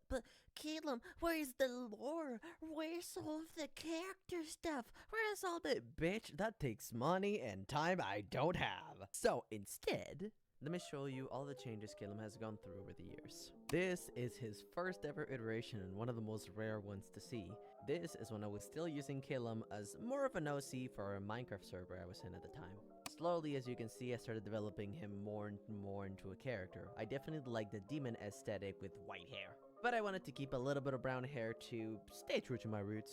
But Caleb, where's the lore? Where's all of the character stuff? Where's all the... Bitch, that takes money and time I don't have. So instead, let me show you all the changes Caleb has gone through over the years. This is his first ever iteration and one of the most rare ones to see. This is when I was still using Caleb as more of an OC for a Minecraft server I was in at the time. Slowly, as you can see, I started developing him more and more into a character. I definitely like the demon aesthetic with white hair, but I wanted to keep a little bit of brown hair to stay true to my roots.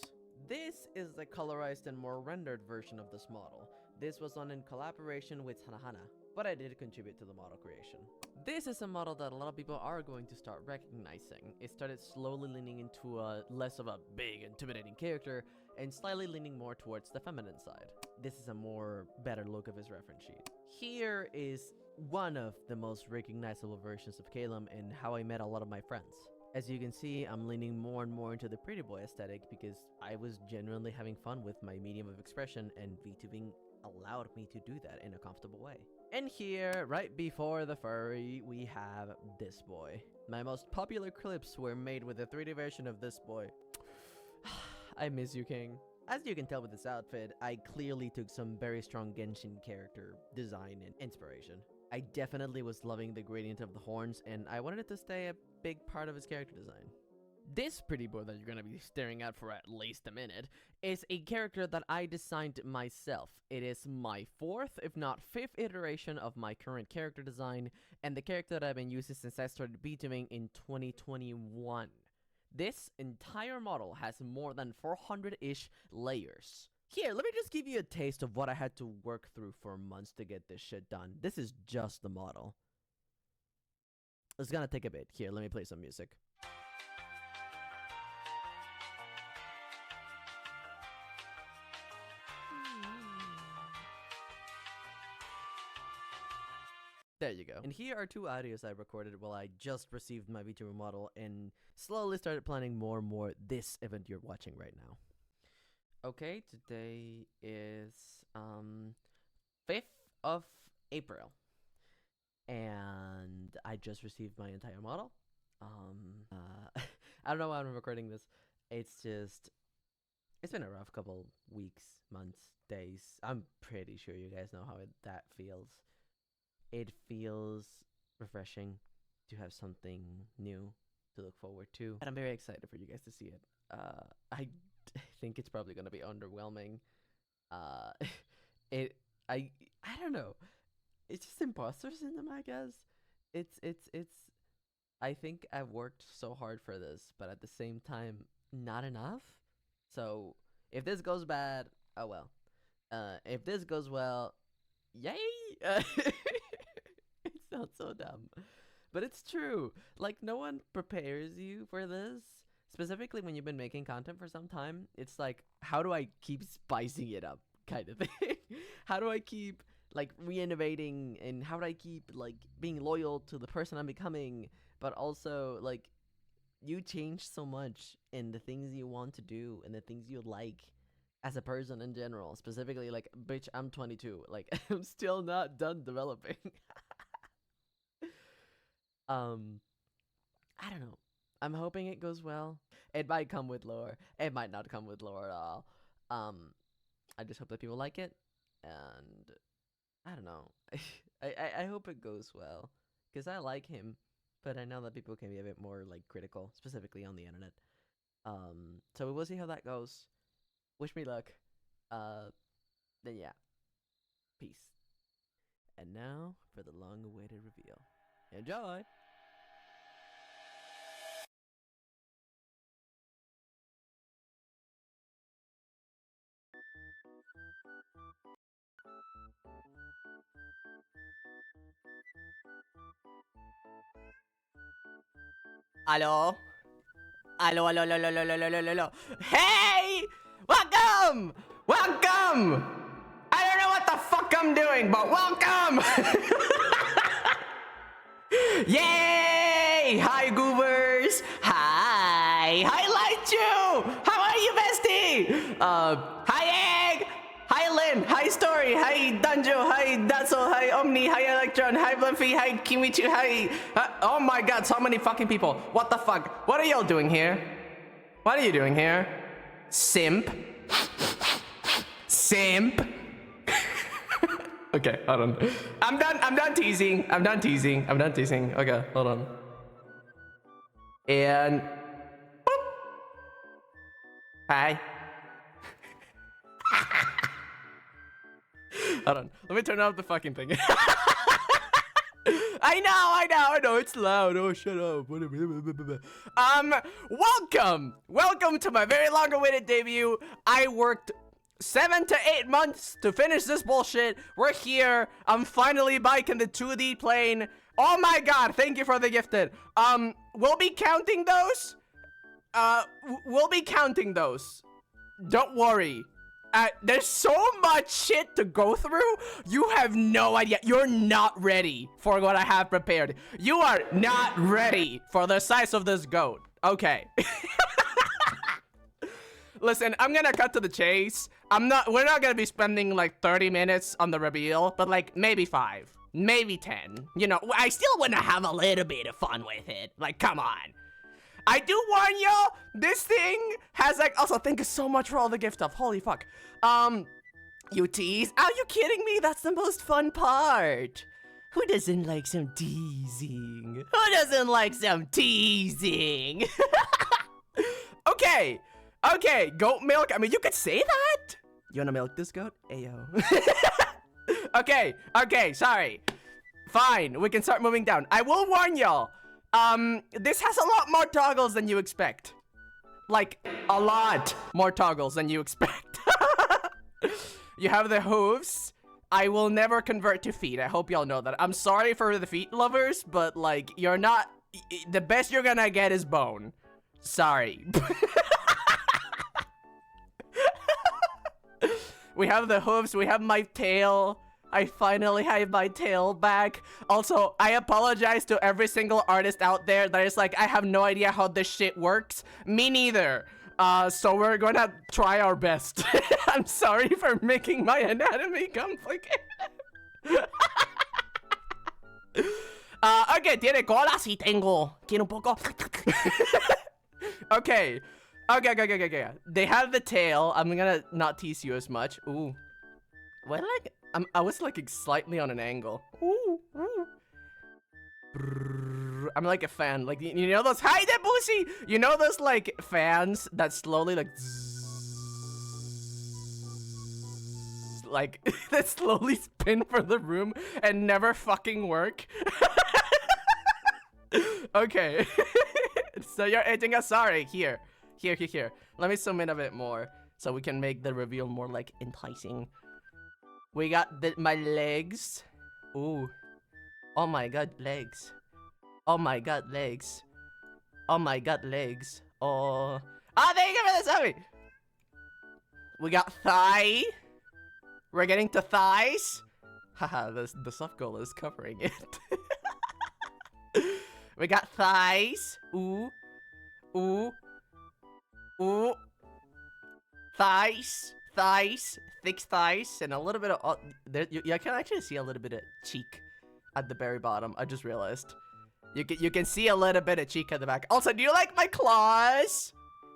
This is the colorized and more rendered version of this model. This was done in collaboration with Hanahana, but I did contribute to the model creation. This is a model that a lot of people are going to start recognizing. It started slowly leaning into a less of a big, intimidating character, and slightly leaning more towards the feminine side. This is a more better look of his reference sheet. Here is one of the most recognizable versions of Caleb and how I met a lot of my friends. As you can see, I'm leaning more and more into the pretty boy aesthetic because I was genuinely having fun with my medium of expression, and VTubing allowed me to do that in a comfortable way. And here, right before the furry, we have this boy. My most popular clips were made with a 3D version of this boy. I miss you, King. As you can tell with this outfit, I clearly took some very strong Genshin character design and inspiration. I definitely was loving the gradient of the horns, and I wanted it to stay a big part of his character design. This pretty boy that you're gonna be staring at for at least a minute is a character that I designed myself. It is my fourth, if not fifth iteration of my current character design, and the character that I've been using since I started VTubing in 2021. This entire model has more than 400-ish layers. Here, let me just give you a taste of what I had to work through for months to get this shit done. This is just the model. It's gonna take a bit. Here, let me play some music. There you go. And here are two audios I recorded while I just received my VTuber model and slowly started planning more and more this event you're watching right now. Okay, today is 5th of April, and I just received my entire model. I don't know why I'm recording this. It's been a rough couple weeks, months, days. I'm pretty sure you guys know how that feels. It feels refreshing to have something new to look forward to, and I'm very excited for you guys to see it. I think it's probably gonna be underwhelming. I don't know. It's just imposter syndrome, I guess. It's. I think I've worked so hard for this, but at the same time, not enough. So if this goes bad, oh well. If this goes well, yay! It sounds so dumb, but it's true. Like, no one prepares you for this. Specifically when you've been making content for some time, it's like, how do I keep spicing it up kind of thing? How do I keep like re-innovating, and how do I keep like being loyal to the person I'm becoming, but also like you change so much in the things you want to do and the things you like as a person in general. Specifically, like, bitch, I'm 22. Like, I'm still not done developing. I don't know. I'm hoping it goes well. It might come with lore. It might not come with lore at all. I just hope that people like it, and I don't know. I hope it goes well, because I like him, but I know that people can be a bit more like critical, specifically on the internet. So we will see how that goes. Wish me luck. Then yeah. Peace. And now for the long-awaited reveal. Enjoy! Hello? Hello, hello, hello, hello, hello, hello, hello. Hey! Welcome! Welcome! I don't know what the fuck I'm doing, but welcome! Yay! Hi, goobers! Hi! Hi, Light How are you, bestie? Hi, Egg! Hi, Ryan, hi Story, hi Danjo, hi Dazzle, hi Omni, hi Electron, hi Blumpy, hi Kimichu, hi... oh my god, so many fucking people. What the fuck? What are y'all doing here? What are you doing here? Simp. Simp. Okay, hold on. I'm done teasing. I'm done teasing. Okay, hold on. And... boop. Hi. Hold on. Let me turn off the fucking thing. I know. It's loud. Oh, shut up. Welcome to my very long-awaited debut. I worked 7 to 8 months to finish this bullshit. We're here. I'm finally back in the 2D plane. Oh my god, thank you for the gifted. We'll be counting those. Don't worry. There's so much shit to go through. You have no idea. You're not ready for what I have prepared. You are not ready for the size of this goat. Okay. Listen, I'm gonna cut to the chase. We're not gonna be spending like 30 minutes on the reveal, but like maybe 5, maybe 10. You know, I still wanna have a little bit of fun with it. Like, come on. I do warn y'all, this thing has like, also thank you so much for all the gift stuff. Holy fuck. You tease? Are you kidding me? That's the most fun part. Who doesn't like some teasing? Okay, goat milk. I mean, you could say that. You wanna milk this goat? Ayo. Okay, sorry. Fine, we can start moving down. I will warn y'all. This has a lot more toggles than you expect. Like, a lot more toggles than you expect. You have the hooves. I will never convert to feet. I hope y'all know that. I'm sorry for the feet lovers, but like, you're not... the best you're gonna get is bone. Sorry. We have the hooves. We have my tail. I finally have my tail back. Also, I apologize to every single artist out there that is like, I have no idea how this shit works. Me neither. So we're gonna try our best. I'm sorry for making my anatomy complicated. Okay, tiene cola, sí tengo. Quiero un poco. Okay. They have the tail. I'm gonna not tease you as much. Ooh. What, like, I was like slightly on an angle. Ooh. I'm like a fan. Like, you know those, hi there, Boosie! You know those like fans that slowly like like that slowly spin for the room and never fucking work? Okay. So you're eating a sorry. Here. Let me zoom in a bit more so we can make the reveal more like enticing. We got my legs. Ooh. Oh my god, legs. Oh my god, legs. Oh my god, legs. Oh. Ah, thank you for the sorry. We got thigh. We're getting to thighs. Haha, the soft goal is covering it. We got thighs. Ooh. Thighs. Thick thighs. And a little bit of... I can actually see a little bit of cheek at the very bottom. I just realized. You can see a little bit of cheek at the back. Also, do you like my claws?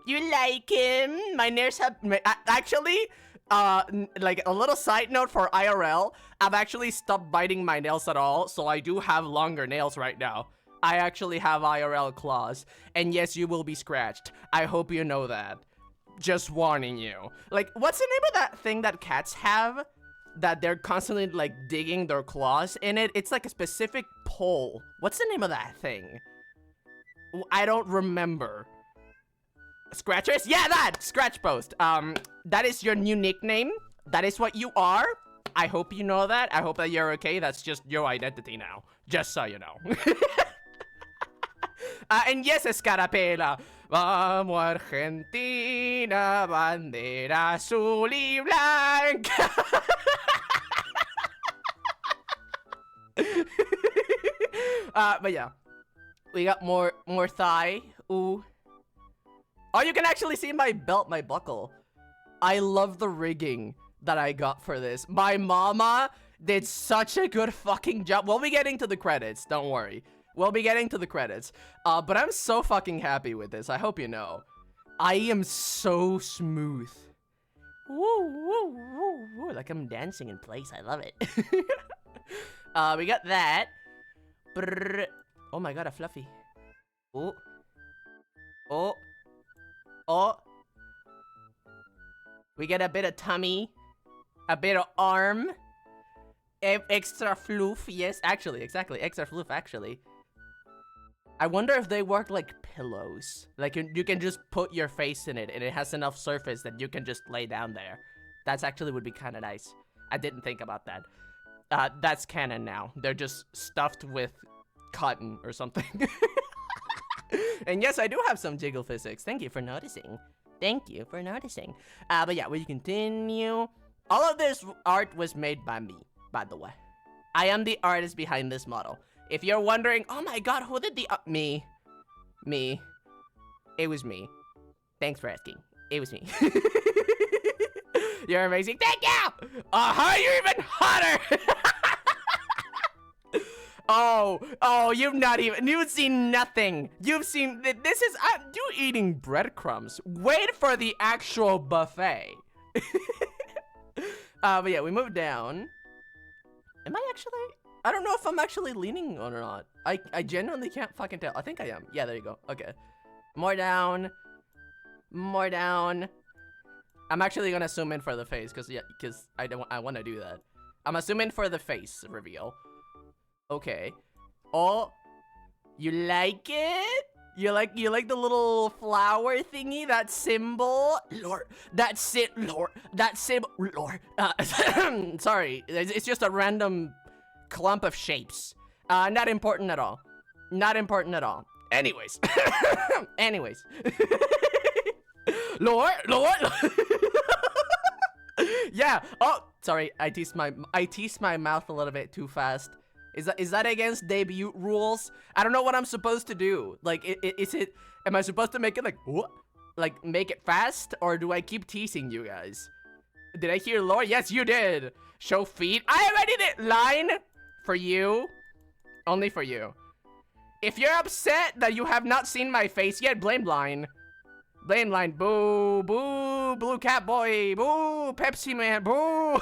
You like him? My nails have... Actually... like a little side note for IRL, I've actually stopped biting my nails at all, so I do have longer nails right now. I actually have IRL claws, and yes, you will be scratched. I hope you know that. Just warning you. Like, what's the name of that thing that cats have? That they're constantly, like, digging their claws in it? It's like a specific pole. What's the name of that thing? I don't remember. Scratchers? Yeah, that! Scratch Post. That is your new nickname. That is what you are. I hope you know that. I hope that you're okay. That's just your identity now. Just so you know. And yes, Escarapela. Vamos Argentina, bandera azul y blanca. But yeah. We got more thigh. Ooh. Oh, you can actually see my belt, my buckle. I love the rigging. that I got for this. My mama did such a good fucking job. We'll be getting to the credits, don't worry. We'll be getting to the credits. But I'm so fucking happy with this. I hope you know. I am so smooth. Woo, woo, woo, woo. Like I'm dancing in place. I love it. We got that. Brrr. Oh my god, a fluffy. Oh. Oh. Oh. We get a bit of tummy. A bit of arm. Extra floof. Yes, actually, exactly. Extra floof, actually. I wonder if they work like pillows. Like you can just put your face in it and it has enough surface that you can just lay down there. That's actually would be kind of nice. I didn't think about that. That's canon now. They're just stuffed with cotton or something. And yes, I do have some jiggle physics. Thank you for noticing. Thank you for noticing. But yeah, we continue. All of this art was made by me, by the way. I am the artist behind this model. If you're wondering, oh my god, who did the me? Me. It was me. Thanks for asking. It was me. You're amazing. Thank you! How are you even hotter? Oh, you've seen nothing. You've seen, this is, you eating breadcrumbs. Wait for the actual buffet. But yeah, we move down. Am I actually? I don't know if I'm actually leaning on or not. I genuinely can't fucking tell. I think I am. Yeah, there you go. Okay. More down. More down. I'm actually gonna zoom in for the face because I want to do that. I'm assuming for the face reveal. Okay. Oh, you like it? You like the little flower thingy, that symbol? Lord, that's it, Lord. That symbol, Lord. Sorry, it's just a random clump of shapes. Not important at all. Not important at all. Anyways. Anyways. Lord. Yeah. Oh, sorry. I teased my mouth a little bit too fast. Is that against debut rules? I don't know what I'm supposed to do. Like, am I supposed to make it like, what? Like, make it fast? Or do I keep teasing you guys? Did I hear Lord? Yes, you did. Show feet. I already did. Line for you. Only for you. If you're upset that you have not seen my face yet, blame Line. Blame Line. Boo. Boo. Blue Cat Boy. Boo. Pepsi Man. Boo.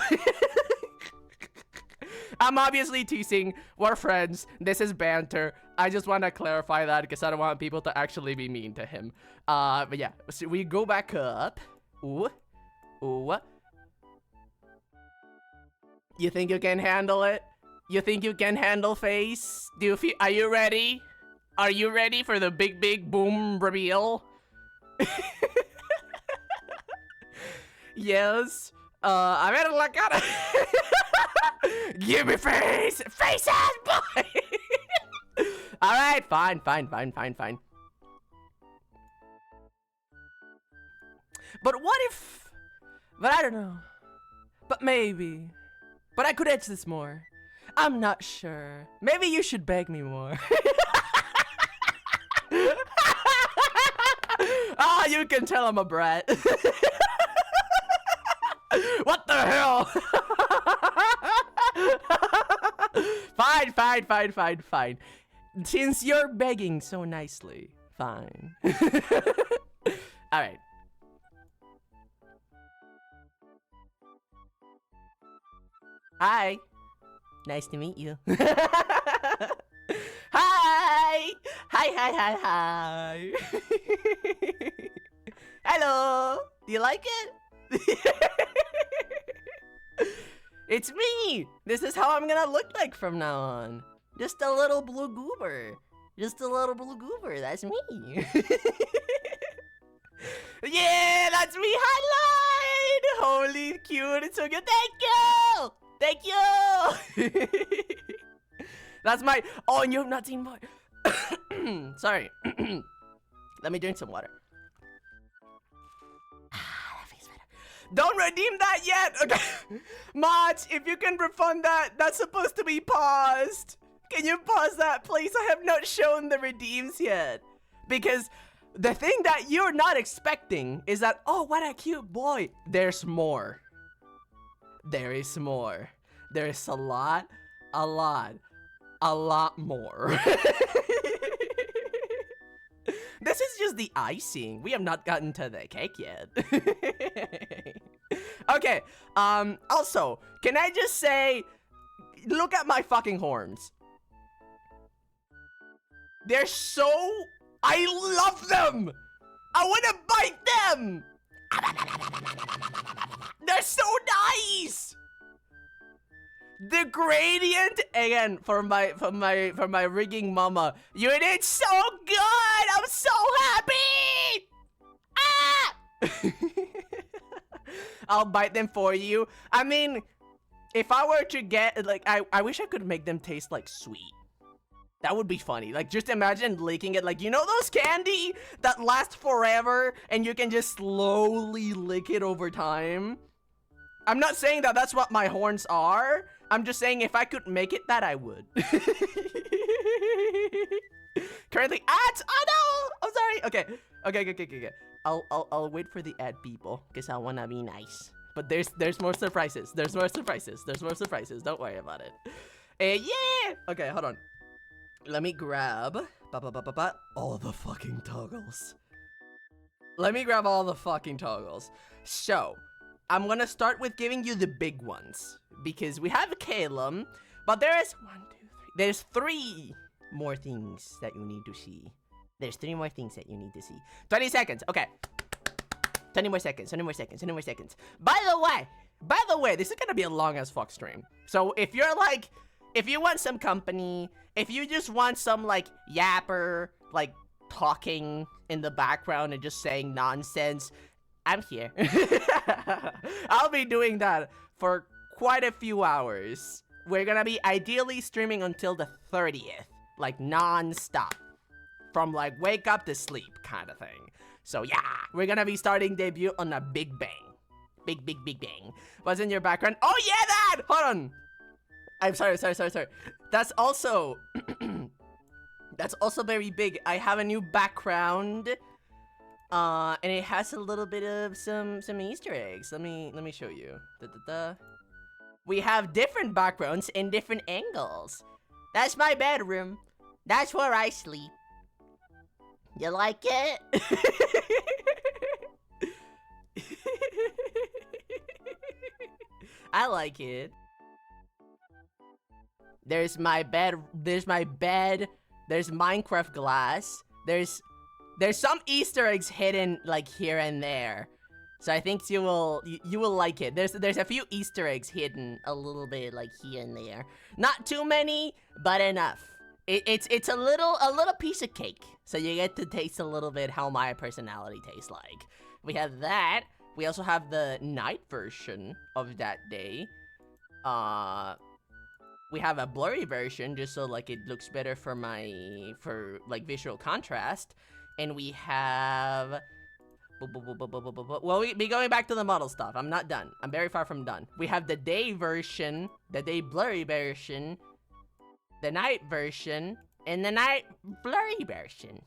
I'm obviously teasing. We're friends. This is banter. I just want to clarify that because I don't want people to actually be mean to him. But yeah, so we go back up. Ooh. Ooh. You think you can handle it? You think you can handle face? Do you feel? Are you ready? Are you ready for the big boom reveal? Yes. I better look at it. Give me face! Faces, boy! Alright, fine. But what if... But I don't know. But maybe. But I could edge this more. I'm not sure. Maybe you should beg me more. Ah, you can tell I'm a brat. What the hell? Fine. Since you're begging so nicely, fine. Alright. Hi. Nice to meet you. Hi. Hi. Hello. Do you like it? It's me! This is how I'm gonna look like from now on. Just a little blue goober. That's me. Yeah, that's me. Highlight! Holy cute. It's so good. Thank you! That's my... Oh, and you have not seen more. Sorry. Let me drink some water. Don't redeem that yet! Okay. Mods, if you can refund that, that's supposed to be paused. Can you pause that, please? I have not shown the redeems yet. Because the thing that you're not expecting is that, oh, what a cute boy. There's more. there is more. There's a lot more. This is just the icing. We have not gotten to the cake yet. Okay, also, can I just say, look at my fucking horns. They're so... I love them! I wanna bite them! They're so nice! The gradient, again, for my rigging mama, you did so good! I'm so happy! Ah! I'll bite them for you. I mean, if I were to get, like, I wish I could make them taste like sweet. That would be funny. Like, just imagine licking it. Like, you know those candy that last forever and you can just slowly lick it over time? I'm not saying that that's what my horns are. I'm just saying if I could make it that, I would. Currently ads. Oh no! I'm sorry. Okay. I'll wait for the ad people because I wanna be nice. But there's more surprises. There's more surprises. Don't worry about it. Yeah. Okay, hold on. Let me grab all the fucking toggles. So, I'm gonna start with giving you the big ones because we have Calum, but there is 1, 2, 3. There's 3 more things that you need to see. 20 seconds. Okay. 20 more seconds. By the way, this is gonna be a long as fuck stream. So if you want some company, if you just want some, like, yapper, like, talking in the background and just saying nonsense, I'm here. I'll be doing that for quite a few hours. We're gonna be ideally streaming until the 30th, like, non-stop. From, like, wake up to sleep kind of thing. So, yeah, we're gonna be starting debut on a big bang. Big bang. What's in your background? Oh, yeah, that! Hold on. I'm sorry. That's also very big. I have a new background, and it has a little bit of some Easter eggs. Let me show you. We have different backgrounds in different angles. That's my bedroom. That's where I sleep. You like it? I like it. There's my bed, there's Minecraft glass, there's some Easter eggs hidden, like, here and there. So I think you will like it. There's a few Easter eggs hidden a little bit, like, here and there. Not too many, but enough. It's a little piece of cake. So you get to taste a little bit how my personality tastes like. We have that. We also have the night version of that day. We have a blurry version just so, like, it looks better for like, visual contrast. And we have... Well, we'll be going back to the model stuff. I'm not done. I'm very far from done. We have the day version, the day blurry version, the night version, and the night blurry version.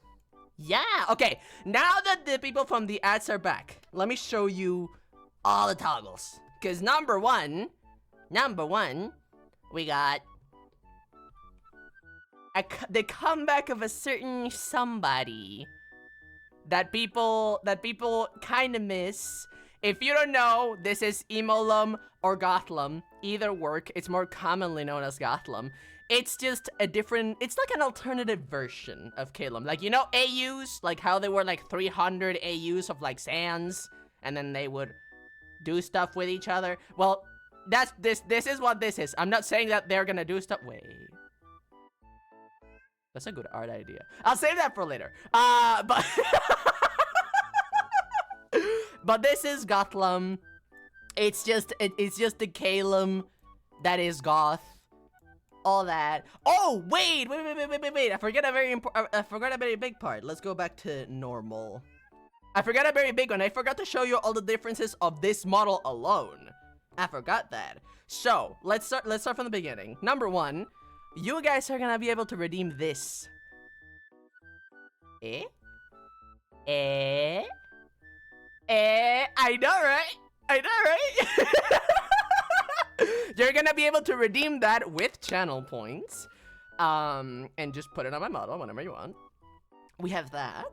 Yeah, okay. Now that the people from the ads are back, let me show you all the toggles. Because number one, we got the comeback of a certain somebody that people kind of miss. If you don't know, this is Emolum or Gothlum. Either work. It's more commonly known as Gothlum. It's just a different, it's like an alternative version of Calum. Like, you know AUs? Like how they were like 300 AUs of like Sans, and then they would do stuff with each other. Well, this is what this is. I'm not saying that they're gonna do stuff. Wait. That's a good art idea. I'll save that for later. But but this is Gothlum. It's just the Calum that is goth. All that. Oh, wait. I forgot a very big part. Let's go back to normal. I forgot a very big one. I forgot to show you all the differences of this model alone. I forgot that. So, let's start from the beginning. Number one, you guys are gonna be able to redeem this. I know, right? You're gonna be able to redeem that with channel points. And just put it on my model whenever you want. We have that.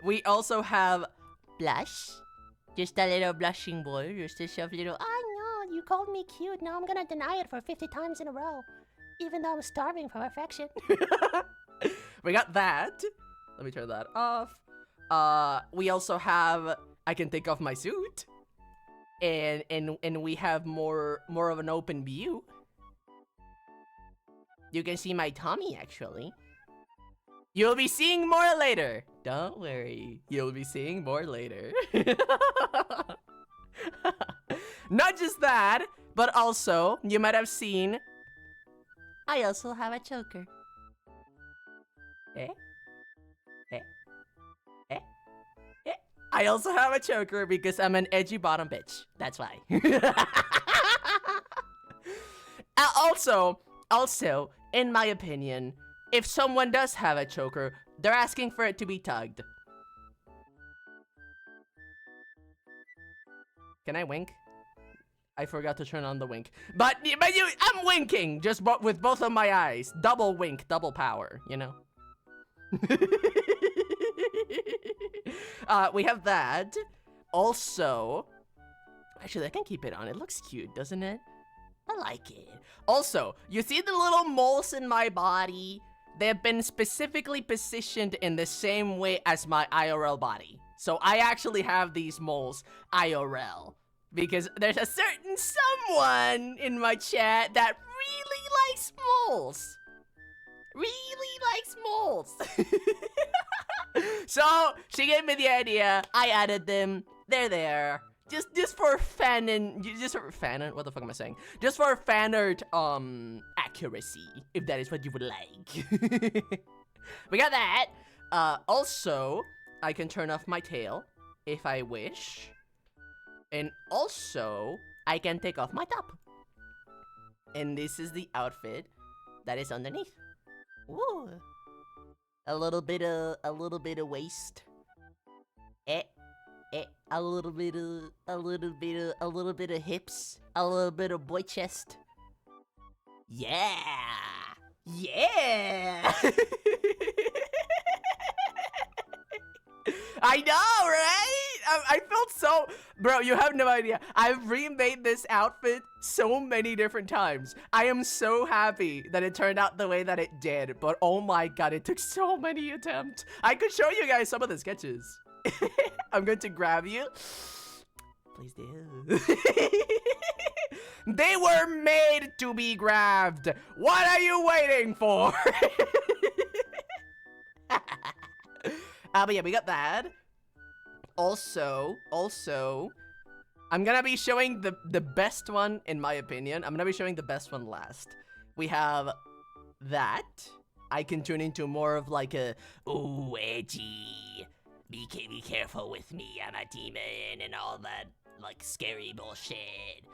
We also have blush. Just a little blushing boy. Just a soft little, oh no, you called me cute. Now I'm gonna deny it for 50 times in a row. Even though I'm starving for affection. We got that. Let me turn that off. We also have, I can take off my suit. And we have more of an open view. You can see my tummy, actually. You'll be seeing more later. Don't worry. You'll be seeing more later. Not just that, but also, you might have seen, I also have a choker. Eh? Eh? Eh? Eh? I also have a choker because I'm an edgy bottom bitch. That's why. Also, in my opinion, if someone does have a choker, they're asking for it to be tugged. Can I wink? I forgot to turn on the wink. But I'm winking, just with both of my eyes. Double wink, double power, you know? We have that. Also, actually, I can keep it on. It looks cute, doesn't it? I like it. Also, you see the little moles in my body? They've been specifically positioned in the same way as my IRL body. So I actually have these moles IRL. Because there's a certain someone in my chat that really likes moles. Really likes moles. So, she gave me the idea. I added them. They're there. Just for fan what the fuck am I saying? Just for fan art accuracy, if that is what you would like. We got that. Also, I can turn off my tail if I wish. And also, I can take off my top. And this is the outfit that is underneath. Ooh. A little bit of waist. A little bit of hips, a little bit of boy chest. Yeah. I know, right? I felt so... Bro, you have no idea. I've remade this outfit so many different times. I am so happy that it turned out the way that it did. But oh my god, it took so many attempts. I could show you guys some of the sketches. I'm going to grab you. Please do. They were made to be grabbed. What are you waiting for? But yeah, we got that. Also, I'm gonna be showing the best one, in my opinion. I'm gonna be showing the best one last. We have that. I can turn into more of like a, ooh, edgy. Be careful with me, I'm a demon, and all that, like, scary bullshit.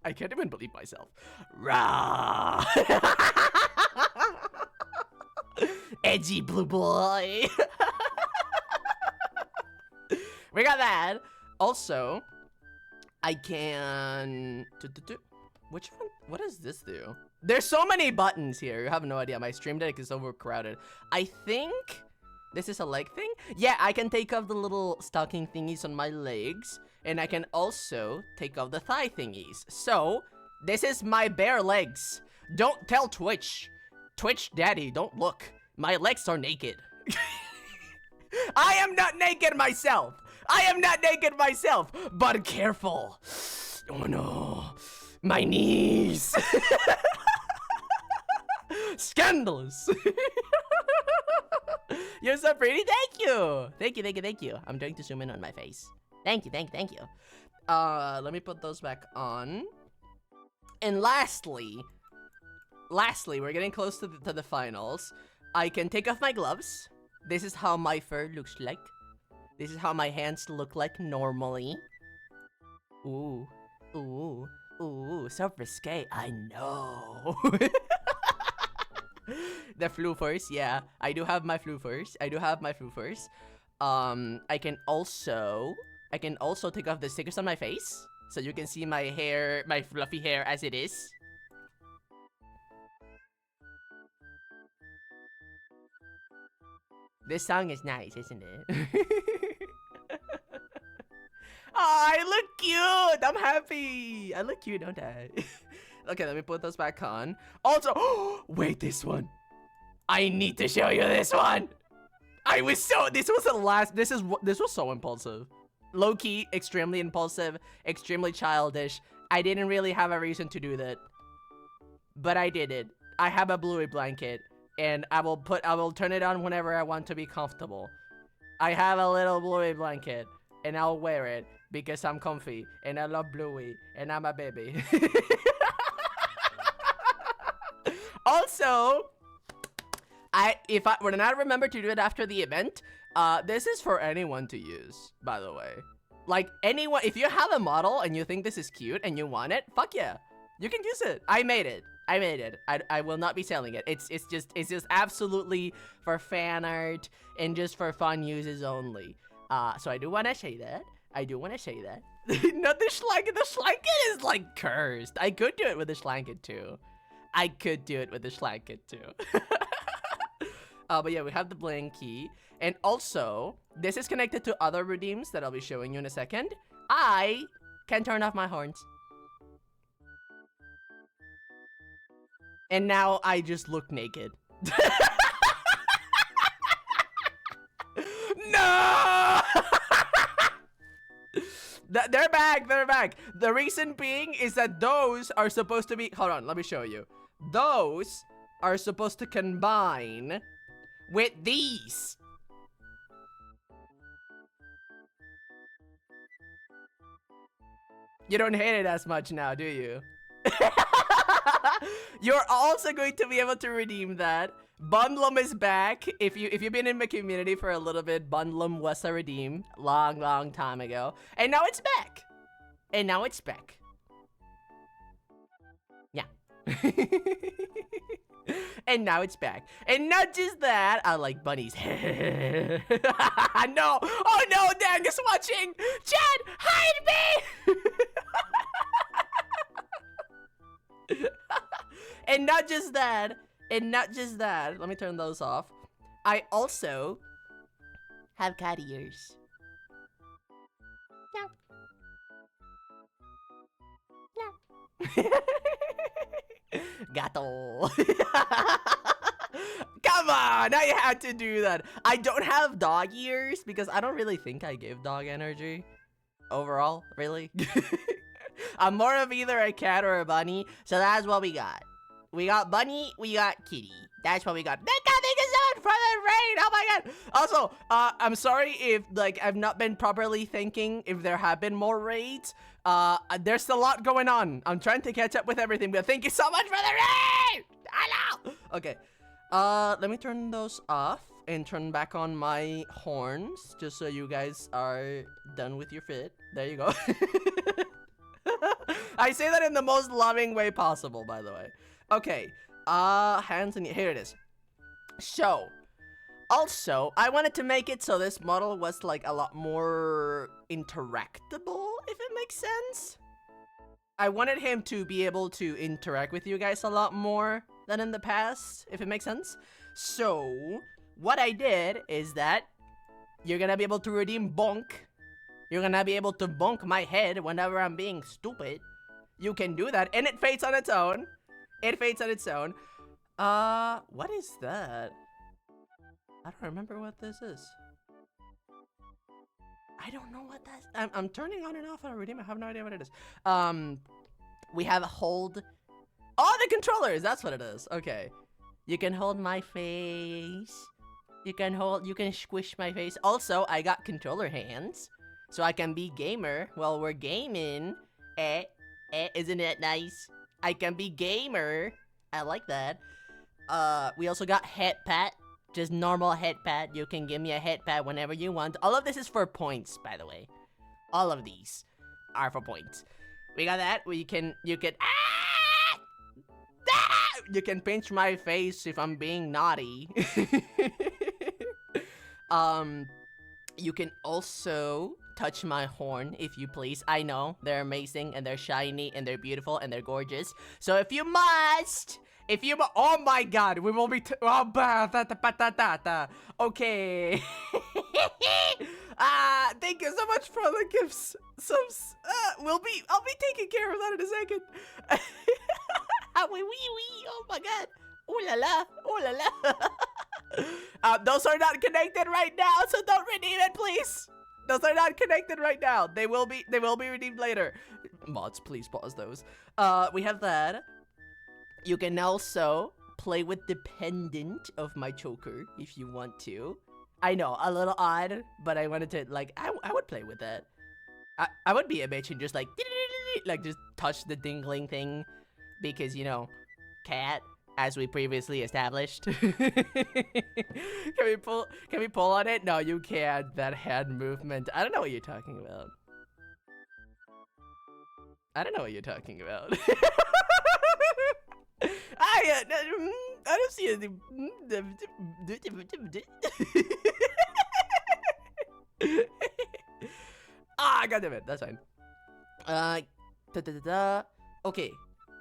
I can't even believe myself. Rah! Edgy blue boy. We got that. Also, I can... Which one? What does this do? There's so many buttons here. You have no idea. My stream deck is overcrowded. I think... This is a leg thing? Yeah, I can take off the little stocking thingies on my legs. And I can also take off the thigh thingies. So, this is my bare legs. Don't tell Twitch. Twitch daddy, don't look. My legs are naked. I am not naked myself. But careful. Oh no. My knees. Scandalous. You're so pretty. Thank you. I'm going to zoom in on my face. Thank you. Let me put those back on. And lastly, we're getting close to the finals. I can take off my gloves. This is how my fur looks like. This is how my hands look like normally. Ooh, so risque. I know. The floofers, yeah. I do have my floofers. I can also I can also take off the stickers on my face, so you can see my hair, my fluffy hair as it is. This song is nice, isn't it? Oh, I look cute! I'm happy! I look cute, don't I? Okay, let me put those back on. Also, wait, this one. I need to show you this one! This was so impulsive. Low-key, extremely impulsive, extremely childish. I didn't really have a reason to do that. But I did it. I have a bluey blanket, and I will turn it on whenever I want to be comfortable. I have a little bluey blanket, and I'll wear it because I'm comfy, and I love bluey, and I'm a baby. Also, when I remember to do it after the event, this is for anyone to use, by the way. Like, anyone, if you have a model and you think this is cute and you want it, fuck yeah. You can use it. I made it. I will not be selling it. It's just absolutely for fan art and just for fun uses only. So I do want to say that. Not the schlanket. The schlanket is like cursed. I could do it with the schlanket too. But yeah, we have the blankie. And also, this is connected to other redeems that I'll be showing you in a second. I can turn off my horns. And now I just look naked. No! They're back. The reason being is that those are supposed to be... Hold on, let me show you. Those are supposed to combine with these. You don't hate it as much now, do you? You're also going to be able to redeem that. Bundlum is back. If you've been in my community for a little bit, Bundlum was a redeem long time ago. And now it's back. Yeah. And now it's back. And not just that, I like bunnies. No! Oh no, Dang is watching! Chad, hide me! And not just that, let me turn those off. I also have cat ears. Gato. Come on, I had to do that. I don't have dog ears because I don't really think I give dog energy overall, really. I'm more of either a cat or a bunny, so that's what we got. We got bunny, we got kitty. That's what we got. That thing is out from the rain. Oh my god. Also, I'm sorry if I've not been properly thinking if there have been more raids. There's a lot going on. I'm trying to catch up with everything, but thank you so much for the raid. Hello. Okay. Let me turn those off and turn back on my horns just so you guys are done with your fit. There you go. I say that in the most loving way possible, by the way. Okay, hands in here it is. So, also, I wanted to make it so this model was like a lot more interactable, if it makes sense. I wanted him to be able to interact with you guys a lot more than in the past, if it makes sense. So, what I did is that you're gonna be able to redeem bonk. You're gonna be able to bonk my head whenever I'm being stupid. You can do that, and it fades on its own. What is that? I don't remember what this is. I don't know what that's... I'm turning on and off on a redeem. I have no idea what it is. We have hold... Oh, the controllers! That's what it is. Okay. You can hold my face. You can squish my face. Also, I got controller hands. So I can be gamer while we're gaming. Isn't it nice? I can be gamer. I like that. We also got head pat. Just normal head pat. You can give me a head pat whenever you want. All of this is for points, by the way. All of these are for points. We got that. You can you can pinch my face if I'm being naughty. You can also touch my horn, if you please. I know they're amazing and they're shiny and they're beautiful and they're gorgeous. So if you must, oh my God, we will be. Okay. Thank you so much for the gifts. I'll be taking care of that in a second. Oh my God. Ooh la la. Ooh la la. Those are not connected right now, so don't redeem it, please. Those are not connected right now. They will be redeemed later. Mods, please pause those. We have that. You can also play with the pendant of my choker if you want to. I know, a little odd, but I wanted to, like, I would play with that. I would be a bitch and just like just touch the dingling thing because, you know, cat, as we previously established. Can we pull on it? No, you can't. That hand movement. I don't know what you're talking about. I don't know what you're talking about. I don't see anything. God damn it. That's fine. Okay.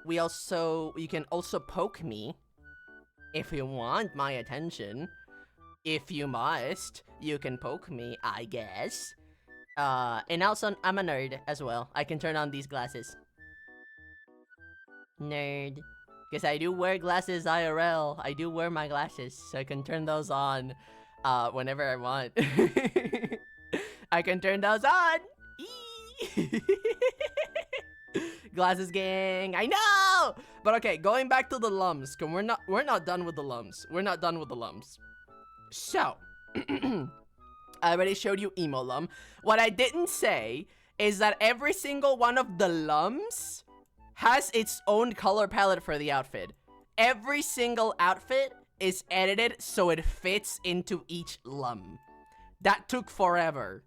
You can also poke me if you want my attention. If you must, you can poke me, I guess. And also, I'm a nerd as well. I can turn on these glasses. Nerd. Because I do wear glasses IRL. I do wear my glasses, so I can turn those on whenever I want. I can turn those on. Glasses gang, I know! But okay, going back to the lums, cause we're not done with the lums. We're not done with the lums. So, I already showed you emo lum. What I didn't say is that every single one of the lums has its own color palette for the outfit. Every single outfit is edited so it fits into each lum. That took forever.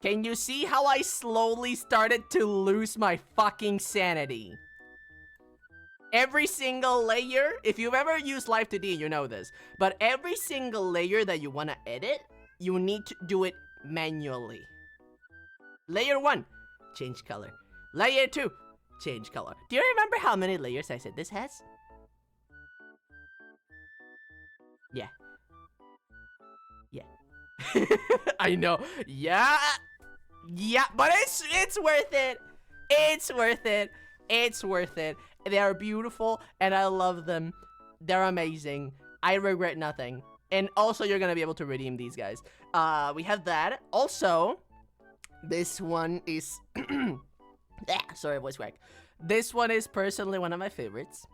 Can you see how I slowly started to lose my fucking sanity? Every single layer, if you've ever used Live 2D, you know this. But every single layer that you want to edit, you need to do it manually. Layer 1, change color. Layer 2, change color. Do you remember how many layers I said this has? Yeah. Yeah. I know. Yeah. Yeah, but it's worth it. It's worth it. It's worth it. They are beautiful and I love them. They're amazing. I regret nothing. And also you're gonna be able to redeem these guys. We have that. Also, this one is sorry, voice crack. This one is personally one of my favorites.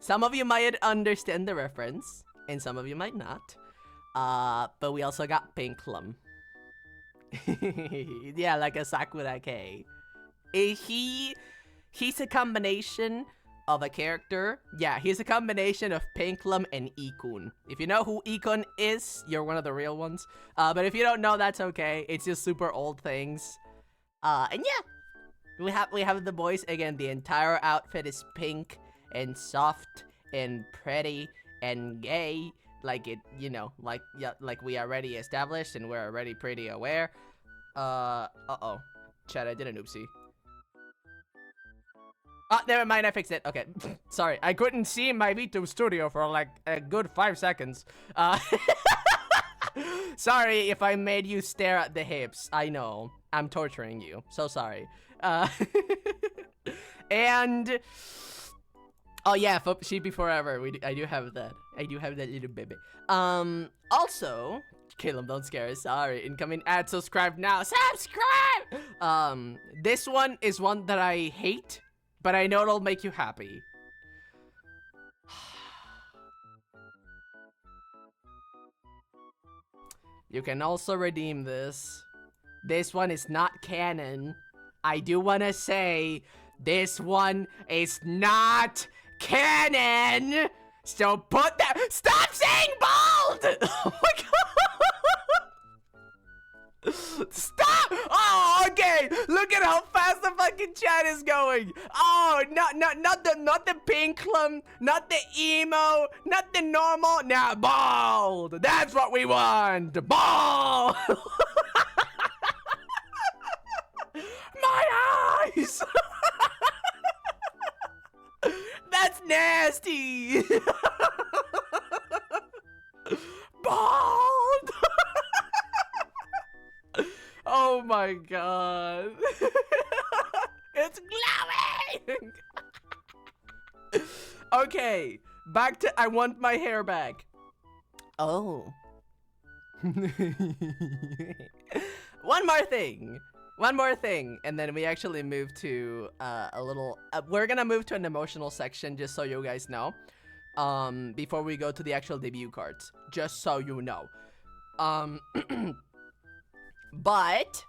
Some of you might understand the reference, and some of you might not. But we also got Pink Lum. Yeah, like a Sakura K. He's a combination of a character. Yeah, he's a combination of Pink Lum and Ikun. If you know who Ikun is, you're one of the real ones. But if you don't know, that's okay. It's just super old things. And yeah, we have the boys again. The entire outfit is pink and soft and pretty and gay. Like it, you know, like we already established and we're already pretty aware. Uh-oh. Chat, I did an oopsie. Oh, never mind, I fixed it. Okay. Sorry, I couldn't see my VTube studio for like a good 5 seconds. Sorry if I made you stare at the hips. I know. I'm torturing you. So sorry. And... oh yeah, Sheepy Forever. I do have that. I do have that little baby. Also, Caleb, don't scare us. Sorry. Incoming ad. Subscribe now. Subscribe! This one is one that I hate, but I know it'll make you happy. You can also redeem this. This one is not canon. I do want to say, this one is not canon! So put that- stop saying bald! Oh my Stop! Oh, okay. Look at how fast the fucking chat is going. Oh, not the pink clump, not the emo, not the normal. Now bald. That's what we want. Bald. My eyes. That's nasty. Bald. Oh my god. It's glowing. Okay, back to I want my hair back. Oh. One more thing, and then we actually move to a little we're gonna move to an emotional section, just so you guys know, before we go to the actual debut cards, just so you know. But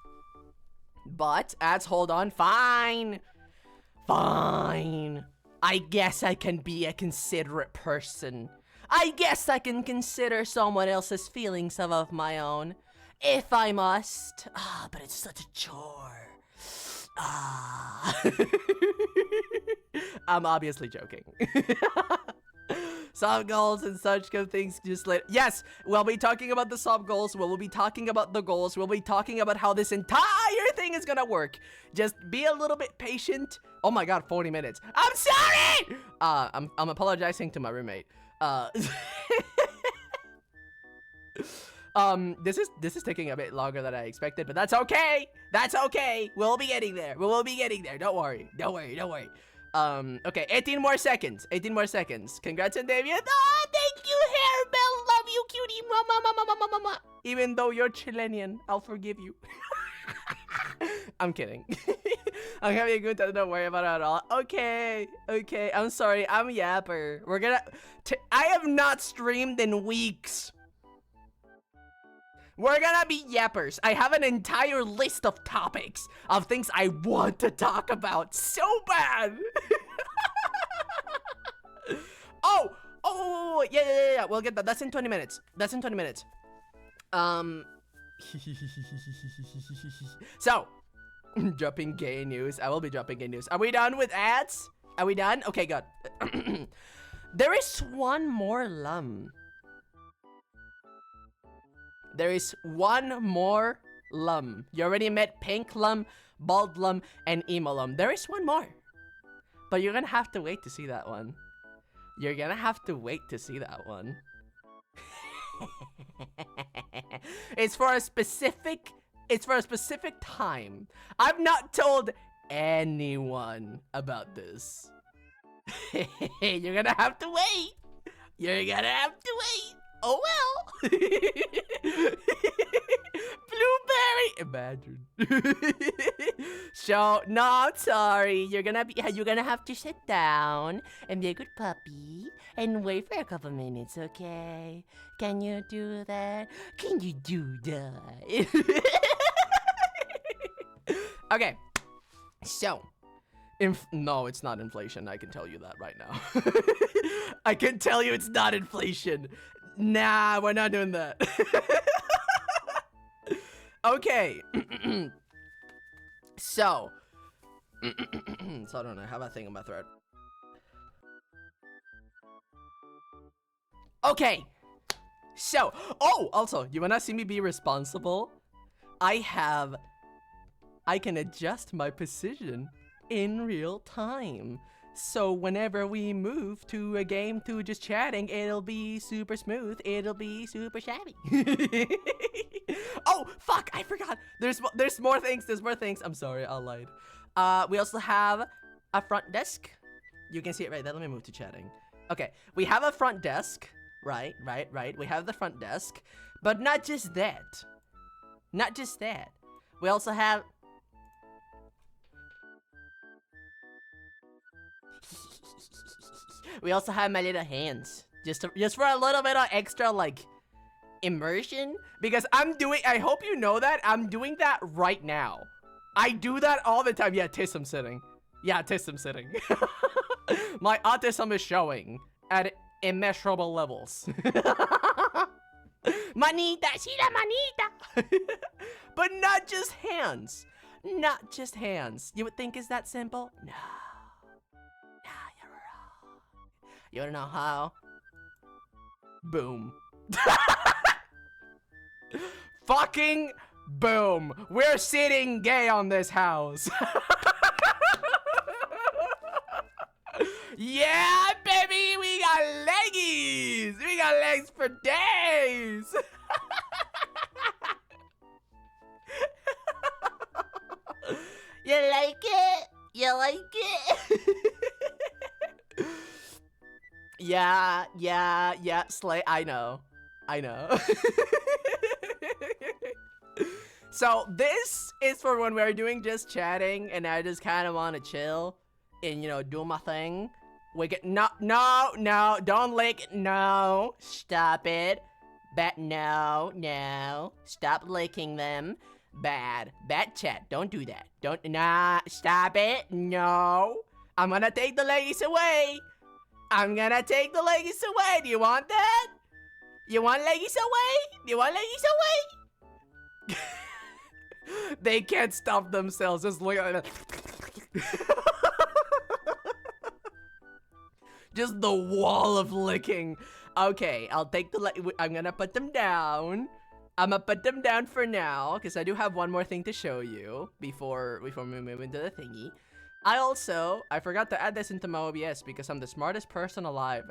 ads, hold on. Fine. I guess I can be a considerate person. I guess I can consider someone else's feelings of my own, if I must. But it's such a chore. I'm obviously joking. Sub goals and such good things just let. Yes, we'll be talking about the sub goals. We'll be talking about the goals. We'll be talking about how this entire thing is gonna work. Just be a little bit patient. Oh my god, 40 minutes. I'm sorry! I'm apologizing to my roommate. This is taking a bit longer than I expected, but that's okay. That's okay. We'll be getting there. Don't worry. Okay, 18 more seconds. Congrats on debut. Oh, thank you, Hairbell. Love you, cutie. Mama. Even though you're Chilean, I'll forgive you. I'm kidding. I'm having a good time. Don't worry about it at all. Okay. I'm sorry. I'm Yapper. I have not streamed in weeks. We're gonna be yappers. I have an entire list of topics of things I want to talk about so bad. Oh, yeah. We'll get that. That's in 20 minutes. So, dropping gay news. I will be dropping gay news. Are we done with ads? Are we done? Okay, good. There is one more lum. There is one more lum. You already met pink lum, bald lum, and emo lum. There is one more. But you're gonna have to wait to see that one. It's for a specific time. I've not told anyone about this. You're gonna have to wait. Oh well. Blueberry. Imagine. So no, I'm sorry. You're gonna have to sit down and be a good puppy and wait for a couple minutes, okay? Can you do that? Okay. So, no, it's not inflation. I can tell you that right now. I can tell you it's not inflation. Nah, we're not doing that. Okay. So I don't know. I have a thing in my throat. Okay. So, also, you wanna see me be responsible? I can adjust my position in real time. So whenever we move to a game to just chatting, it'll be super smooth. It'll be super shabby. Oh, fuck, I forgot. There's more things. I'm sorry, I lied. We also have a front desk. You can see it right there. Let me move to chatting. Okay, we have a front desk. Right. We have the front desk. But not just that. We also have... We also have my little hands, just for a little bit of extra, like, immersion, because I hope you know that I'm doing that right now. I do that all the time. Yeah, I'm sitting. My autism is showing at immeasurable levels. Manita, sí la manita. But not just hands. Not just hands. You would think it's that simple? No. No, you're wrong. You wanna know how? Boom. Fucking boom. We're sitting gay on this house. Yeah, baby, we got leggies. We got legs for days. You like it? You like it? Yeah, Slay, I know. So this is for when we're doing just chatting and I just kind of want to chill and, you know, do my thing. We get, no, don't lick, no, stop it. No, stop licking them. Bad chat, don't do that. Stop it, no. I'm gonna take the leggies away. Do you want that? You want leggies away? They can't stop themselves, just look at it. Just the wall of licking. Okay, I'll take I'm gonna put them down. I'm gonna put them down for now, because I do have one more thing to show you before we move into the thingy. I forgot to add this into my OBS because I'm the smartest person alive.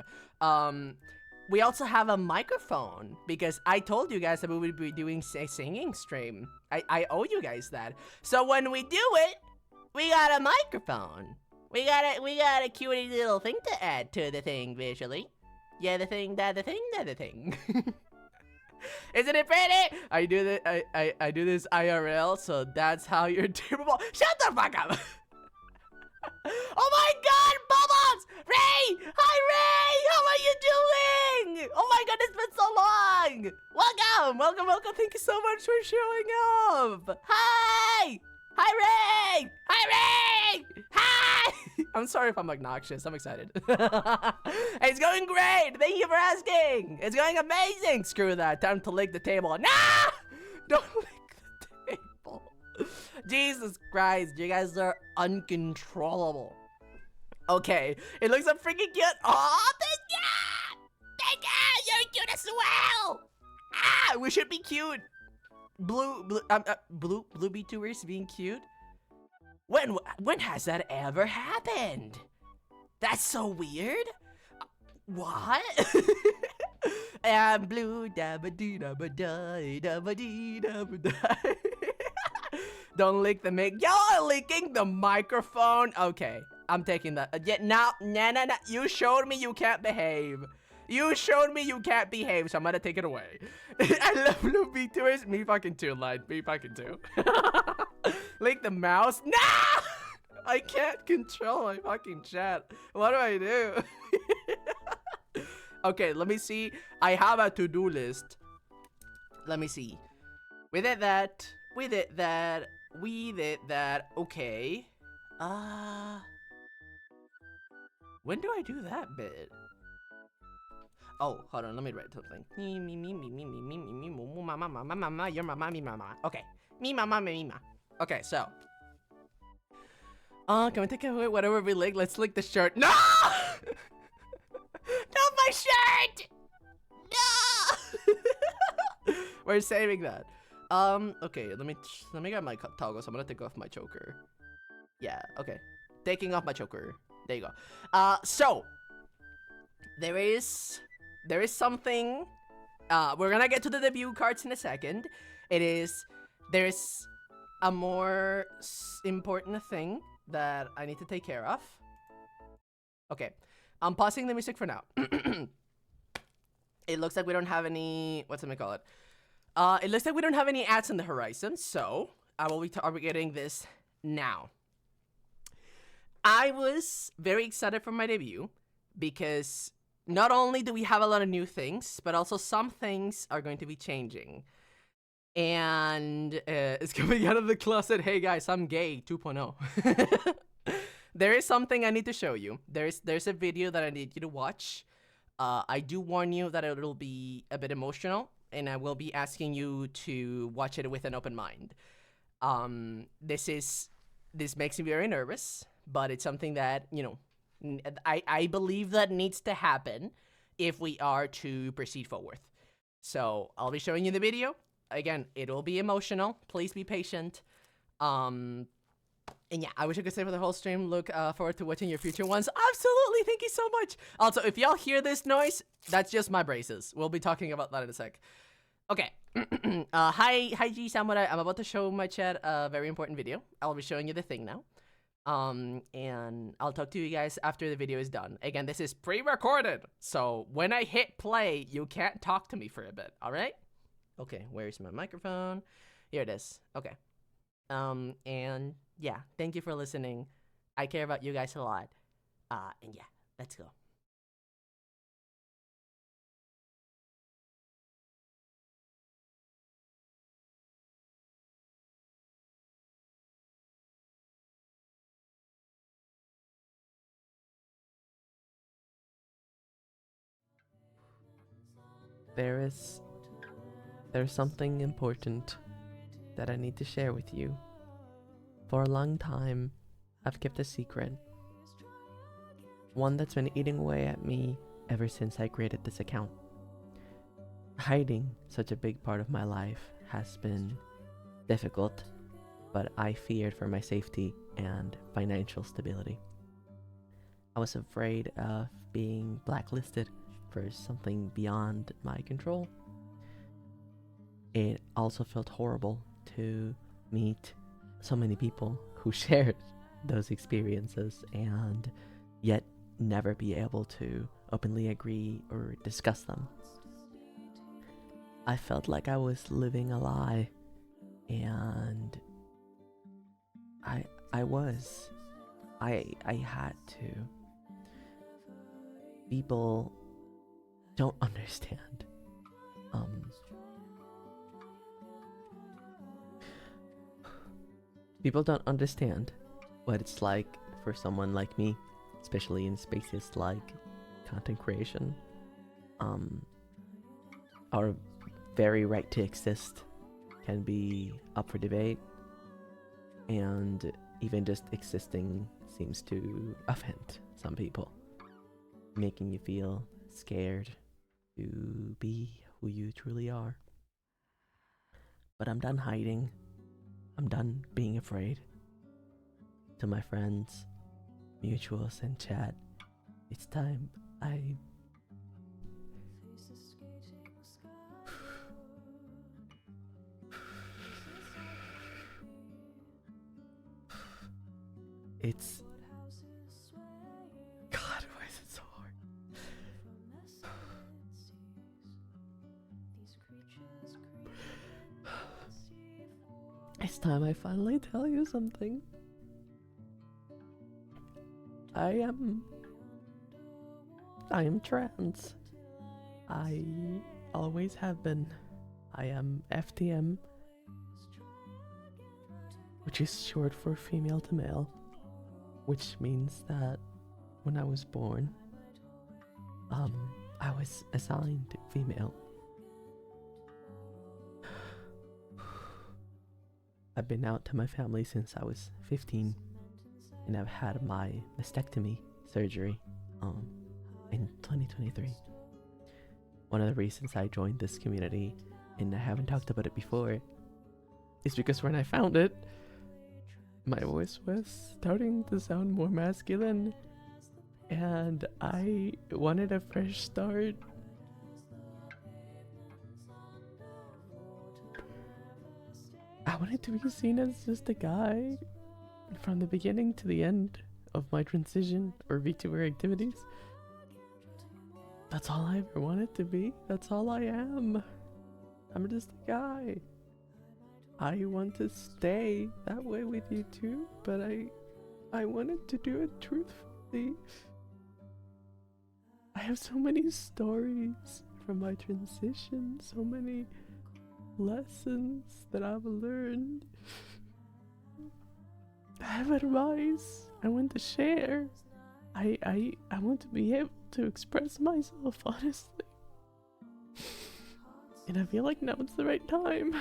We also have a microphone because I told you guys that we would be doing a singing stream. I owe you guys that. So when we do it, we got a microphone. We got a cutie little thing to add to the thing visually. Yeah, the thing. Isn't it pretty? I do this IRL, so that's how you're durable. Shut the fuck up! Oh my god, Bubbles! Ray! Hi, Ray! How are you doing? Oh my god, it's been so long! Welcome. Thank you so much for showing up. Hi! Hi, Ray! Hi! I'm sorry if I'm obnoxious. I'm excited. It's going great. Thank you for asking. It's going amazing. Screw that. Time to lick the table. No! Don't lick the table. Jesus Christ. You guys are uncontrollable. Okay. It looks so freaking cute. Oh, thank you! You're cute as well! Ah, we should be cute. Blue B2ers being cute? When has that ever happened? That's so weird. What? I'm blue dabba dee dabba die dabba dee dabba die. Don't lick the mic. Y'all licking the microphone. Okay, I'm taking that. Yeah, no. You showed me you can't behave. So I'm gonna take it away. I love blue B2ers. Me fucking too, lied. Me fucking too. Lick the mouse. No! I can't control my fucking chat. What do I do? Okay, let me see. I have a to-do list. Let me see. We did that. Okay. When do I do that bit? Oh, hold on, let me write something. Me, mama, your mama, me, mama. Okay. Me, mama, me, mama. Okay, so. Can we take away whatever we lick? Let's lick the shirt. No! Not my shirt! No! We're saving that. Okay, let me grab my toggles. I'm gonna take off my choker. Yeah, okay. Taking off my choker. There you go. So. There is something. We're gonna get to the debut cards in a second. There's a more important thing that I need to take care of. Okay, I'm pausing the music for now. It looks like we don't have any. What's it call it? It looks like we don't have any ads on the horizon, so I will be targeting this now. I was very excited for my debut because not only do we have a lot of new things, but also some things are going to be changing. And it's coming out of the closet. Hey guys, I'm gay 2.0. There is something I need to show you. There's a video that I need you to watch. I do warn you that it'll be a bit emotional. and I will be asking you to watch it with an open mind. This makes me very nervous, but it's something that, I believe that needs to happen if we are to proceed forward. So I'll be showing you the video. Again, it'll be emotional. Please be patient. And yeah, I wish I could say for the whole stream. Look forward to watching your future ones. Absolutely, thank you so much. Also, if y'all hear this noise, that's just my braces. We'll be talking about that in a sec. Okay. Hi G Samurai. I'm about to show my chat a very important video. I'll be showing you the thing now. And I'll talk to you guys after the video is done. Again, this is pre-recorded, so when I hit play, you can't talk to me for a bit, alright? Okay, where's my microphone? Here it is. Okay. And yeah, thank you for listening. I care about you guys a lot. And yeah, let's go. There's something important that I need to share with you. For a long time, I've kept a secret. One that's been eating away at me ever since I created this account. Hiding such a big part of my life has been difficult, but I feared for my safety and financial stability. I was afraid of being blacklisted for something beyond my control. It also felt horrible to meet so many people who shared those experiences and yet never be able to openly agree or discuss them. I felt like I was living a lie, and I had to. People don't understand. People don't understand what it's like for someone like me, especially in spaces like content creation. Our very right to exist can be up for debate, and even just existing seems to offend some people, making you feel scared to be who you truly are. But I'm done hiding. I'm done being afraid. To my friends, mutuals, and chat, it's time It's... God, why is it so hard? It's time I finally tell you something. I am trans. I always have been. I am FTM, which is short for female to male, which means that when I was born, I was assigned female. I've been out to my family since I was 15, and I've had my mastectomy surgery in 2023. One of the reasons I joined this community, and I haven't talked about it before, is because when I found it, my voice was starting to sound more masculine, and I wanted a fresh start. I wanted to be seen as just a guy from the beginning to the end of my transition or VTuber activities. That's all I ever wanted to be. That's all I am. I'm just a guy. I want to stay that way with you too, but I wanted to do it truthfully. I have so many stories from my transition, so many lessons that I've learned. I have advice I want to share. I want to be able to express myself honestly. And I feel like now it's the right time.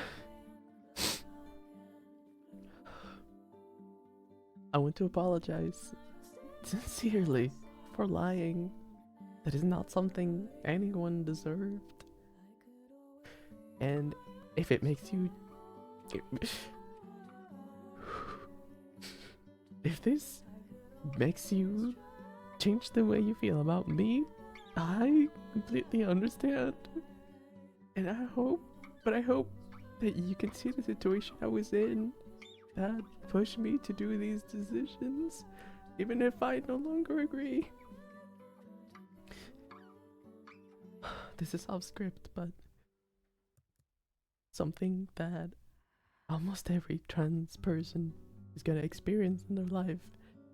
I want to apologize sincerely for lying. That is not something anyone deserved. And if it makes you... If this makes you change the way you feel about me, I completely understand. And I hope that you can see the situation I was in that pushed me to do these decisions, even if I no longer agree. This is off script, but something that almost every trans person is gonna experience in their life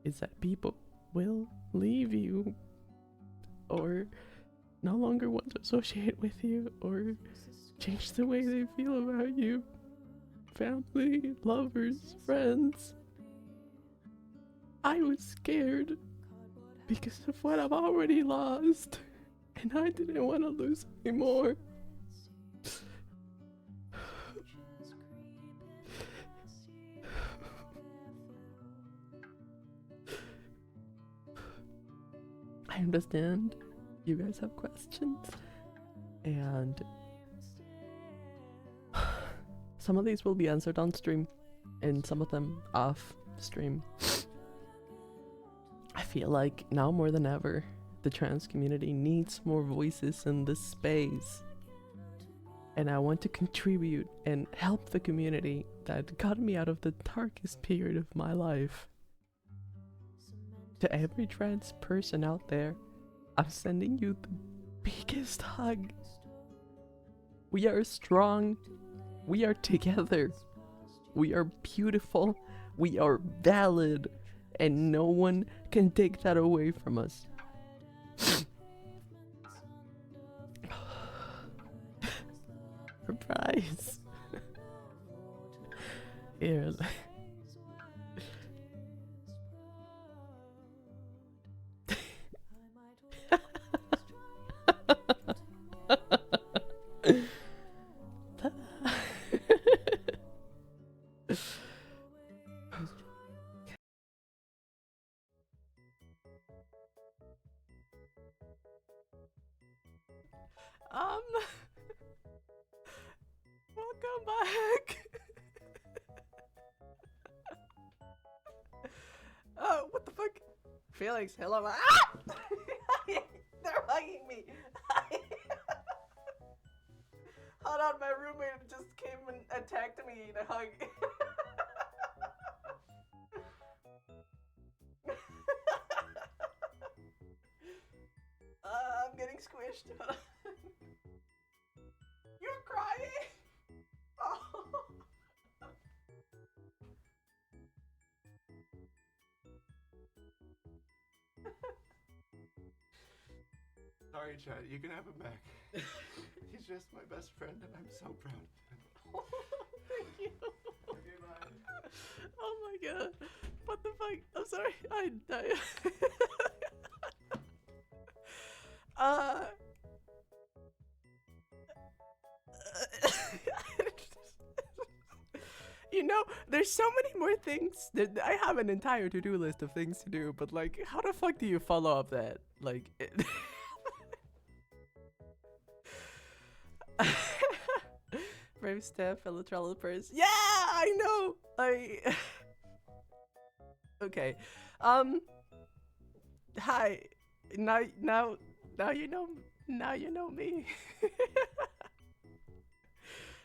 is that people will leave you or no longer want to associate with you or change the way they feel about you. Family, lovers, friends. I was scared because of what I've already lost, and I didn't want to lose anymore. I understand you guys have questions, and some of these will be answered on stream, and some of them off stream. I feel like now more than ever, the trans community needs more voices in this space. And I want to contribute and help the community that got me out of the darkest period of my life. To every trans person out there, I'm sending you the biggest hug. We are strong. We are together. We are beautiful. We are valid. And no one can take that away from us. Surprise. Here. Welcome back. Oh, what the fuck? Felix, hello. Ah! They're hugging me. Hold on, my roommate just came and attacked me in a hug. I'm getting squished. You're crying? Oh. Sorry, Chad, you can have him back. He's just my best friend, and I'm so proud of him. Thank you. Okay, bye. Oh my god. What the fuck? I'm sorry. You know, there's so many more things. I have an entire to-do list of things to do, but like, how the fuck do you follow up that? Like, Brave Steph, fellow travelers. Yeah, I know. Okay. Hi. Now you know me.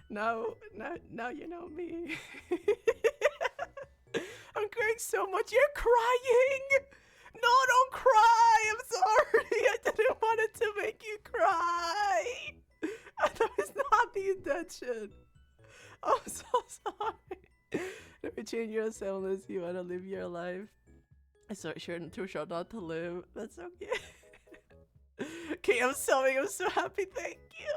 now you know me. I'm crying so much. You're crying. No, don't cry. I'm sorry. I didn't want it to make you cry. That was not the intention. I'm so sorry. Never change yourself unless you want to live your life. It's so too short not to live. That's okay. Okay, I'm so happy. Thank you.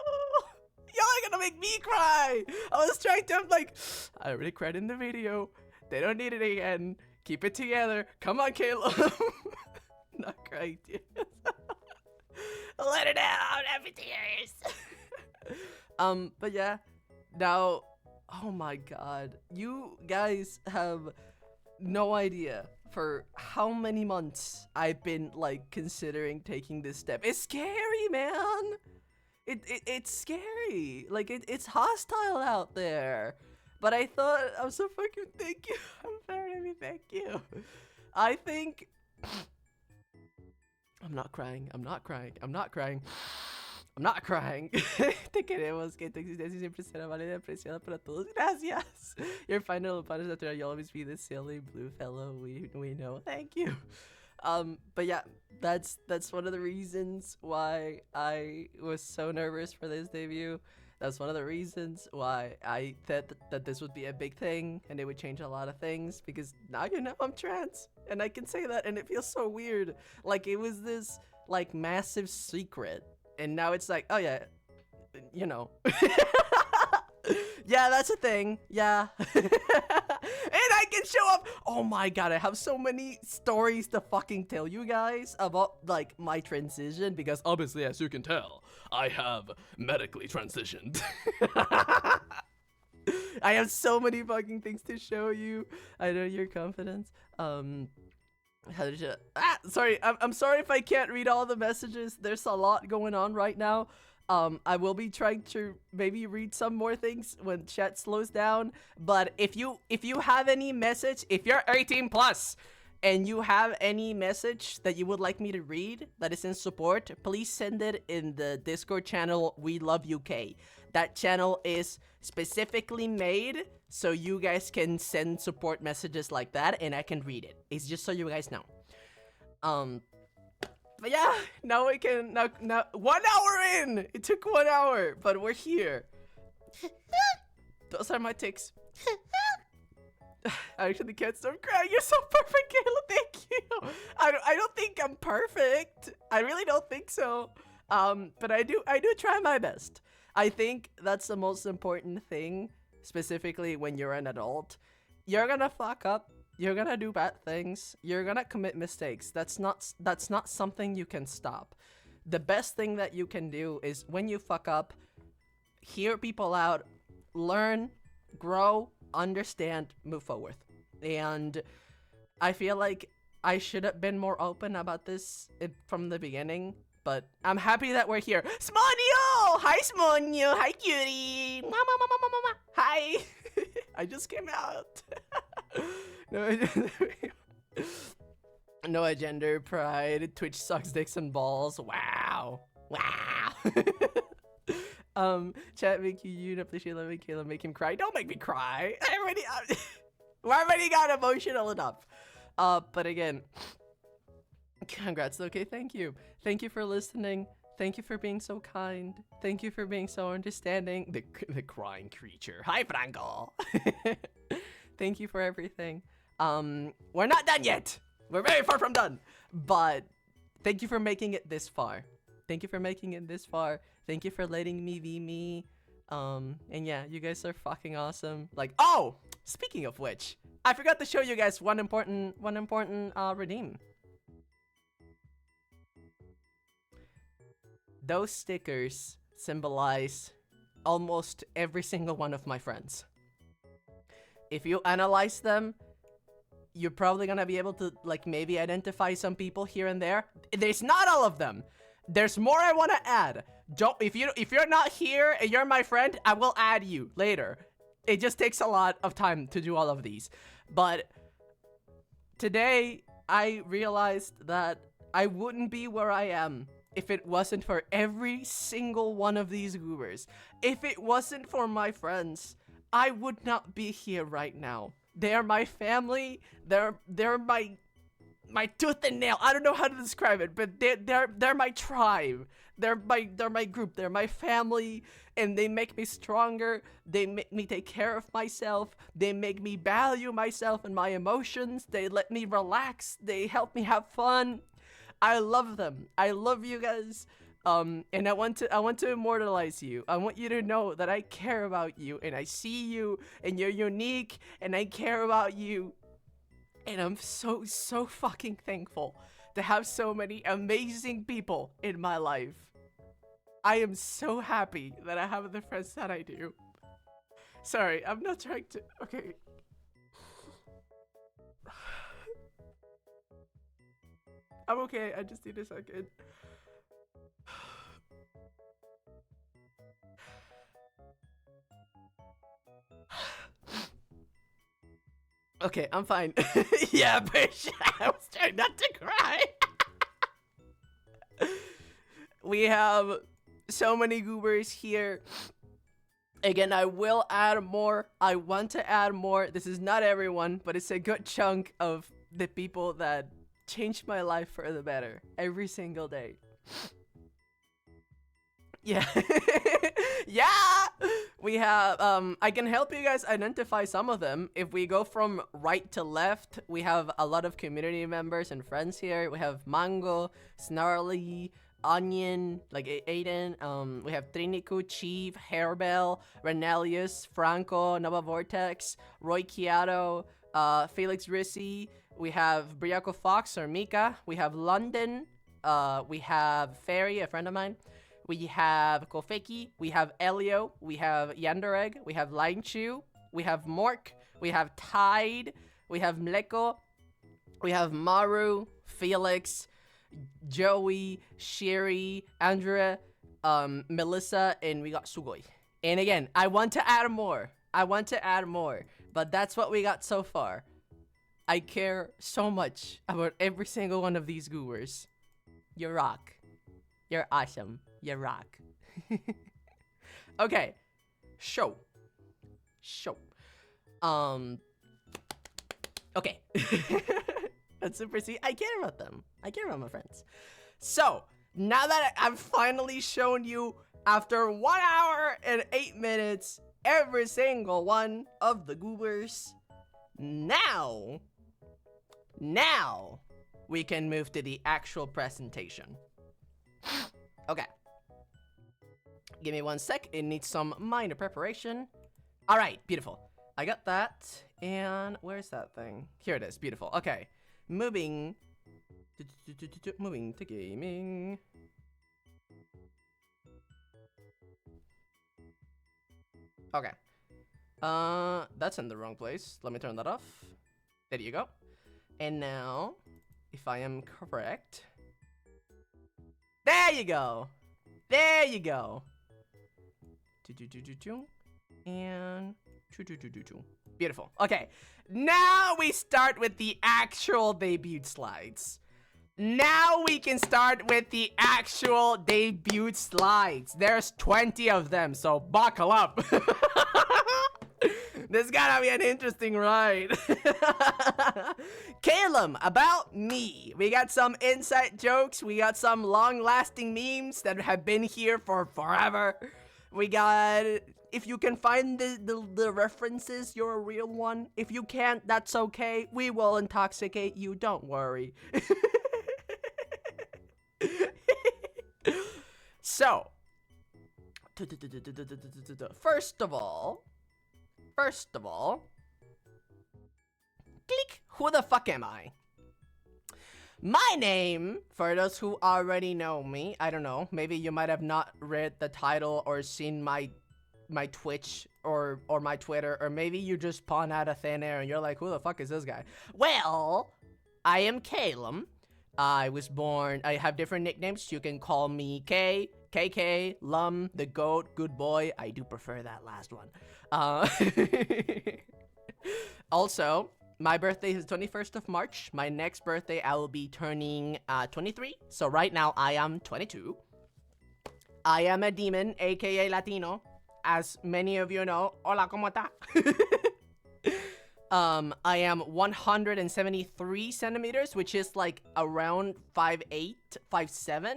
Y'all are gonna make me cry. I was trying to, I'm like, I already cried in the video. They don't need it again. Keep it together. Come on, Caleb. Not crying, dude. Let it out. Everything hurts. But yeah, now, oh my god, you guys have no idea for how many months I've been like considering taking this step. It's scary, man. It's scary. Like it's hostile out there. But I thought I'm so fucking thank you. I'm sorry to be thank you. I think I'm not crying. I'm not crying. I'm not crying. I'm not crying. Te queremos, que tu existencia siempre será válida y apreciada para todos. Gracias. Your final apology natural. You'll always be the silly blue fellow we know. Thank you. But yeah, that's one of the reasons why I was so nervous for this debut. That's one of the reasons why I thought that this would be a big thing and it would change a lot of things, because now you know I'm trans and I can say that and it feels so weird. Like it was this like massive secret and now it's like, oh yeah, you know. Yeah, that's a thing. Yeah. And I can show up. Oh my god, I have so many stories to fucking tell you guys about like my transition, because obviously, as you can tell, I have medically transitioned. I have so many fucking things to show you. I know your confidence. Sorry, I'm sorry if I can't read all the messages. There's a lot going on right now. I will be trying to maybe read some more things when chat slows down. But if you have any message, if you're 18 plus and you have any message that you would like me to read that is in support, please send it in the Discord channel We Love UK. That channel is specifically made so you guys can send support messages like that and I can read it. It's just so you guys know. But yeah, now we can, now 1 hour in! It took 1 hour, but we're here. Those are my ticks. I actually can't stop crying. You're so perfect, Kayla. Thank you. I don't think I'm perfect. I really don't think so. But I do try my best. I think that's the most important thing, specifically when you're an adult. You're gonna fuck up. You're gonna do bad things. You're gonna commit mistakes. That's not something you can stop. The best thing that you can do is when you fuck up, hear people out, learn, grow, understand, move forward. And I feel like I should have been more open about this from the beginning, but I'm happy that we're here. Smonio! Hi, Smonio! Hi, cutie! Mama. Hi! I just came out. No agender, pride, Twitch sucks dicks and balls. Wow. Chat make you appreciate loving Caleb, make him cry. Don't make me cry. I already got emotional enough. But again, congrats. Okay, thank you. Thank you for listening. Thank you for being so kind. Thank you for being so understanding. The crying creature. Hi, Franco. Thank you for everything. We're not done yet. We're very far from done. But thank you for making it this far. Thank you for making it this far. Thank you for letting me be me. And yeah, you guys are fucking awesome. Like, oh, speaking of which, I forgot to show you guys one important redeem. Those stickers symbolize almost every single one of my friends. If you analyze them, you're probably gonna be able to like maybe identify some people here and there. There's not all of them. There's more I want to add. If you're not here and you're my friend, I will add you later. It just takes a lot of time to do all of these. But today I realized that I wouldn't be where I am if it wasn't for every single one of these goobers. If it wasn't for my friends, I would not be here right now. They are my family. They're my tooth and nail. I don't know how to describe it, but they're my tribe. They're my group. They're my family, and they make me stronger. They make me take care of myself. They make me value myself and my emotions. They let me relax. They help me have fun. I love them. I love you guys. And I want to immortalize you. I want you to know that I care about you and I see you and you're unique and I care about you. And I'm so fucking thankful to have so many amazing people in my life. I am so happy that I have the friends that I do. Sorry, I'm not trying to. Okay. I'm okay. I just need a second. Okay, I'm fine. Yeah, bitch. I was trying not to cry. We have so many goobers here. Again, I will add more. I want to add more. This is not everyone, but it's a good chunk of the people that changed my life for the better every single day. Yeah. Yeah. We have I can help you guys identify some of them. If we go from right to left, we have a lot of community members and friends here. We have Mango, Snarly, Onion, like Aiden, we have Triniku, Chief, Hairbell, Renelius, Franco, Nova Vortex, Roy Chiato, Felix Risi, we have Briaco Fox or Mika, we have London, we have Fairy, a friend of mine, we have Kofeki, we have Elio, we have Yandereg, we have Linechu, we have Mork, we have Tide, we have Mleko, we have Maru, Felix, Joey, Sherry, Andrea, Melissa, and we got Sugoi. And again, I want to add more. But that's what we got so far. I care so much about every single one of these goobers. You rock. You're awesome. You rock. Okay. Show. Okay. That's super sweet. I care about them. I care about my friends. So, now that I've finally shown you, after 1 hour and 8 minutes, every single one of the goobers, now, we can move to the actual presentation. Okay. Give me 1 sec. It needs some minor preparation. All right, beautiful. I got that. And where's that thing? Here it is. Beautiful. Okay. Moving to gaming. Okay. That's in the wrong place. Let me turn that off. There you go. And now, if I am correct, there you go. And beautiful. Okay. Now we start with the actual debut slides. Now we can start with the actual debut slides. There's 20 of them, so buckle up. This is gonna be an interesting ride. Calum, about me. We got some inside jokes. We got some long-lasting memes that have been here for forever. We got... If you can find the references, you're a real one. If you can't, that's okay. We will intoxicate you, don't worry. So, first of all, click, who the fuck am I? My name, for those who already know me, I don't know, maybe you might have not read the title or seen my Twitch or my Twitter, or maybe you just spawn out of thin air and you're like, who the fuck is this guy? Well, I am Calum. I was born, I have different nicknames. You can call me K, KK, Lum, the GOAT, Good Boy. I do prefer that last one. Also, my birthday is 21st of March. My next birthday, I will be turning 23. So right now, I am 22. I am a demon, aka Latino. As many of you know, hola, ¿cómo está? I am 173 centimeters, which is like around 5'8", 5'7".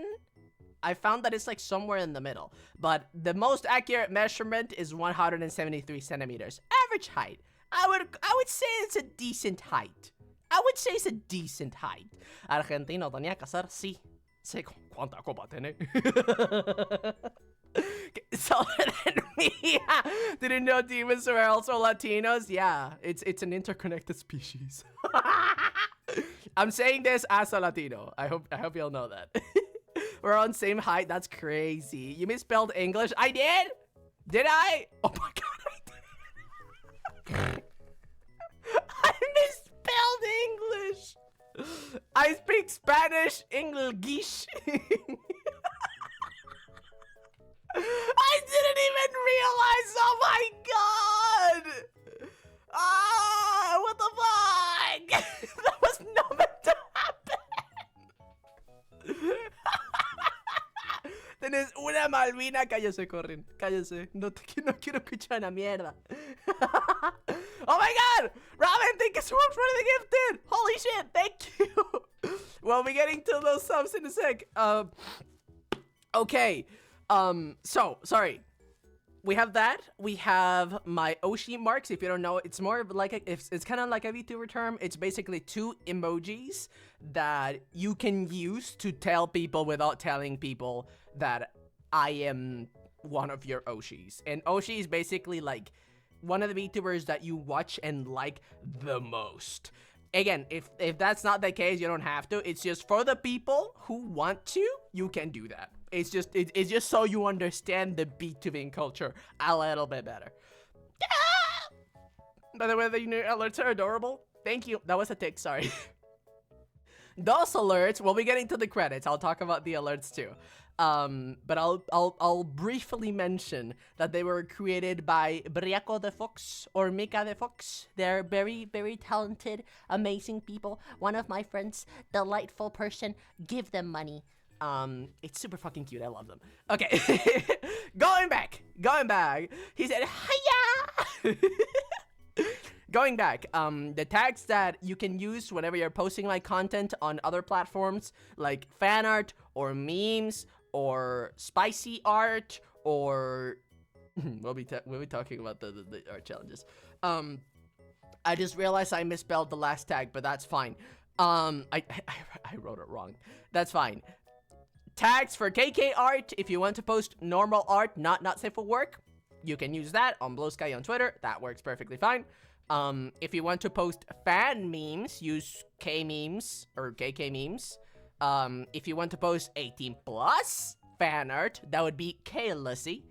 I found that it's like somewhere in the middle, but the most accurate measurement is 173 centimeters. Average height. I would say it's a decent height. Argentino tenía que ser, sí. Sé cuánta copa tiene. So then me, didn't know demons were also Latinos. Yeah, it's an interconnected species. I'm saying this as a Latino. I hope you'll know that. We're on same height. That's crazy. You misspelled English. I did? Did I? Oh my god, I did. I misspelled English. I speak Spanish, English. I didn't even realize. Oh my god. Ah, what the fuck? That was not meant to happen. Tenés una Malvina. Cállese, Corrin. Cállese. No quiero escuchar una mierda. Oh my god! Robin, thank you so much for the gifted! Holy shit, thank you! We'll be getting to those subs in a sec. Okay. So, sorry. We have that. We have my Oshi marks. If you don't know, it's more of like it's kind of like a VTuber term. It's basically 2 emojis that you can use to tell people without telling people that I am one of your Oshis. And Oshi is basically like one of the VTubers that you watch and like the most. Again, if that's not the case, you don't have to. It's just for the people who want to, you can do that. It's just so you understand the VTubing culture a little bit better. By the way, the new alerts are adorable. Thank you. That was a tick, sorry. Those alerts, we'll be getting to the credits. I'll talk about the alerts too. But I'll briefly mention that they were created by Briaco the Fox or Mika the Fox. They're very, very talented, amazing people. One of my friends, delightful person. Give them money. It's super fucking cute. I love them. Okay. Going back. He said, hiya! Going back, the tags that you can use whenever you're posting my content on other platforms, like fan art or memes or spicy art or we'll be talking about the art challenges. I just realized I misspelled the last tag, but that's fine. I wrote it wrong. That's fine. Tags for KK art. If you want to post normal art, not safe for work, you can use that on Blue Sky on Twitter. That works perfectly fine. If you want to post fan memes, use K memes or KK memes. If you want to post 18 plus fan art, that would be K-Lussy.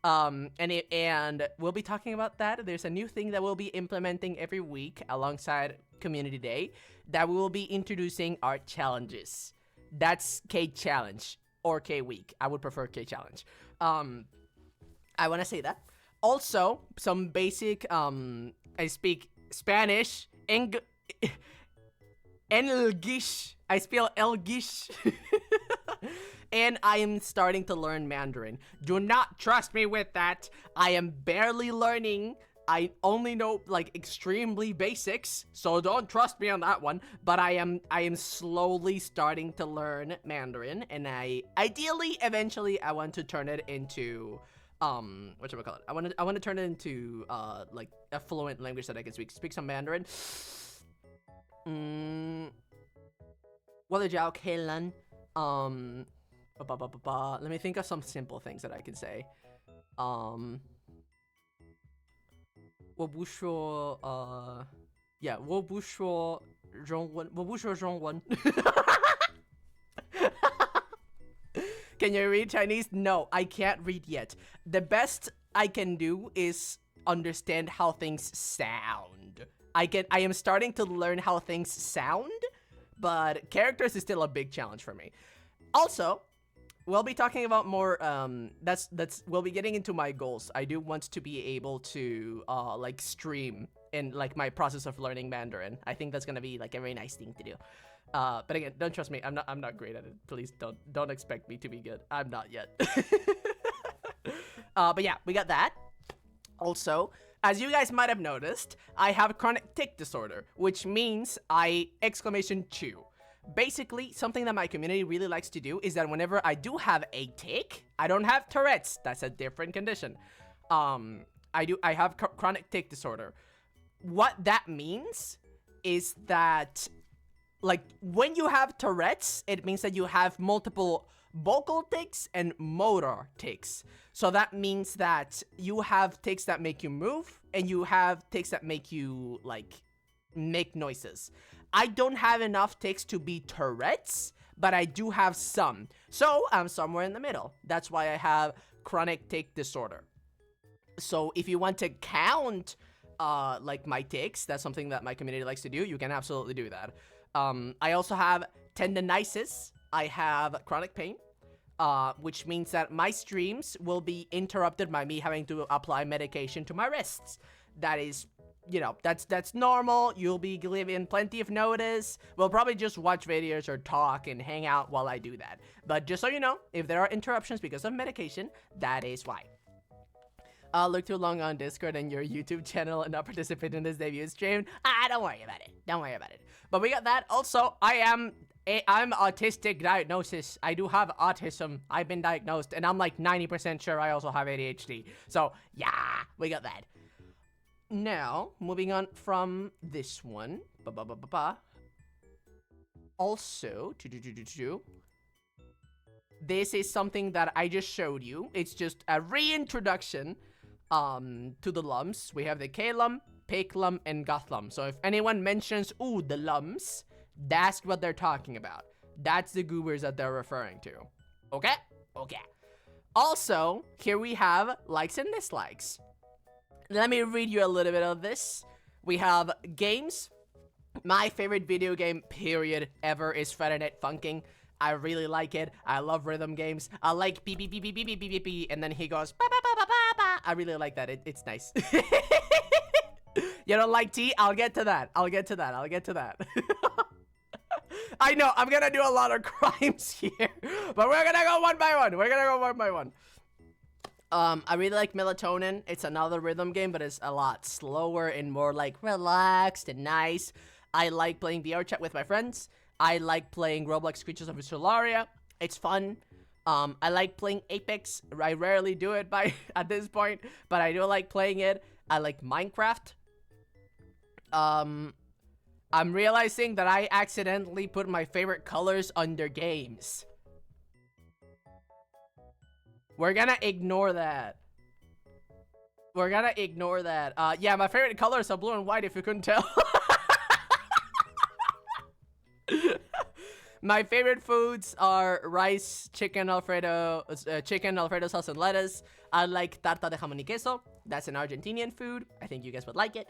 And we'll be talking about that. There's a new thing that we'll be implementing every week alongside Community Day that we will be introducing art challenges. That's K-Challenge or K-Week. I would prefer K-Challenge. I want to say that. Also, some basic, I speak Spanish, English. I spell Elgish. And I am starting to learn Mandarin. Do not trust me with that. I am barely learning. I only know like extremely basics, so don't trust me on that one. But I am slowly starting to learn Mandarin, and ideally eventually I want to turn it into whatchamacallit? I want to turn it into like a fluent language that I can speak some Mandarin. Let me think of some simple things that I can say. 我不说我不说中文 Can you read Chinese? No, I can't read yet. The best I can do is understand how things sound. I am starting to learn how things sound, but characters is still a big challenge for me. Also, we'll be talking about more, we'll be getting into my goals. I do want to be able to, like, stream in, like, my process of learning Mandarin. I think that's gonna be, like, a very nice thing to do. But again, don't trust me. I'm not great at it. Please don't expect me to be good. I'm not yet. But yeah, we got that. Also, as you guys might have noticed, I have chronic tic disorder, which means exclamation chew. Basically, something that my community really likes to do is that whenever I do have a tic, I don't have Tourette's. That's a different condition. I have chronic tic disorder. What that means is that, like, when you have Tourette's, it means that you have multiple vocal tics and motor tics. So that means that you have tics that make you move, and you have tics that make you, like, make noises. I don't have enough tics to be Tourette's, but I do have some. So I'm somewhere in the middle. That's why I have chronic tic disorder. So if you want to count like my tics, that's something that my community likes to do, you can absolutely do that. I also have tendonitis. I have chronic pain, which means that my streams will be interrupted by me having to apply medication to my wrists. That is, you know, that's normal. You'll be given plenty of notice. We'll probably just watch videos or talk and hang out while I do that. But just so you know, if there are interruptions because of medication, that is why. Look too long on Discord and your YouTube channel and not participate in this debut stream. Don't worry about it. Don't worry about it. But we got that. Also, I'm autistic diagnosis. I do have autism. I've been diagnosed, and I'm like 90% sure I also have ADHD. So, yeah, we got that. Now, moving on from this one. Also, this is something that I just showed you. It's just a reintroduction to the lumps. We have the K-lump, Pake-lump, and Goth-lump. So if anyone mentions, ooh, the lumps, that's what they're talking about. That's the goobers that they're referring to. Okay? Okay. Also, here we have likes and dislikes. Let me read you a little bit of this. We have games. My favorite video game, period, ever is Friday Night Funkin'. I really like it. I love rhythm games. I like beep beep beep beep beep beep beep beep beep, and then he goes ba ba ba ba ba ba. I really like that. It's nice. You don't like tea? I'll get to that. I'll get to that. I know I'm gonna do a lot of crimes here, but we're gonna go one by one. I really like Melatonin. It's another rhythm game, but it's a lot slower and more like relaxed and nice. I like playing VR chat with my friends. I like playing Roblox Creatures of Solaria. It's fun. I like playing Apex. I rarely do it at this point, but I do like playing it. I like Minecraft. I'm realizing that I accidentally put my favorite colors under games. We're gonna ignore that. Yeah, my favorite colors are blue and white, if you couldn't tell. My favorite foods are rice, chicken Alfredo sauce and lettuce. I like tarta de jamón y queso. That's an Argentinian food. I think you guys would like it.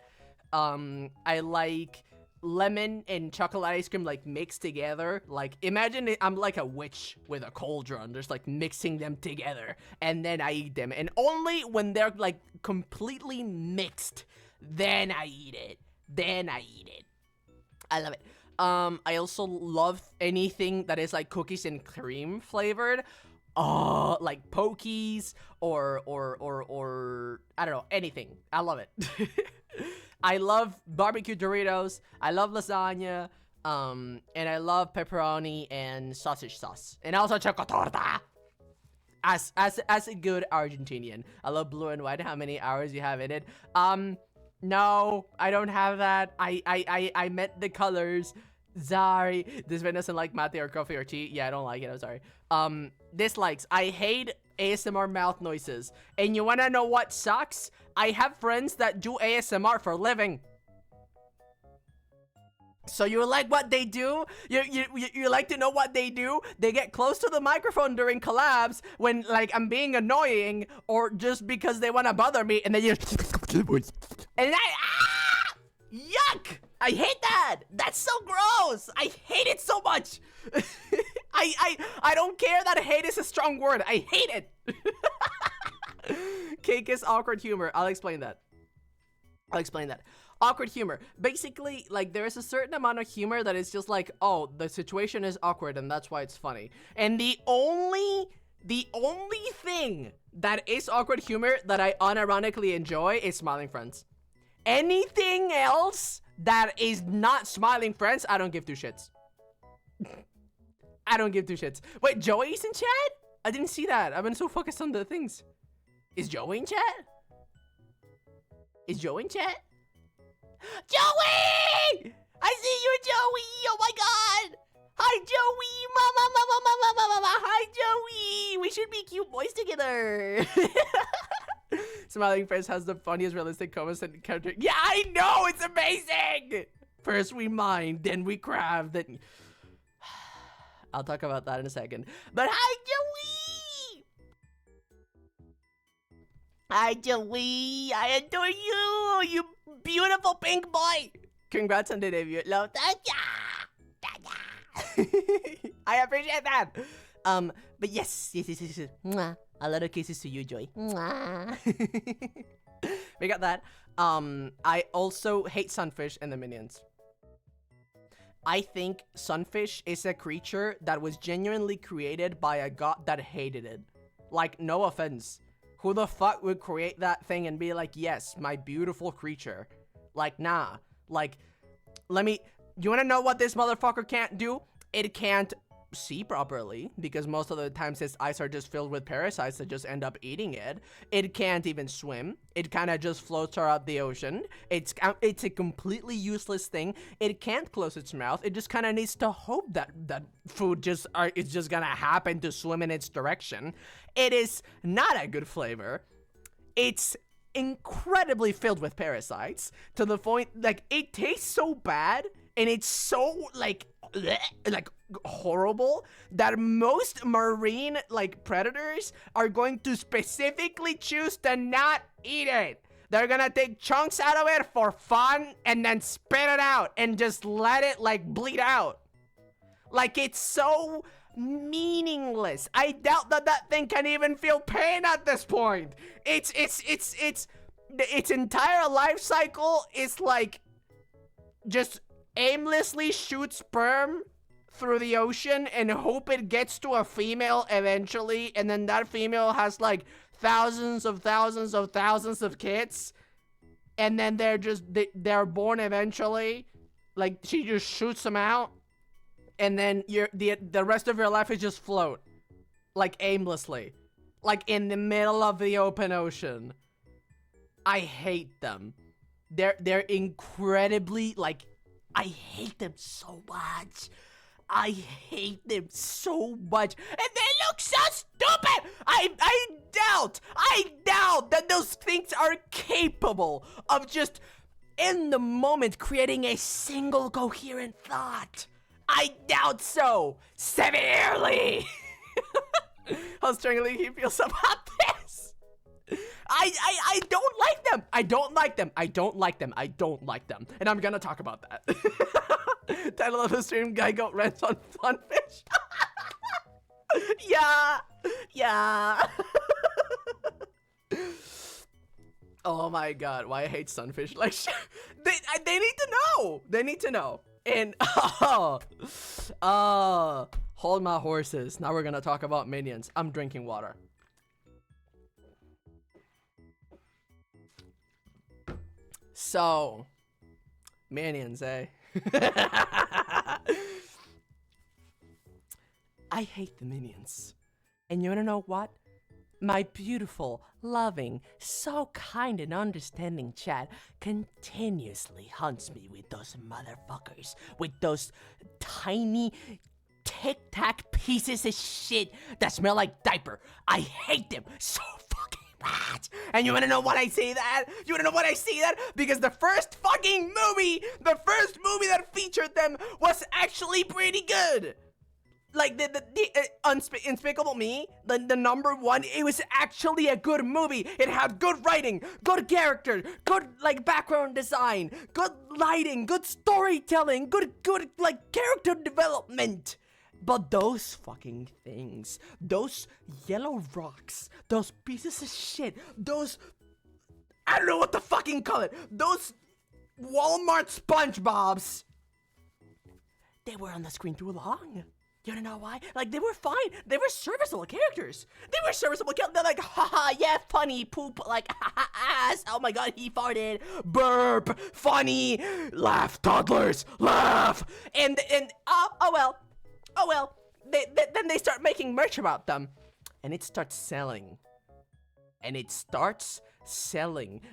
I like lemon and chocolate ice cream like mixed together. Like imagine I'm like a witch with a cauldron, just like mixing them together, and then I eat them. And only when they're like completely mixed, then I eat it. I love it. I also love anything that is like cookies and cream flavored. Like Pokies or I don't know, anything. I love it. I love barbecue Doritos. I love lasagna. And I love pepperoni and sausage sauce. And also chocotorta. As a good Argentinian. I love blue and white. How many hours you have in it? No, I don't have that. I meant the colors. Sorry. This man doesn't like mate or coffee or tea. Yeah, I don't like it. I'm sorry. Dislikes. I hate ASMR mouth noises. And you wanna know what sucks? I have friends that do ASMR for a living. So you like what they do? You like to know what they do? They get close to the microphone during collabs when like I'm being annoying or just because they want to bother me, and then you and yuck! I hate that. That's so gross. I hate it so much. I don't care that hate is a strong word. I hate it. Cake is awkward humor. I'll explain that. Awkward humor. Basically, like, there is a certain amount of humor that is just like, oh, the situation is awkward and that's why it's funny. And the only thing that is awkward humor that I unironically enjoy is Smiling Friends. Anything else that is not Smiling Friends, I don't give two shits. I don't give two shits. Wait, Joey's in chat? I didn't see that. I've been so focused on the things. Is Joey in chat? Joey! I see you, Joey! Oh my god! Hi, Joey! Mama! Hi, Joey! We should be cute boys together! Smiling Friends has the funniest realistic comments and character. Yeah, I know! It's amazing! First we mine, then we craft, then... I'll talk about that in a second. But hi, Joey! Hi, Joey! I adore you! You beautiful pink boy! Congrats on the debut. Love that. I appreciate that. But yes. Mwah. A lot of kisses to you, Joy. Mwah. We got that. I also hate Sunfish and the minions. I think Sunfish is a creature that was genuinely created by a god that hated it. Like, no offense. Who the fuck would create that thing and be like, yes, my beautiful creature? Like, nah. Like, you wanna know what this motherfucker can't do? It can't see properly, because most of the times its eyes are just filled with parasites that just end up eating it. It can't even swim. It kind of just floats around the ocean. It's a completely useless thing. It can't close its mouth. It just kind of needs to hope that food is just gonna happen to swim in its direction. It is not a good flavor. It's incredibly filled with parasites to the point, like, it tastes so bad and it's so like horrible that most marine like predators are going to specifically choose to not eat it. They're gonna take chunks out of it for fun and then spit it out and just let it like bleed out. Like, it's so meaningless. I doubt that thing can even feel pain at this point. Its entire life cycle is like just aimlessly shoot sperm through the ocean and hope it gets to a female eventually, and then that female has like thousands of kids, and then they're born eventually. Like, she just shoots them out, and then the rest of your life is just float, like, aimlessly, like in the middle of the open ocean. I hate them. They're incredibly, like, I hate them so much. I hate them so much. And they look so stupid! I doubt that those things are capable of just, in the moment, creating a single coherent thought. I doubt so. Severely! How strongly he feels about this. I don't like them. I don't like them. I don't like them. I don't like them. And I'm gonna talk about that. Title of the stream, Guy Goat Rants on Sunfish. Yeah. Oh my god, why I hate Sunfish. Like, they need to know. They need to know. And, hold my horses. Now we're gonna talk about minions. I'm drinking water. So, minions, eh? I hate the minions. And you wanna know what? My beautiful, loving, so kind and understanding chat continuously hunts me with those motherfuckers. With those tiny tic-tac pieces of shit that smell like diaper. I hate them so fucking much. And you wanna know why I say that? You wanna know why I say that? Because the first movie that featured them was actually pretty good. Like, Unspeakable Me, the number one, it was actually a good movie. It had good writing, good character, good, like, background design, good lighting, good storytelling, good, like, character development. But those fucking things, those yellow rocks, those pieces of shit, those, I don't know what to fucking call it, those Walmart SpongeBobs, they were on the screen too long. You wanna know why? Like, they were fine. They were serviceable characters. They're like, haha, yeah, funny, poop, like, haha, ass. Oh my god, he farted. Burp, funny, laugh, toddlers, laugh. And oh well. Then they start making merch about them. And it starts selling.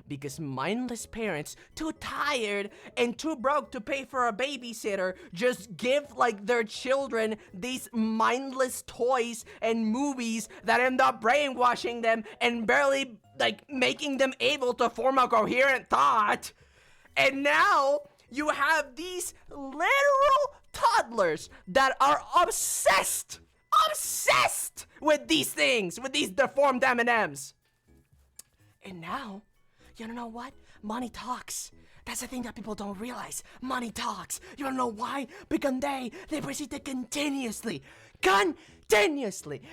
Because mindless parents, too tired and too broke to pay for a babysitter, just give, like, their children these mindless toys and movies that end up brainwashing them and barely, like, making them able to form a coherent thought. And now you have these literal toddlers that are obsessed with these things, with these deformed M&Ms. And now, you know what? Money talks. That's the thing that people don't realize. Money talks. You don't know why? Because they proceed to continuously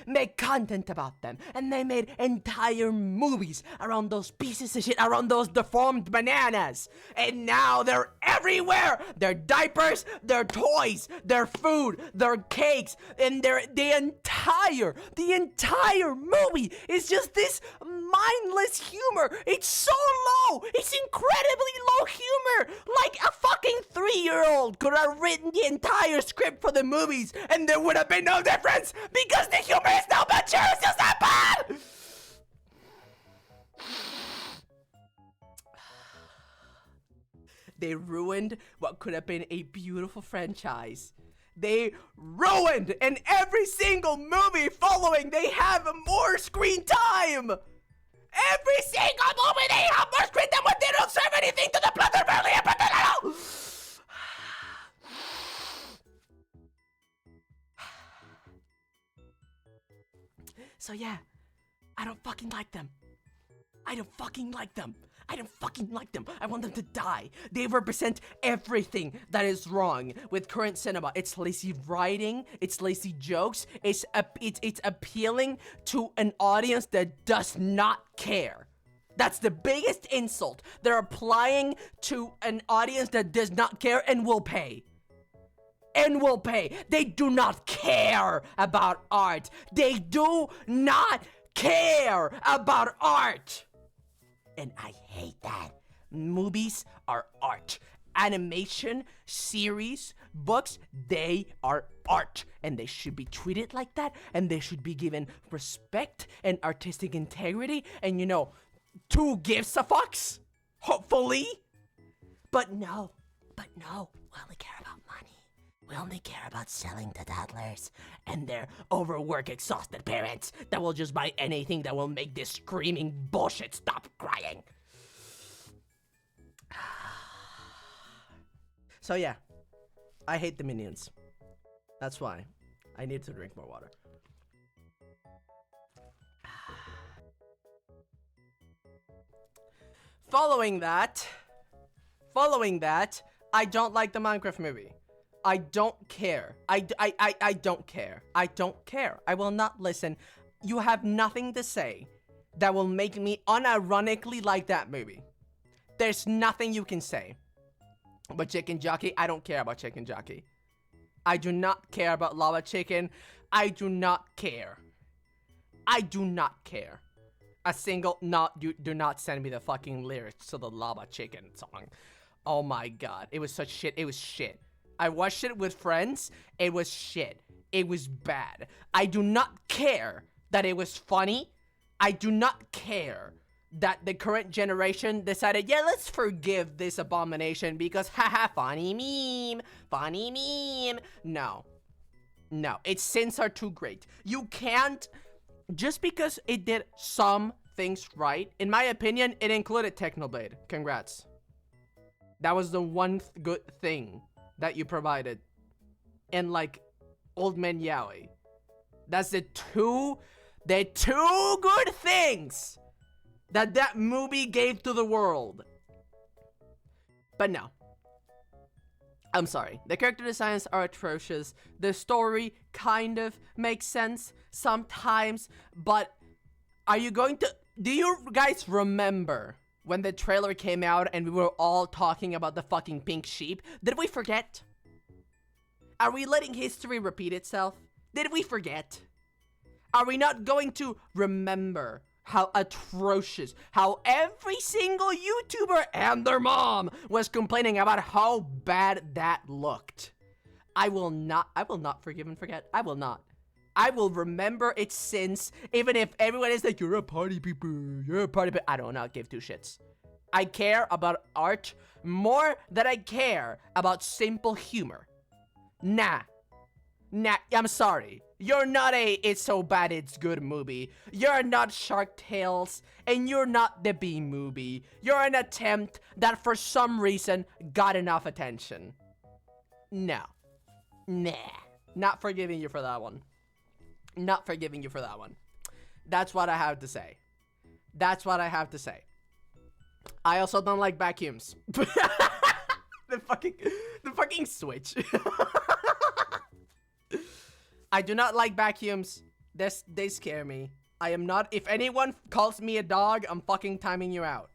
make content about them. And they made entire movies around those pieces of shit, around those deformed bananas. And now they're everywhere. Their diapers, their toys, their food, their cakes, and the entire movie is just this mindless humor. It's so low. It's incredibly low humor. Like a fucking 3-year-old could have written the entire script for the movies and there would have been no difference because the humor is not mature. It's just that bad. They ruined what could have been a beautiful franchise. They ruined, and every single movie following, they have more screen time. Every single movie, they have more screen time when they don't serve anything to the plot. They're barely empathetic. So yeah, I don't fucking like them. I don't fucking like them. I want them to die. They represent everything that is wrong with current cinema. It's lazy writing. It's lazy jokes. It's appealing to an audience that does not care. That's the biggest insult they're applying to an audience that does not care and will pay. They do not care about art. They do not care about art. And I hate that. Movies are art. Animation, series, books, they are art. And they should be treated like that. And they should be given respect and artistic integrity. And 2 gives a fucks. Hopefully. But no. We only care about money. We only care about selling to toddlers and their overwork exhausted parents that will just buy anything that will make this screaming bullshit stop crying. So yeah, I hate the Minions. That's why I need to drink more water. Following that, I don't like the Minecraft movie. I don't care. I don't care. I don't care. I will not listen. You have nothing to say that will make me unironically like that movie. There's nothing you can say. But Chicken Jockey, I don't care about Chicken Jockey. I do not care about Lava Chicken. I do not care. You do not send me the fucking lyrics to the Lava Chicken song. Oh my god. It was such shit. It was shit. I watched it with friends. It was shit. It was bad. I do not care that it was funny. I do not care that the current generation decided, yeah, let's forgive this abomination because, haha, funny meme. No, its sins are too great. You can't, just because it did some things right, in my opinion, it included Technoblade. Congrats. That was the one good thing that you provided. And like Old Man Yowie. That's the two good things that movie gave to the world. But no. I'm sorry. The character designs are atrocious. The story kind of makes sense sometimes. But are you going to... Do you guys remember when the trailer came out and we were all talking about the fucking pink sheep? Did we forget? Are we letting history repeat itself? Did we forget? Are we not going to remember how atrocious, how every single YouTuber and their mom was complaining about how bad that looked? I will not forgive and forget. I will not. I will remember its sins, even if everyone is like, you're a party pooper. I do not give 2 shits. I care about art more than I care about simple humor. Nah, I'm sorry. You're not a It's So Bad It's Good movie. You're not Shark Tales, and you're not the Bee movie. You're an attempt that for some reason got enough attention. No. Nah. Not forgiving you for that one. Not forgiving you for that one. That's what I have to say. That's what I have to say. I also don't like vacuums. The fucking switch. I do not like vacuums. They scare me. I am not. If anyone calls me a dog, I'm fucking timing you out.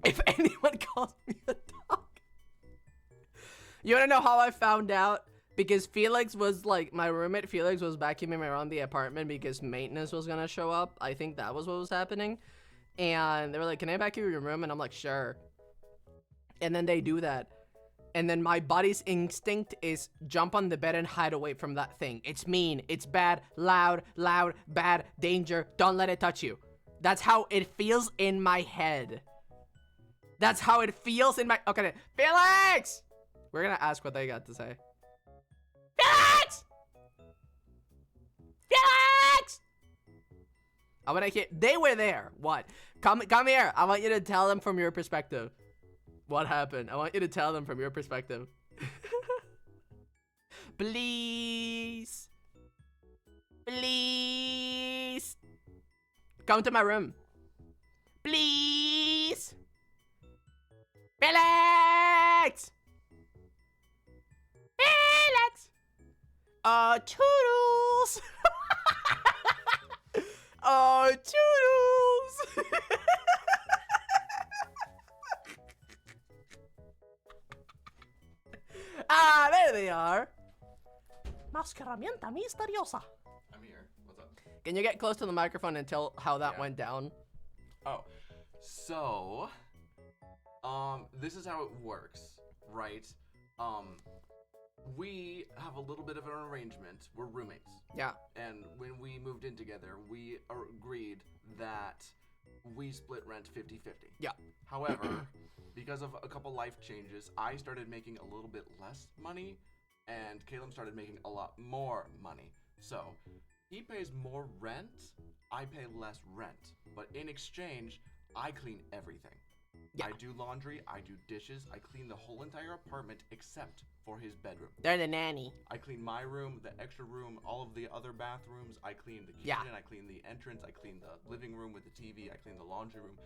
If anyone calls me a dog. You wanna know how I found out? Because Felix was like, my roommate Felix was vacuuming around the apartment because maintenance was gonna show up. I think that was what was happening. And they were like, can I vacuum your room? And I'm like, sure. And then they do that. And then my body's instinct is jump on the bed and hide away from that thing. It's mean. It's bad. Loud, bad, danger. Don't let it touch you. That's how it feels in my head. That's how it feels in my... Okay, Felix! We're gonna ask what they got to say. Felix! Felix! I wanna hear... They were there. What? Come here. I want you to tell them from your perspective. What happened? I want you to tell them from your perspective. Please. Please. Come to my room. Please. Felix. Felix. Toodles. Toodles. Ah, there they are. Mascaramienta misteriosa. I'm here. What's up? Can you get close to the microphone and tell how that went down? Oh, so, this is how it works, right? We have a little bit of an arrangement. We're roommates. Yeah. And when we moved in together, we agreed that we split rent 50-50. Yeah. However, because of a couple life changes, I started making a little bit less money, and Caleb started making a lot more money. So, he pays more rent, I pay less rent. But in exchange, I clean everything. Yeah. I do laundry, I do dishes, I clean the whole entire apartment except for his bedroom. They're the nanny. I clean my room, the extra room, all of the other bathrooms. I clean the kitchen, Yeah. I clean the entrance, I clean the living room with the TV, I clean the laundry room.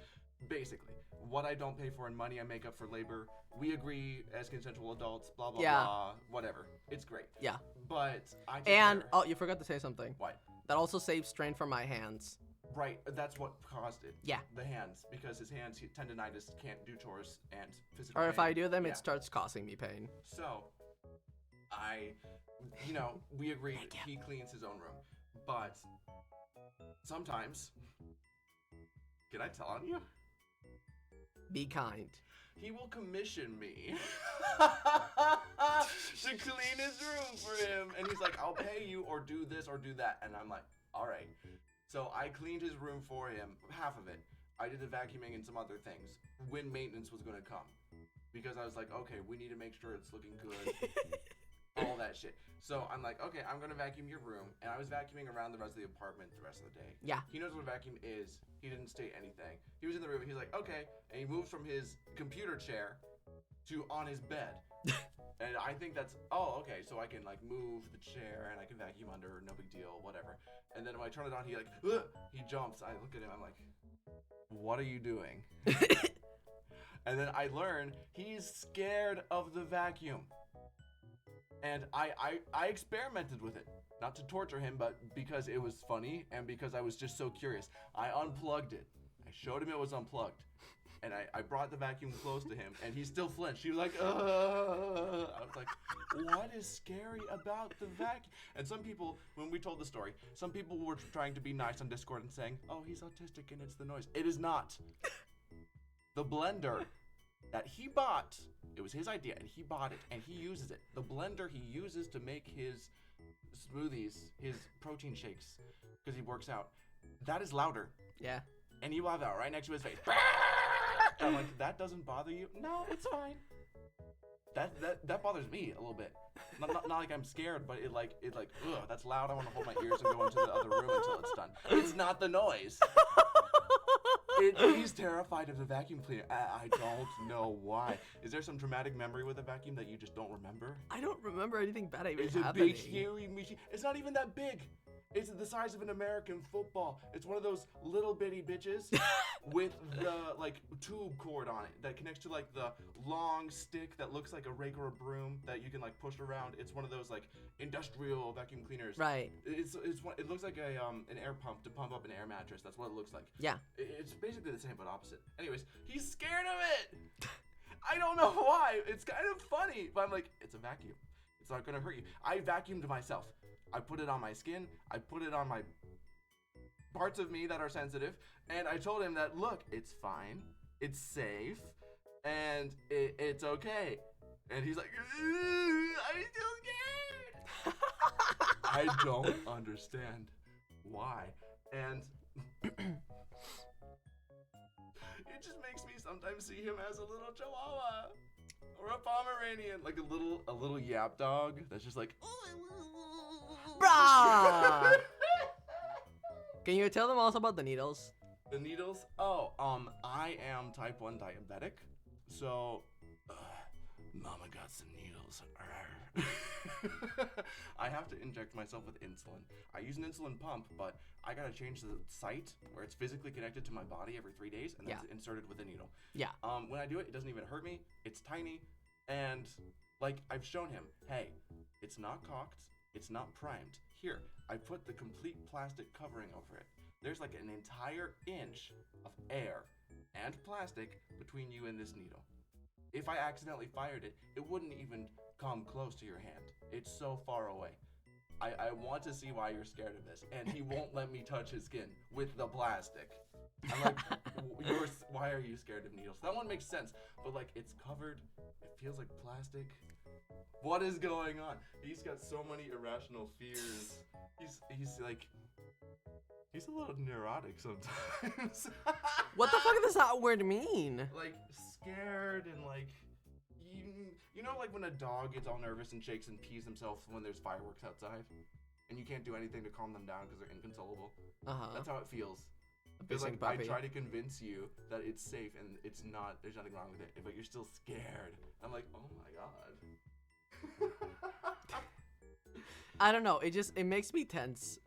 Basically, what I don't pay for in money, I make up for labor. We agree as consensual adults, blah, blah, Yeah. blah, whatever. It's great. Yeah. But I take And, care- oh, you forgot to say something. What? That also saves strain from my hands. Right, that's what caused it. Yeah. The hands, because his hands, tendonitis, can't do chores and physical Or if pain. I do them, Yeah. it starts causing me pain. So, we agree he cleans his own room. But sometimes, can I tell on you? Be kind. He will commission me to clean his room for him. And he's like, I'll pay you or do this or do that. And I'm like, all right. So I cleaned his room for him, half of it. I did the vacuuming and some other things when maintenance was going to come. Because I was like, okay, we need to make sure it's looking good. All that shit. So I'm like, okay, I'm going to vacuum your room. And I was vacuuming around the rest of the apartment the rest of the day. Yeah. He knows what a vacuum is. He didn't state anything. He was in the room. He's like, okay. And he moves from his computer chair to on his bed. And I think that's, oh, okay. So I can like move the chair and I can vacuum under. No big deal. Whatever. And then when I turn it on, he like, ugh! He jumps. I look at him. I'm like, what are you doing? And then I learn he's scared of the vacuum. And I experimented with it. Not to torture him, but because it was funny and because I was just so curious. I unplugged it. I showed him it was unplugged. And I brought the vacuum close to him, and he still flinched. He was like, I was like, what is scary about the vacuum? And some people, when we told the story, some people were trying to be nice on Discord and saying, oh, he's autistic and it's the noise. It is not. The blender that he bought, it was his idea, and he bought it, and he uses it. The blender he uses to make his smoothies, his protein shakes, because he works out, that is louder. Yeah. And he will have that right next to his face. I'm like, that doesn't bother you? No, it's fine. That bothers me a little bit. Not like I'm scared, but it like, ugh, that's loud. I want to hold my ears and go into the other room until it's done. It's not the noise. He's terrified of the vacuum cleaner. I don't know why. Is there some traumatic memory with a vacuum that you just don't remember? I don't remember anything bad even It's happening. a big, scary machine. It's not even that big. It's the size of an American football. It's one of those little bitty bitches with the like tube cord on it that connects to like the long stick that looks like a rake or a broom that you can like push around. It's one of those like industrial vacuum cleaners. Right. It looks like an air pump to pump up an air mattress. That's what it looks like. Yeah. It's basically the same but opposite. Anyways, he's scared of it. I don't know why. It's kind of funny, but I'm like, it's a vacuum. It's not gonna hurt you. I vacuumed myself. I put it on my skin. I put it on my parts of me that are sensitive. And I told him that, look, it's fine. It's safe. And it's okay. And he's like, I'm still scared. I don't understand why. And it just makes me sometimes see him as a little chihuahua. Or a Pomeranian. Like a little yap dog that's just like, Bruh! Can you tell them also about the needles? The needles? Oh, I am type 1 diabetic, so, mama got some needles. I have to inject myself with insulin. I use an insulin pump, but I gotta change the site where it's physically connected to my body every 3 days, and then it's inserted with a needle. Yeah. When I do it, it doesn't even hurt me. It's tiny, and, like, I've shown him, hey, it's not cocked, it's not primed. Here, I put the complete plastic covering over it. There's like an entire inch of air and plastic between you and this needle. If I accidentally fired it, it wouldn't even come close to your hand. It's so far away. I want to see why you're scared of this. And he won't let me touch his skin with the plastic. I'm like, why are you scared of needles? That one makes sense, but like it's covered, it feels like plastic. What is going on? He's got so many irrational fears. He's like, he's a little neurotic sometimes. What the fuck does that word mean? Like scared and like, you know like when a dog gets all nervous and shakes and pees themselves when there's fireworks outside? And you can't do anything to calm them down because they're inconsolable? Uh-huh. That's how it feels. A Because like pissing puppy. I try to convince you that it's safe and it's not, there's nothing wrong with it, but you're still scared. I'm like, oh my god. I don't know. It makes me tense.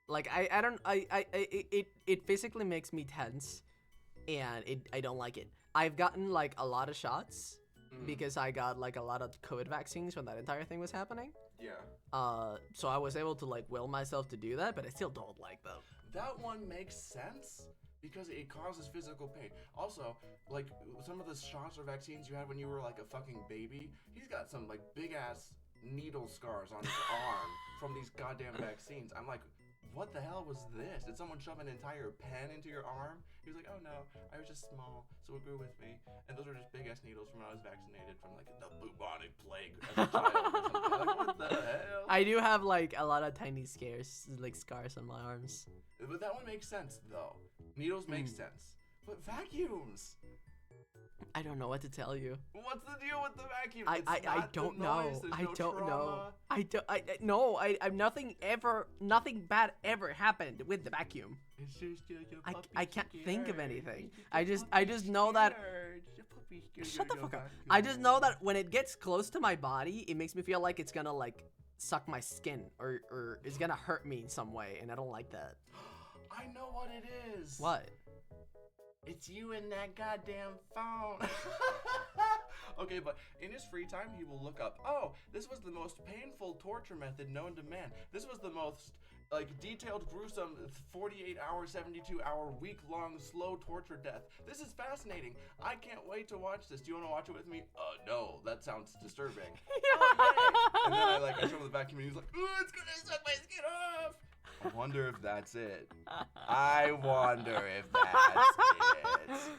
Like it physically makes me tense, and I don't like it. I've gotten like a lot of shots because I got like a lot of COVID vaccines when that entire thing was happening. Yeah. So I was able to like will myself to do that, but I still don't like them. That one makes sense because it causes physical pain. Also, like some of the shots or vaccines you had when you were like a fucking baby, he's got some like big ass needle scars on his arm from these goddamn vaccines. I'm like, what the hell was this? Did someone shove an entire pen into your arm? He was like, oh no, I was just small, so it grew with me. And those were just big ass needles from when I was vaccinated from like the bubonic plague as a child or something. Like, what the hell? I do have like a lot of tiny scars on my arms. But that one makes sense though. Needles make sense. But vacuums! I don't know what to tell you. What's the deal with the vacuum? I Not the don't know. noise, there's I no don't know. trauma. I'm nothing bad ever happened with the vacuum. It's just your puppy I can't think of scared. anything. Your I just know that. scared. Your puppy scared. Shut the Your fuck up. vacuum. I just know that when it gets close to my body, it makes me feel like it's gonna like suck my skin or it's gonna hurt me in some way, and I don't like that. I know what it is. What? It's you and that goddamn phone. Okay, but in his free time, he will look up, oh, this was the most painful torture method known to man. This was the most, like, detailed, gruesome 48-hour, 72-hour, week-long, slow torture death. This is fascinating. I can't wait to watch this. Do you want to watch it with me? No, that sounds disturbing. Oh, yay. And then I show him the vacuum, and he's like, ooh, it's gonna suck my skin off. I wonder if that's it. I wonder if that's it.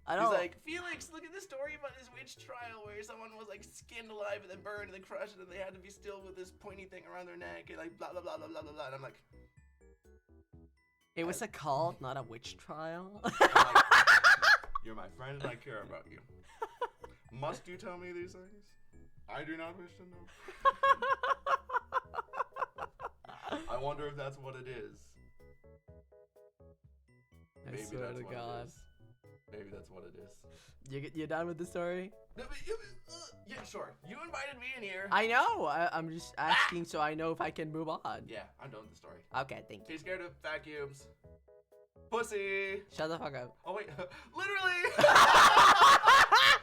I He's don't. like, Felix, look at this story about this witch trial where someone was like skinned alive and then burned and then crushed and then they had to be still with this pointy thing around their neck and like blah blah blah blah blah blah blah. And I'm like, It was a cult, not a witch trial. I'm like, you're my friend and I care about you. Must you tell me these things? I do not wish to know. I wonder if that's what it is. I Maybe swear that's to what God. it is. Maybe that's what it is. You done with the story? Yeah, sure. You invited me in here. I know. I'm just asking so I know if I can move on. Yeah, I'm done with the story. Okay, thank you. He's scared of vacuums. Pussy. Shut the fuck up. Oh wait, literally.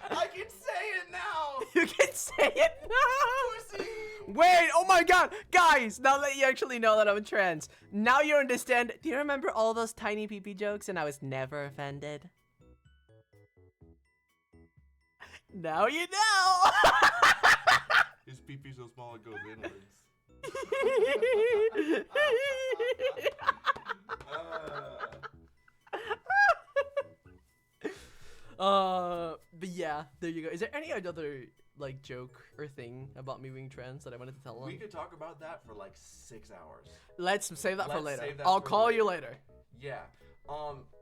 I can say it now. You can say it now. Pussy. Wait, oh my god. Guys, now that you actually know that I'm trans, now you understand. Do you remember all those tiny pee-pee jokes and I was never offended? Now you know. His pee-pee so small it goes inwards. But yeah, there you go. Is there any other like joke or thing about me being trans that I wanted to tell them? We could talk about that for like 6 hours. Let's save that for Let's later. save that I'll for call later. you later. Yeah.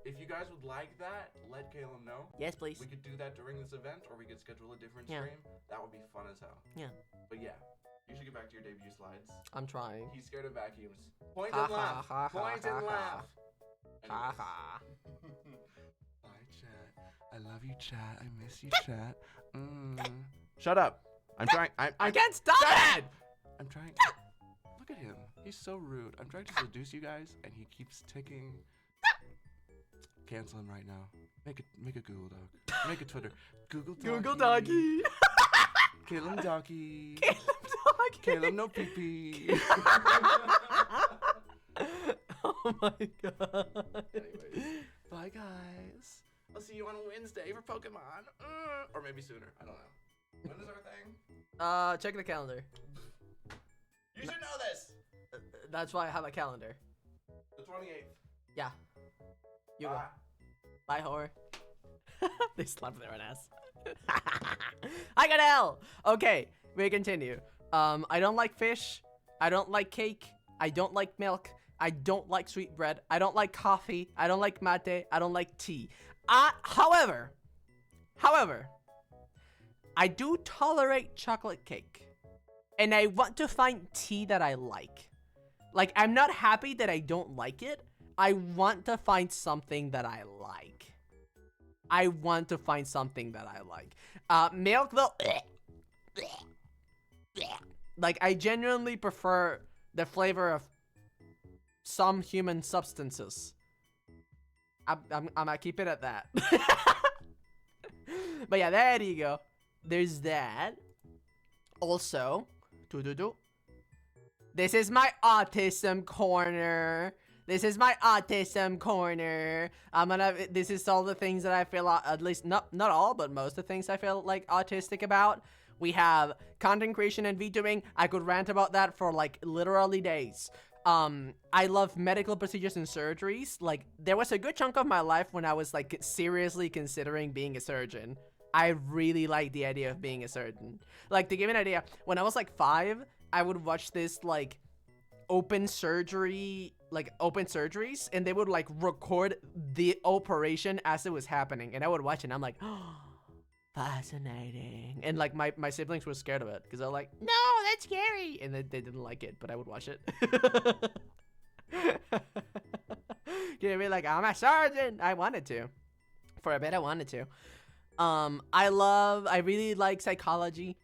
If you guys would like that, let Caleb know. Yes, please. We could do that during this event, or we could schedule a different Yeah. stream. That would be fun as hell. Yeah. But yeah, you should get back to your debut slides. I'm trying. He's scared of vacuums. Point Ha and ha laugh. ha ha Point and ha laugh. Ha Anyways. ha. Bye, chat. I love you, chat. I miss you, chat. Shut up. I'm trying. I can't stop it! I'm trying. Look at him. He's so rude. I'm trying to seduce you guys, and he keeps ticking. Cancel him right now. Make a Google Doc. Make a Twitter. Google Doc. Google Doggy. Caleb Docky. Caleb Doggy. Caleb no pee pee. Oh my god. Anyways, bye guys. I'll see you on Wednesday for Pokemon. Or maybe sooner. I don't know. When is our thing? Check the calendar. You should know this. That's why I have a calendar. The 28th. Yeah. You go. Bye. Bye, whore. They slapped their own ass. I got L. Okay, we continue. I don't like fish. I don't like cake. I don't like milk. I don't like sweet bread. I don't like coffee. I don't like mate. I don't like tea. However, I do tolerate chocolate cake. And I want to find tea that I like. Like, I'm not happy that I don't like it. I want to find something that I like. I want to find something that I like. Milk, though. Like, I genuinely prefer the flavor of some human substances. I'm gonna keep it at that. But yeah, there you go. There's that. Also, this is my autism corner. This is my autism corner. This is all the things that I feel, at least not all, but most of the things I feel like autistic about. We have content creation and VTubing. I could rant about that for like literally days. I love medical procedures and surgeries. Like, there was a good chunk of my life when I was like seriously considering being a surgeon. I really like the idea of being a surgeon. Like, to give you an idea, when I was like 5, I would watch this like open surgeries, and they would like record the operation as it was happening, and I would watch it and I'm like, oh, fascinating. And like my siblings were scared of it because they're like, no, that's scary, and they didn't like it, but I would watch it. You know, like, I'm a surgeon. I wanted to. For a bit I wanted to. I really like psychology.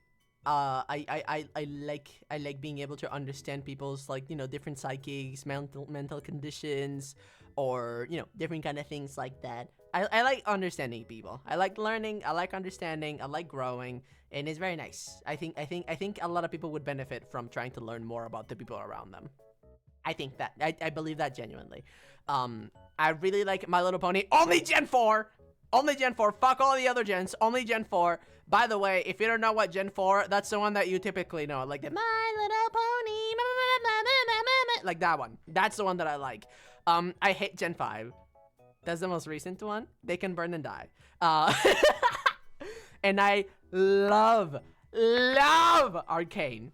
I like being able to understand people's, like, you know, different psyches, mental conditions, or, you know, different kind of things like that. I like understanding people. I like learning. I like understanding. I like growing, and it's very nice. I think a lot of people would benefit from trying to learn more about the people around them. I think that I believe that genuinely. I really like My Little Pony. Only Gen 4. Only Gen 4. Fuck all the other gens. Only Gen 4. By the way, if you don't know what Gen 4, that's the one that you typically know. Like the My Little Pony. Like that one. That's the one that I like. I hate Gen 5. That's the most recent one. They can burn and die. And I love Arcane.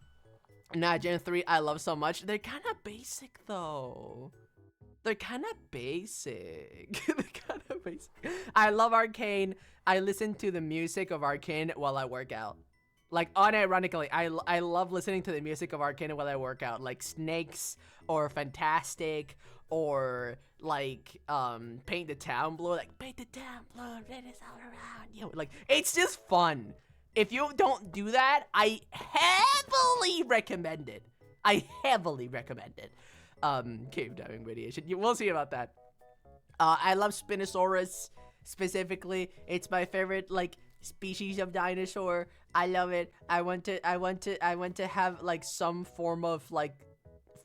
Now, Gen 3, I love so much. They're kind of basic, though. They're kind of basic. I love Arcane. I listen to the music of Arcane while I work out. Like, unironically, I love listening to the music of Arcane while I work out. Like, Snakes, or Fantastic, or, like, Paint the Town Blue. Like, paint the town blue, red is all around you. Like, it's just fun. If you don't do that, I heavily recommend it. I heavily recommend it. Cave diving radiation. We'll see about that. I love Spinosaurus, specifically. It's my favorite, like, species of dinosaur. I love it. I want to have like some form of like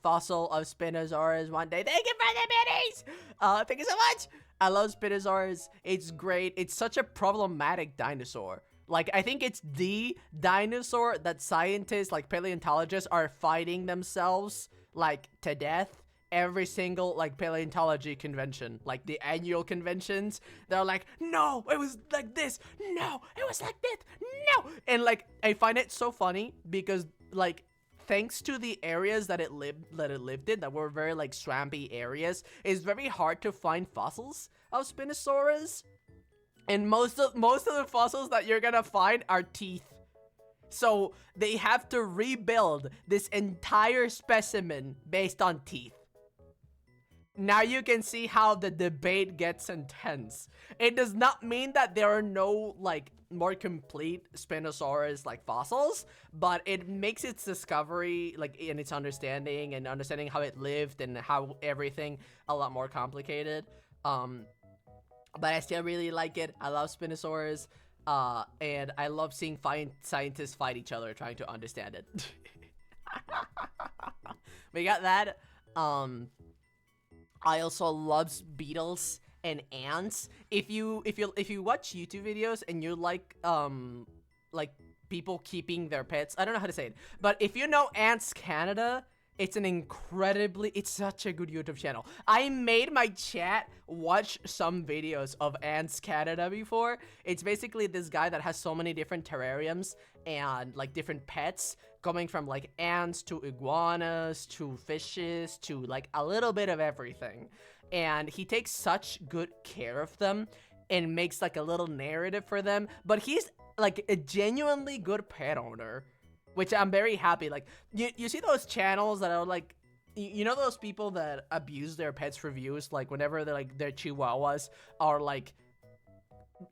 fossil of Spinosaurus one day. Thank you for the minis. Thank you so much. I love Spinosaurus. It's great. It's such a problematic dinosaur. Like, I think it's the dinosaur that scientists, like paleontologists, are fighting themselves like to death. Every single like paleontology convention, like the annual conventions, they're like, no, it was like this, no, it was like this, no. And like, I find it so funny because like, thanks to the areas that it lived in, that were very like swampy areas, it's very hard to find fossils of Spinosaurus. And most of the fossils that you're gonna find are teeth. So they have to rebuild this entire specimen based on teeth. Now you can see how the debate gets intense. It does not mean that there are no, like, more complete Spinosaurus, like, fossils, but it makes its discovery, like, in its understanding and understanding how it lived and how everything a lot more complicated. But I still really like it. I love Spinosaurus, and I love seeing scientists fight each other trying to understand it. We got that. I also love beetles and ants. If you watch YouTube videos and you like people keeping their pets, I don't know how to say it, but if you know Ants Canada, it's such a good YouTube channel. I made my chat watch some videos of Ants Canada before. It's basically this guy that has so many different terrariums and like different pets, going from like ants to iguanas to fishes to like a little bit of everything. And he takes such good care of them and makes like a little narrative for them. But he's like a genuinely good pet owner, which I'm very happy. Like, you see those channels that are like, you know those people that abuse their pets for views? Like, whenever they're like, their chihuahuas are like,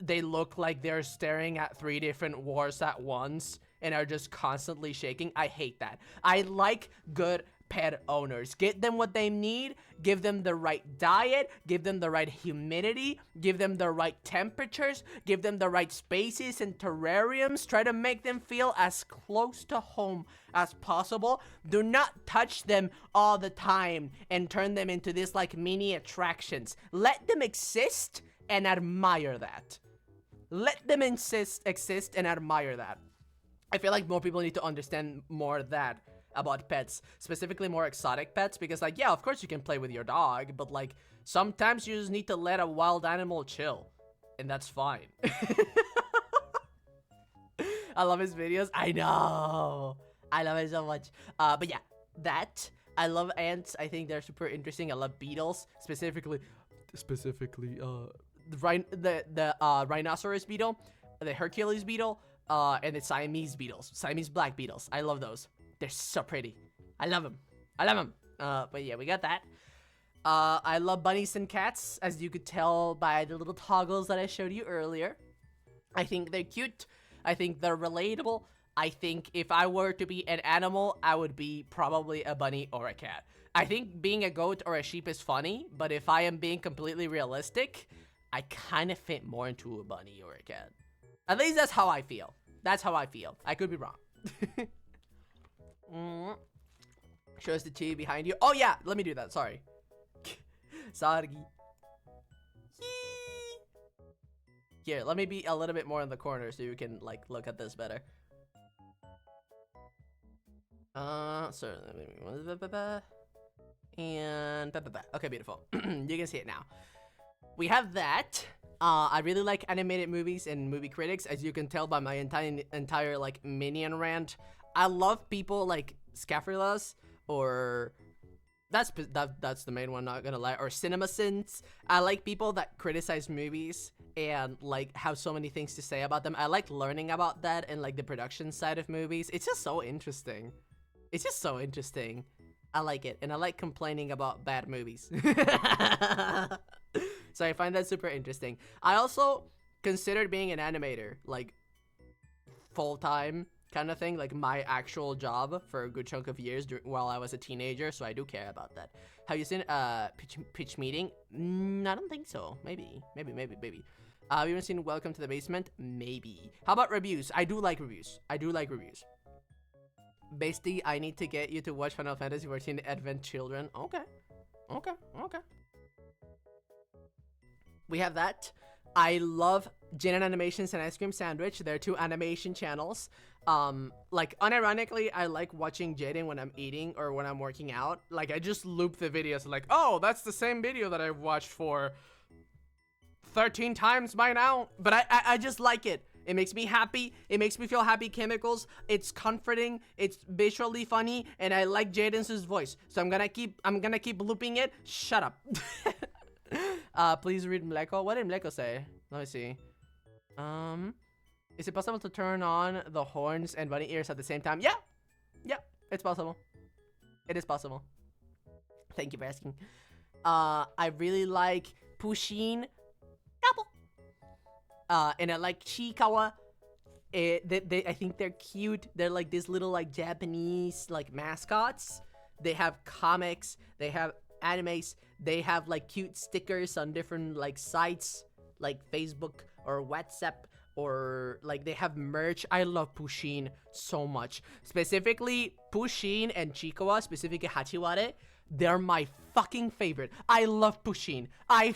they look like they're staring at 3 different wars at once and are just constantly shaking. I hate that. I like good pet owners. Get them what they need, give them the right diet, give them the right humidity, give them the right temperatures, give them the right spaces and terrariums. Try to make them feel as close to home as possible. Do not touch them all the time and turn them into this like mini attractions. Let them exist and admire that. Let them exist and admire that. I feel like more people need to understand more of that about pets, specifically more exotic pets, because like, yeah, of course you can play with your dog, but like sometimes you just need to let a wild animal chill, and that's fine. I love his videos. I know, I love it so much. But yeah, that, I love ants. I think they're super interesting. I love beetles, specifically the rhinoceros beetle, the Hercules beetle, and the Siamese beetles, Siamese black beetles. I love those. They're so pretty. I love them. But yeah, we got that. I love bunnies and cats, as you could tell by the little toggles that I showed you earlier. I think they're cute. I think they're relatable. I think if I were to be an animal, I would be probably a bunny or a cat. I think being a goat or a sheep is funny, but if I am being completely realistic, I kind of fit more into a bunny or a cat. At least that's how I feel. I could be wrong. Shows the TV behind you. Oh yeah, let me do that. Sorry. Sorry. Here, let me be a little bit more in the corner so you can like look at this better. So and okay, beautiful. You can see it now. We have that. I really like animated movies and movie critics, as you can tell by my entire like minion rant. I love people like Scaphulas or That's the main one, not gonna lie. Or CinemaSins. I like people that criticize movies and like have so many things to say about them. I like learning about that and like the production side of movies. It's just so interesting. It's just so interesting. I like it, and I like complaining about bad movies. So I find that super interesting. I also considered being an animator, like full-time kind of thing, like my actual job for a good chunk of years while I was a teenager, so I do care about that. Have you seen pitch meeting? I don't think so. Maybe. Have you ever seen Welcome to the Basement? Maybe. How about reviews? I do like reviews. Basically, I need to get you to watch Final Fantasy XIV Advent Children. Okay. We have that. I love Jin Animations and Ice Cream Sandwich. They're two animation channels. Like, unironically, I like watching Jaden when I'm eating or when I'm working out. Like, I just loop the videos like, oh, that's the same video that I've watched for 13 times by now. But I just like it. It makes me happy. It makes me feel happy chemicals. It's comforting. It's visually funny, and I like Jaden's voice. So I'm gonna keep looping it. Shut up. Please read Mleko. What did Mleko say? Let me see. Is it possible to turn on the horns and bunny ears at the same time? Yeah, it's possible. It is possible. Thank you for asking. I really like Pushin. And I like Chikawa. I think they're cute. They're like these little like Japanese like mascots. They have comics. They have animes. They have like cute stickers on different like sites like Facebook or WhatsApp, or like they have merch. I love Pushin so much. Specifically Pushin and Chikawa, specifically Hachiware. They're my fucking favorite. I love Pushin. I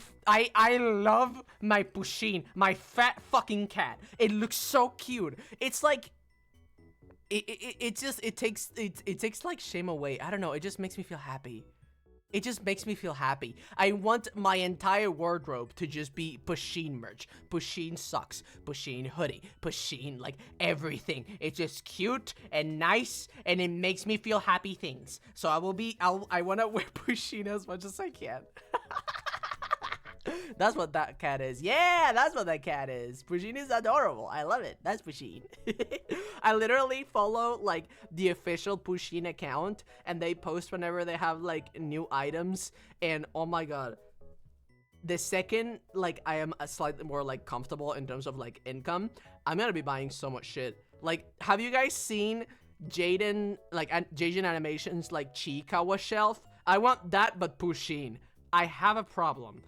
love my Pushin, my fat fucking cat. It looks so cute. It's like it takes like shame away. I don't know. It just makes me feel happy. It just makes me feel happy. I want my entire wardrobe to just be Pushin merch. Pushin socks, Pushin hoodie, Pushin like everything. It's just cute and nice, and it makes me feel happy things. So I want to wear Pushin as much as I can. That's what that cat is. Yeah, that's what that cat is. Pushin is adorable. I love it. That's Pushin. I literally follow like the official Pushin account, and they post whenever they have like new items. And oh my god, the second like I am a slightly more like comfortable in terms of like income, I'm gonna be buying so much shit. Like, have you guys seen Jaden Animations like Chikawa shelf? I want that, but Pushin. I have a problem.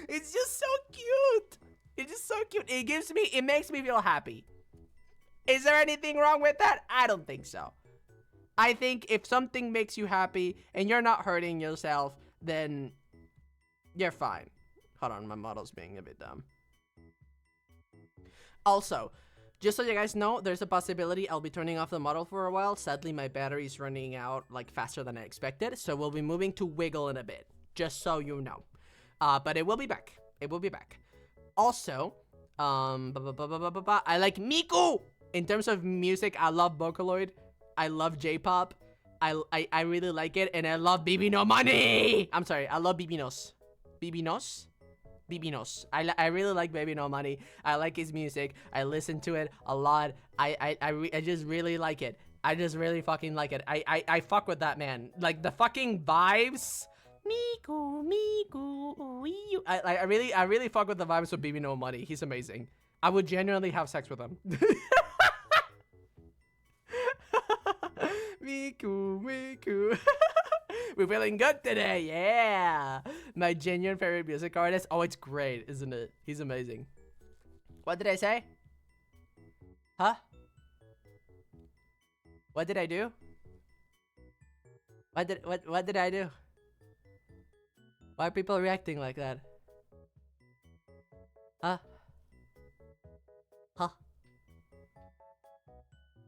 It's just so cute. It's just so cute. It makes me feel happy. Is there anything wrong with that? I don't think so. I think if something makes you happy and you're not hurting yourself, then you're fine. Hold on, my model's being a bit dumb. Also, just so you guys know, there's a possibility I'll be turning off the model for a while. Sadly, my battery is running out like faster than I expected, so we'll be moving to Wiggle in a bit. Just so you know. But it will be back. It will be back. Also, I like Miku! In terms of music, I love Vocaloid. I love J-pop. I really like it, and I love Bibi no Money! I'm sorry, I love Bibinos. Bibinos? Bibinos. I really like Baby No Money. I like his music. I listen to it a lot. I just really like it. I just really fucking like it. I fuck with that man. Like the fucking vibes. Miku, Miku, I really fuck with the vibes of Baby No Money. He's amazing. I would genuinely have sex with him. Miku, Miku. We're feeling good today, yeah. My genuine favorite music artist. Oh, it's great, isn't it? He's amazing. What did I say? Huh? What did I do? What did I do? Why are people reacting like that? Huh? Huh?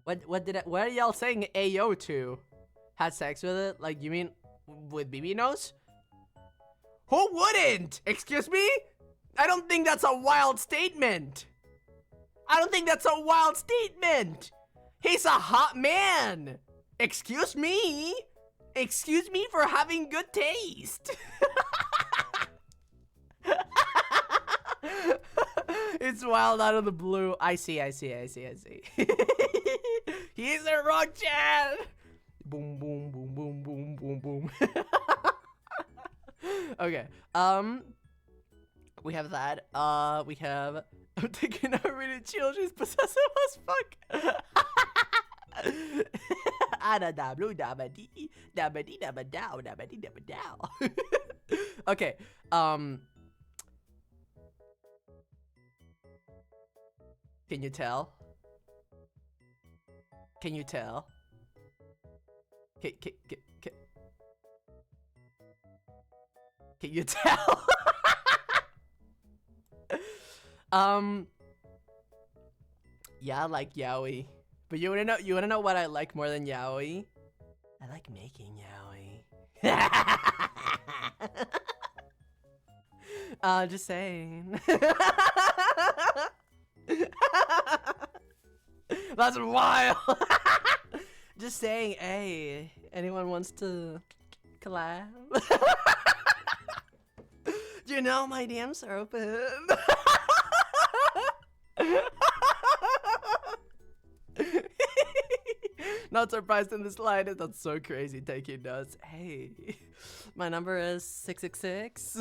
What are y'all saying Ayo to? Had sex with it? Like, you mean with BB nose? Who wouldn't? Excuse me? I don't think that's a wild statement. I don't think that's a wild statement. He's a hot man. Excuse me? Excuse me for having good taste. It's wild out of the blue. I see. He's a rock chat. Boom, boom, boom, boom, boom, boom, boom. Okay. We have that. We have. I'm thinking I'm really chill. She's possessive as fuck. Okay. Can you tell? Can you tell? Can you tell? Yeah, I like yaoi. But you wanna know what I like more than yaoi? I like making yaoi. Just saying. That's wild. Just saying, hey, anyone wants to collab? Do you know my DMs are open? Not surprised in the slightest. That's so crazy taking notes. Hey, my number is 666.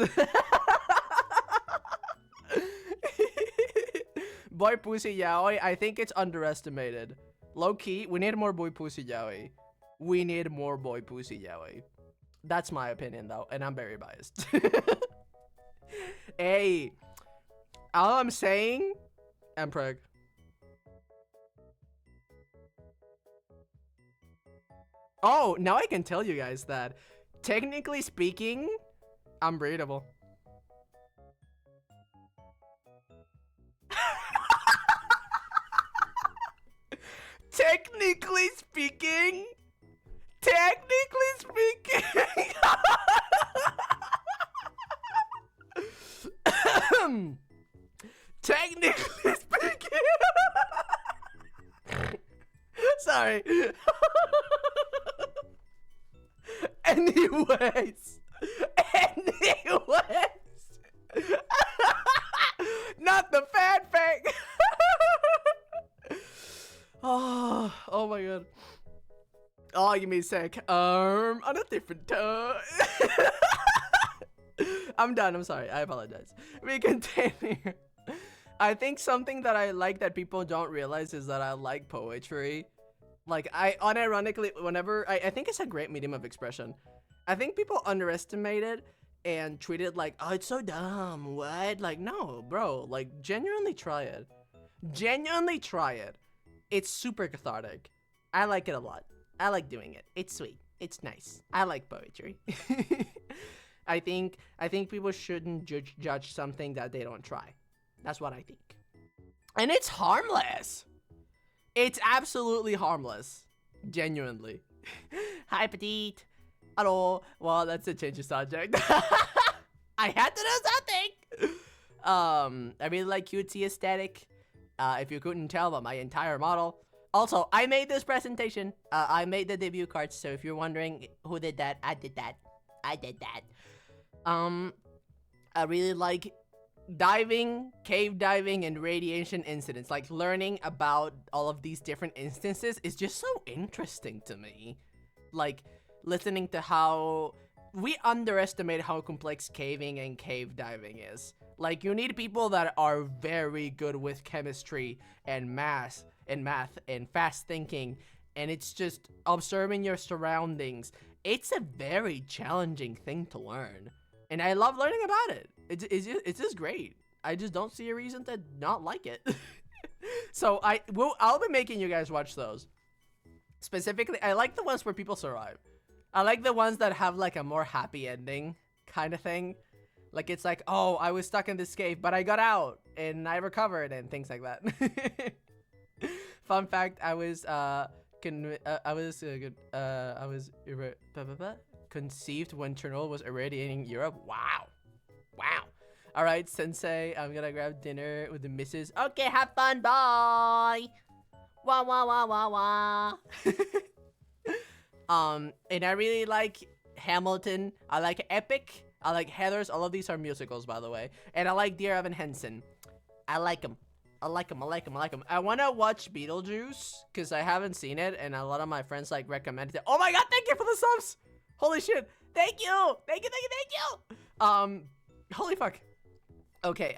Boy pussy yaoi, I think it's underestimated. Low key, we need more boy pussy yaoi. We need more boy pussy yaoi. That's my opinion though, and I'm very biased. Hey, all I'm saying, I'm preg. Oh, now I can tell you guys that. Technically speaking, I'm breedable. Technically speaking. Technically speaking. Sorry. Anyways. Not the fanfic. Oh my god. Oh, give me a sec. On a different tone. I'm done. I'm sorry. I apologize. We continue. I think something that I like that people don't realize is that I like poetry. Like, I unironically, whenever, I think it's a great medium of expression. I think people underestimate it and treat it like, oh, it's so dumb. What? Like, no, bro. Like, genuinely try it. Genuinely try it. It's super cathartic. I like it a lot. I like doing it. It's sweet. It's nice. I like poetry. I think people shouldn't judge something that they don't try. That's what I think. And it's harmless. It's absolutely harmless. Genuinely. Hi, petite. Hello. Well, that's a change of subject. I had to do something. I really like cutesy aesthetic. If you couldn't tell by my entire model. Also, I made this presentation. I made the debut cards, so if you're wondering who did that, I did that. I really like diving, cave diving, and radiation incidents. Like, learning about all of these different instances is just so interesting to me. Like, listening to how we underestimate how complex caving and cave diving is. Like, you need people that are very good with chemistry and math and fast thinking, and it's just observing your surroundings. It's a very challenging thing to learn, and I love learning about it. It's just great. I just don't see a reason to not like it. So I'll be making you guys watch those. Specifically, I like the ones where people survive. I like the ones that have like a more happy ending kind of thing. Like, it's like, oh, I was stuck in this cave, but I got out and I recovered and things like that. Fun fact: I was conceived when Chernobyl was irradiating Europe. Wow. All right, Sensei, I'm gonna grab dinner with the missus. Okay, have fun. Bye. Wah. And I really like Hamilton. I like Epic. I like Heathers. All of these are musicals, by the way. And I like Dear Evan Hansen. I like them. I like them. I want to watch Beetlejuice because I haven't seen it, and a lot of my friends like recommended it. Oh my god, thank you for the subs! Holy shit. Thank you. Holy fuck. Okay,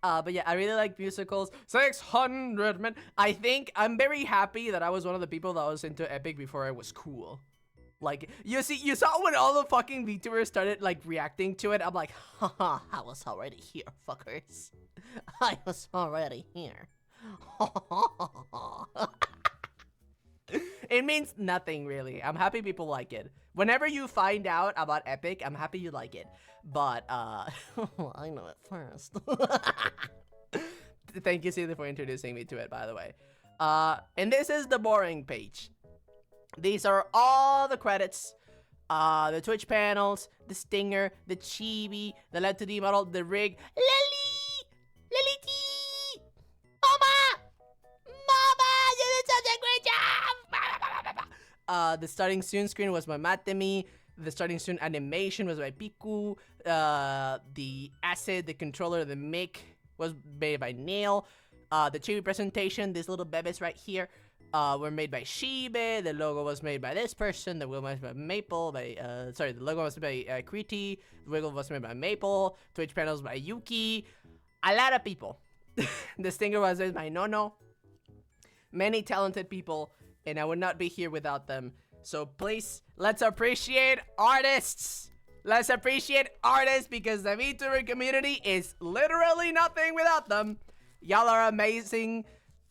but yeah, I really like musicals. 600 men. I think I'm very happy that I was one of the people that was into Epic before I was cool. Like, you saw when all the fucking VTubers started, like, reacting to it, I'm like, haha, I was already here, fuckers. I was already here. It means nothing, really. I'm happy people like it. Whenever you find out about Epic, I'm happy you like it. But, I know it first. Thank you, Celia, for introducing me to it, by the way. And this is the boring page. These are all the credits, the Twitch panels, the stinger, the chibi, the Led to D model, the rig, Lily T, Mama, you did such a great job. The starting soon screen was by Matemi. The starting soon animation was by Piku. The asset, the controller, the mic was made by Nail. The chibi presentation, these little bebes right here, were made by Shibe. The logo was made by this person. The wheel was made by Maple. The logo was made by Kriti. The wiggle was made by Maple. Twitch panels by Yuki. A lot of people. The stinger was made by Nono. Many talented people, and I would not be here without them. So please, let's appreciate artists. Let's appreciate artists because the VTuber community is literally nothing without them. Y'all are amazing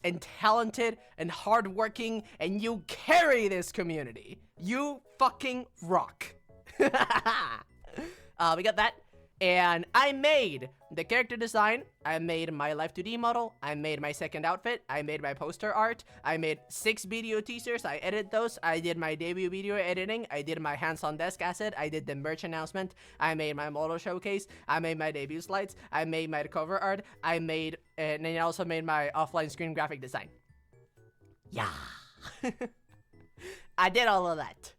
and talented and hardworking, and you carry this community. You fucking rock. We got that. And I made the character design. I made my Live 2D model. I made my second outfit. I made my poster art. I made 6 video teasers. I edited those. I did my debut video editing. I did my hands-on desk asset. I did the merch announcement. I made my model showcase. I made my debut slides. I made my cover art. And I also made my offline screen graphic design. Yeah. I did all of that.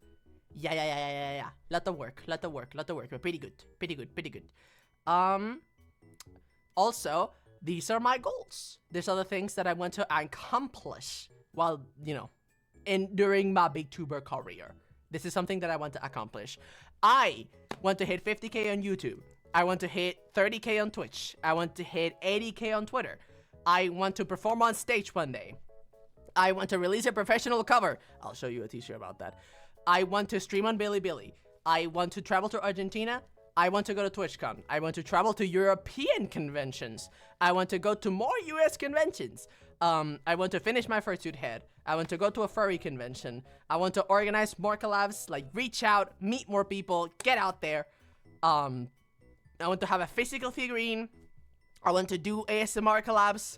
Yeah. Lot of work, but pretty good. Also, these are my goals. These are the things that I want to accomplish while, during my big tuber career. This is something that I want to accomplish. I want to hit 50K on YouTube. I want to hit 30K on Twitch. I want to hit 80K on Twitter. I want to perform on stage one day. I want to release a professional cover. I'll show you a t-shirt about that. I want to stream on Bilibili. I want to travel to Argentina. I want to go to TwitchCon. I want to travel to European conventions. I want to go to more US conventions. I want to finish my fursuit head. I want to go to a furry convention. I want to organize more collabs, like reach out, meet more people, get out there. I want to have a physical figurine. I want to do ASMR collabs.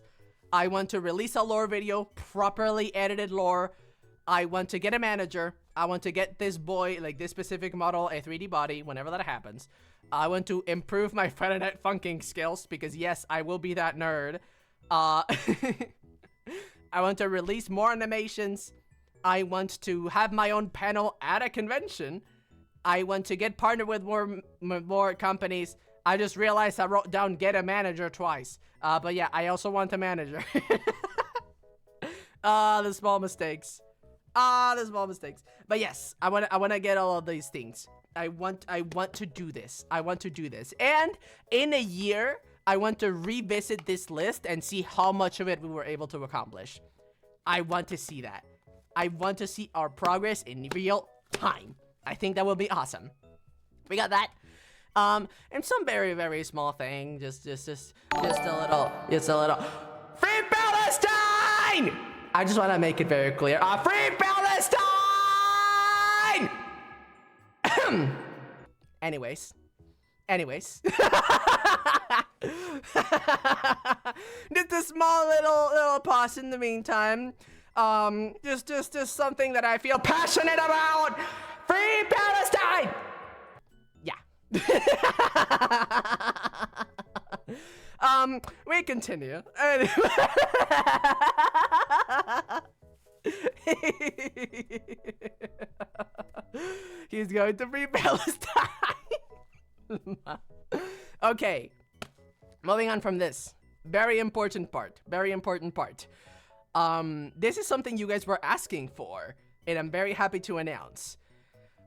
I want to release a lore video, properly edited lore. I want to get a manager. I want to get this boy, like this specific model, a 3D body, whenever that happens. I want to improve my Friday Night Funking skills, because yes, I will be that nerd. I want to release more animations. I want to have my own panel at a convention. I want to get partnered with more companies. I just realized I wrote down get a manager twice. But yeah, I also want a manager. The small mistakes. But yes, I want to get all of these things. I want to do this. And in a year, I want to revisit this list and see how much of it we were able to accomplish. I want to see that. I want to see our progress in real time. I think that will be awesome. We got that. And some very, very small thing. Just a little. Free Palestine! I just want to make it very clear. Free Palestine! Anyways. Just a small little pause in the meantime. Just something that I feel passionate about. Free Palestine! Yeah. We continue. He's going to free Palestine. Okay, moving on from this. Very important part. Very important part. This is something you guys were asking for, and I'm very happy to announce.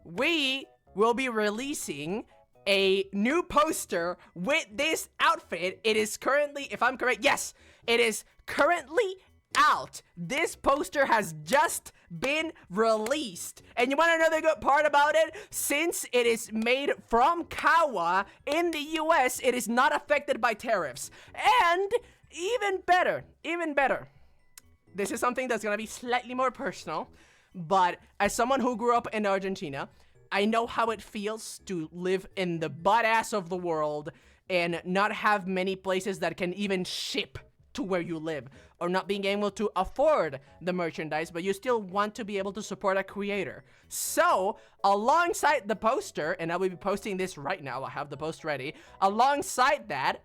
We will be releasing a new poster with this outfit. It is currently, if I'm correct, yes, it is currently out. This poster has just been released. And you want to know the good part about it? Since it is made from Kawa in the US, it is not affected by tariffs. And even better, this is something that's gonna be slightly more personal, but as someone who grew up in Argentina, I know how it feels to live in the butt ass of the world and not have many places that can even ship to where you live, or not being able to afford the merchandise, but you still want to be able to support a creator. So, alongside the poster, and I will be posting this right now, I have the post ready, alongside that,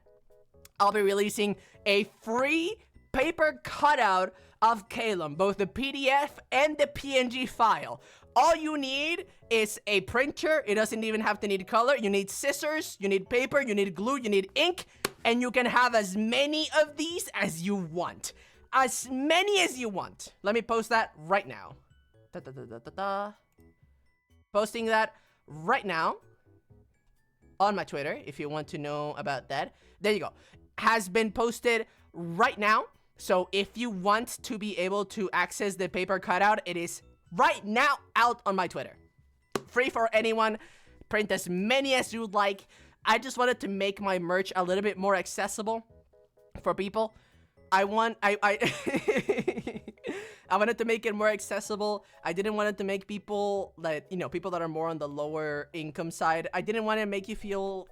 I'll be releasing a free paper cutout of Calum, both the PDF and the PNG file. All you need is a printer. It doesn't even have to need color. You need scissors, you need paper, you need glue, you need ink, and you can have as many of these as you want. As many as you want. Let me post that right now. Posting that right now on my Twitter if you want to know about that. There you go. Has been posted right now. So if you want to be able to access the paper cutout, it is right now out on my Twitter. Free for anyone. Print as many as you'd like. I just wanted to make my merch a little bit more accessible for people. I wanted to make it more accessible. I didn't want it to make people that, you know, people that are more on the lower income side. I didn't want to make you feel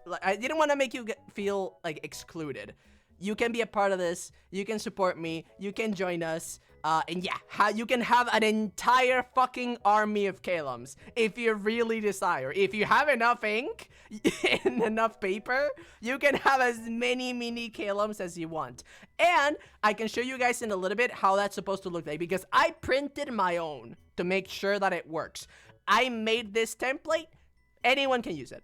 feel like excluded. You can be a part of this. You can support me. You can join us. And yeah, you can have an entire fucking army of Calums if you really desire. If you have enough ink and enough paper, you can have as many mini Calums as you want. And I can show you guys in a little bit how that's supposed to look like, because I printed my own to make sure that it works. I made this template. Anyone can use it.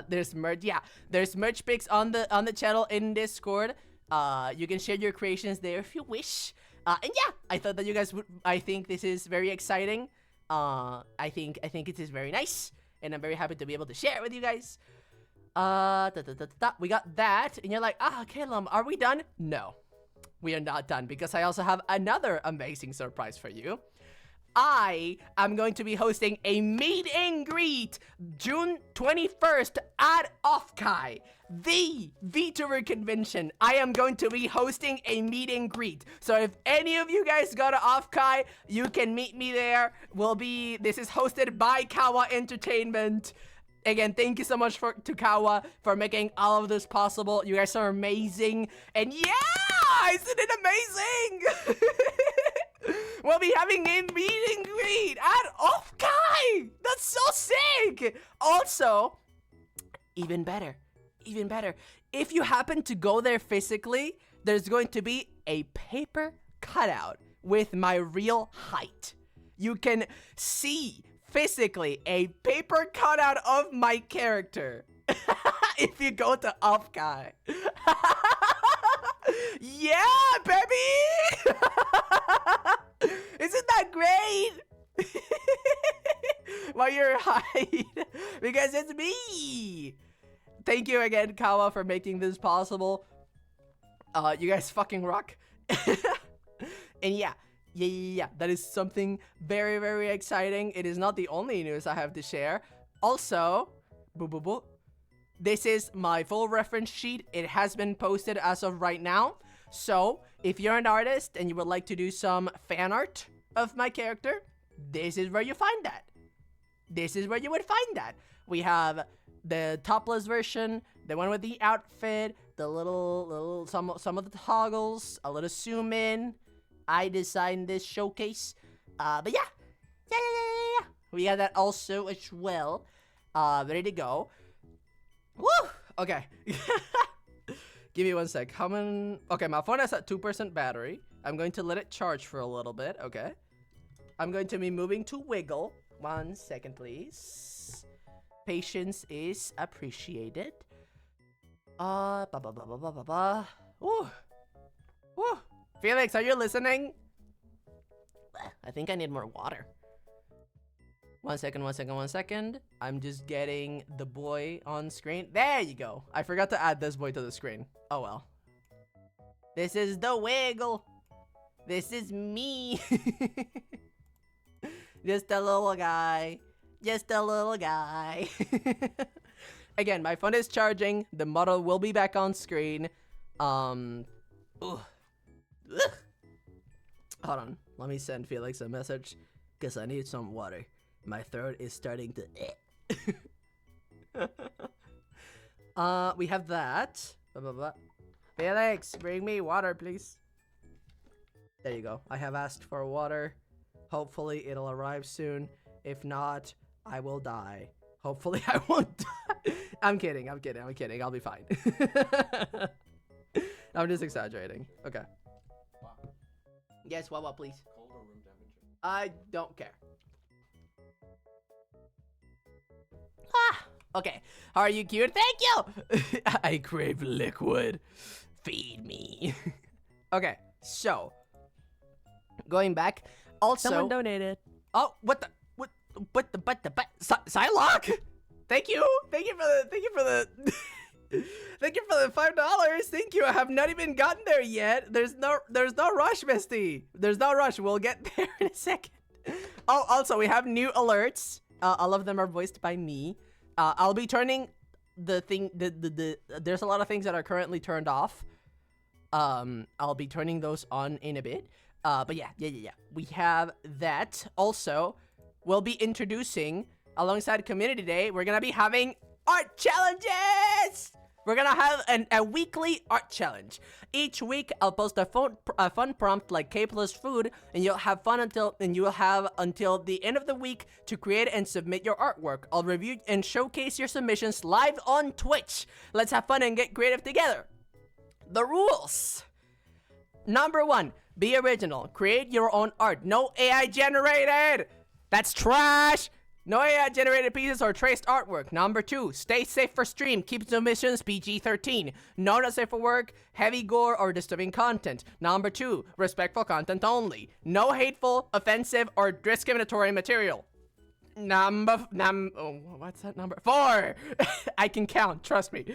There's merch. Yeah, there's merch pics on the channel in Discord. You can share your creations there if you wish. And yeah, I thought that you guys would. I think this is very exciting. I think it is very nice, and I'm very happy to be able to share it with you guys. We got that, and you're like, Calum, are we done? No, we are not done, because I also have another amazing surprise for you. I am going to be hosting a meet and greet June 21st at Offkai, the VTuber convention. I am going to be hosting a meet and greet. So if any of you guys go to Offkai, you can meet me there. This is hosted by Kawa Entertainment. Again, thank you so much to Kawa for making all of this possible. You guys are amazing. And yeah, isn't it amazing? We'll be having a meet and greet at Offkai. That's so sick. Also, even better, if you happen to go there physically, there's going to be a paper cutout with my real height. You can see physically a paper cutout of my character if you go to Offkai. Yeah, baby! Isn't that great? While you're hide, because it's me. Thank you again, Kawa, for making this possible. You guys fucking rock. And yeah, that is something very, very exciting. It is not the only news I have to share. Also, this is my full reference sheet. It has been posted as of right now. So, if you're an artist and you would like to do some fan art of my character, this is where you find that. This is where you would find that. We have the topless version, the one with the outfit, the little some of the toggles, a little zoom in. I designed this showcase. But yeah. We have that also as well. Ready to go. Woo! Okay. Give me 1 sec. Okay, my phone has a 2% battery. I'm going to let it charge for a little bit, okay? I'm going to be moving to Wiggle. 1 second, please. Patience is appreciated. Ba ba ba ba ba ba ba. Ooh. Ooh. Felix, are you listening? I think I need more water. 1 second, 1 second, 1 second. I'm just getting the boy on screen. There you go. I forgot to add this boy to the screen. Oh well. This is the Wiggle. This is me. Just a little guy. Just a little guy. Again, my phone is charging. The model will be back on screen. Ugh. Ugh. Hold on. Let me send Felix a message. Because I need some water. My throat is starting to... we have that. Blah, blah, blah. Felix, bring me water, please. There you go. I have asked for water. Hopefully it'll arrive soon. If not, I will die. Hopefully I won't die. I'm kidding. I'm kidding. I'm kidding. I'll be fine. I'm just exaggerating. Okay. Wow. Yes, what, please? Cold or room temperature? I don't care. Ah, okay. Are you cute? Thank you. I crave liquid. Feed me. Okay, so going back. Also, Someone donated. oh, what the Psylocke? Thank you for the thank you for the $5. Thank you. I have not even gotten there yet. There's no rush, Misty. There's no rush. We'll get there in a second. Oh, also we have new alerts. All of them are voiced by me. I'll be turning the thing. There's a lot of things that are currently turned off. I'll be turning those on in a bit. But yeah. We have that. Also, we'll be introducing, alongside Community Day, we're gonna be having art challenges! We're gonna have a weekly art challenge. Each week, I'll post a fun prompt like K plus food, and you'll have fun until the end of the week to create and submit your artwork. I'll review and showcase your submissions live on Twitch. Let's have fun and get creative together. The rules. Number 1, be original. Create your own art. No AI generated. That's trash. No AI generated pieces or traced artwork. Number 2, stay safe for stream. Keep submissions PG-13. No not safe for work, heavy gore, or disturbing content. Number 2, respectful content only. No hateful, offensive, or discriminatory material. What's that number? 4. I can count, trust me.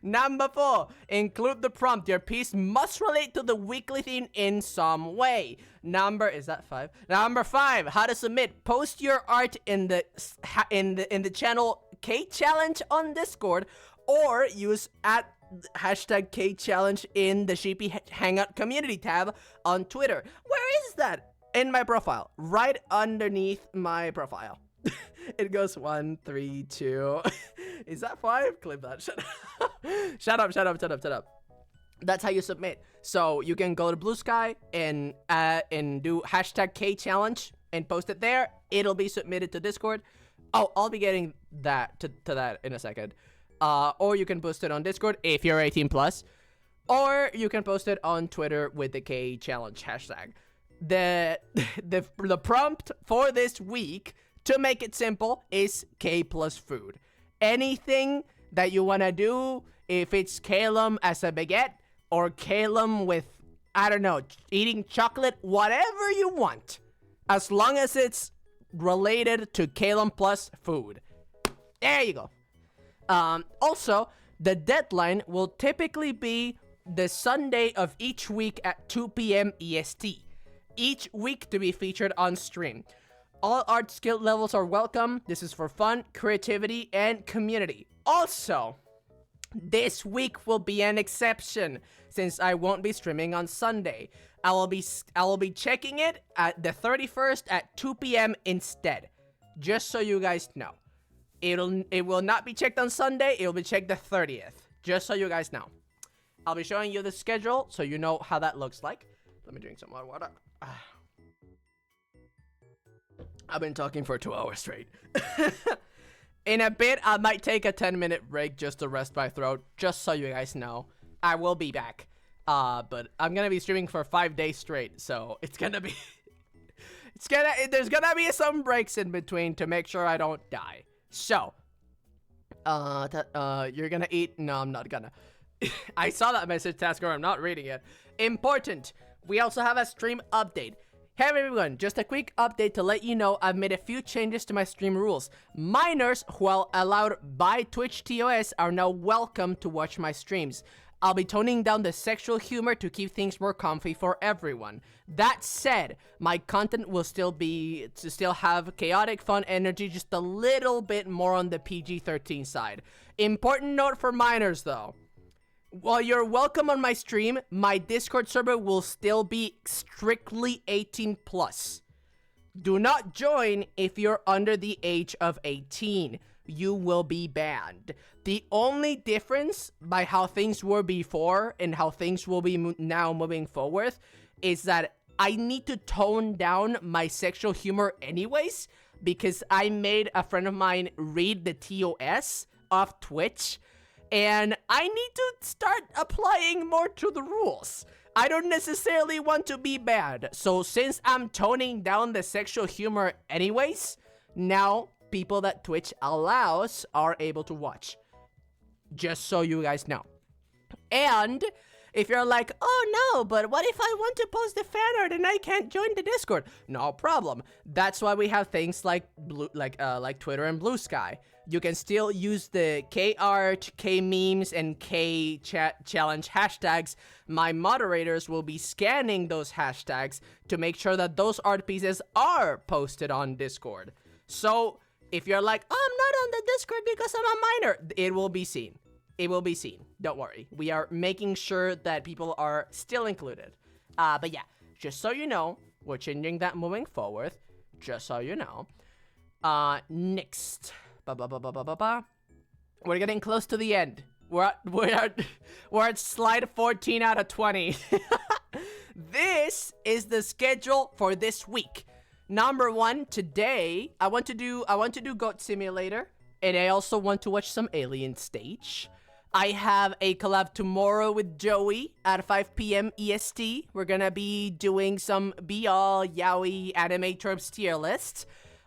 Number 4, include the prompt. Your piece must relate to the weekly theme in some way. Is that 5? Number 5, how to submit. Post your art in the channel K Challenge on Discord, or use hashtag K Challenge in the Sheepy Hangout community tab on Twitter. Where is that? In my profile, right underneath my profile. It goes 1, 3, 2. Is that 5? Clip that. Shut up. That's how you submit. So you can go to Blue Sky and do hashtag K Challenge and post it there. It'll be submitted to Discord. Oh, I'll be getting that to that in a second. Or you can post it on Discord if you're 18 plus, or you can post it on Twitter with the K Challenge hashtag. The prompt for this week, to make it simple, is K plus food. Anything that you want to do, if it's Calum as a baguette, or Calum with, I don't know, eating chocolate, whatever you want, as long as it's related to Calum plus food. There you go. Also, the deadline will typically be the Sunday of each week at 2 p.m. EST. Each week to be featured on stream. All art skill levels are welcome. This is for fun, creativity, and community. Also, this week will be an exception since I won't be streaming on Sunday. I will be checking it at the 31st at 2 p.m. instead. Just so you guys know. It will not be checked on Sunday. It will be checked the 30th. Just so you guys know. I'll be showing you the schedule so you know how that looks like. Let me drink some more water. I've been talking for 2 hours straight. In a bit, I might take a 10-minute break just to rest my throat, just so you guys know. I will be back. But I'm gonna be streaming for 5 days straight, so it's gonna be there's gonna be some breaks in between to make sure I don't die. So, you're gonna eat. No, I'm not gonna. I saw that message, Tasker. I'm not reading it. Important. We also have a stream update. Hey everyone, just a quick update to let you know I've made a few changes to my stream rules. Minors, while allowed by Twitch TOS, are now welcome to watch my streams. I'll be toning down the sexual humor to keep things more comfy for everyone. That said, my content will still have chaotic fun energy, just a little bit more on the PG-13 side. Important note for minors though. While you're welcome on my stream, my Discord server will still be strictly 18 plus. Do not join if you're under the age of 18. You will be banned. The only difference by how things were before and how things will be now moving forward is that I need to tone down my sexual humor anyways, because I made a friend of mine read the TOS of Twitch. And I need to start applying more to the rules. I don't necessarily want to be bad. So since I'm toning down the sexual humor anyways, now people that Twitch allows are able to watch. Just so you guys know. And if you're like, oh no, but what if I want to post the fan art and I can't join the Discord? No problem. That's why we have things like Twitter and Blue Sky. You can still use the K-art, K-memes, and K-challenge hashtags. My moderators will be scanning those hashtags to make sure that those art pieces are posted on Discord. So, if you're like, oh, I'm not on the Discord because I'm a minor, it will be seen. It will be seen. Don't worry. We are making sure that people are still included. But yeah, just so you know, we're changing that moving forward. Just so you know. Next. We're getting close to the end. We're at slide 14 out of 20. This is the schedule for this week. Number 1, today I want to do Goat Simulator, and I also want to watch some Alien Stage. I have a collab tomorrow with Joey at 5 p.m. EST. We're gonna be doing some Be All Yaoi Anime Tropes tier list.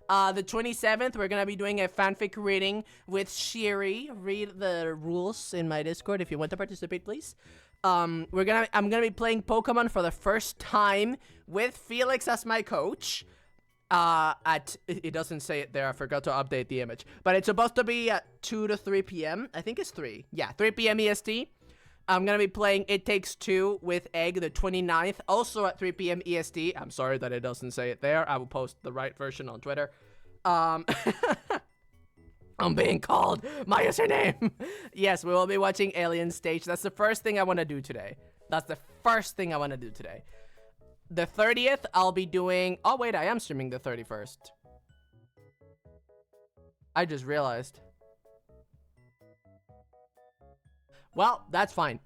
The 27th, we're gonna be doing a fanfic reading with Shiri. Read the rules in my Discord if you want to participate, please. I'm gonna be playing Pokemon for the first time with Felix as my coach. It doesn't say it there. I forgot to update the image, but it's supposed to be at 2 to 3 p.m. I think it's 3. Yeah, 3 p.m. EST. I'm gonna be playing It Takes Two with Egg the 29th, also at 3 p.m. EST. I'm sorry that it doesn't say it there. I will post the right version on Twitter. I'm being called my username. Yes, we will be watching Alien Stage. That's the first thing I want to do today. The 30th, I'll be doing... Oh, wait, I am streaming the 31st. I just realized. Well, that's fine.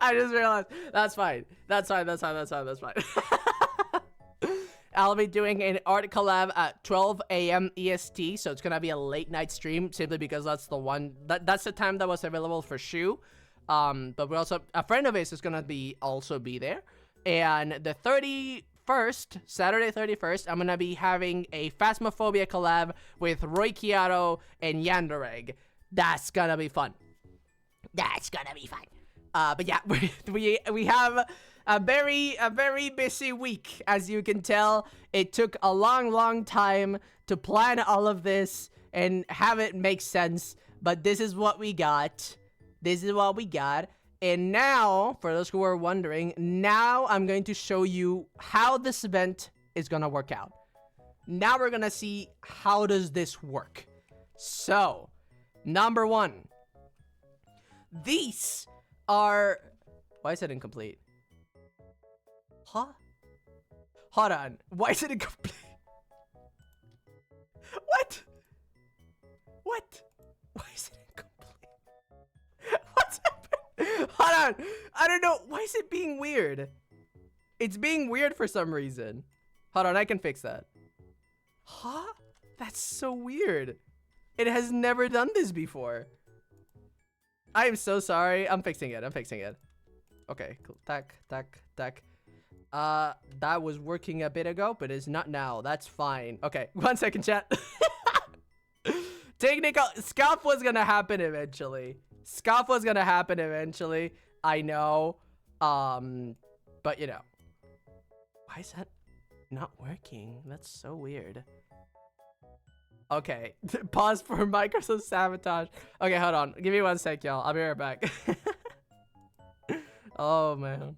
I just realized. That's fine. I'll be doing an art collab at 12 a.m. EST, so it's gonna be a late night stream simply because that's the time that was available for Shu. But we're also, a friend of his is gonna also be there. And the 31st, Saturday 31st, I'm gonna be having a Phasmophobia collab with Roy Chiaro and Yandereg. That's gonna be fun. But yeah, we have a very busy week. As you can tell, it took a long time to plan all of this and have it make sense. But this is what we got. And now, for those who are wondering, now I'm going to show you how this event is gonna work out. Now we're gonna see how does this work. So, number 1. These are... Why is it incomplete? Huh? Hold on. Why is it incomplete? What? Why is it incomplete? What's happening? Hold on. I don't know. Why is it being weird? It's being weird for some reason. Hold on. I can fix that. Huh? That's so weird. It has never done this before. I am so sorry. I'm fixing it. Okay, cool. Tack. That was working a bit ago, but it's not now. That's fine. Okay, 1 second, chat. Technical scuff was gonna happen eventually. Scuff was gonna happen eventually. I know. But you know. Why is that not working? That's so weird. Okay, pause for Microsoft sabotage. Okay, hold on. Give me 1 sec, y'all. I'll be right back. Oh, man.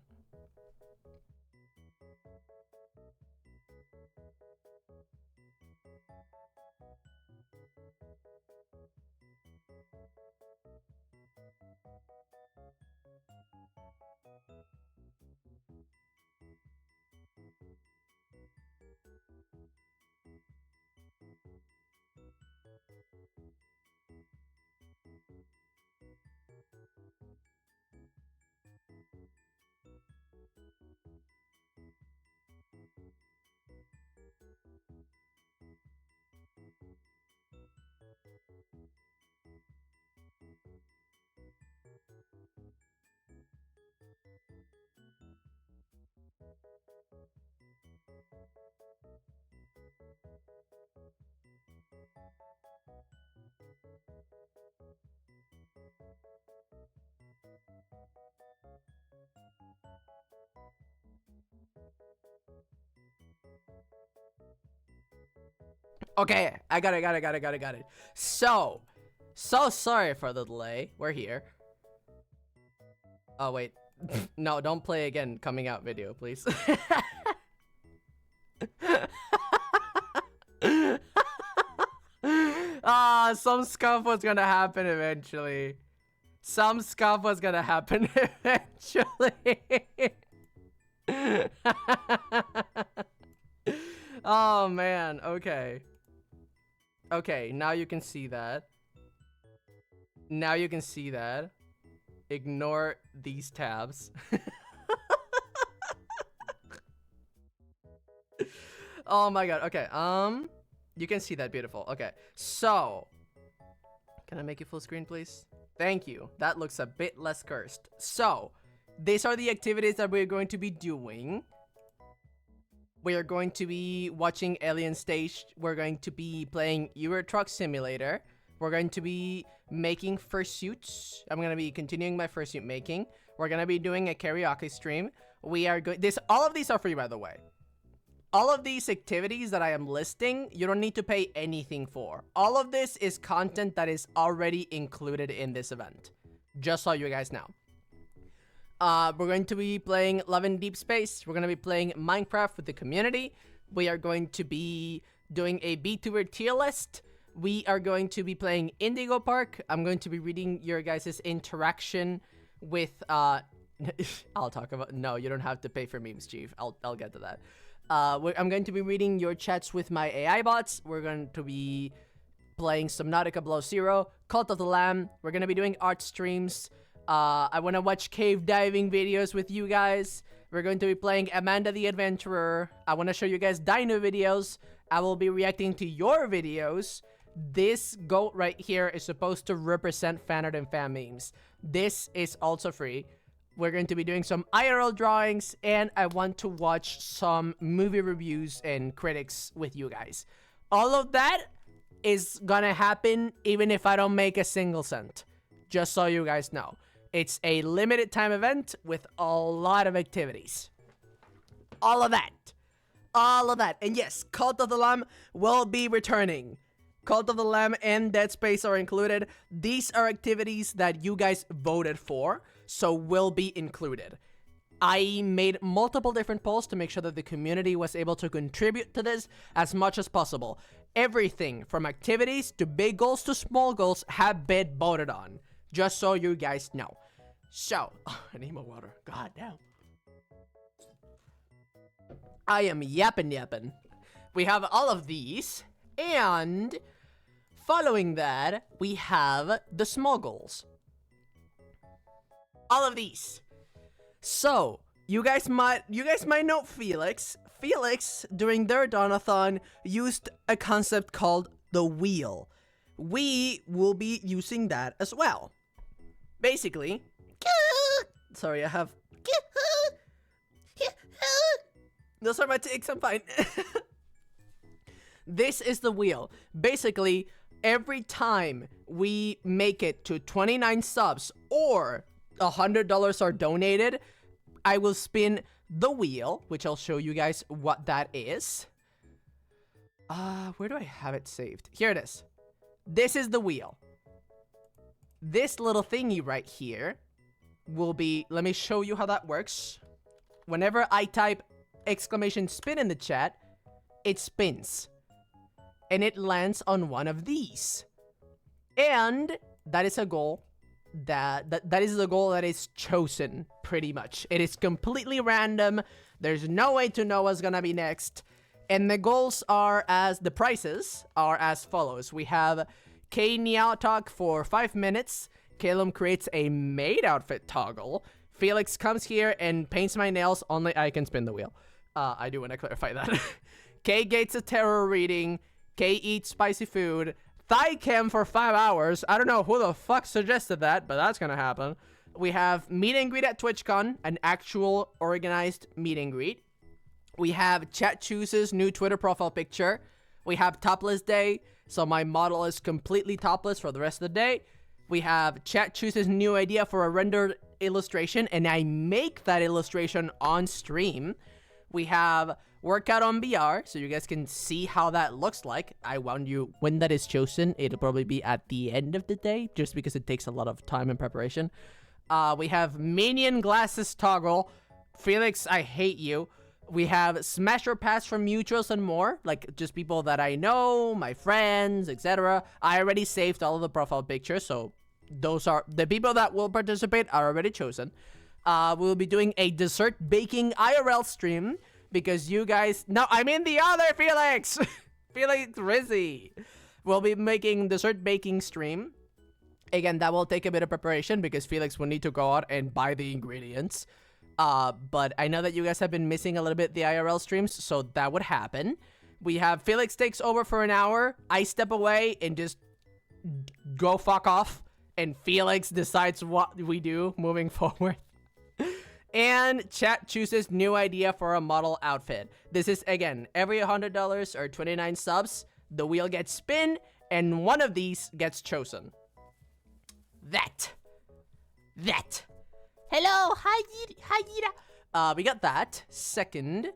Okay, I got it. So sorry for the delay. We're here. Oh, wait. No, don't play again coming out video, please. Some scuff was gonna happen eventually. Some scuff was gonna happen eventually. Oh, man. Okay. Okay, now you can see that. Now you can see that. Ignore these tabs. Oh my god. Okay. You can see that. Beautiful. Okay. So, can I make it full screen, please? Thank you. That looks a bit less cursed. So, these are the activities that we're going to be doing. We are going to be watching Alien Stage. We're going to be playing Euro Truck Simulator. We're going to be making fursuits. I'm going to be continuing my fursuit making. We're going to be doing a karaoke stream. We are going... all of these are free, by the way. All of these activities that I am listing, you don't need to pay anything for. All of this is content that is already included in this event. Just so you guys know. We're going to be playing Love in Deep Space. We're going to be playing Minecraft with the community. We are going to be doing a VTuber tier list. We are going to be playing Indigo Park. I'm going to be reading your guys' interaction with, I'll talk about, no, you don't have to pay for memes, Chief. I'll get to that. I'm going to be reading your chats with my AI bots. We're going to be playing Subnautica Below Zero, Cult of the Lamb. We're going to be doing art streams. I want to watch cave diving videos with you guys. We're going to be playing Amanda the Adventurer. I want to show you guys dino videos. I will be reacting to your videos. This goat right here is supposed to represent fan art and fan memes. This is also free. We're going to be doing some IRL drawings, and I want to watch some movie reviews and critics with you guys. All of that is gonna happen even if I don't make a single cent. Just so you guys know. It's a limited time event with a lot of activities. All of that. All of that. And yes, Cult of the Lamb will be returning. Cult of the Lamb and Dead Space are included. These are activities that you guys voted for, so will be included. I made multiple different polls to make sure that the community was able to contribute to this as much as possible. Everything from activities to big goals to small goals have been voted on. Just so you guys know. So, I need more water. God damn. I am yapping. We have all of these. And following that, we have the small goals. All of these. So, you guys might know Felix. Felix, during their Donathon, used a concept called the wheel. We will be using that as well. Basically, sorry, I have Those are my takes. I'm fine. This is the wheel. Basically, every time we make it to 29 subs or $100 are donated, I will spin the wheel, which I'll show you guys what that is. Where do I have it saved? Here it is. This is the wheel. This little thingy right here will be, let me show you how that works. Whenever I type exclamation spin in the chat, it spins. And it lands on one of these. And that is a goal that is the goal that is chosen, pretty much. It is completely random. There's no way to know what's gonna be next. And the goals are the prices are as follows. We have K Niao talk for 5 minutes. Caleb creates a maid outfit toggle. Felix comes here and paints my nails. Only I can spin the wheel. I do want to clarify that. K gates a tarot reading. K eats spicy food. Thigh cam for 5 hours. I don't know who the fuck suggested that, but that's gonna happen. We have meet and greet at TwitchCon, an actual organized meet and greet. We have chat chooses new Twitter profile picture. We have topless day, so my model is completely topless for the rest of the day. We have chat chooses new idea for a rendered illustration, and I make that illustration on stream. We have workout on VR, so you guys can see how that looks like. I warn you, when that is chosen, it'll probably be at the end of the day, just because it takes a lot of time and preparation. We have minion glasses toggle. Felix, I hate you. We have smash or pass from mutuals and more, like just people that I know, my friends, etc. I already saved all of the profile pictures, so those are the people that will participate are already chosen. We'll be doing a dessert baking IRL stream because you guys... No, I mean the other Felix! Felix Rizzy. We'll be making dessert baking stream. Again, that will take a bit of preparation because Felix will need to go out and buy the ingredients. But I know that you guys have been missing a little bit the IRL streams, so that would happen. We have Felix takes over for an hour. I step away and just go fuck off. And Felix decides what we do moving forward. And chat chooses new idea for a model outfit. This is, again, every $100 or 29 subs, the wheel gets spin, and one of these gets chosen. That. Hello, hi Yira. We got that. Second,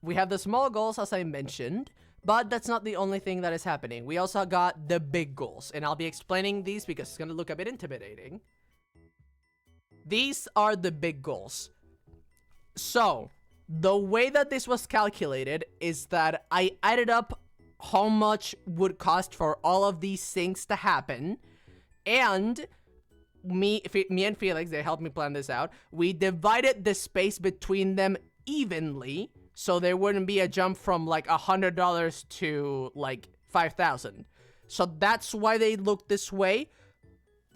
we have the small goals, as I mentioned, but that's not the only thing that is happening. We also got the big goals, and I'll be explaining these because it's gonna look a bit intimidating. These are the big goals. So, the way that this was calculated is that I added up how much would cost for all of these things to happen, and me and Felix, they helped me plan this out. We divided the space between them evenly, so there wouldn't be a jump from like $100 to like 5,000. So that's why they look this way.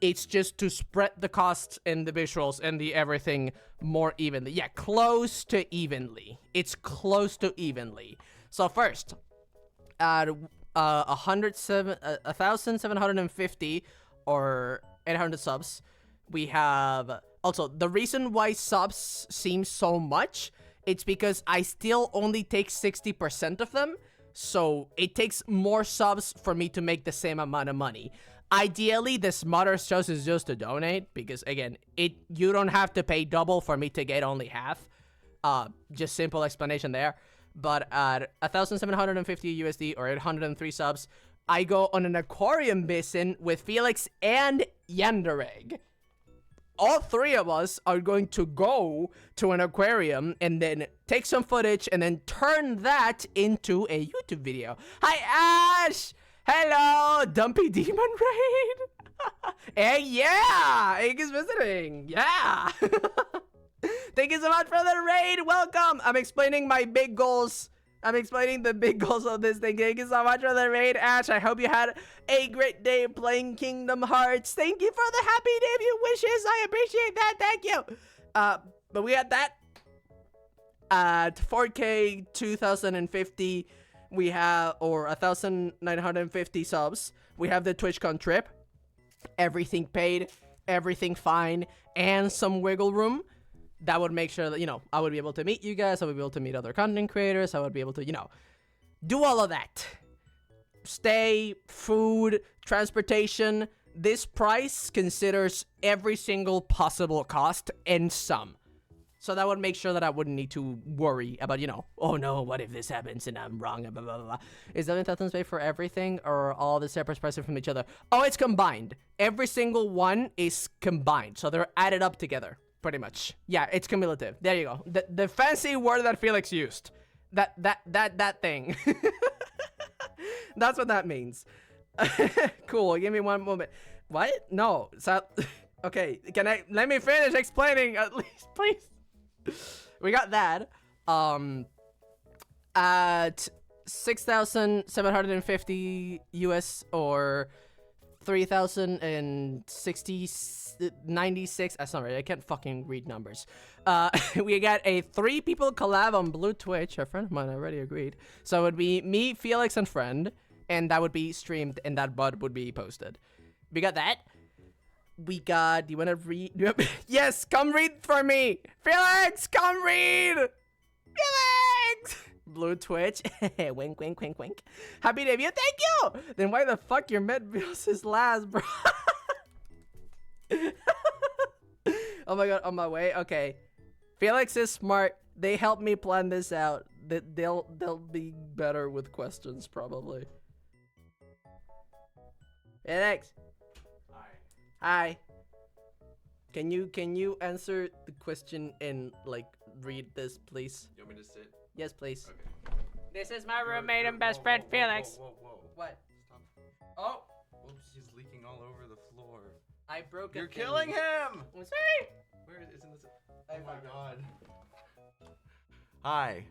It's just to spread the costs and the visuals and the everything more evenly. Yeah, close to evenly. It's close to evenly. So first, at 1,750 or 800 subs, we have... Also, the reason why subs seem so much, it's because I still only take 60% of them. So it takes more subs for me to make the same amount of money. Ideally, the smarter choice is just to donate because, again, you don't have to pay double for me to get only half. Just simple explanation there. But at 1,750 USD or 803 subs, I go on an aquarium basin with Felix and Yandereg. All three of us are going to go to an aquarium and then take some footage and then turn that into a YouTube video. Hi, Ash! Hello, Dumpy Demon Raid! Hey, yeah! Egg is visiting. Yeah! Thank you so much for the raid. Welcome! I'm explaining my big goals. I'm explaining the big goals of this thing. Thank you so much for the raid, Ash. I hope you had a great day playing Kingdom Hearts. Thank you for the happy debut wishes. I appreciate that. Thank you. But we had that. At 4K 2050, we have, or 1,950 subs, we have the TwitchCon trip. Everything paid, everything fine, and some wiggle room. that would make sure that, I would be able to meet you guys. I would be able to meet other content creators. I would be able to, do all of that. Stay, food, transportation. This price considers every single possible cost and some. So that would make sure that I wouldn't need to worry about, oh no, what if this happens and I'm wrong, blah, blah, blah, blah. Is 11,000 pay for everything or all the separate pricing from each other? Oh, it's combined. Every single one is combined. So they're added up together, pretty much. Yeah, it's cumulative. There you go. The fancy word that Felix used. That thing. That's what that means. Cool, give me one moment. What? No. So, okay, let me finish explaining at least, please. We got that. At 6,750 US or 3,096. That's not right. I can't fucking read numbers. We got a 3-people collab on Blue Twitch. A friend of mine already agreed. So it would be me, Felix, and friend, and that would be streamed, and that bud would be posted. We got that. We got. Do you want to read? Yes, come read for me, Felix. Come read, Felix. Blue Twitch. Wink, wink, wink, wink. Happy debut. Thank you. Then why the fuck your med bills is last, bro? Oh my god, on my way. Okay, Felix is smart. They helped me plan this out. They'll be better with questions probably. Felix. Hi. Can you answer the question and like read this, please? You want me to sit? Yes, please. Okay. This is my roommate and best friend Felix. Whoa. What? Stop. Oh, Oops, he's leaking all over the floor. I broke it. You're killing him! I'm sorry. Where isn't this? Oh my god. Hi.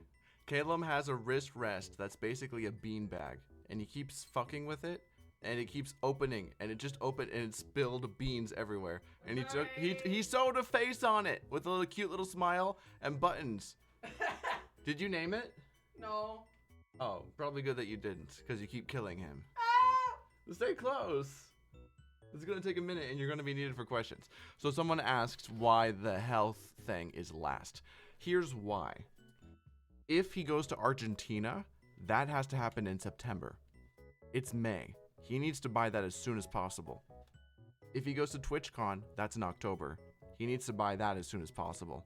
Caleb has a wrist rest that's basically a beanbag, and he keeps fucking with it, and it keeps opening, and it just opened, and it spilled beans everywhere. And he sewed a face on it with a little cute little smile and buttons. Did you name it? No. Oh, probably good that you didn't, because you keep killing him. Stay close. It's gonna take a minute, and you're gonna be needed for questions. So someone asks why the health thing is last. Here's why. If he goes to Argentina, that has to happen in September. It's May. He needs to buy that as soon as possible. If he goes to TwitchCon, that's in October. He needs to buy that as soon as possible.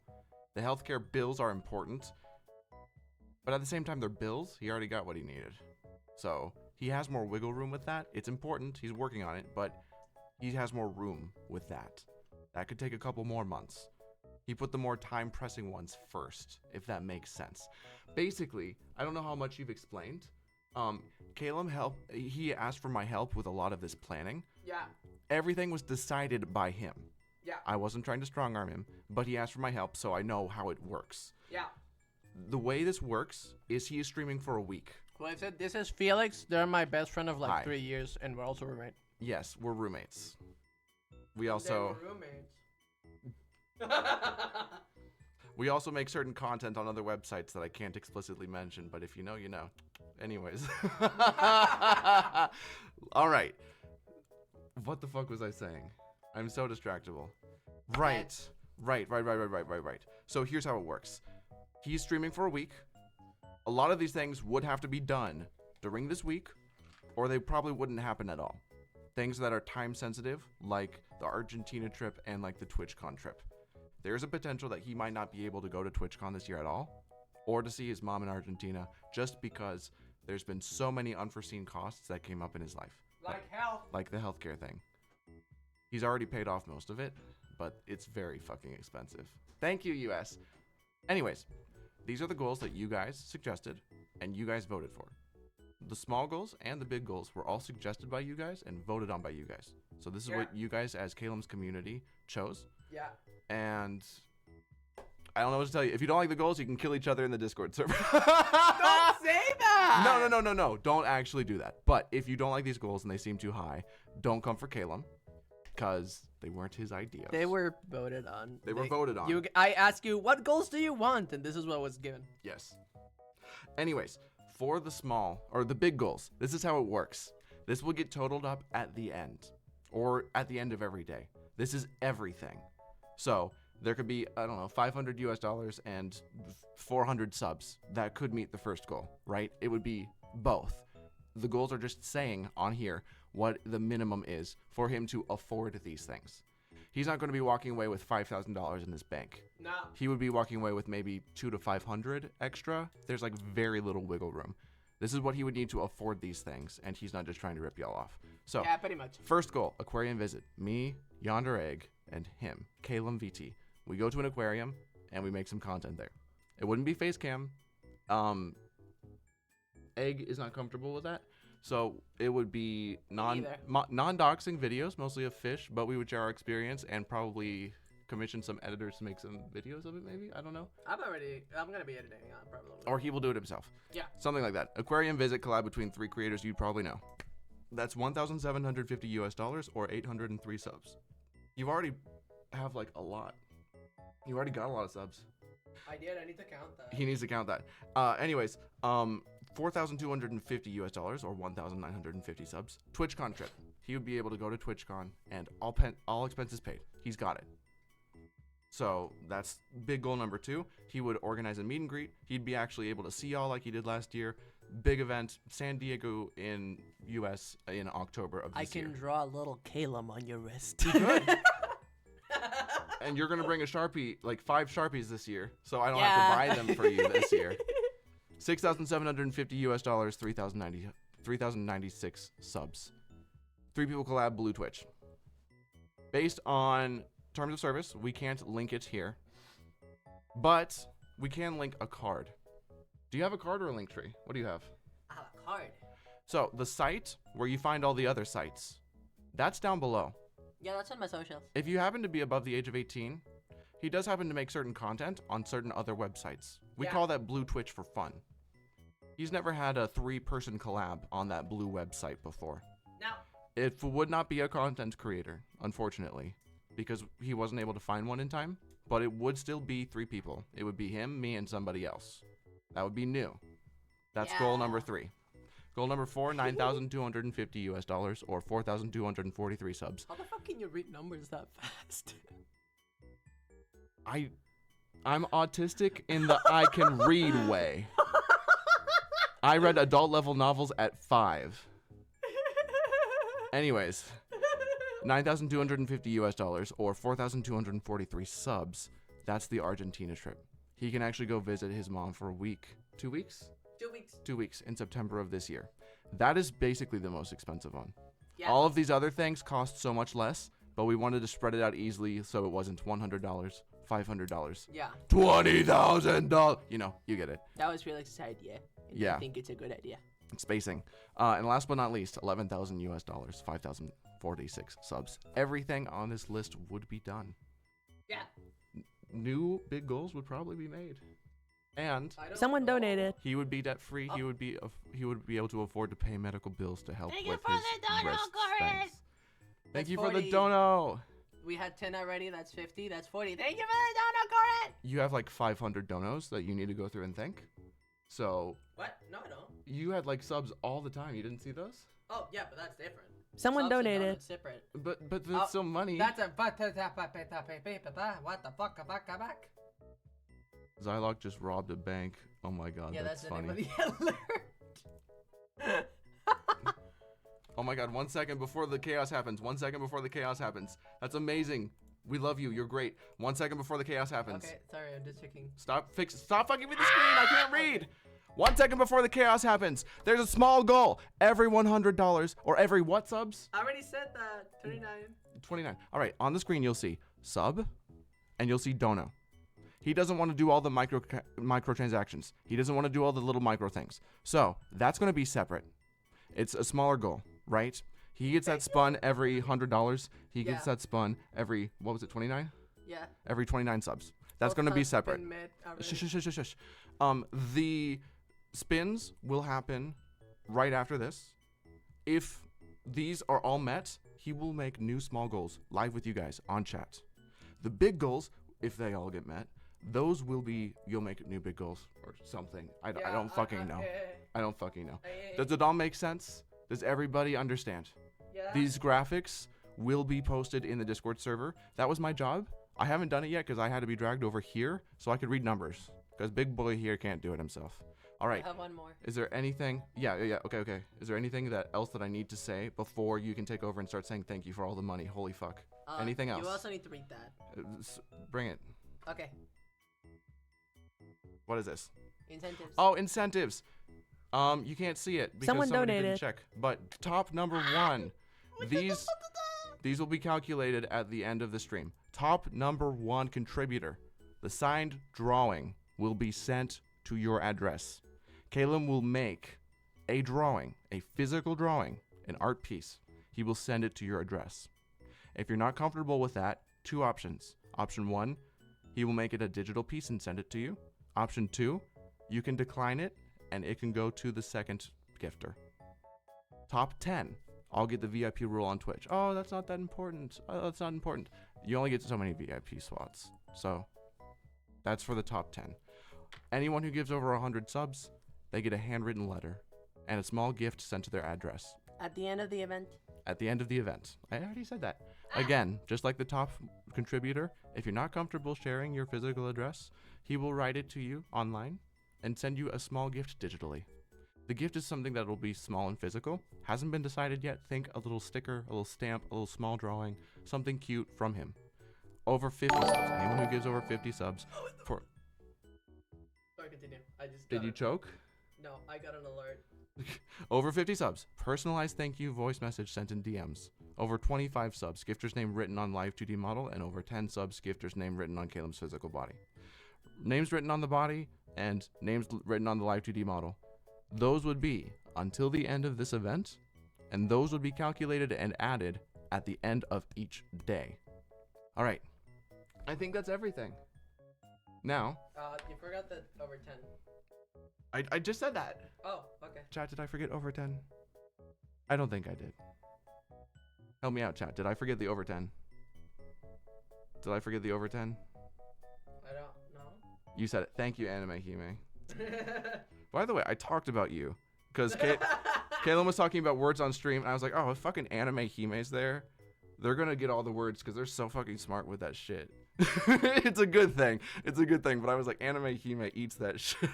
The healthcare bills are important, but at the same time, they're bills. He already got what he needed. So he has more wiggle room with that. It's important. He's working on it, but he has more room with that. That could take a couple more months. He put the more time-pressing ones first, if that makes sense. Basically, I don't know how much you've explained. Caleb he asked for my help with a lot of this planning. Yeah. Everything was decided by him. Yeah. I wasn't trying to strong-arm him, but he asked for my help, so I know how it works. Yeah. The way this works is he is streaming for a week. Well, I said this is Felix. They're my best friend of like Hi. 3 years, and we're also roommates. Yes, we're roommates. We also... roommates. We also make certain content on other websites that I can't explicitly mention, but if you know, you know. Anyways. All right. What the fuck was I saying? I'm so distractible. Right. So here's how it works. He's streaming for a week. A lot of these things would have to be done during this week, or they probably wouldn't happen at all. Things that are time sensitive, like the Argentina trip and like the TwitchCon trip. There's a potential that he might not be able to go to TwitchCon this year at all, or to see his mom in Argentina, just because there's been so many unforeseen costs that came up in his life. Like health. Like the healthcare thing. He's already paid off most of it, but it's very fucking expensive. Thank you, US. Anyways, these are the goals that you guys suggested and you guys voted for. The small goals and the big goals were all suggested by you guys and voted on by you guys. So this is what you guys as Caleb's community chose. Yeah. And I don't know what to tell you. If you don't like the goals, you can kill each other in the Discord server. Don't say that. No. Don't actually do that. But if you don't like these goals and they seem too high, don't come for Caleb, because they weren't his ideas. They were voted on. They were voted on. I asked you, what goals do you want? And this is what was given. Yes. Anyways, for the small or the big goals, this is how it works. This will get totaled up at the end, or at the end of every day. This is everything. So There could be, I don't know, $500 and 400 subs. That could meet the first goal, right? It would be both. The goals are just saying on here what the minimum is for him to afford these things. He's not going to be walking away with $5,000 in his bank. No. He would be walking away with maybe 200 to 500 extra. There's like very little wiggle room. This is what he would need to afford these things, and he's not just trying to rip y'all off. So, Yeah, pretty much. first goal, aquarium visit. Me, Yonder Egg, and him, Calum VT. We go to an aquarium, and we make some content there. It wouldn't be face cam. Egg is not comfortable with that. So it would be non-doxing videos, mostly of fish, but we would share our experience and probably commission some editors to make some videos of it, maybe? I don't know. I'm going to be editing on it probably. Or he will do it himself. Yeah. Something like that. Aquarium visit collab between 3 creators you'd probably know. That's $1,750 or 803 subs. You already have like a lot. You already got a lot of subs. I did. I need to count that. He needs to count that. Anyways, $4,250 or 1,950 subs. TwitchCon trip. He would be able to go to TwitchCon and all expenses paid. He's got it. So that's big goal number 2. He would organize a meet and greet. He'd be actually able to see y'all like he did last year. Big event, San Diego in US in October of this year. draw a little Calum on your wrist. And you're gonna bring a Sharpie, like 5 Sharpies this year, so I don't have to buy them for you this year. $6,750, 3,096 subs. 3 people collab, Blue Twitch. Based on terms of service, we can't link it here, but we can link a card. Do you have a card or a link tree? What do you have? I have a card. So the site where you find all the other sites, that's down below. Yeah, that's on my socials. If you happen to be above the age of 18, he does happen to make certain content on certain other websites. We call that Blue Twitch for fun. He's never had a 3-person collab on that Blue website before. Now, It would not be a content creator, unfortunately, because he wasn't able to find one in time, but it would still be 3 people. It would be him, me, and somebody else. That would be new. That's goal number 3. Goal number 4, $9,250 or 4,243 subs. how the fuck can you read numbers that fast? I'm autistic in the I can read way. I read adult level novels at 5. Anyways, $9,250 or 4,243 subs. That's the Argentina trip. He can actually go visit his mom for a week. 2 weeks? 2 weeks. 2 weeks in September of this year. That is basically the most expensive one. Yeah. All of these other things cost so much less, but we wanted to spread it out easily so it wasn't $100, $500, Yeah. $20,000. You know, you get it. That was Felix's idea. And Yeah. I think it's a good idea. Spacing. And last but not least, $11,000, 5,046 subs. Everything on this list would be done. Yeah. New big goals would probably be made. And Someone donated. he would be debt free. He would be able to afford to pay medical bills to help Thank with you for his the dono, wrist. Corin. Thanks. Thank That's you for the 40. dono. We had 10 already. That's 50. That's 40. Thank you for the dono, Corin. You have like 500 donos that you need to go through and thank. So What? No, I don't. you had like subs all the time. You didn't see those? Oh, yeah, but that's different. Someone Subs and donated. donuts separate. But that's still money. That's a what the fuck back? Zylok just robbed a bank. Oh my god, Yeah, that's that's the name funny. of the alert. Oh my god, 1 second before the chaos happens. 1 second before the chaos happens. That's amazing. We love you. You're great. 1 second before the chaos happens. Okay, sorry, I'm just checking. Stop fucking with the screen. I can't read. 1 second before the chaos happens. There's a small goal. Every $100 or every what subs? I already said that. 29. 29. All right, on the screen you'll see sub and you'll see dono. He doesn't want to do all the microtransactions. He doesn't want to do all the little micro things. So that's going to be separate. It's a smaller goal, right? He gets that spun every $100. He gets Yeah. that spun every, what was it, 29? Yeah. Every 29 subs. That's Both going to be subs been separate. met already. Shush. The spins will happen right after this. If these are all met, he will make new small goals live with you guys on chat. The big goals, if they all get met, those will be, you'll make new big goals or something. I don't fucking know. I don't fucking know. Does it all make sense? Does everybody understand? Yeah. These graphics will be posted in the Discord server. That was my job. I haven't done it yet because I had to be dragged over here so I could read numbers. Because big boy here can't do it himself. All right. I have one more. Is there anything? Yeah. Okay. Is there anything else that I need to say before you can take over and start saying thank you for all the money? Holy fuck. Anything else? You also need to read that. Bring it. Okay. What is this? Incentives. Oh, incentives. You can't see it because Someone somebody donated. didn't check. But top number 1. These will be calculated at the end of the stream. Top number 1 contributor. The signed drawing will be sent to your address. Caleb will make a drawing, a physical drawing, an art piece. He will send it to your address. If you're not comfortable with that, 2 options. Option 1, he will make it a digital piece and send it to you. Option 2, you can decline it and it can go to the second gifter. Top 10, I'll get the VIP rule on Twitch. Oh, that's not that important. Oh, that's not important. You only get so many VIP slots. So that's for the top 10. Anyone who gives over 100 subs, they get a handwritten letter and a small gift sent to their address. At the end of the event. At the end of the event. I already said that. Again, just like the top contributor, if you're not comfortable sharing your physical address, he will write it to you online and send you a small gift digitally. The gift is something that will be small and physical. Hasn't been decided yet. Think a little sticker, a little stamp, a little small drawing, something cute from him. Over 50 subs. Anyone who gives over 50 subs for... Sorry, continue. I just Did you choke? No, I got an alert. Over 50 subs. Personalized thank you voice message sent in DMs. Over 25 subs. Gifter's name written on live 2D model. And over 10 subs. Gifter's name written on Caleb's physical body. Names written on the body and names written on the live 2D model. Those would be until the end of this event. And those would be calculated and added at the end of each day. All right. I think that's everything. Now. You forgot that over 10. I just said that. Oh, okay. Chat, did I forget over 10? I don't think I did. Help me out, chat. Did I forget the over 10? Did I forget the over 10? I don't know. You said it. Thank you, Anime Hime. By the way, I talked about you. Because Kaylin was talking about words on stream, and I was like, oh, if fucking Anime Hime's there, they're going to get all the words because they're so fucking smart with that shit. It's a good thing. It's a good thing. But I was like, Anime Hime eats that shit.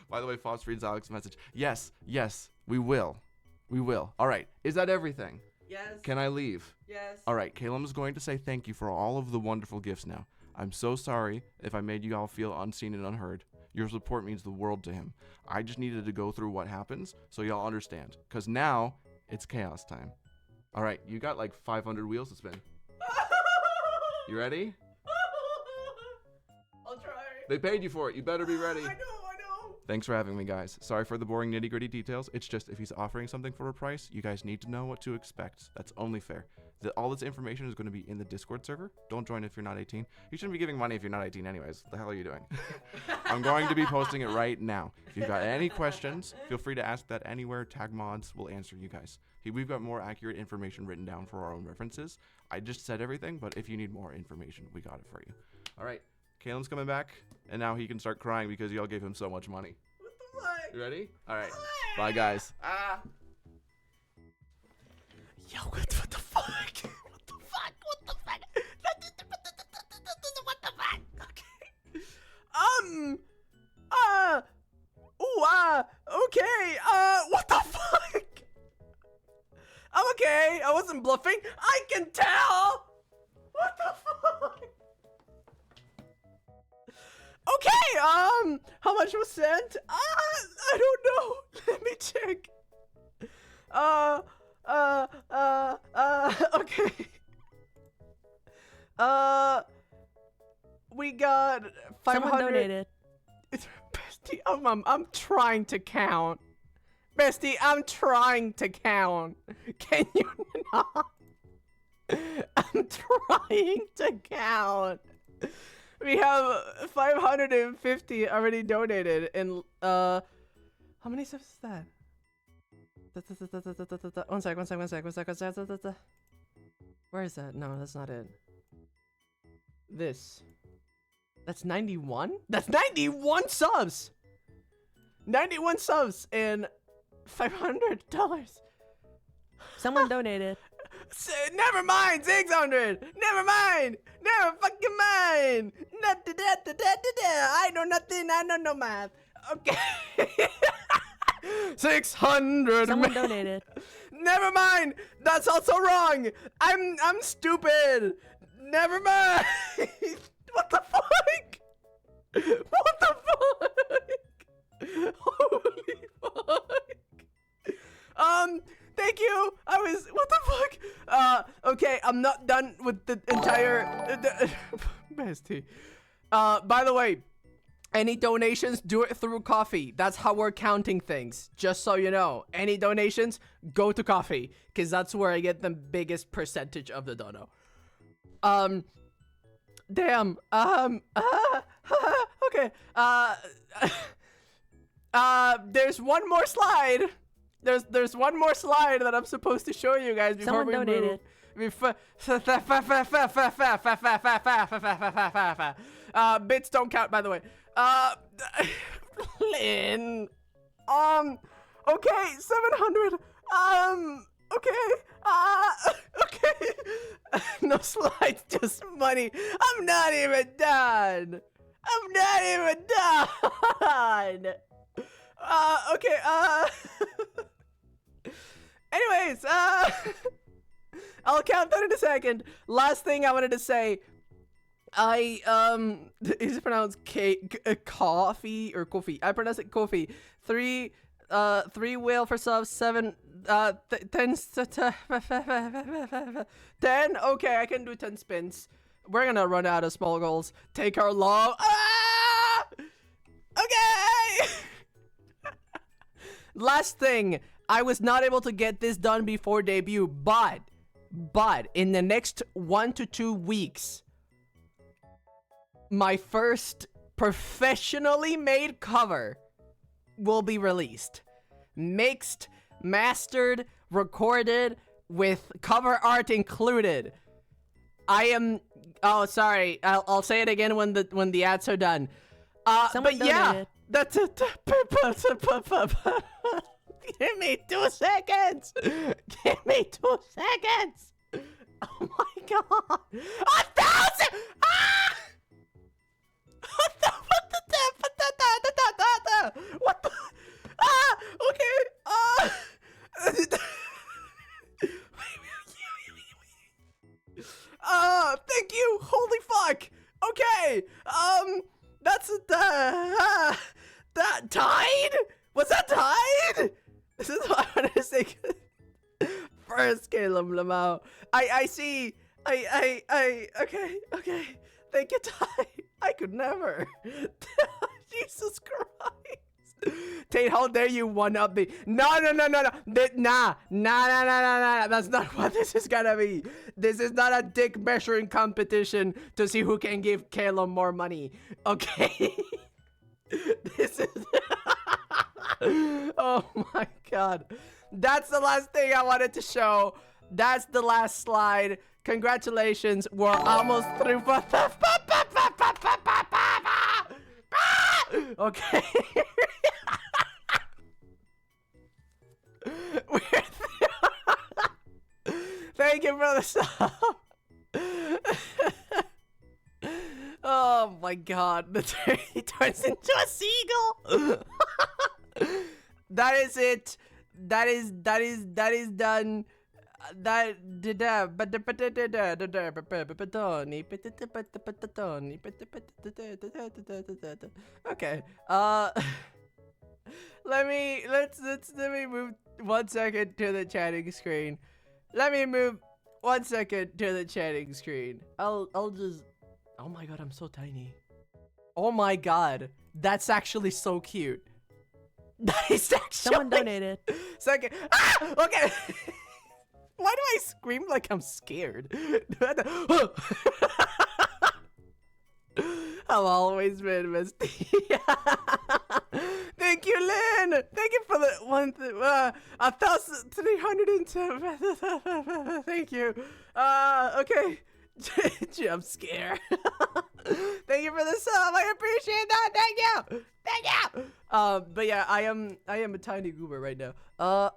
By the way, Foss reads Alex's message. Yes, we will. We will. All right. Is that everything? Yes. Can I leave? Yes. All right. Caleb is going to say thank you for all of the wonderful gifts now. I'm so sorry if I made you all feel unseen and unheard. Your support means the world to him. I just needed to go through what happens so y'all understand. Because now it's chaos time. All right. You got like 500 wheels to spin. You ready? I'll try. They paid you for it. You better be ready. I know. Thanks for having me, guys. Sorry for the boring nitty-gritty details. It's just if he's offering something for a price, you guys need to know what to expect. That's only fair. All this information is going to be in the Discord server. Don't join if you're not 18. You shouldn't be giving money if you're not 18 anyways. What the hell are you doing? I'm going to be posting it right now. If you've got any questions, feel free to ask that anywhere. Tag mods will answer you guys. We've got more accurate information written down for our own references. I just said everything, but if you need more information, we got it for you. All right. Kalen's coming back, and now he can start crying because y'all gave him so much money. What the fuck? You ready? All right. Bye, guys. Yo, what the fuck? What the fuck? What the fuck? What the fuck? Okay. Okay. What the fuck? I'm okay. I wasn't bluffing. I can tell. What the fuck? Okay. How much was sent? I don't know. Let me check. Okay. We got 500. Someone donated. Bestie, I'm trying to count. Bestie, I'm trying to count. Can you not? I'm trying to count. We have 550 already donated, and how many subs is that? One sec. Where is that? No, that's not it. This. That's 91? That's 91 subs! 91 subs and $500. Someone donated. Never mind, 600. Never mind. Never fucking mind. I know nothing. I know no math. Okay. 600. Someone donated. Never mind. That's also wrong. I'm stupid. Never mind. What the fuck? What the fuck? Holy fuck. Thank you. What the fuck? Okay, I'm not done with the entire, bestie. By the way, any donations, do it through coffee. That's how we're counting things. Just so you know. Any donations, go to coffee. Because that's where I get the biggest percentage of the dono. Damn. Okay. There's one more slide. There's one more slide that I'm supposed to show you guys before Someone we donated. move. Bits don't count, by the way. Lynn. Okay, 700. Okay. Okay. No slides, just money. I'm not even done. Okay, anyways, I'll count that in a second. Last thing I wanted to say, is it pronounced coffee or coffee? I pronounce it coffee. 3 whale for subs, 7, 10, 10, okay, I can do 10 spins. We're gonna run out of small goals. Take our long, okay! Last thing, I was not able to get this done before debut, but in the next 1 to 2 weeks, my first professionally made cover will be released. Mixed, mastered, recorded, with cover art included. Oh, sorry. I'll say it again when the ads are done. Someone but yeah, donated. that's it. Give me 2 seconds. Give me 2 seconds. Oh my god. 1,000. Ah! What the? Okay. Thank you. Holy fuck. Okay. That's that tied? Was that tied? This is what I want to say. First, Caleb Lamau. I see. Okay. Thank you, Ty. I could never. Jesus Christ. Tate, how dare you one up me? No. Nah. That's not what this is gonna be. This is not a dick measuring competition to see who can give Caleb more money. Okay? This is... Oh my god. That's the last thing I wanted to show. That's the last slide. Congratulations. We're almost through. Okay. Thank you for the sub. Oh my god. The turkey turns into a seagull. That is it. That is done. Okay. Let me move 1 second to the chatting screen. I'll just. Oh my god, I'm so tiny. Oh my god, that's actually so cute. That is actually. Someone donated. Second. Ah! Okay. Why do I scream like I'm scared? I've always been misty. Thank you, Lynn. Thank you for the 1,307. Thank you. Okay. Jump scare. Thank you for the sub. I appreciate that. Thank you. But yeah, I am a tiny goober right now.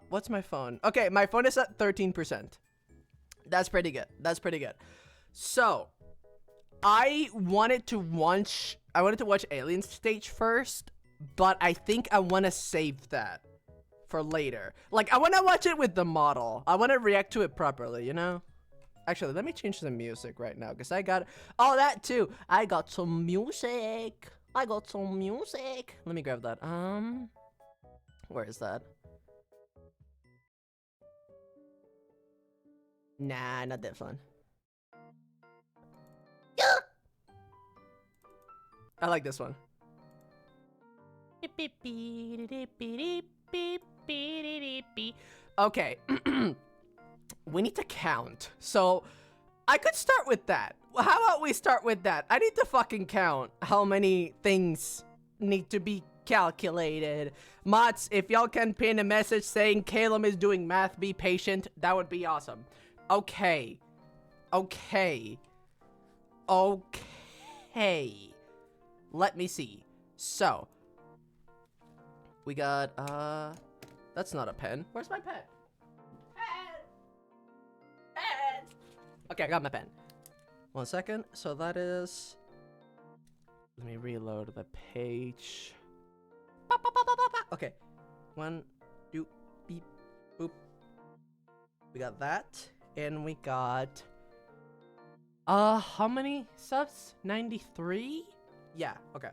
What's my phone? Okay, my phone is at 13%. That's pretty good. That's pretty good. So, I wanted to watch Alien Stage first, but I think I want to save that for later. Like, I want to watch it with the model. I want to react to it properly, you know? Actually, let me change the music right now, because I got... Oh, that too! I got some music! I got some music! Let me grab that. Where is that? Nah, not this one. I like this one. Okay. We need to count. So, I could start with that. How about we start with that? I need to fucking count how many things need to be calculated. Mods, if y'all can pin a message saying Caleb is doing math, be patient, that would be awesome. Okay. Okay. Okay. Let me see. So, we got, that's not a pen. Where's my pen? Pen! Okay, I got my pen. 1 second. So that is, let me reload the page. Okay. 1, 2, beep, boop. We got that. And we got, how many subs? 93? Yeah, okay.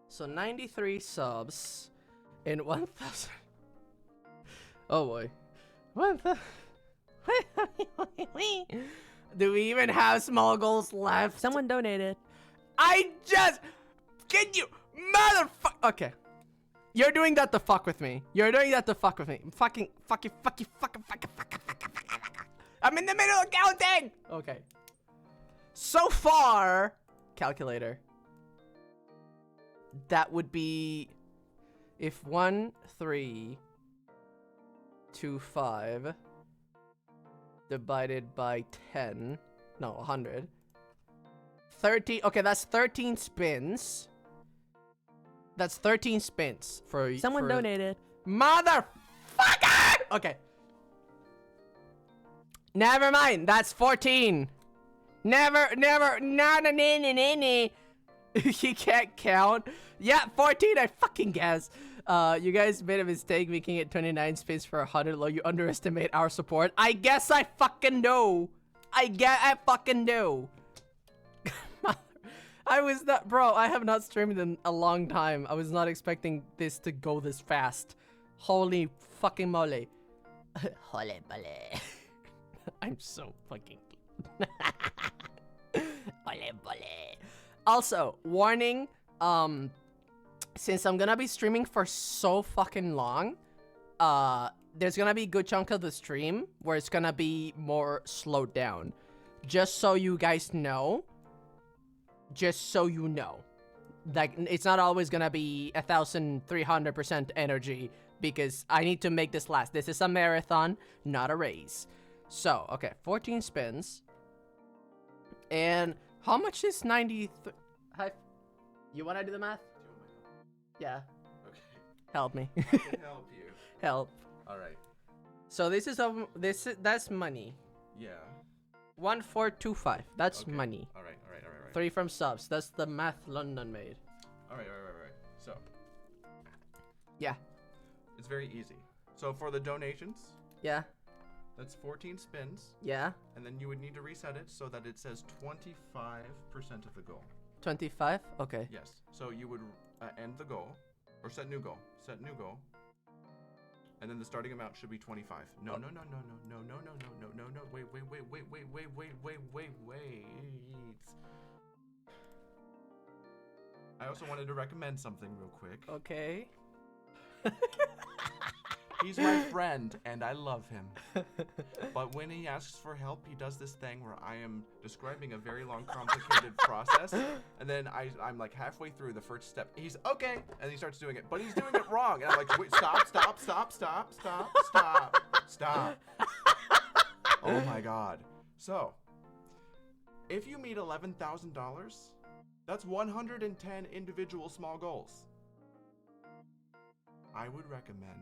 So 93 subs in 1,000. Oh boy. 1,000. Do we even have small goals left? Someone donated. I just... Can you... Motherfucker... Okay. You're doing that to fuck with me. You're doing that to fuck with me. Fucking. I'm in the middle of counting! Okay. So far... Calculator. That would be... If 1, 3, 2, 5... divided by 10... No, 100. 13... Okay, that's 13 spins. That's 13 spins for... Someone donated. Motherfucker! Okay. Never mind. That's 14. Never. You can't count. Yeah, 14. I fucking guess. You guys made a mistake making it 29 spins for 100 low. You underestimate our support. I guess I fucking know. I fucking know. I was not, bro, I have not streamed in a long time. I was not expecting this to go this fast. Holy fucking moly. Holy moly. I'm so fucking... Holy moly. Also, warning, since I'm gonna be streaming for so fucking long, there's gonna be a good chunk of the stream where it's gonna be more slowed down. Just so you guys know. Just so you know. Like, it's not always gonna be 1,300% energy, because I need to make this last. This is a marathon, not a race. So, okay, 14 spins. And how much is 93? You wanna do the math? Yeah. Okay. Help me. I can help you. Help. All right. So that's money. Yeah. 1425. That's Okay. money. All right. 3 from subs. That's the math London made. All right. So. Yeah. It's very easy. So for the donations, Yeah. that's 14 spins, Yeah. and then you would need to reset it so that it says 25% of the goal. 25. Okay. Yes. So you would end the goal, or set new goal. Set new goal. And then the starting amount should be 25. No. Wait. I also wanted to recommend something real quick. Okay. He's my friend, and I love him. But when he asks for help, he does this thing where I am describing a very long, complicated process, and then I'm like halfway through the first step. He's okay, and he starts doing it, but he's doing it wrong. And I'm like, wait, stop. Oh my god. So, if you meet $11,000, that's 110 individual small goals. I would recommend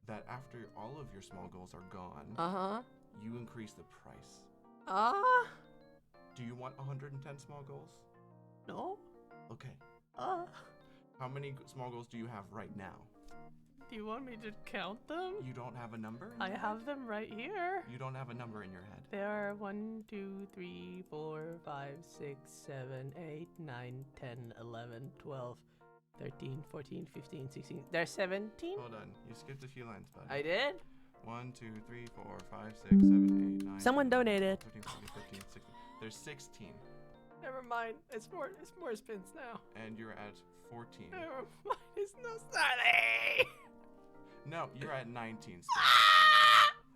that after all of your small goals are gone, Uh-huh. you increase the price. Uh, Do you want 110 small goals? no. Okay. How many small goals do you have right now? do you want me to count them? You don't have a number in I your have head? them right here. You don't have a number in your head. There are 1, 2, 3, 4, 5, 6, 7, 8, 9, 10, 11, 12, 13, 14, 15, 16. There's 17? Hold on. You skipped a few lines, bud. I did? 1, 2, 3, 4, 5, 6, 7, 8, 9. Someone 10, 11, donated. 13, 14, 15, 16. There's 16. Never mind. It's more spins now. And you're at 14. Never mind. It's no study. No, you're at 19.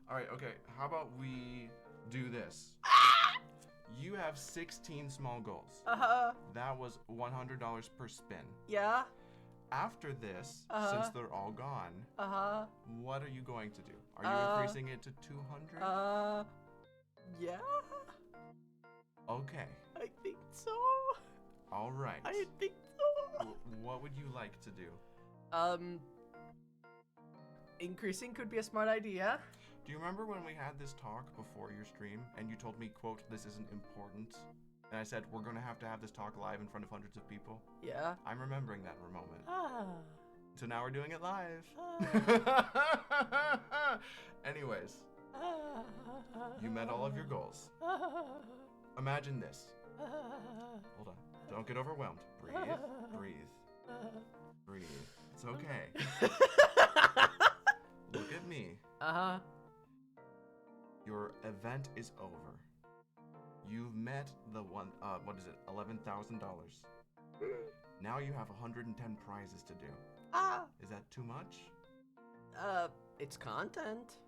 Alright, okay. How about we do this? You have 16 small goals. Uh-huh. That was $100 per spin. Yeah. After this, Uh-huh. since they're all gone, Uh-huh. what are you going to do? Are you increasing it to 200? Yeah. Okay. I think so. All right. I think so. What would you like to do? Increasing could be a smart idea. Do you remember when we had this talk before your stream and you told me, quote, this isn't important? And I said, we're going to have this talk live in front of hundreds of people? Yeah. I'm remembering that moment. Ah. So now we're doing it live. Anyways, you met all of your goals. Imagine this. Hold on. Don't get overwhelmed. Breathe. Breathe. Breathe. It's okay. Look at me. Uh-huh. Your event is over. You've met the what is it? $11,000. Now you have 110 prizes to do. Ah. Is that too much? It's content.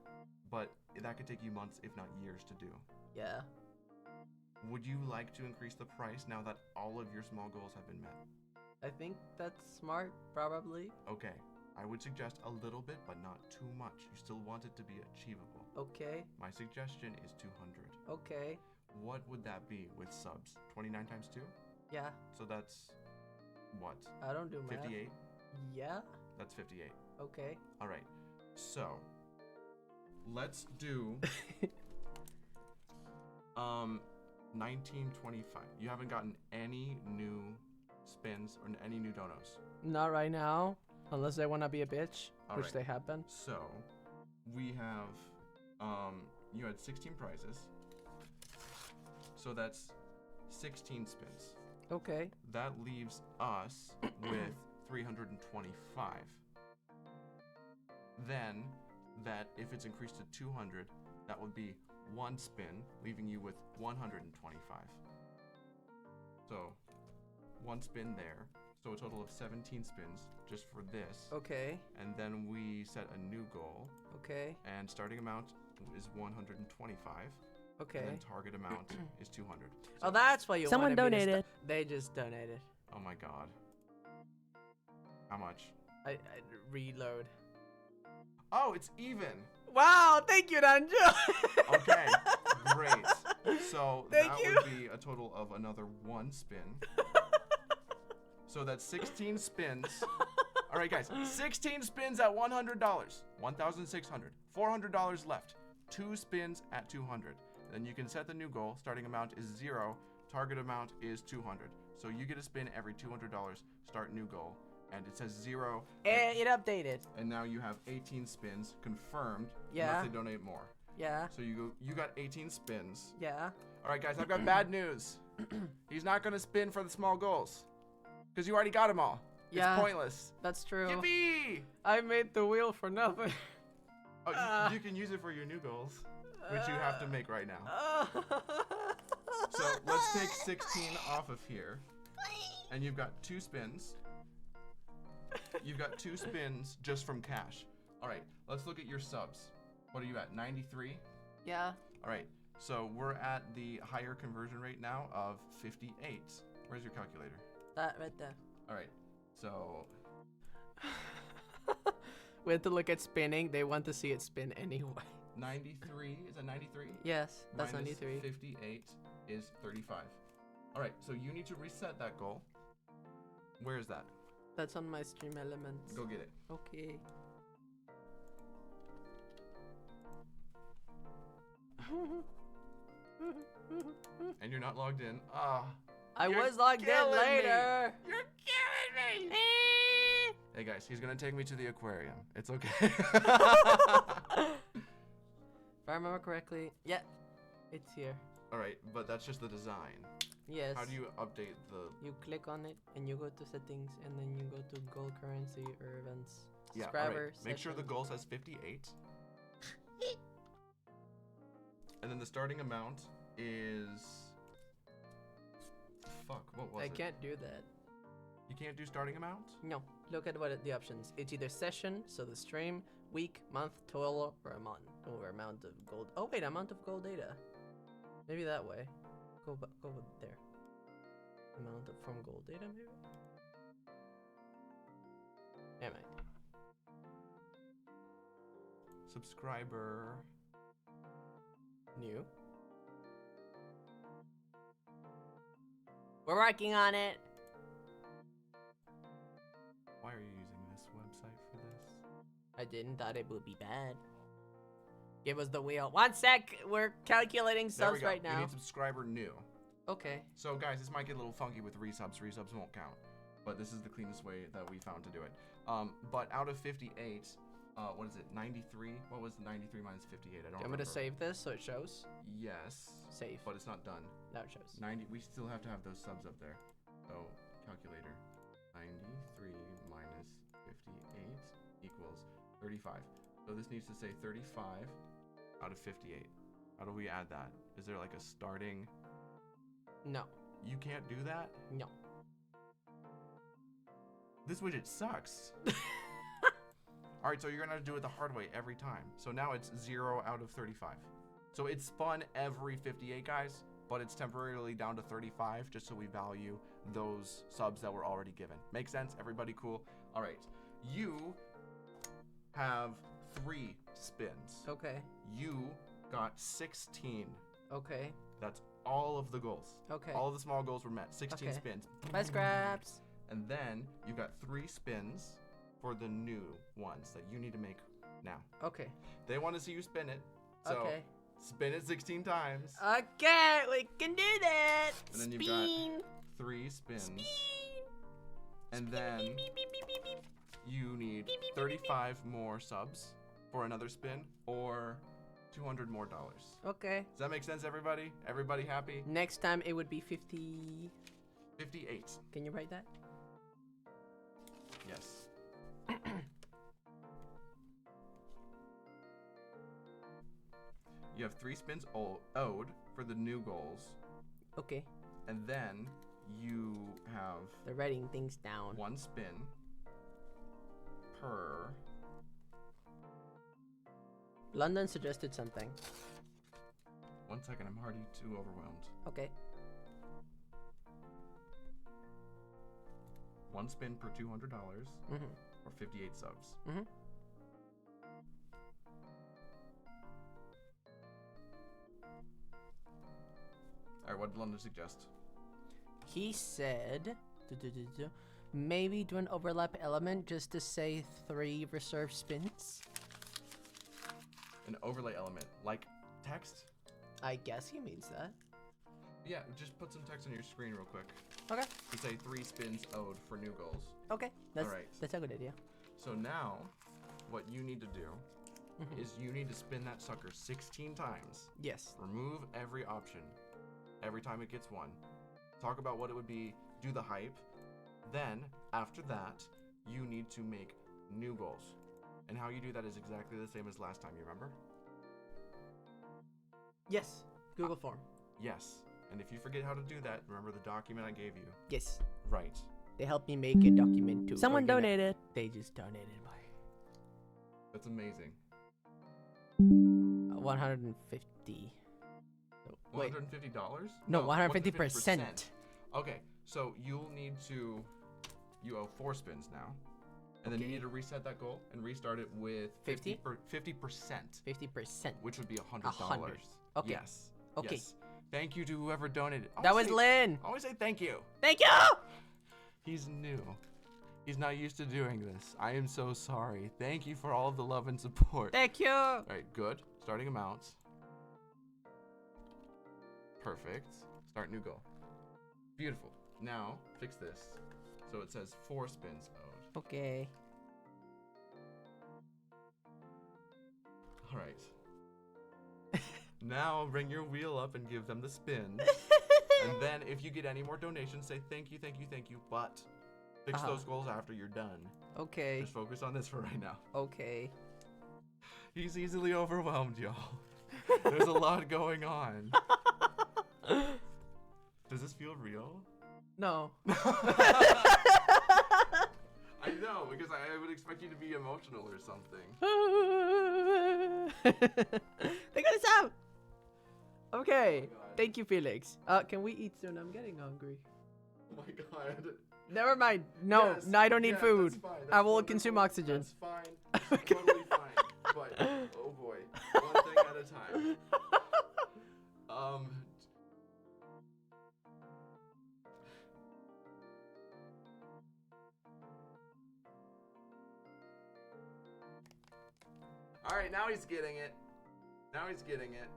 But that could take you months, if not years, to do. Yeah. Would you like to increase the price now that all of your small goals have been met? I think that's smart, probably. Okay. I would suggest a little bit, but not too much. You still want it to be achievable. Okay. My suggestion is 200. Okay. What would that be with subs? 29 times 2? Yeah. So that's what? I don't do math. 58? Yeah. That's 58. Okay. All right. So, let's do 1925. You haven't gotten any new spins or any new donos. Not right now, unless they want to be a bitch, All which right. they have been. So, we have you had 16 prizes. So that's 16 spins. Okay. That leaves us with 325. Then, that if it's increased to 200, that would be one spin, leaving you with 125. So, one spin there. So a total of 17 spins just for this. Okay. And then we set a new goal. Okay. And starting amount is 125. Okay. And then target amount is 200. Oh, that's why you Someone wanted me to donated. They just donated. Oh my god. How much? I reload. Oh, it's even. Wow, thank you, Danjo. Okay, great. So Thank that you. would be a total of another one spin. So that's 16 spins. All right, guys, 16 spins at $100, $1,600, $400 left. 2 spins at 200. Then you can set the new goal. Starting amount is 0. Target amount is 200. So you get a spin every $200. Start new goal, and it says 0. And it updated. And now you have 18 spins confirmed. Yeah. Unless they donate more. Yeah. So you got 18 spins. Yeah. All right, guys, I've got bad news. He's not gonna spin for the small goals, because you already got them all. Yeah. It's pointless. That's true. Yippee! I made the wheel for nothing. Oh, you can use it for your new goals, which you have to make right now. So let's take 16 off of here, and you've got 2 spins. You've got 2 spins just from cash. All right, let's look at your subs. What are you at? 93? Yeah. All right, so we're at the higher conversion rate now of 58. Where's your calculator? That right there. All right, so We have to look at spinning. They want to see it spin anyway. 93, is that 93? Yes, that's Minus 93. 58 is 35. All right, so you need to reset that goal. Where is that? That's on my stream elements. Go get it. Okay. And you're not logged in. Ah. I You're was logged in killing me. later. You're killing me. Hey guys, he's gonna take me to the aquarium. It's okay. If I remember correctly, yeah, it's here. All right, but that's just the design. Yes. How do you update the? You click on it and you go to settings and then you go to goal currency or events. Yeah. All Subscriber right. Make sure the session. goal says 58. And then the starting amount is. Fuck. What was I it? can't do that. You can't do starting amount. No. Look at the options. It's either session, so the stream, week, month, total, or amount of gold. Oh wait, amount of gold data. Maybe that way. Go with there. Amount of from gold data, maybe. Never mind. Subscriber. New. We're working on it. Why are you using this website for this? I didn't thought it would be bad. Give us the wheel. 1 sec. We're calculating There we subs go. right You now. need subscriber new. Okay. So guys, this might get a little funky with resubs. Resubs won't count, but this is the cleanest way that we found to do it. But out of 58, what is it? 93? What was 93 minus 58? I don't I'm remember. gonna save this so it shows. Yes. Save. But it's not done. Now it shows. 90. We still have to have those subs up there. So calculator. 93 minus 58 equals 35. So this needs to say 35 out of 58. How do we add that? Is there like a starting? No. You can't do that? No. This widget sucks. All right, so you're gonna have to do it the hard way every time. So now it's 0 out of 35. So it's spun every 58, guys, but it's temporarily down to 35 just so we value those subs that were already given. Make sense? Everybody cool? All right, you have 3 spins. Okay. You got 16. Okay. That's all of the goals. Okay. All of the small goals were met. 16 Okay. spins. Bye, Scraps. And then you got 3 spins for the new ones that you need to make now. Okay. They want to see you spin it. So Okay. spin it 16 times. Okay, we can do that. And then Spin. you've got 3 spins. And then Beep, beep, beep, beep, beep, beep. you need 35 more subs for another spin or $200 more. Okay. Does that make sense, everybody? Everybody happy? Next time it would be 50. 58. Can you write that? Yes. You have 3 spins owed for the new goals. Okay. And then you have They're writing things down. 1 spin per. London suggested something. 1 second, I'm already too overwhelmed. Okay. 1 spin per $200 Mm-hmm. or 58 subs. Mm-hmm. Alright, what did London suggest? He said, maybe do an overlap element just to say 3 reserve spins. An overlay element, like text? I guess he means that. Yeah, just put some text on your screen real quick. Okay. To say 3 spins owed for new goals. Okay. That's Alright. that's a good idea. So now, what you need to do Mhm. is you need to spin that sucker 16 times. Yes. Remove every option every time it gets 1. Talk about what it would be, do the hype. Then, after that, you need to make new goals. And how you do that is exactly the same as last time, you remember? Yes. Google form. Yes. And if you forget how to do that, remember the document I gave you. Yes. Right. They helped me make a document too. Someone Forget it. donated. They just donated That's amazing. 150. So, wait. $150? No, Oh, 150%. Okay, so you'll need to, you owe 4 spins now. And then you Okay. need to reset that goal and restart it with 50? 50%, 50%. which would be $100. 100. Okay. Yes. Okay. Yes. Thank you to whoever donated. That was Lynn. Always say thank you. Thank you. He's new. He's not used to doing this. I am so sorry. Thank you for all of the love and support. Thank you. All right, good. Starting amounts. Perfect. Start new goal. Beautiful. Now, fix this. So it says 4 spins owed. Okay. All right. Now bring your wheel up and give them the spin. And then if you get any more donations, say thank you, thank you, thank you, but fix those goals after you're done. Okay. Just focus on this for right now. Okay. He's easily overwhelmed, y'all. There's a lot going on. Does this feel real? No. I know, because I would expect you to be emotional or something. They got us out. Okay. Oh my God. Thank you, Felix. Can we eat soon? I'm getting hungry. Oh my god. Never mind. No, Yes, no, I don't need yes, food. that's fine, I that's will wonderful, consume oxygen. That's fine. That's totally fine. But, oh boy. One thing at a time. Alright, now he's getting it. Now he's getting it.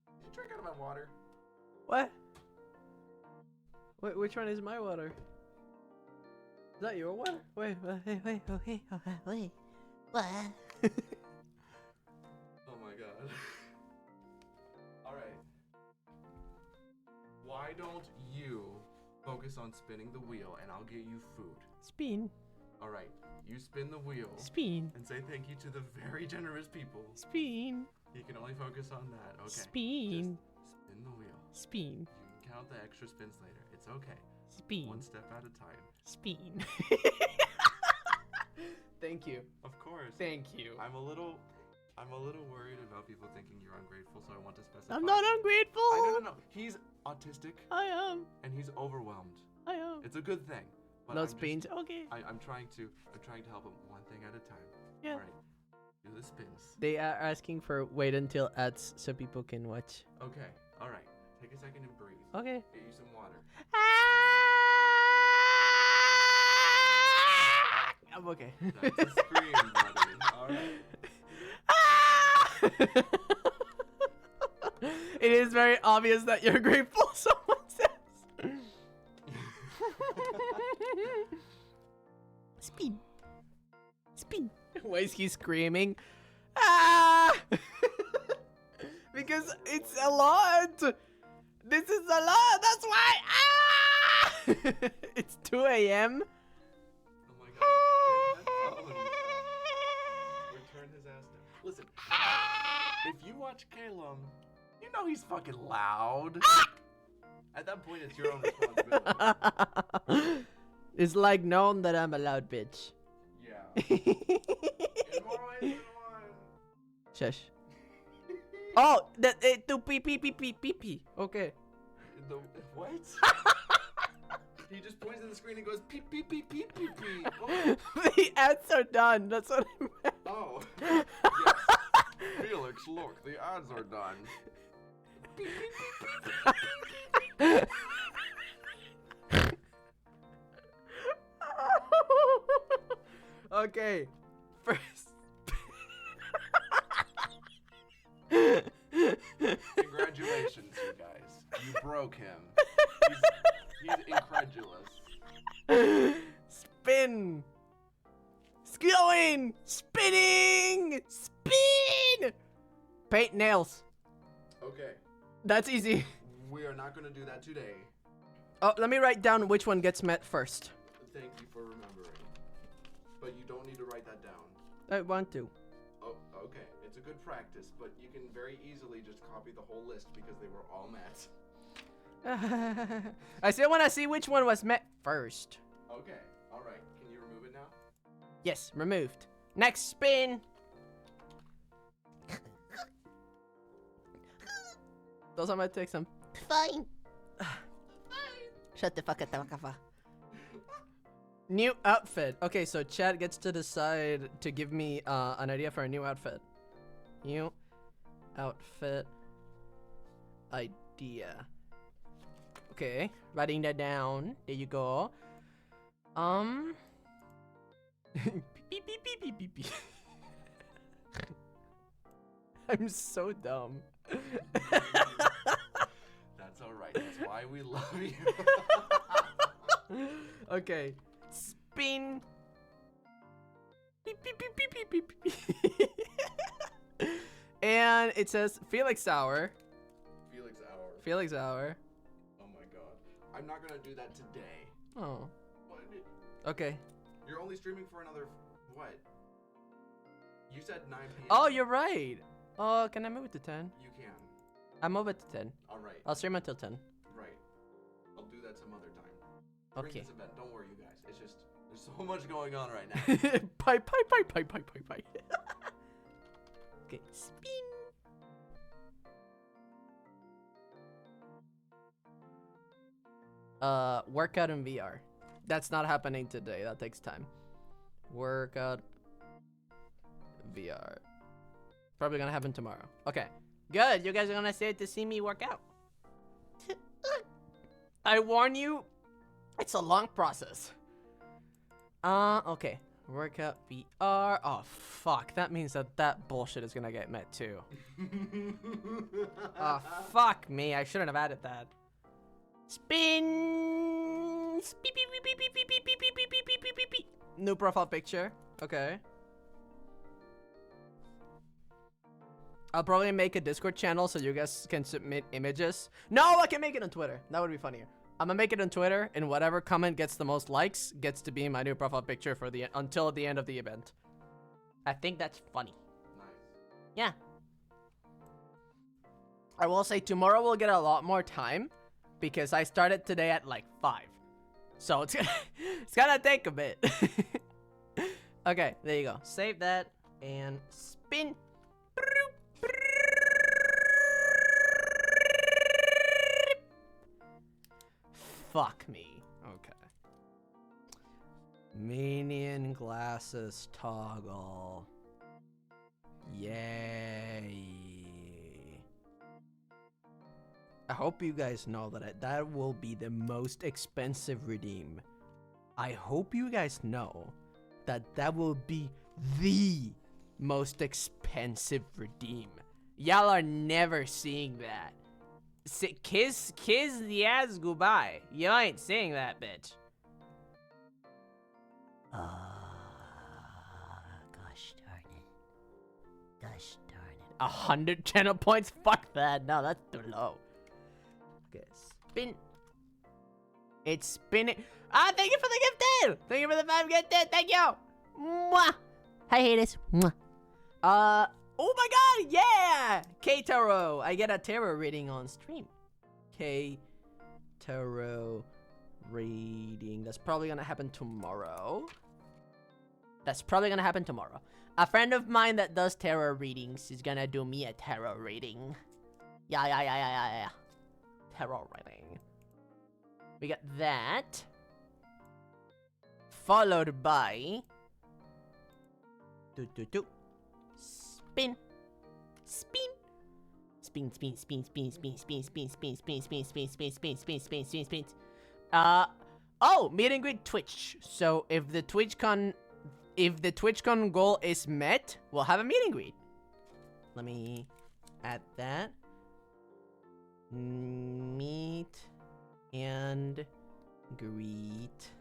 Did you drink out of my water? What? Wait, which one is my water? Is that your water? Wait, wait, Wait. What? Oh my god. Alright. Why don't you focus on spinning the wheel and I'll get you food? Spin. Alright, you spin the wheel Spin. and say thank you to the very generous people. Spin. You can only focus on that, okay? Spin. Just spin the wheel. Spin. You can count the extra spins later. It's okay. Spin. One step at a time. Spin. Thank you. Of course. Thank you. I'm a little worried about people thinking you're ungrateful, so I want to specify. I'm not ungrateful. No. He's autistic I am. and he's overwhelmed. I am. It's a good thing. But No I'm just- spins. Okay. I'm trying to help him one thing at a time. Yeah. All right. Do the spins. They are asking for wait until ads so people can watch. Okay. All right. Take a second and breathe. Okay. Get you some water. I'm okay. That's a scream, buddy. All right. It is very obvious that you're grateful, someone says. Spin. Spin. Why is he screaming? Ah! Because it's a lot. This is a lot. That's why. Ah! It's 2 a.m. Oh my god. Get that phone. Or turn his ass down. Listen. If you watch Calum, you know he's fucking loud. At that point, it's your own responsibility. It's like known that I'm a loud bitch. Yeah. In more ways than one. Shush. Oh, that to pee pee pee pee pee pee. Okay. The what? He just points at the screen and goes peep peep peep peep peep peep. Oh. The ads are done. That's what I meant. Oh. Yes. Felix, look, the ads are done. Beep, beep, beep, beep. Okay. First. Congratulations, you guys. You broke him. He's incredulous. Spin. It's going. Spinning. Spin. Paint nails. Okay, That's easy. we are not going to do that today. Oh, let me write down which one gets met first. Thank you for remembering. But you don't need to write that down. I want to. Oh, okay. It's a good practice, but you can very easily just copy the whole list because they were all met. I still want to see which one was met first. Okay, alright. Can you remove it now? Yes, removed. Next spin. Those are my takes. Fine. Shut the fuck up, Tawakafa. New outfit. Okay, so Chad gets to decide to give me an idea for a new outfit. New outfit idea. Okay, writing that down. There you go. Beep, beep, beep, beep, beep, beep. I'm so dumb. That's Why we love you. Okay. Spin. Beep, beep, beep, beep, beep, beep, beep. And it says Felix Hour. Felix Hour. Felix Hour. Oh my god. I'm not gonna do that today. Oh. What? Okay. You're only streaming for another what? You said 9 p.m. Oh, you're right. Oh, can I move it to 10? You can. I move it to 10. All right. I'll stream until 10. Right. I'll do that some other time. During Okay. this event. Don't worry, you guys. It's just there's so much going on right now. Bye, bye, bye, bye, bye, bye, bye. Okay, spin. Workout in VR. That's not happening today. That takes time. Workout VR. Probably gonna happen tomorrow. Okay, good. You guys are gonna stay to see me work out. I warn you, it's a long process. Okay. Workout VR. Oh, fuck. That means that bullshit is gonna get met too. Oh, fuck me. I shouldn't have added that. Spin. Beep, beep, beep, beep, beep, beep, beep, beep, beep, beep, beep, beep, beep, beep. New profile picture. Okay. I'll probably make a Discord channel so you guys can submit images. No, I can make it on Twitter. That would be funnier. I'm gonna make it on Twitter, and whatever comment gets the most likes gets to be my new profile picture for the until the end of the event. I think that's funny. Nice. Yeah. I will say tomorrow we'll get a lot more time because I started today at like 5. So it's gonna take a bit. Okay, there you go. Save that and spin. Fuck me. Okay. Minion glasses toggle. Yay. I hope you guys know that that will be the most expensive redeem. I hope you guys know that that will be the most expensive redeem. Y'all are never seeing that. Kiss the ass goodbye. You ain't seeing that, bitch. Gosh darn it. Gosh darn it. 100 channel points? Fuck that. No, that's too low. Okay, spin. It's spinning. Ah, thank you for the gifted. Thank you for the 5 gifted. Thank you. Mwah. Hi, haters. Mwah. Oh my god, yeah! K-Tarot. I get a tarot reading on stream. K-Tarot reading. That's probably gonna happen tomorrow. A friend of mine that does tarot readings is gonna do me a tarot reading. Yeah. Tarot reading. We got that. Followed by... Spin. Oh, meet and greet Twitch. So if the TwitchCon goal is met, we'll have a meet and greet. Let me add that. Meet and greet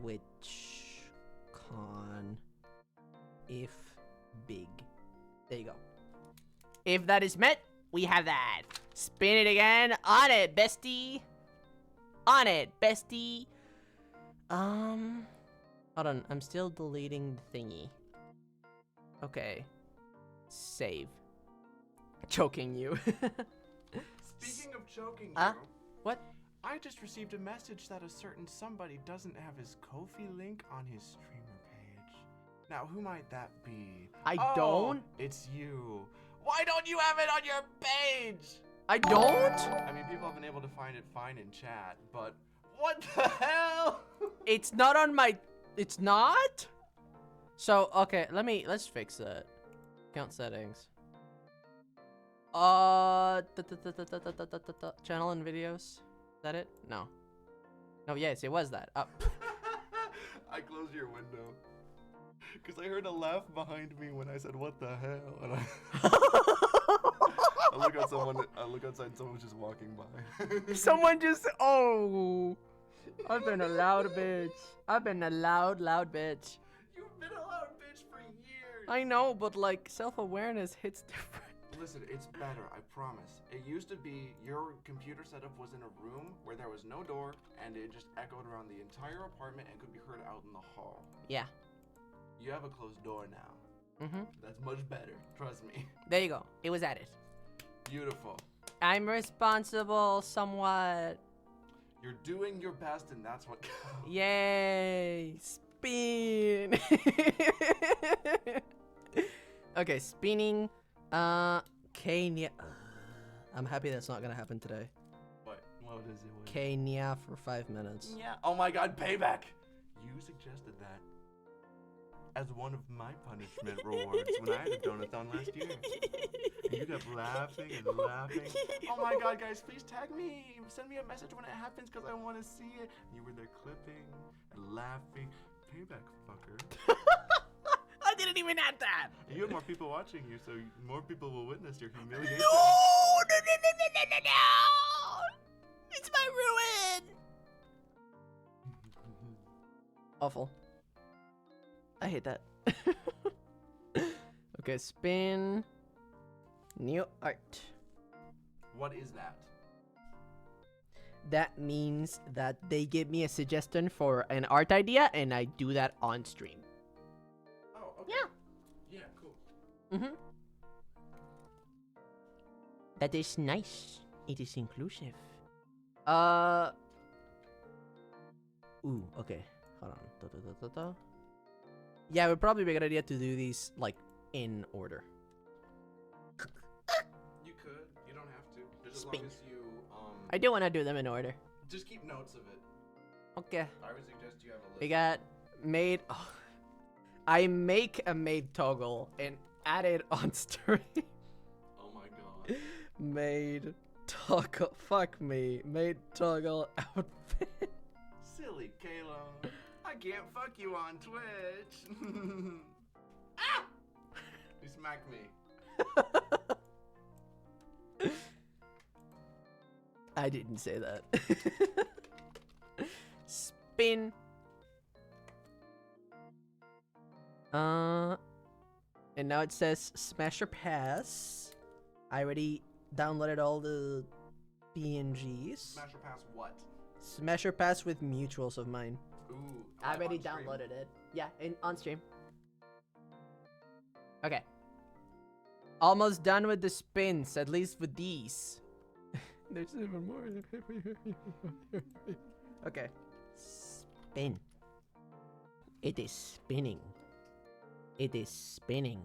TwitchCon if big. There you go. If that is met, we have that. Spin it again. On it, bestie. On it, bestie. Hold on. I'm still deleting the thingy. Okay. Save. Choking you. Speaking of choking Huh? you, What? I just received a message that a certain somebody doesn't have his Ko-fi link on his streamer page. Now, who might that be? I Oh, don't. It's you. Why don't you have it on your page? I don't? I mean, people have been able to find it fine in chat, but what the hell? It's not on my... It's not? So, okay, let's fix that. Account settings. Channel and videos. Is that it? No. No, yes, it was that. Up. I closed your window. Because I heard a laugh behind me when I said, what the hell? And a I look outside. Someone's just walking by. Someone just. Oh. I've been a loud bitch. I've been a loud bitch. You've been a loud bitch for years. I know, but like self-awareness hits different. Listen, it's better, I promise. It used to be your computer setup was in a room where there was no door and it just echoed around the entire apartment and could be heard out in the hall. Yeah. You have a closed door now. Mm-hmm. That's much better, trust me. There you go. It was added. Beautiful. I'm responsible somewhat. You're doing your best and that's what counts. Yay! Spin! Okay, spinning. Kenya. I'm happy that's not gonna happen today. What is it? Kenya for 5 minutes. Yeah. Oh my god, payback! You suggested that as one of my punishment rewards when I had a donathon last year. And you kept laughing and laughing. Oh my god, guys, please tag me. Send me a message when it happens because I want to see it. You were there clipping and laughing. Payback, fucker. I didn't even add that. And you have more people watching you, so more people will witness your humiliation. No! It's my ruin. Awful. I hate that. Okay, spin. New art. What is that? That means that they give me a suggestion for an art idea and I do that on stream. Oh, okay. Yeah. Yeah, cool. Mm-hmm. That is nice. It is inclusive. Ooh, okay. Hold on. Yeah, it would probably be a good idea to do these, like, in order. You could. You don't have to. Just as Spin. long as you, I do want to do them in order. just keep notes of it. Okay. I would suggest you have a list. We got made... Oh. I make a made toggle and add it on stream. Oh my god. Made toggle. Fuck me. Made toggle outfit. Silly Kayla. I can't fuck you on Twitch. Ah! You smacked me. I didn't say that. Spin. And now it says smash or pass. I already downloaded all the PNGs. Smash or pass what? Smash or pass with mutuals of mine. Ooh. I already on stream? downloaded it. Yeah, on stream. Okay. Almost done with the spins, at least with these. There's even more. Okay. Spin. It is spinning. It is spinning.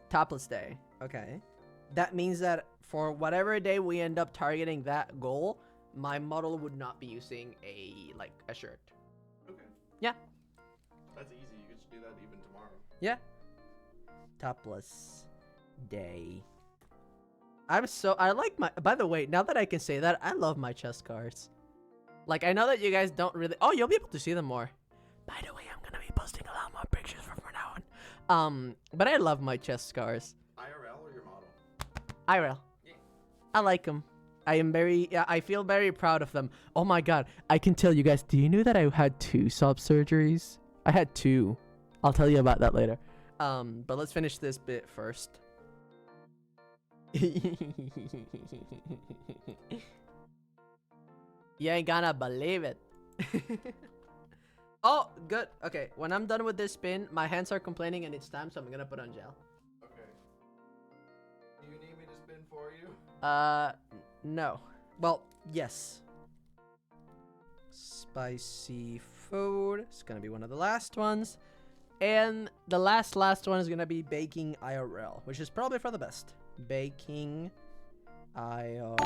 Topless day. Okay. That means that for whatever day we end up targeting that goal, my model would not be using a shirt. Okay. Yeah. That's easy. You could just do that even tomorrow. Yeah. Topless day. I like my, by the way, now that I can say that, I love my chest scars. Like, I know that you guys don't really, oh, you'll be able to see them more. By the way, I'm gonna be posting a lot more pictures from now on. But I love my chest scars. IRL or your model? IRL. Yeah. I like them. I feel very proud of them. Oh my god, I can tell you guys, do you know that I had 2 sob surgeries? I had 2. I'll tell you about that later. But let's finish this bit first. You ain't gonna believe it. Oh, good. Okay, when I'm done with this spin, my hands are complaining and it's time, so I'm gonna put on gel. Okay. Do you need me to spin for you? No. Well, yes. Spicy food. It's gonna be one of the last ones. And the last one is gonna be baking IRL, which is probably for the best. Baking IRL.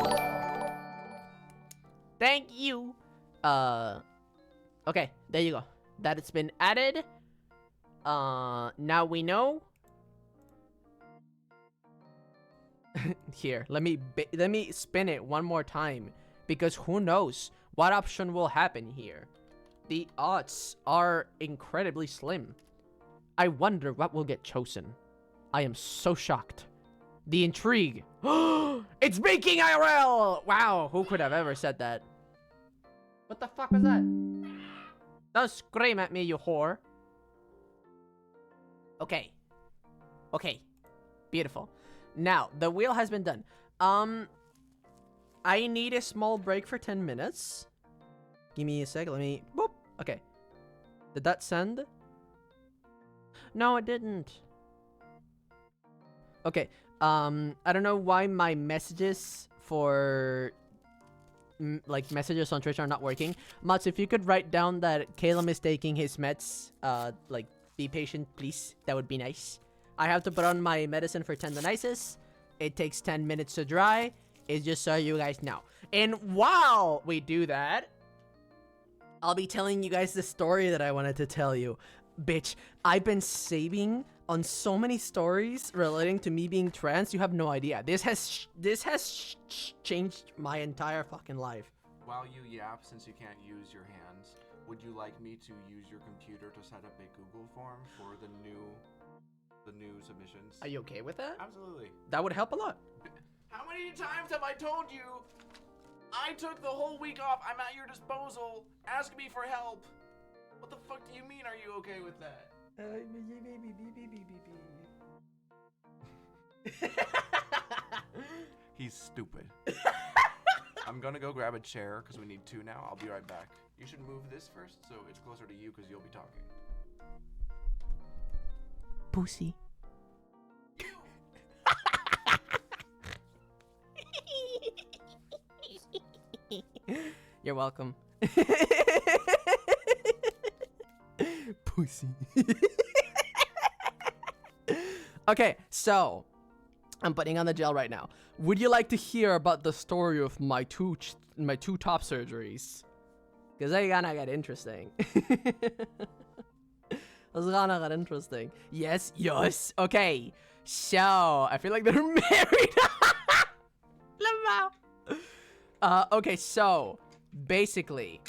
Thank you. Okay, there you go. That it's been added. Now we know. Here, let me spin it one more time, because who knows what option will happen here. The odds are incredibly slim. I wonder what will get chosen. I am so shocked The intrigue. It's making IRL! Wow, who could have ever said that? What the fuck was that? Don't scream at me, you whore. Okay. Okay. Beautiful. Now, the wheel has been done. I need a small break for 10 minutes. Give me a sec. Let me... Boop. Okay. Did that send? No, it didn't. Okay. I don't know why my messages for... like, messages on Twitch are not working. Mats, if you could write down that Caleb is taking his meds, like, be patient, please. That would be nice. I have to put on my medicine for tendonitis. It takes 10 minutes to dry. It's just so you guys know. And while we do that, I'll be telling you guys the story that I wanted to tell you. Bitch, I've been saving on so many stories relating to me being trans. You have no idea. This has changed my entire fucking life. While you yap, since you can't use your hands, would you like me to use your computer to set up a Google form for the new submissions? Are you okay with that? Absolutely. That would help a lot. How many times have I told you? I took the whole week off. I'm at your disposal. Ask me for help. What the fuck do you mean? Are you okay with that? He's stupid. I'm gonna go grab a chair because we need two now. I'll be right back. You should move this first so it's closer to you because you'll be talking. Pussy. You're welcome. Pussy. Okay, so I'm putting on the gel right now. Would you like to hear about the story of my two top surgeries? Because they're gonna get interesting. It's gonna get interesting. Yes, yes. Okay, so I feel like they're married. Okay, so basically,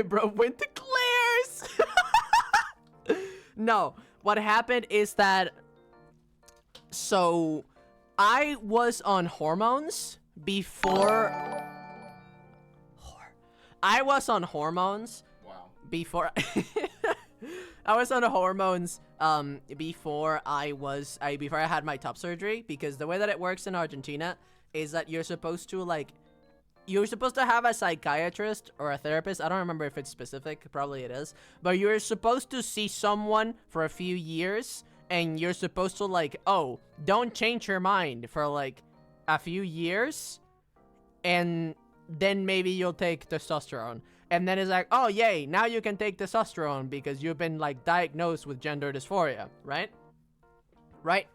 bro went to Claire's. No, what happened is that, so I was on hormones before. I was on hormones. Wow. Before I was on the hormones before I had my top surgery, because the way that it works in Argentina is that you're supposed to have a psychiatrist or a therapist. I don't remember if it's specific, probably it is, but you're supposed to see someone for a few years, and you're supposed to, like, oh, don't change your mind for like a few years, and then maybe you'll take testosterone. And then it's like, oh, yay, now you can take testosterone because you've been, like, diagnosed with gender dysphoria, right? Right?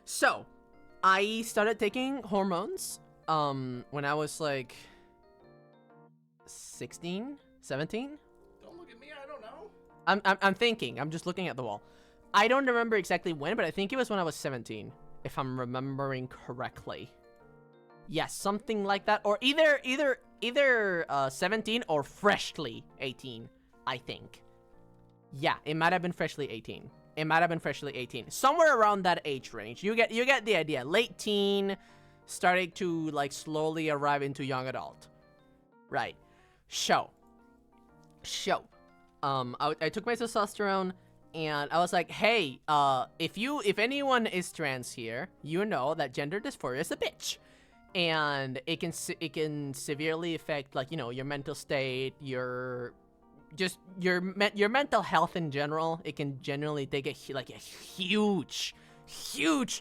So, I started taking hormones when I was, like, 16, 17? Don't look at me, I don't know. I'm thinking. I'm just looking at the wall. I don't remember exactly when, but I think it was when I was 17, if I'm remembering correctly. Yes, something like that. Or either 17 or freshly 18, I think. Yeah, it might have been freshly 18. It might have been freshly 18. Somewhere around that age range. You get the idea. Late teen, starting to, like, slowly arrive into young adult. Right. So. I took my testosterone, and I was like, hey, if anyone is trans here, you know that gender dysphoria is a bitch. And it can severely affect, like, you know, your mental state, your mental health in general. It can generally take a huge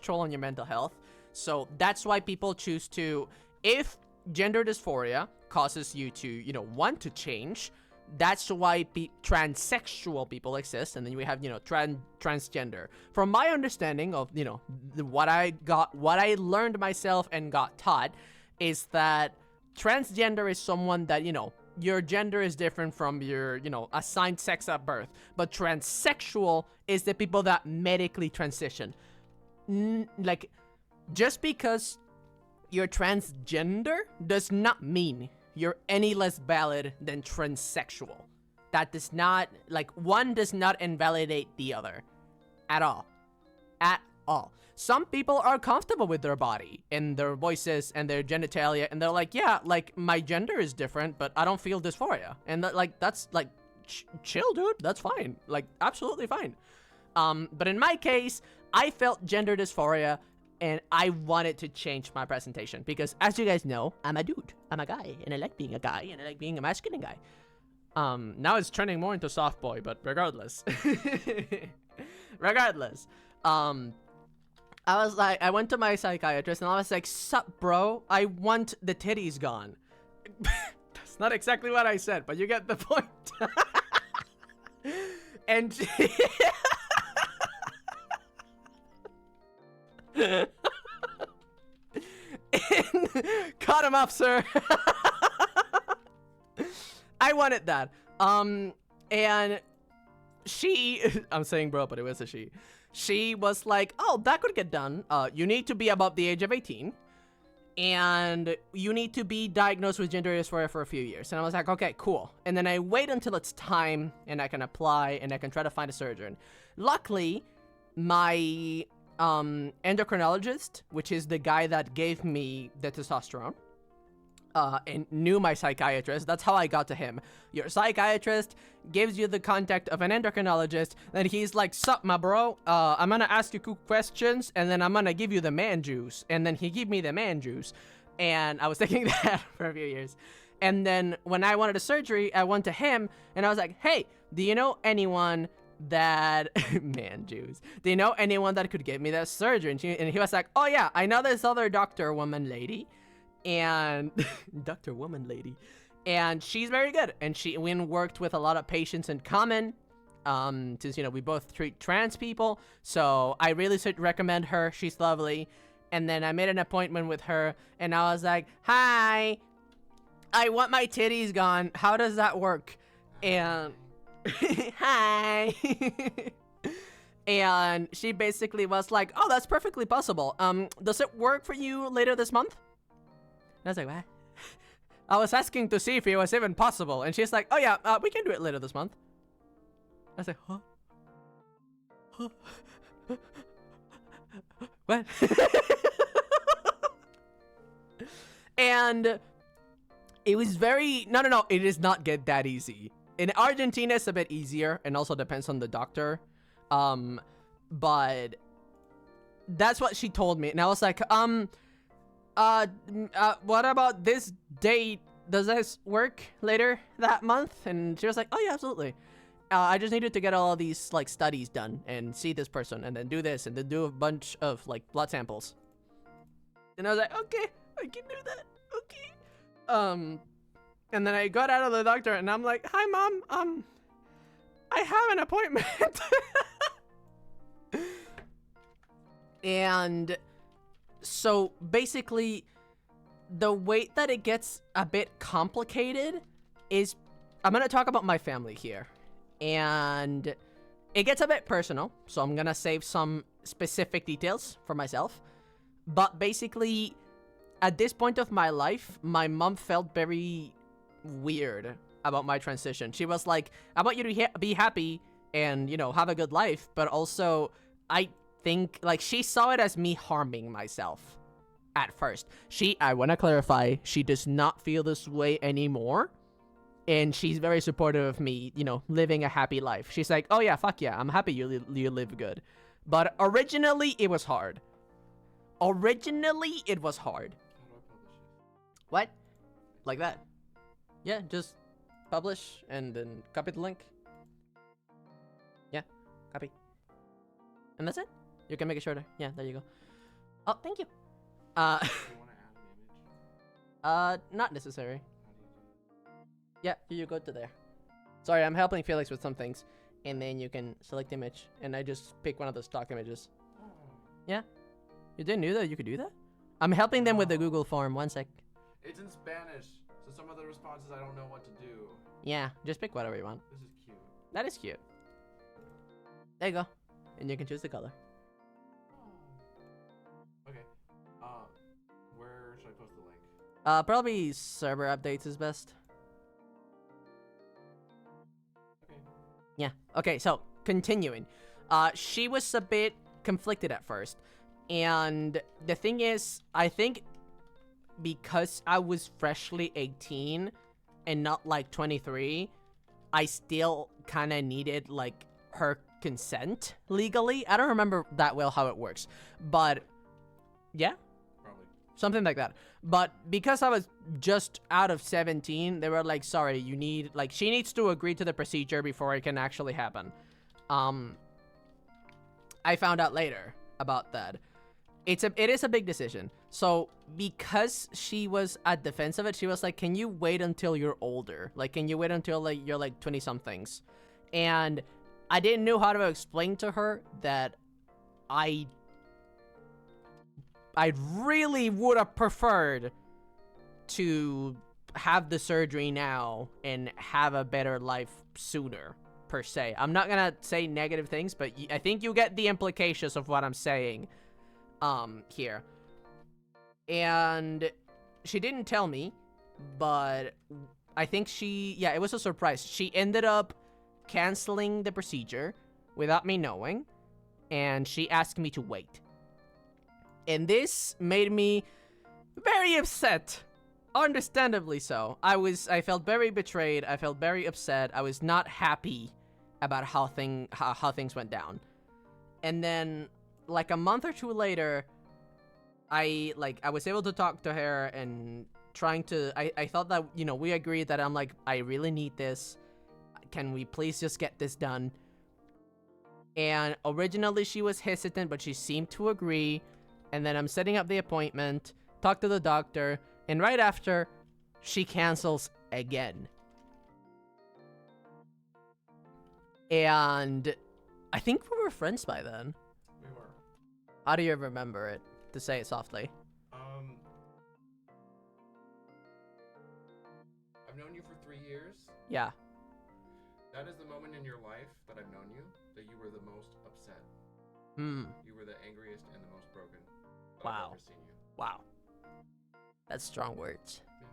toll on your mental health. So that's why people choose to, if gender dysphoria causes you to, you know, want to change, that's why transsexual people exist. And then we have, you know, transgender. From my understanding of, you know, what I learned myself and got taught is that transgender is someone that, you know, your gender is different from your, you know, assigned sex at birth. But transsexual is the people that medically transition. Like, just because you're transgender does not mean you're any less valid than transsexual. That does not, like, one does not invalidate the other. At all. At all. some people are comfortable with their body and their voices and their genitalia, and they're like, yeah, like my gender is different, but I don't feel dysphoria. And that's like chill, dude. That's fine. Like, absolutely fine. But in my case, I felt gender dysphoria, and I wanted to change my presentation because, as you guys know, I'm a dude. I'm a guy, and I like being a guy, and I like being a masculine guy. Now it's turning more into soft boy, but regardless. Regardless. I went to my psychiatrist, and I was like, sup, bro? I want the titties gone. That's not exactly what I said, but you get the point. And cut him off, sir. I wanted that. And she, I'm saying bro, but it was a she. She was like, oh, that could get done. You need to be above the age of 18. And you need to be diagnosed with gender dysphoria for a few years. And I was like, okay, cool. And then I wait until it's time, and I can apply, and I can try to find a surgeon. Luckily, my endocrinologist, which is the guy that gave me the testosterone, and knew my psychiatrist. That's how I got to him. Your psychiatrist gives you the contact of an endocrinologist, and he's like, sup, my bro, I'm gonna ask you cool questions, and then I'm gonna give you the man juice. And then he gave me the man juice, and I was taking that for a few years. And then when I wanted a surgery, I went to him, and I was like, hey, do you know anyone that man juice, do you know anyone that could get me that surgery? And he was like, oh yeah, I know this other doctor woman lady, and Dr. Woman Lady, and she's very good, and we worked with a lot of patients in common, since, you know, we both treat trans people, so I really should recommend her. She's lovely. And then I made an appointment with her, and I was like, hi, I want my titties gone, how does that work? And hi. And she basically was like, oh, that's perfectly possible. Does it work for you later this month? I was like, what? I was asking to see if it was even possible. And she's like, oh yeah, we can do it later this month. I was like, huh? Huh? What? And it was very, no, it does not get that easy. In Argentina, it's a bit easier, and also depends on the doctor. But that's what she told me. And I was like, what about this date? Does this work later that month? And she was like, oh yeah, absolutely. I just needed to get all of these like studies done and see this person and then do this and then do a bunch of like blood samples. And I was like, okay, I can do that. Okay. And then I got out of the doctor and I'm like, hi mom, I have an appointment. And so basically, the way that it gets a bit complicated is, I'm going to talk about my family here. And it gets a bit personal, so I'm going to save some specific details for myself. But basically, at this point of my life, my mom felt very weird about my transition. She was like, I want you to be happy and, you know, have a good life. But also, I think, like, she saw it as me harming myself at first. I want to clarify, she does not feel this way anymore. And she's very supportive of me, you know, living a happy life. She's like, oh yeah, fuck yeah, I'm happy you live good. But originally, it was hard. Originally, it was hard. What? Like that? Yeah, just publish and then copy the link. Yeah, copy. And that's it. You can make it shorter. Yeah, there you go. Oh, thank you. Do you want to add an image? Not necessary. Yeah, you go to there. Sorry, I'm helping Felix with some things. And then you can select image. And I just pick one of the stock images. Yeah? You didn't know that you could do that? I'm helping them with the Google form. One sec. It's in Spanish, so some of the responses I don't know what to do. Yeah, just pick whatever you want. This is cute. That is cute. There you go. And you can choose the color. Okay. Where should I post the link? Probably server updates is best. Okay. Yeah. Okay, so continuing. She was a bit conflicted at first. And the thing is, I think because I was freshly 18 and not like 23, I still kind of needed like her consent legally. I don't remember that well how it works, but yeah, Probably. something like that. But because I was just out of 17, they were like, sorry, you need, like, she needs to agree to the procedure before it can actually happen. I found out later about that. It is a big decision. So because she was at defense of it, she was like, can you wait until you're older? Like, can you wait until like you're like 20 somethings? And I didn't know how to explain to her that I really would have preferred to have the surgery now and have a better life sooner, per se. I'm not gonna say negative things, but I think you get the implications of what I'm saying here. And she didn't tell me, but I think it was a surprise. She ended up canceling the procedure without me knowing, and she asked me to wait. And this made me very upset. Understandably so. I felt very betrayed. I felt very upset. I was not happy about how things went down. And then like a month or two later, I was able to talk to her and trying to I thought that, you know, we agreed that I'm like, I really need this. Can we please just get this done? And originally she was hesitant, but she seemed to agree. And then I'm setting up the appointment, talk to the doctor, and right after, she cancels again. And I think we were friends by then. We were. How do you remember it? To say it softly. I've known you for 3 years. Yeah. That is the moment in your life that I've known you that you were the most upset. Hmm. You were the angriest and the most broken that Wow. I've ever seen you. Wow. That's strong words. Yeah.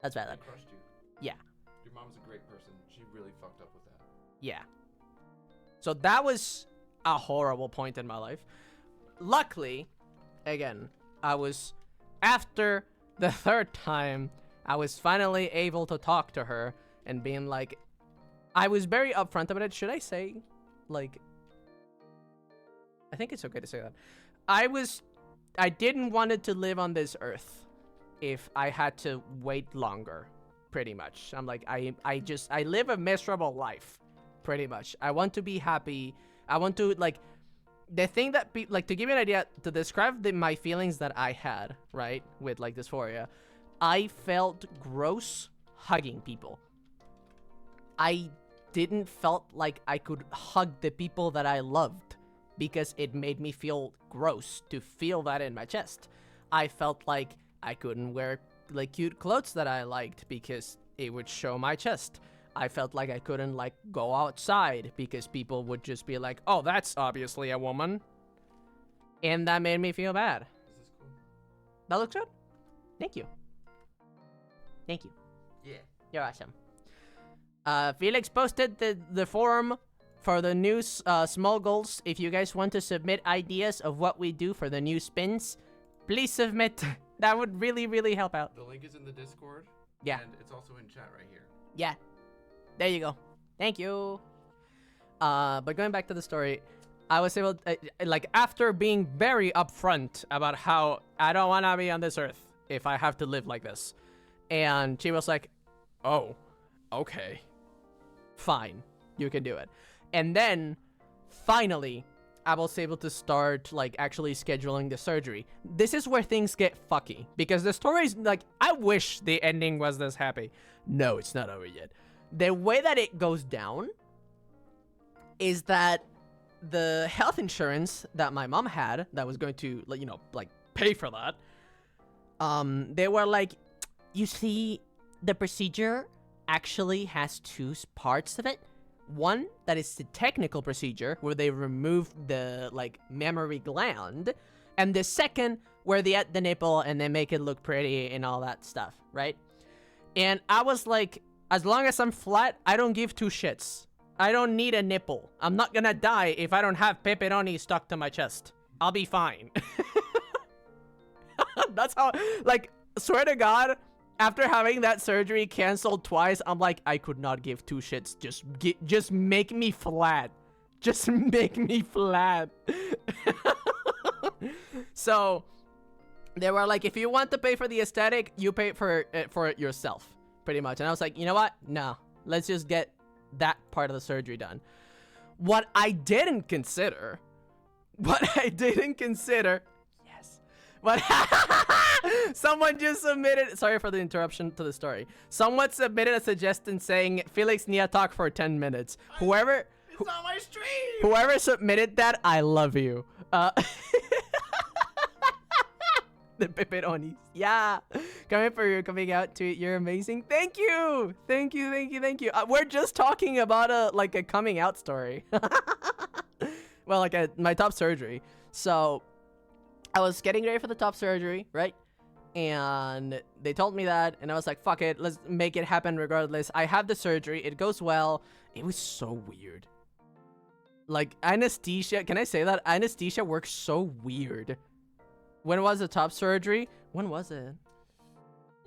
That's I valid. crushed you. Yeah. Your mom's a great person. She really fucked up with that. Yeah. So that was a horrible point in my life. Luckily, again, after the third time, I was finally able to talk to her and being like, I was very upfront about it. Should I say, like, I think it's okay to say that. I didn't want it to live on this earth if I had to wait longer, pretty much. I'm like, I live a miserable life, pretty much. I want to be happy. I want to, like, the thing that, to give you an idea, to describe my feelings that I had, right, with, like, dysphoria, I felt gross hugging people. I didn't felt like I could hug the people that I loved because it made me feel gross to feel that in my chest. I felt like I couldn't wear, like, cute clothes that I liked because it would show my chest. I felt like I couldn't, like, go outside because people would just be like, oh, that's obviously a woman. And that made me feel bad. Is this cool? That looks good? Thank you. Thank you. Yeah. You're awesome. Felix posted the forum for the new small goals. If you guys want to submit ideas of what we do for the new spins, please submit. That would really, really help out. The link is in the Discord. Yeah. And it's also in chat right here. Yeah. There you go. Thank you. But going back to the story, I was able, like, after being very upfront about how I don't want to be on this earth if I have to live like this. And she was like, oh, okay. Fine. You can do it. And then, finally, I was able to start, like, actually scheduling the surgery. This is where things get fucky. Because the story's, like, I wish the ending was this happy. No, it's not over yet. The way that it goes down is that the health insurance that my mom had that was going to, you know, like, pay for that, they were like, you see, the procedure actually has two parts of it. One that is the technical procedure where they remove the, like, mammary gland, and the second where they add the nipple and they make it look pretty and all that stuff, right? And I was like, as long as I'm flat, I don't give two shits. I don't need a nipple. I'm not gonna die if I don't have pepperoni stuck to my chest. I'll be fine. That's how, like, swear to God, after having that surgery canceled twice, I'm like, I could not give two shits. Just make me flat. Just make me flat. So they were like, if you want to pay for the aesthetic, you pay for it yourself, pretty much. And I was like, you know what? No, let's just get that part of the surgery done. What I didn't consider, yes, but someone just submitted, sorry for the interruption to the story. Someone submitted a suggestion saying, Felix need to talk for 10 minutes. It's on my stream! Whoever submitted that, I love you. The pepperonis. Yeah. Coming for you, coming out to it. You're amazing. Thank you. Thank you. We're just talking about a coming out story. Well, like my top surgery. So I was getting ready for the top surgery, right? And they told me that, and I was like, fuck it, let's make it happen regardless. I have the surgery. It goes well. It was so weird. Like, anesthesia, can I say that? Anesthesia works so weird. When was the top surgery? When was it?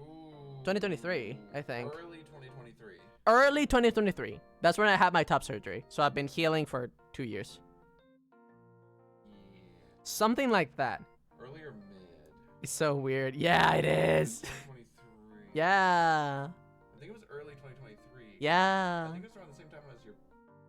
Ooh, 2023, I think. Early 2023. Early 2023. That's when I had my top surgery. So I've been healing for 2 years. Yeah. Something like that. Early or mid? It's so weird. Yeah, it is. 2023. Yeah. I think it was early 2023. Yeah. I think it was around the same time as your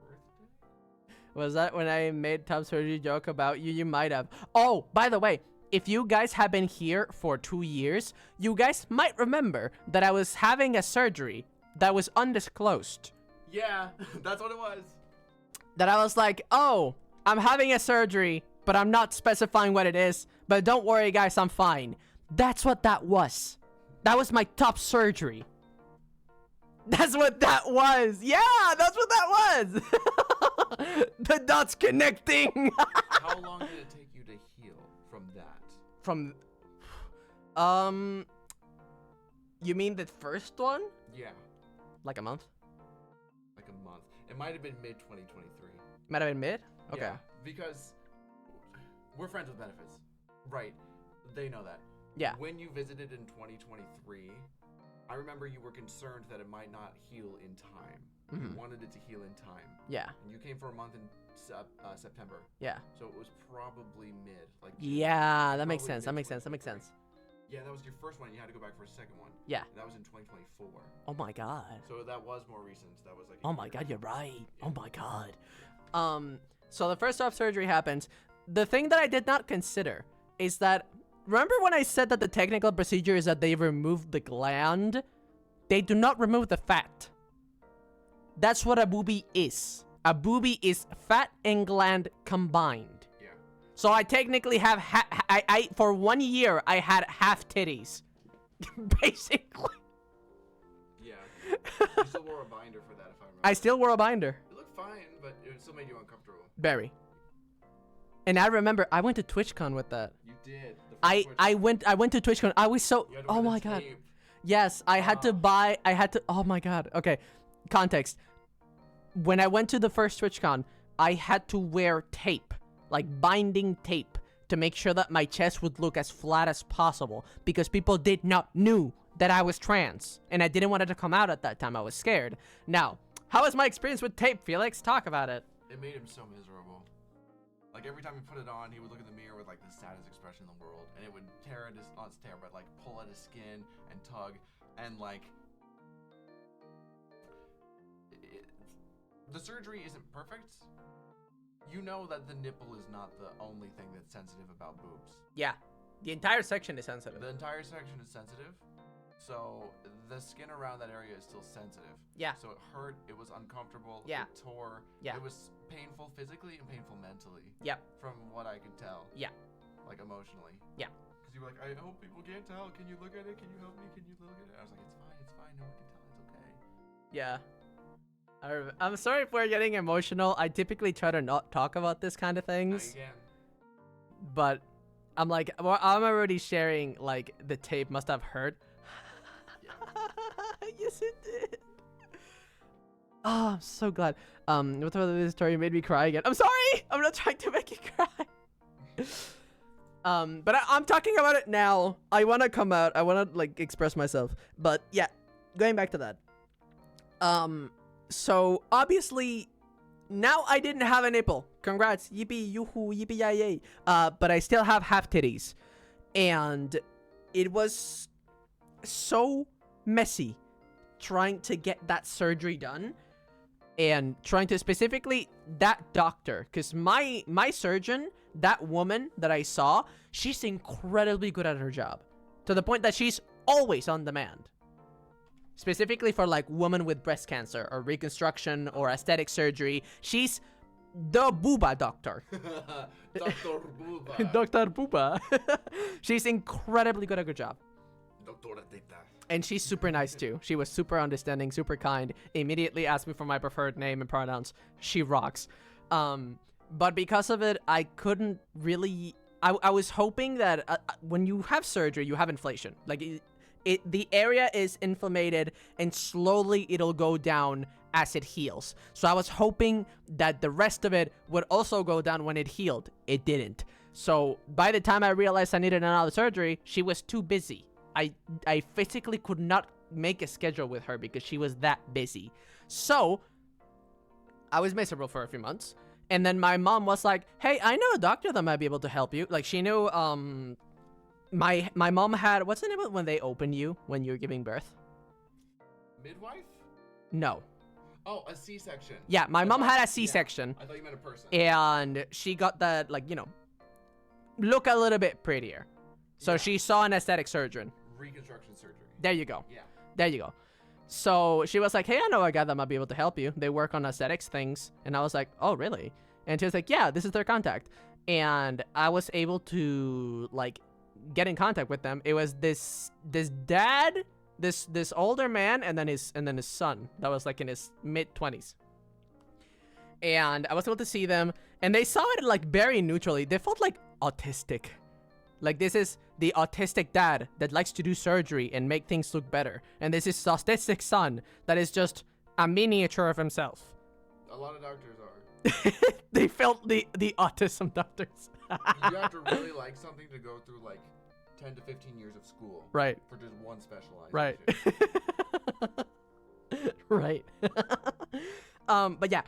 birthday. Was that when I made top surgery joke about you? You might have. Oh, by the way, if you guys have been here for 2 years, you guys might remember that I was having a surgery that was undisclosed. Yeah, that's what it was. That I was like, oh, I'm having a surgery, but I'm not specifying what it is. But don't worry, guys, I'm fine. That's what that was. That was my top surgery. That's what that was. Yeah, that's what that was. The dots connecting. How long did it take you to heal from that? You mean the first one? Yeah, Like a month? like a month. It might have been mid 2023. Might have been mid? Okay. Yeah, because we're friends with benefits. Right. They know that. Yeah. When you visited in 2023, I remember you were concerned that it might not heal in time. You wanted it to heal in time. Yeah. And you came for a month in September. Yeah. So it was probably mid. Like Yeah, that makes probably sense. That mid makes sense. That makes 2023. sense. Yeah, that was your first one. You had to go back for a second one. Yeah. And that was in 2024. Oh my god. So that was more recent. That was like. Oh my god, you're right. Oh my god. So the first top surgery happens. The thing that I did not consider is that, remember when I said that the technical procedure is that they remove the gland? They do not remove the fat. That's what a boobie is. A boobie is fat and gland combined. Yeah. So I technically have I for 1 year I had half titties. Basically. Yeah. You still wore a binder for that, if I remember. I still wore a binder. It looked fine, but it still made you uncomfortable. Very. And I remember I went to TwitchCon with that. You did. I went to TwitchCon. I was so, You had to oh wear the my god. tape. Yes, I had to oh my god. Okay, context. When I went to the first TwitchCon, I had to wear tape, like binding tape, to make sure that my chest would look as flat as possible, because people did not knew that I was trans, and I didn't want it to come out at that time. I was scared. Now, how was my experience with tape, Felix? Talk about it. It made him so miserable. Like every time he put it on, he would look in the mirror with like the saddest expression in the world, and it would tear at his, not tear, but like pull at his skin and tug, and like the surgery isn't perfect. You know that the nipple is not the only thing that's sensitive about boobs. Yeah, the entire section is sensitive. The entire section is sensitive, so the skin around that area is still sensitive. Yeah. So it hurt, it was uncomfortable, Yeah. it tore, Yeah. it was painful physically and painful mentally. Yep. From what I could tell. Yeah. Like emotionally. Yeah. Because you were like, I hope people can't tell. Can you look at it? Can you help me? Can you look at it? I was like, it's fine. No one can tell. It's okay. Yeah. I'm sorry if we're getting emotional. I typically try to not talk about this kind of Now things, you can. but I'm like, well, I'm already sharing, like, the tape must have hurt. Yes, it did. Oh, I'm so glad. With this story made me cry again. I'm sorry! I'm not trying to make you cry. But I'm talking about it now. I want to come out. I want to like express myself. But yeah, going back to that. So obviously now I didn't have a nipple. Congrats. Yippee, yoo-hoo, yippee, yay. But I still have half titties. And it was so messy trying to get that surgery done. And trying to specifically that doctor, because my surgeon, that woman that I saw, she's incredibly good at her job, to the point that she's always on demand. Specifically for like women with breast cancer or reconstruction or aesthetic surgery, she's the booba doctor. Dr. Booba. Dr. Booba. She's incredibly good at her job. Doctora Teta. And she's super nice too. She was super understanding, super kind. Immediately asked me for my preferred name and pronouns. She rocks. But because of it, I couldn't really... I was hoping that when you have surgery, you have inflation. Like, the area is inflamed and slowly it'll go down as it heals. So I was hoping that the rest of it would also go down when it healed. It didn't. So by the time I realized I needed another surgery, she was too busy. I physically could not make a schedule with her because she was that busy. So I was miserable for a few months. And then my mom was like, hey, I know a doctor that might be able to help you. Like, she knew, my mom had, what's the name of it when they open you when you're giving birth? Midwife? No. Oh, a C-section. Yeah, my mom had a Yeah. C-section. I thought you meant a person. And she got that, like, you know, look a little bit prettier. So Yeah. she saw an aesthetic surgeon. Reconstruction surgery. There you go. Yeah. There you go. So she was like, hey, I know a guy that might be able to help you. They work on aesthetics things. And I was like, oh, really? And she was like, yeah, this is their contact. And I was able to, like, get in contact with them. It was this dad, this older man, and then his son that was like in his mid-20s. And I was able to see them, and they saw it like very neutrally. They felt like autistic. Like, this is the autistic dad that likes to do surgery and make things look better. And this is autistic son that is just a miniature of himself. A lot of doctors are. They felt the autism doctors. You have to really like something to go through like 10 to 15 years of school. Right. For just one specialized. Right. Right. But yeah.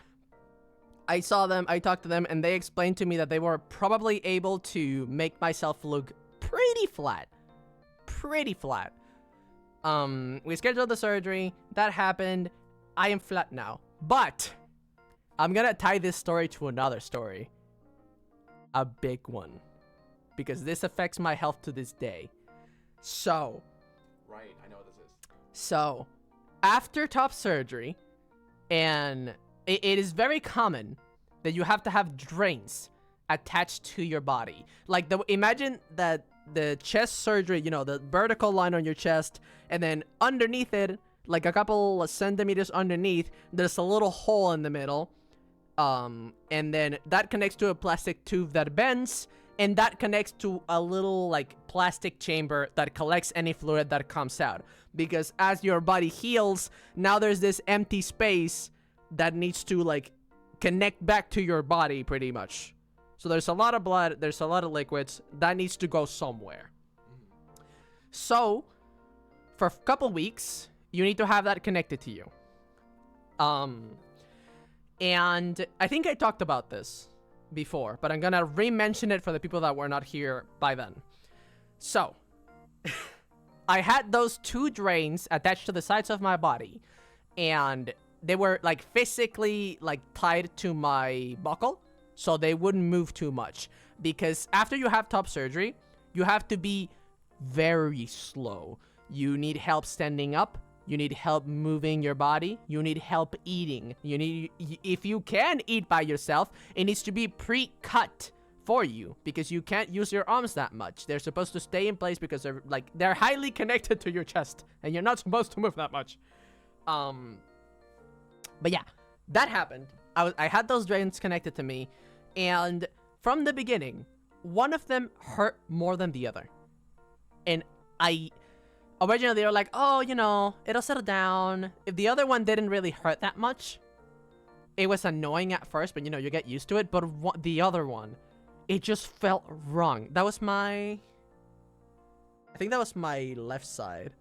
I saw them, I talked to them, and they explained to me that they were probably able to make myself look pretty flat. Pretty flat. We scheduled the surgery. That happened. I am flat now. But I'm gonna tie this story to another story. A big one. Because this affects my health to this day. So, Right, I know what this is. So, after top surgery, and it is very common that you have to have drains attached to your body. Like, imagine that the chest surgery, you know, the vertical line on your chest, and then underneath it, like a couple of centimeters underneath, there's a little hole in the middle. And then that connects to a plastic tube that bends, and that connects to a little, like, plastic chamber that collects any fluid that comes out. Because as your body heals, now there's this empty space that needs to, like, connect back to your body, pretty much. So there's a lot of blood, there's a lot of liquids, that needs to go somewhere. So, for a couple weeks, you need to have that connected to you. And I think I talked about this before, but I'm gonna re-mention it for the people that were not here by then. So, I had those two drains attached to the sides of my body, and they were, like, physically, like, tied to my buckle, so they wouldn't move too much. Because after you have top surgery, you have to be very slow. You need help standing up. You need help moving your body. You need help eating. If you can eat by yourself, it needs to be pre-cut for you, because you can't use your arms that much. They're supposed to stay in place because they're highly connected to your chest, and you're not supposed to move that much. But yeah, that happened. I had those drains connected to me, and from the beginning, one of them hurt more than the other. And originally they were like, oh, you know, it'll settle down. If the other one didn't really hurt that much, it was annoying at first, but, you know, you get used to it. But the other one, it just felt wrong. That was my... I think that was my left side.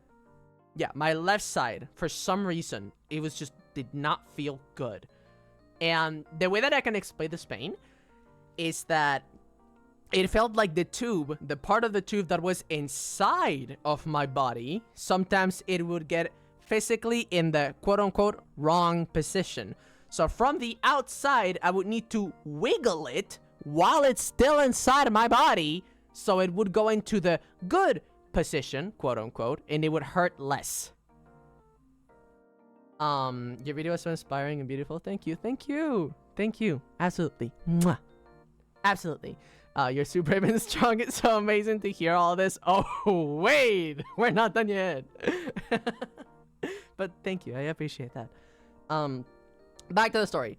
Yeah, my left side. For some reason, it was just did not feel good. And the way that I can explain this pain is that it felt like the tube, the part of the tube that was inside of my body, sometimes it would get physically in the quote-unquote wrong position. So from the outside, I would need to wiggle it while it's still inside of my body, so it would go into the good position, quote-unquote, and it would hurt less. Your video was so inspiring and beautiful. Thank you, thank you, thank you. Absolutely. Mwah. Absolutely. You're super brave and strong. It's so amazing to hear all this. Oh, wait, we're not done yet. But thank you, I appreciate that. Back to the story.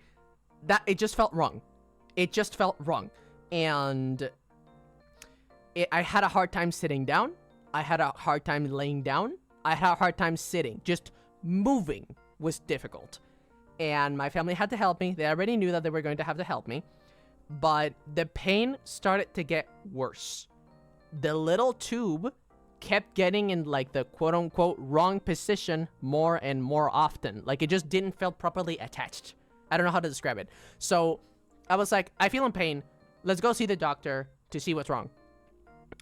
That it just felt wrong. It just felt wrong. And I had a hard time sitting down. I had a hard time laying down. I had a hard time sitting. Just moving was difficult. And my family had to help me. They already knew that they were going to have to help me. But the pain started to get worse. The little tube kept getting in like the quote-unquote wrong position more and more often. Like it just didn't feel properly attached. I don't know how to describe it. So I was like, I feel in pain. Let's go see the doctor to see what's wrong.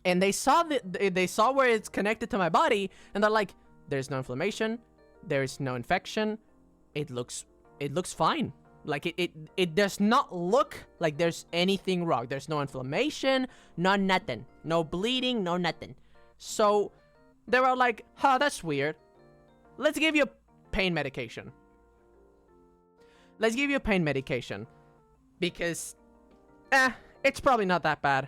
And they saw where it's connected to my body, and they're like, there's no inflammation, there's no infection, it looks fine. Like it does not look like there's anything wrong. There's no inflammation, no nothing, no bleeding, no nothing. So they were like, huh, that's weird. Let's give you pain medication. Let's give you pain medication. Because, it's probably not that bad.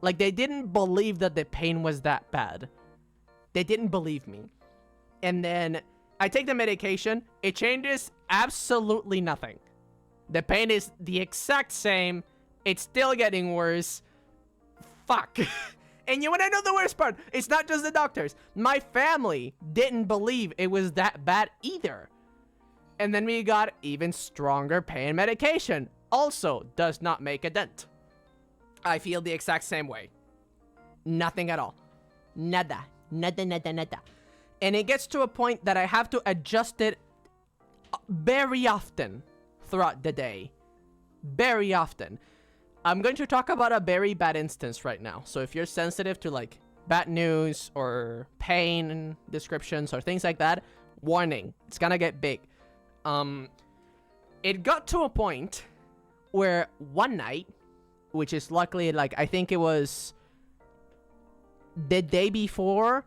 Like, they didn't believe that the pain was that bad. They didn't believe me. And then I take the medication. It changes absolutely nothing. The pain is the exact same. It's still getting worse. Fuck. And you want to know the worst part? It's not just the doctors. My family didn't believe it was that bad either. And then we got even stronger pain medication. Also does not make a dent. I feel the exact same way. Nothing at all. Nada. Nada, nada, nada. And it gets to a point that I have to adjust it very often throughout the day. Very often. I'm going to talk about a very bad instance right now. So if you're sensitive to like bad news or pain descriptions or things like that, warning. It's gonna get big. It got to a point where one night, which is luckily like, I think it was the day before,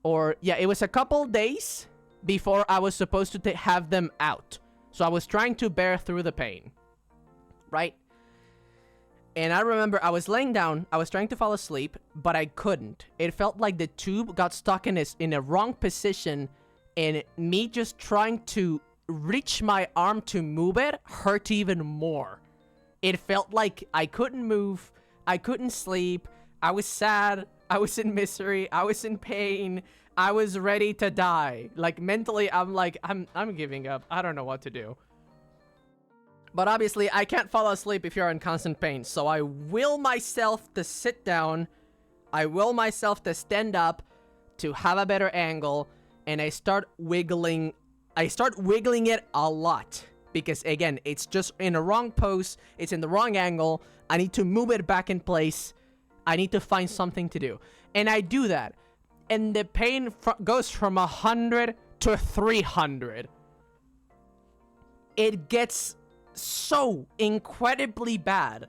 or yeah, it was a couple days before I was supposed to have them out. So I was trying to bear through the pain, right? And I remember I was laying down, I was trying to fall asleep, but I couldn't. It felt like the tube got stuck in a wrong position, and me just trying to reach my arm to move it hurt even more. It felt like I couldn't move, I couldn't sleep, I was sad, I was in misery, I was in pain, I was ready to die. Like mentally, I'm like, I'm giving up. I don't know what to do. But obviously, I can't fall asleep if you're in constant pain. So I will myself to sit down. I will myself to stand up to have a better angle. And I start wiggling. I start wiggling it a lot. Because again, it's just in a wrong pose. It's in the wrong angle. I need to move it back in place. I need to find something to do. And I do that. And the pain goes from 100 to 300. It gets so incredibly bad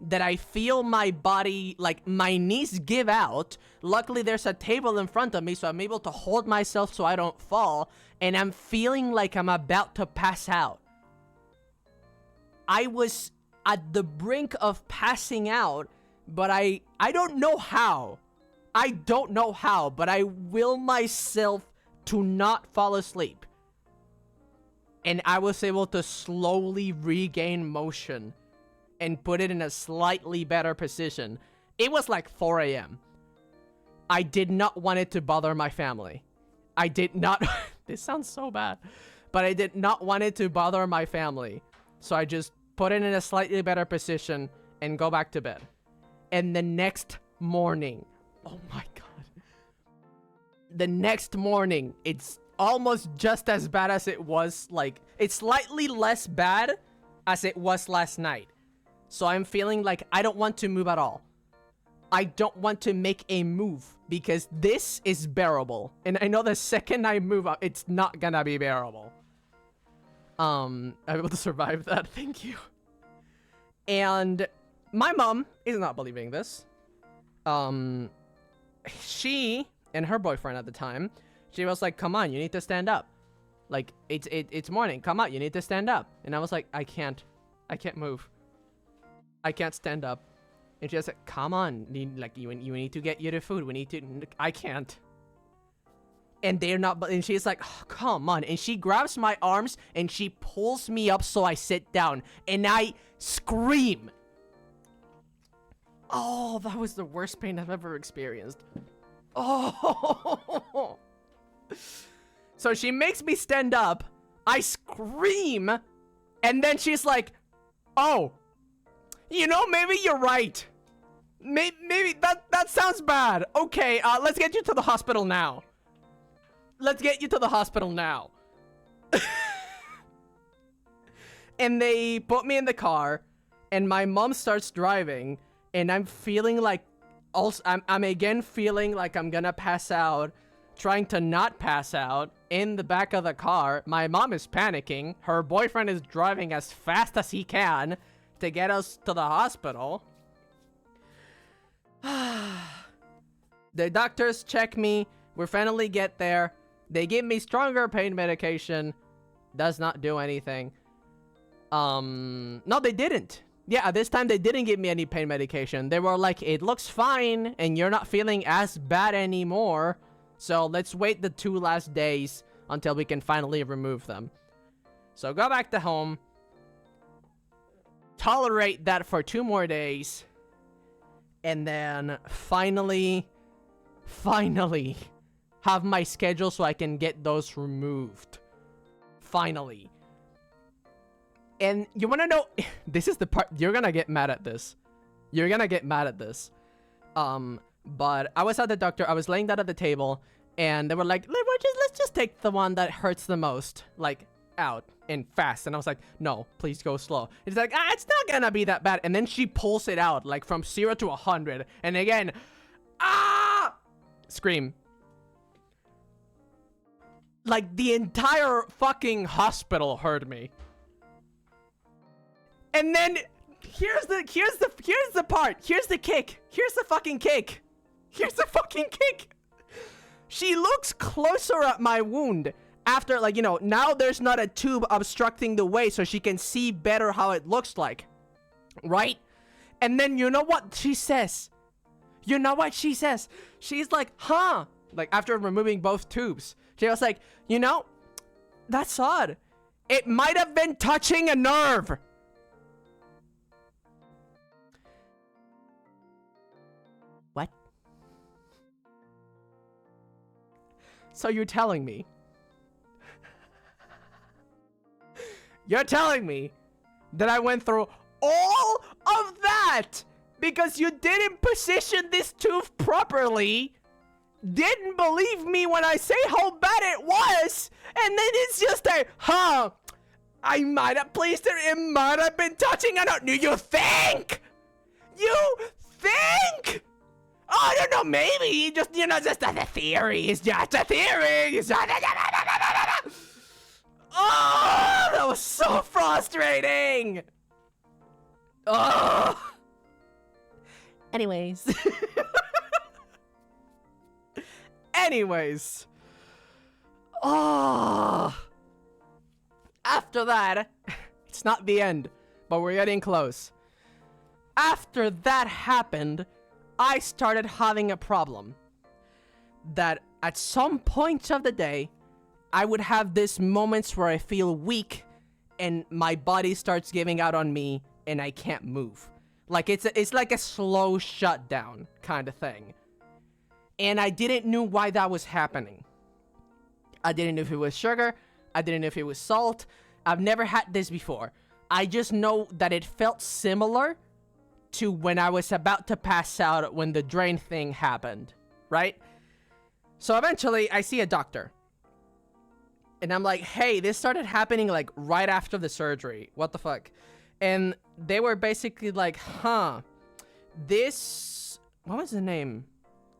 that I feel my body, like my knees give out. Luckily, there's a table in front of me, so I'm able to hold myself so I don't fall. And I'm feeling like I'm about to pass out. I was at the brink of passing out, but I don't know how. I don't know how, but I will myself to not fall asleep. And I was able to slowly regain motion and put it in a slightly better position. It was like 4 a.m. I did not want it to bother my family. I did not... This sounds so bad. But I did not want it to bother my family. So I just put it in a slightly better position and go back to bed. And the next morning, oh my god. The next morning, it's almost just as bad as it was, like, it's slightly less bad as it was last night. So I'm feeling like I don't want to move at all. I don't want to make a move because this is bearable. And I know the second I move up, it's not gonna be bearable. I'm able to survive that, thank you. And my mom is not believing this. She and her boyfriend at the time, she was like, come on, you need to stand up. Like, it's morning, come on, you need to stand up. And I was like, I can't move. I can't stand up. And she was like, come on, you need to get you the food, we need to, I can't. And they're not, and she's like, oh, come on. And she grabs my arms and she pulls me up so I sit down. And I scream. Oh, that was the worst pain I've ever experienced. Oh. So she makes me stand up. I scream. And then she's like, oh, you know, maybe you're right. Maybe that sounds bad. Okay, let's get you to the hospital now. Let's get you to the hospital now. And they put me in the car, and my mom starts driving, and I'm feeling like, also, I'm again feeling like I'm gonna pass out, trying to not pass out in the back of the car. My mom is panicking. Her boyfriend is driving as fast as he can to get us to the hospital. The doctors check me. We finally get there. They give me stronger pain medication. Does not do anything. No, they didn't. Yeah, this time they didn't give me any pain medication. They were like, it looks fine, and you're not feeling as bad anymore. So let's wait the 2 last days until we can finally remove them. So go back to home. Tolerate that for 2 more days. And then finally have my schedule so I can get those removed. Finally. And you want to know, this is the part, you're gonna get mad at this. You're gonna get mad at this. But I was at the doctor, I was laying down at the table, and they were like, let's just take the one that hurts the most, like, out and fast. And I was like, no, please go slow. It's like, it's not gonna be that bad. And then she pulls it out, like, from 0 to 100. And again, scream. Like, the entire fucking hospital heard me. And then here's the part. Here's the kick. Here's the fucking kick. Here's the fucking kick. She looks closer at my wound after, like, you know, now there's not a tube obstructing the way so she can see better how it looks like. Right? And then you know what she says? You know what she says? She's like, huh? Like, after removing both tubes. She was like, you know, that's odd. It might have been touching a nerve. What? So you're telling me that I went through all of that because you didn't position this tooth properly, didn't believe me when I say how bad it was, and then it's just a, I might have placed it, it might have been touching a nerve. You think? You think? Oh, I don't know, maybe, just, you know, just a theory. It's just a theory. It's just oh, that was so frustrating. Oh. Anyways. Oh. After that, it's not the end, but we're getting close. After that happened, I started having a problem. That at some points of the day, I would have these moments where I feel weak and my body starts giving out on me and I can't move. Like it's like a slow shutdown kind of thing. And I didn't know why that was happening. I didn't know if it was sugar. I didn't know if it was salt. I've never had this before. I just know that it felt similar to when I was about to pass out when the drain thing happened, right? So eventually I see a doctor. And I'm like, hey, this started happening like right after the surgery. What the fuck? And they were basically like, this, what was the name?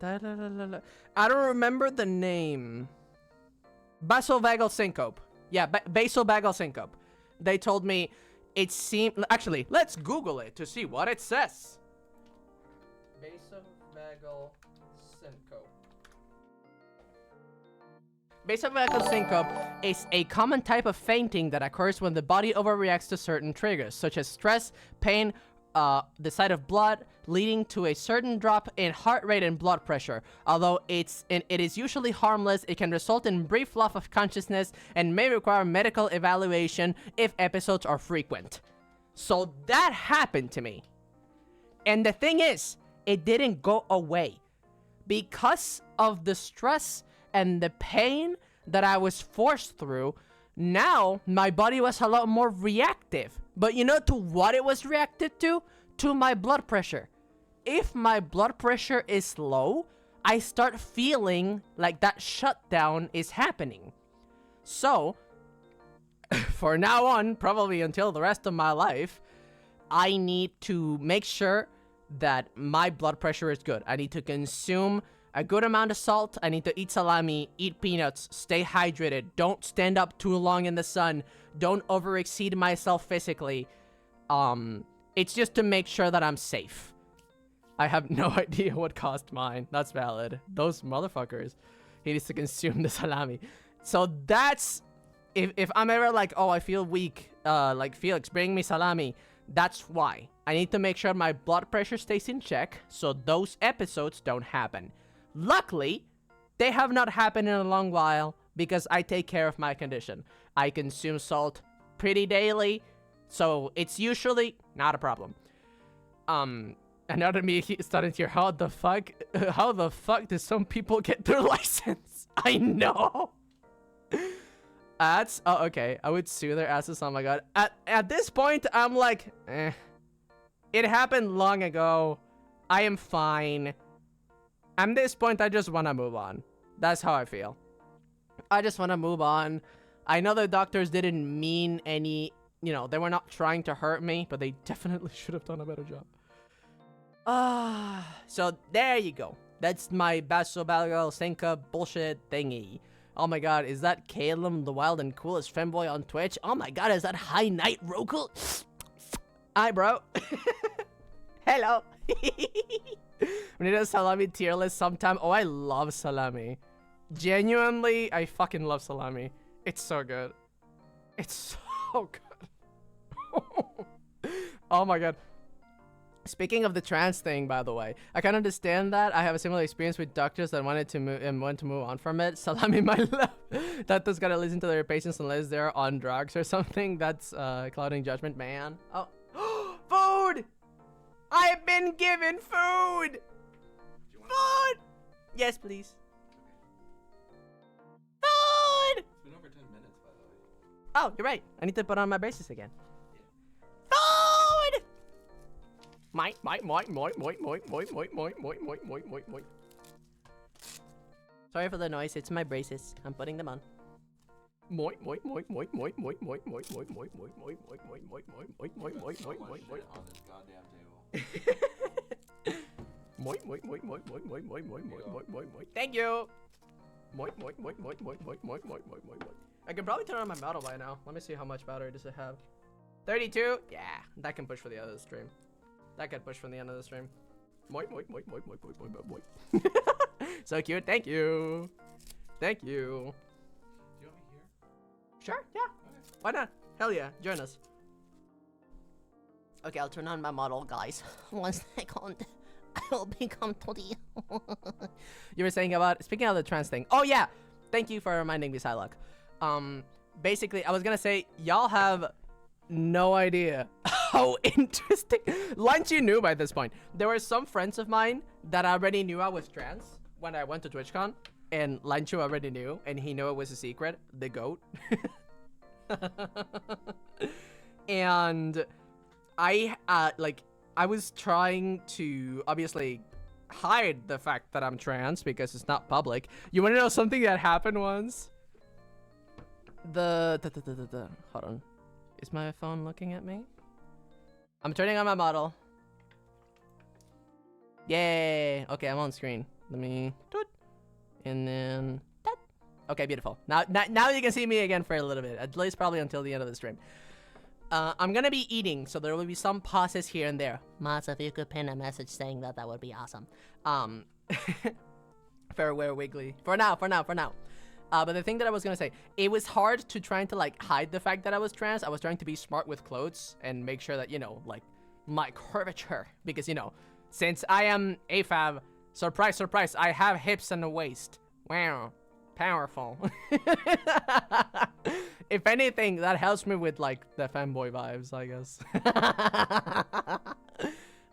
I don't remember the name. Vasovagal syncope. Yeah, vasovagal syncope. They told me it seemed, actually, let's Google it to see what it says. Vasovagal syncope. Vasovagal syncope is a common type of fainting that occurs when the body overreacts to certain triggers, such as stress, pain, the sight of blood, leading to a certain drop in heart rate and blood pressure. Although it is usually harmless, it can result in brief loss of consciousness and may require medical evaluation if episodes are frequent. So that happened to me. And the thing is, it didn't go away. Because of the stress and the pain that I was forced through, now my body was a lot more reactive. But you know to what it was reacted to? To my blood pressure. If my blood pressure is low, I start feeling like that shutdown is happening. So, for now on, probably until the rest of my life, I need to make sure that my blood pressure is good. I need to consume a good amount of salt. I need to eat salami, eat peanuts, stay hydrated. Don't stand up too long in the sun. Don't overexceed myself physically. It's just to make sure that I'm safe. I have no idea what caused mine. That's valid. Those motherfuckers. He needs to consume the salami. So that's... If I'm ever like, oh, I feel weak, like, Felix, bring me salami. That's why. I need to make sure my blood pressure stays in check so those episodes don't happen. Luckily, they have not happened in a long while because I take care of my condition. I consume salt pretty daily, so it's usually not a problem. Another me starting to hear, how the fuck do some people get their license? I know. That's, oh, okay. I would sue their asses. Oh my god. At this point, I'm like, it happened long ago. I am fine. At this point, I just want to move on. That's how I feel. I just want to move on. I know the doctors didn't mean any, you know, they were not trying to hurt me, but they definitely should have done a better job. So there you go. That's my vasovagal syncope bullshit thingy. Oh my god, is that Caleb, the wild and coolest femboy on Twitch? Oh my god, is that High Night Roku? Hi, bro. Hello. We need a salami tier list sometime. Oh, I love salami. Genuinely, I fucking love salami. It's so good. It's so good. Oh my god. Speaking of the trans thing, by the way, I can understand that. I have a similar experience with doctors that wanted to move on from it. Salami, my love. That does gotta listen to their patients unless they're on drugs or something. That's clouding judgment, man. Oh, food! I have been given food. Food. Yes, please. Food. It's been over 10 minutes, by the way. Oh, you're right. I need to put on my braces again. Food. Sorry for the noise. It's my braces. I'm putting them on. On this goddamn table. Thank you. I can probably turn on my model by now. Let me see how much battery does it have. 32. Yeah, that can push for the end of the stream. That could push from the end of the stream. So cute. Thank you. Thank you. Do you want me here? Sure. Yeah. Okay. Why not? Hell yeah. Join us. Okay, I'll turn on my model, guys. 1 second. I will become 20. You were saying about, speaking of the trans thing. Oh yeah. Thank you for reminding me, Psylocke. Basically, I was gonna say, y'all have no idea how interesting. Lunch, you knew by this point. There were some friends of mine that already knew I was trans when I went to TwitchCon, and Lanchu already knew, and he knew it was a secret. The goat. And I like I was trying to obviously hide the fact that I'm trans because it's not public. You want to know something that happened once? Hold on. Is my phone looking at me? I'm turning on my model. Yay! Okay, I'm on screen. Let me do it. And then that. Okay, beautiful. Now you can see me again for a little bit. At least probably until the end of the stream. I'm gonna be eating, so there will be some pauses here and there. Mods, if you could pin a message saying that, that would be awesome. Farewell, Wiggly. For now. But the thing that I was gonna say, it was hard to trying to like hide the fact that I was trans. I was trying to be smart with clothes and make sure that, you know, like my curvature, because, you know, since I am AFAB, surprise, surprise, I have hips and a waist. Wow, powerful. If anything, that helps me with like the fanboy vibes, I guess.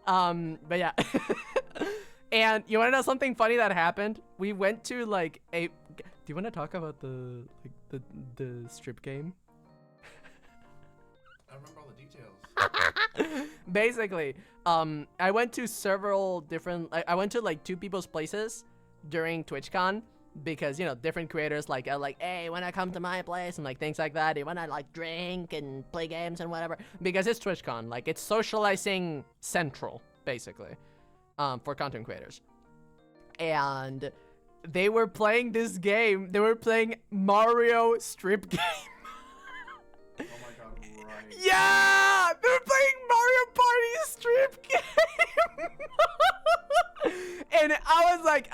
But yeah. And you want to know something funny that happened? We went to like a. Do you want to talk about the the strip game? I remember all the details. Basically, I went to several different. I went to like 2 people's places during TwitchCon because, you know, different creators like hey, wanna come to my place and like things like that. They wanna like drink and play games and whatever because it's TwitchCon. Like it's socializing central basically, for content creators. And they were playing this game. They were playing Mario strip game. Oh my god, right. Yeah, they're playing Mario Party strip game. And I was like,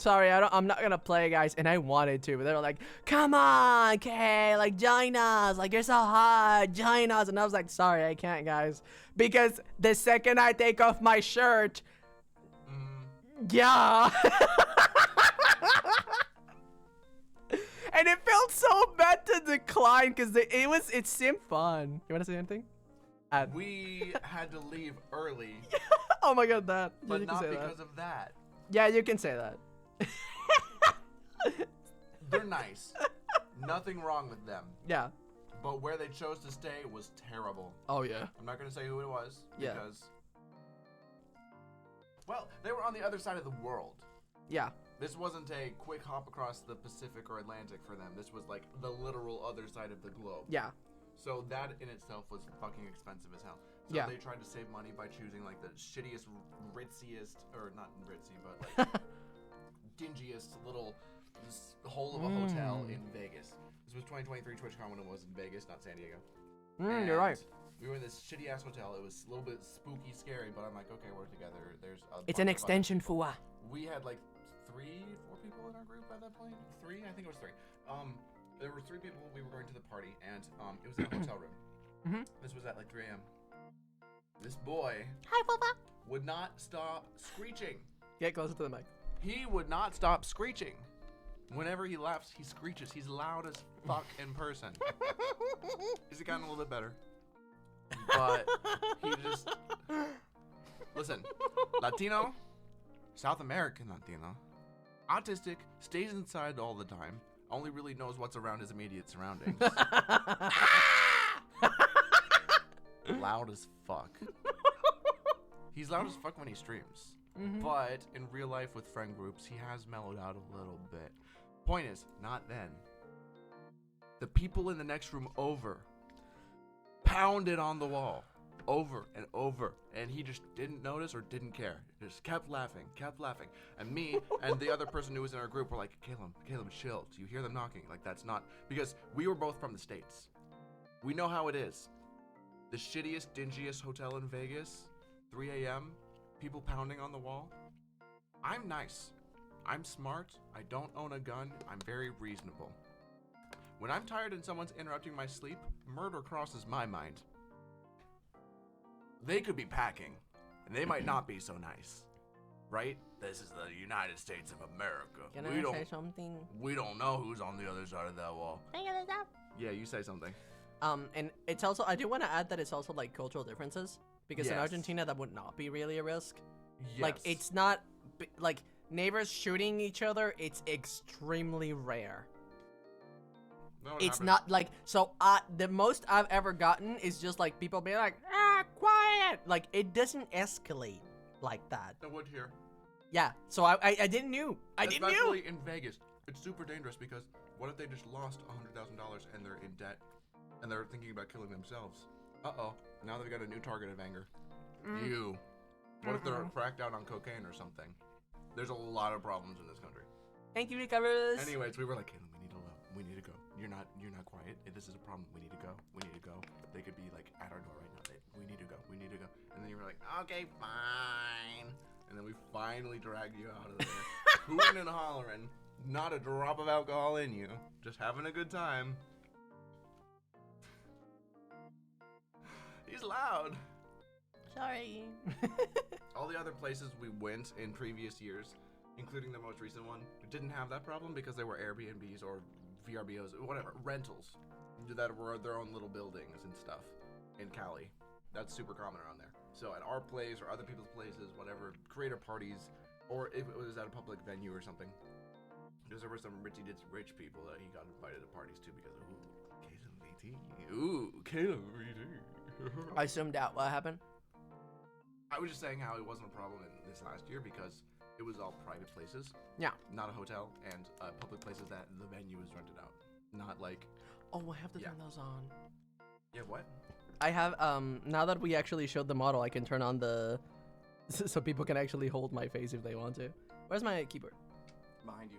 sorry, I'm not gonna play, guys. And I wanted to, but they were like, come on, okay, like join us, like you're so hot, join us. And I was like, sorry, I can't, guys, because the second I take off my shirt, yeah. And it felt so bad to decline because it seemed fun. You want to say anything? We had to leave early, Oh my god, that. Yeah, but you can not say because that. of that. Yeah, you can say that. They're nice. Nothing wrong with them. Yeah. But where they chose to stay was terrible. Oh yeah. I'm not gonna say who it was Yeah. because, well, they were on the other side of the world. Yeah. This wasn't a quick hop across the Pacific or Atlantic for them. This was like the literal other side of the globe. Yeah. So that in itself was fucking expensive as hell. So Yeah. they tried to save money by choosing like the shittiest, ritziest, or not ritzy, but like dingiest little hole of a hotel in Vegas. This was 2023 TwitchCon when it was in Vegas, not San Diego. You're right. We were in this shitty ass hotel. It was a little bit spooky, scary, but I'm like, okay, we're together. There's a It's bunch an of us. extension, Fua. We had like 3, 4 people in our group at that point. 3, I think it was 3. There were 3 people. We were going to the party, and it was in a hotel room. This was at like 3 a.m. This boy would not stop screeching. Get closer to the mic. He would not stop screeching. Whenever he laughs, he screeches. He's loud as fuck in person. He's gotten a little bit better. But he just... Listen, Latino, South American Latino, autistic, stays inside all the time, only really knows what's around his immediate surroundings. Loud as fuck. He's loud as fuck when he streams. But in real life with friend groups, he has mellowed out a little bit. Point is, not then. The people in the next room over pounded on the wall over and over, and he just didn't notice or didn't care. Just kept laughing. And me and the other person who was in our group were like, Caleb, chill. Do you hear them knocking? Like, that's not... Because we were both from the States. We know how it is. The shittiest, dingiest hotel in Vegas, 3 a.m., people pounding on the wall. I'm nice. I'm smart. I don't own a gun. I'm very reasonable. When I'm tired and someone's interrupting my sleep, murder crosses my mind. They could be packing, and they might not be so nice. Right? This is the United States of America. Can I say something? We don't know who's on the other side of that wall. Yeah, you say something. And it's also, I do want to add that it's also like cultural differences, because in Yes. Argentina that would not be really a risk. Yes. Like it's not like neighbors shooting each other. It's extremely rare. No, it It's happened. not like, so the most I've ever gotten is just like people being like, quiet. Like, it doesn't escalate like that. It would here. Yeah, so I didn't know. I didn't know. Especially in Vegas. It's super dangerous because what if they just lost $100,000 and they're in debt and they're thinking about killing themselves? Uh-oh. Now they've got a new target of anger. You. What if they're cracked down on cocaine or something? There's a lot of problems in this country. Thank you, Recovers. Anyways, we were like, Caleb, we need to go. You're not quiet. This is a problem. We need to go. We need to go. They could be like at our door right now. We need to go. We need to go. And then you were like, okay, fine. And then we finally dragged you out of there. Hooting and hollering. Not a drop of alcohol in you. Just having a good time. He's loud. Sorry. All the other places we went in previous years, including the most recent one, didn't have that problem because they were Airbnbs or VRBOs, whatever, rentals that were their own little buildings and stuff in Cali. That's super common around there. So at our place or other people's places, whatever, creator parties, or if it was at a public venue or something, because there were some rich people that he got invited to parties too because, ooh, Caleb VT. I zoomed out. What happened? I was just saying how it wasn't a problem in this last year because it was all private places. Yeah. Not a hotel, and public places that the venue is rented out. Not like... Oh, I have to turn those on. Yeah, what? I have, now that we actually showed the model, I can turn on the... so people can actually hold my face if they want to. Where's my keyboard? Behind you.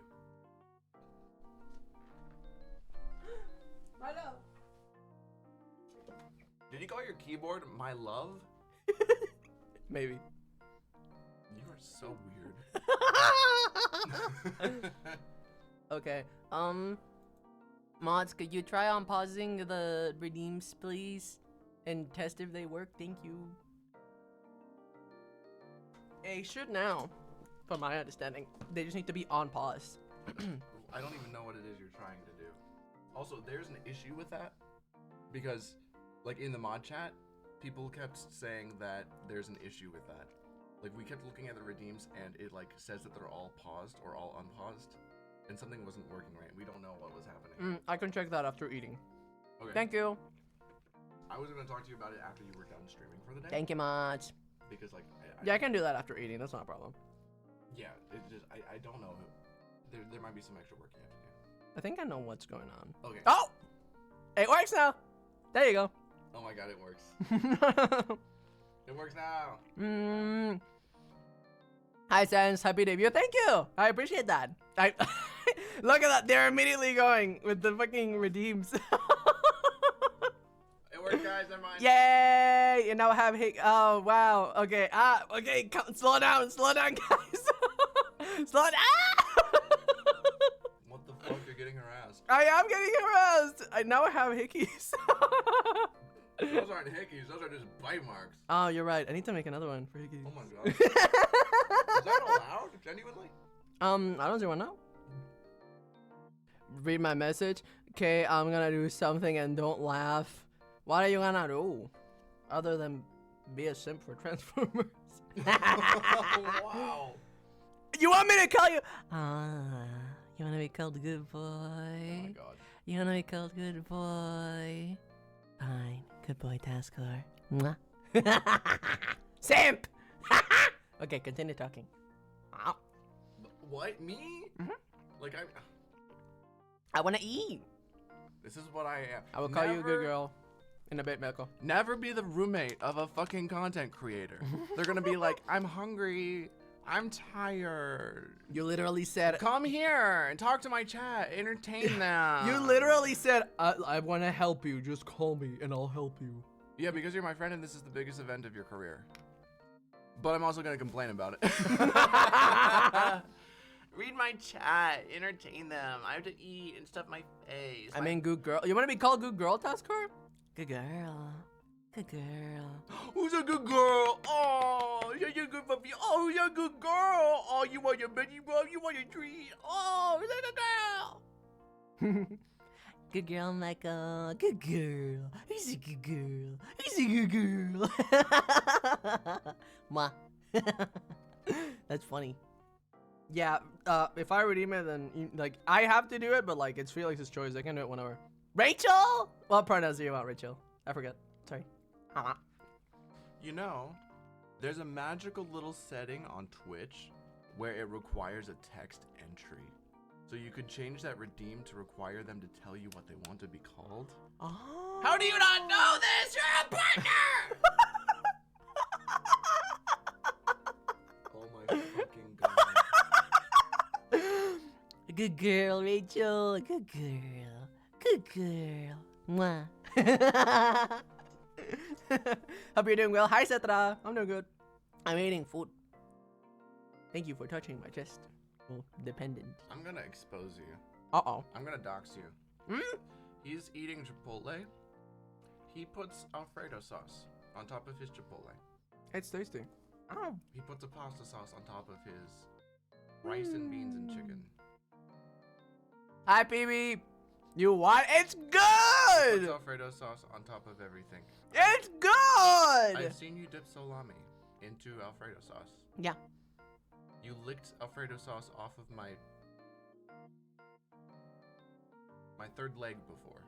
My love. Did you call your keyboard my love? Maybe. You are so weird. Okay, mods, could you try on pausing the redeems, please? And test if they work, thank you. They should now, from my understanding. They just need to be on pause. I don't even know what it is you're trying to do. Also, there's an issue with that. Because, like, in the mod chat, people kept saying that there's an issue with that. Like, we kept looking at the redeems, and it, like, says that they're all paused or all unpaused. And something wasn't working right. We don't know what was happening. I can check that after eating. Okay. Thank you. I was going to talk to you about it after you were done streaming for the day. Thank you, mods. Because, like... Yeah, I can do that after eating. That's not a problem. Yeah, it's just... I don't know. There might be some extra work you have to do. I think I know what's going on. Okay. Oh! It works now! There you go. Oh my god, it works. It works now. Hi, Sans. Happy debut. Thank you. I appreciate that. I look at that. They're immediately going with the fucking redeems. It works, guys. Never mind. Yay! And now I have oh, wow. Okay. Okay. Slow down. Slow down, guys. Slow down. What the fuck? You're getting harassed. I am getting harassed. I now have hickeys. Those aren't hickeys. Those are just bite marks. Oh, you're right. I need to make another one for hickeys. Oh my god. Is that allowed? Genuinely? I don't see one now. Read my message. Okay, I'm gonna do something and don't laugh. What are you gonna do? Other than be a simp for Transformers. Wow. You want me to call you? You wanna be called good boy? Oh my god. You wanna be called good boy? Fine. Good boy, Taskor. Mwah. Simp! Okay, continue talking. What? Me? Like, I wanna eat. This is what I am. I will call you a good girl in a bit, Milko. Never be the roommate of a fucking content creator. They're gonna be like, I'm hungry. I'm tired. You literally said... Come here and talk to my chat. Entertain them. You literally said, I want to help you. Just call me and I'll help you. Yeah, because you're my friend and this is the biggest event of your career. But I'm also going to complain about it. Read my chat. Entertain them. I have to eat and stuff my face. I mean, good girl. You want to be called good girl, Taskor? Good girl. Good girl. Who's a good girl? Oh, you're good puppy. Oh, you're a good girl. Oh, you want your Betty Bob? You want your treat? Oh, you're a good girl. Good girl, Michael. Good girl. He's a good girl. He's a good girl. Ma. That's funny. Yeah, if I redeem it, then, like, I have to do it, but, like, it's Felix's choice. I can do it whenever. Rachel? What pronouns do you want, Rachel? I forget. Sorry. you know, there's a magical little setting on Twitch where it requires a text entry. So you could change that redeem to require them to tell you what they want to be called. Oh. How do you not know this? You're a partner! Oh my fucking god. Good girl, Rachel. Good girl. Good girl. Mwah. Hope you're doing well. Hi, Setra. I'm doing good. I'm eating food. Thank you for touching my chest. Oh, dependent. I'm gonna expose you. Uh-oh. I'm gonna dox you. He's eating Chipotle. He puts Alfredo sauce on top of his Chipotle. It's tasty. Oh. He puts a pasta sauce on top of his rice and beans and chicken. Hi, PB. You what? It's Puts good. Alfredo sauce on top of everything. It's good. I've seen you dip salami into Alfredo sauce. Yeah. You licked Alfredo sauce off of my third leg before.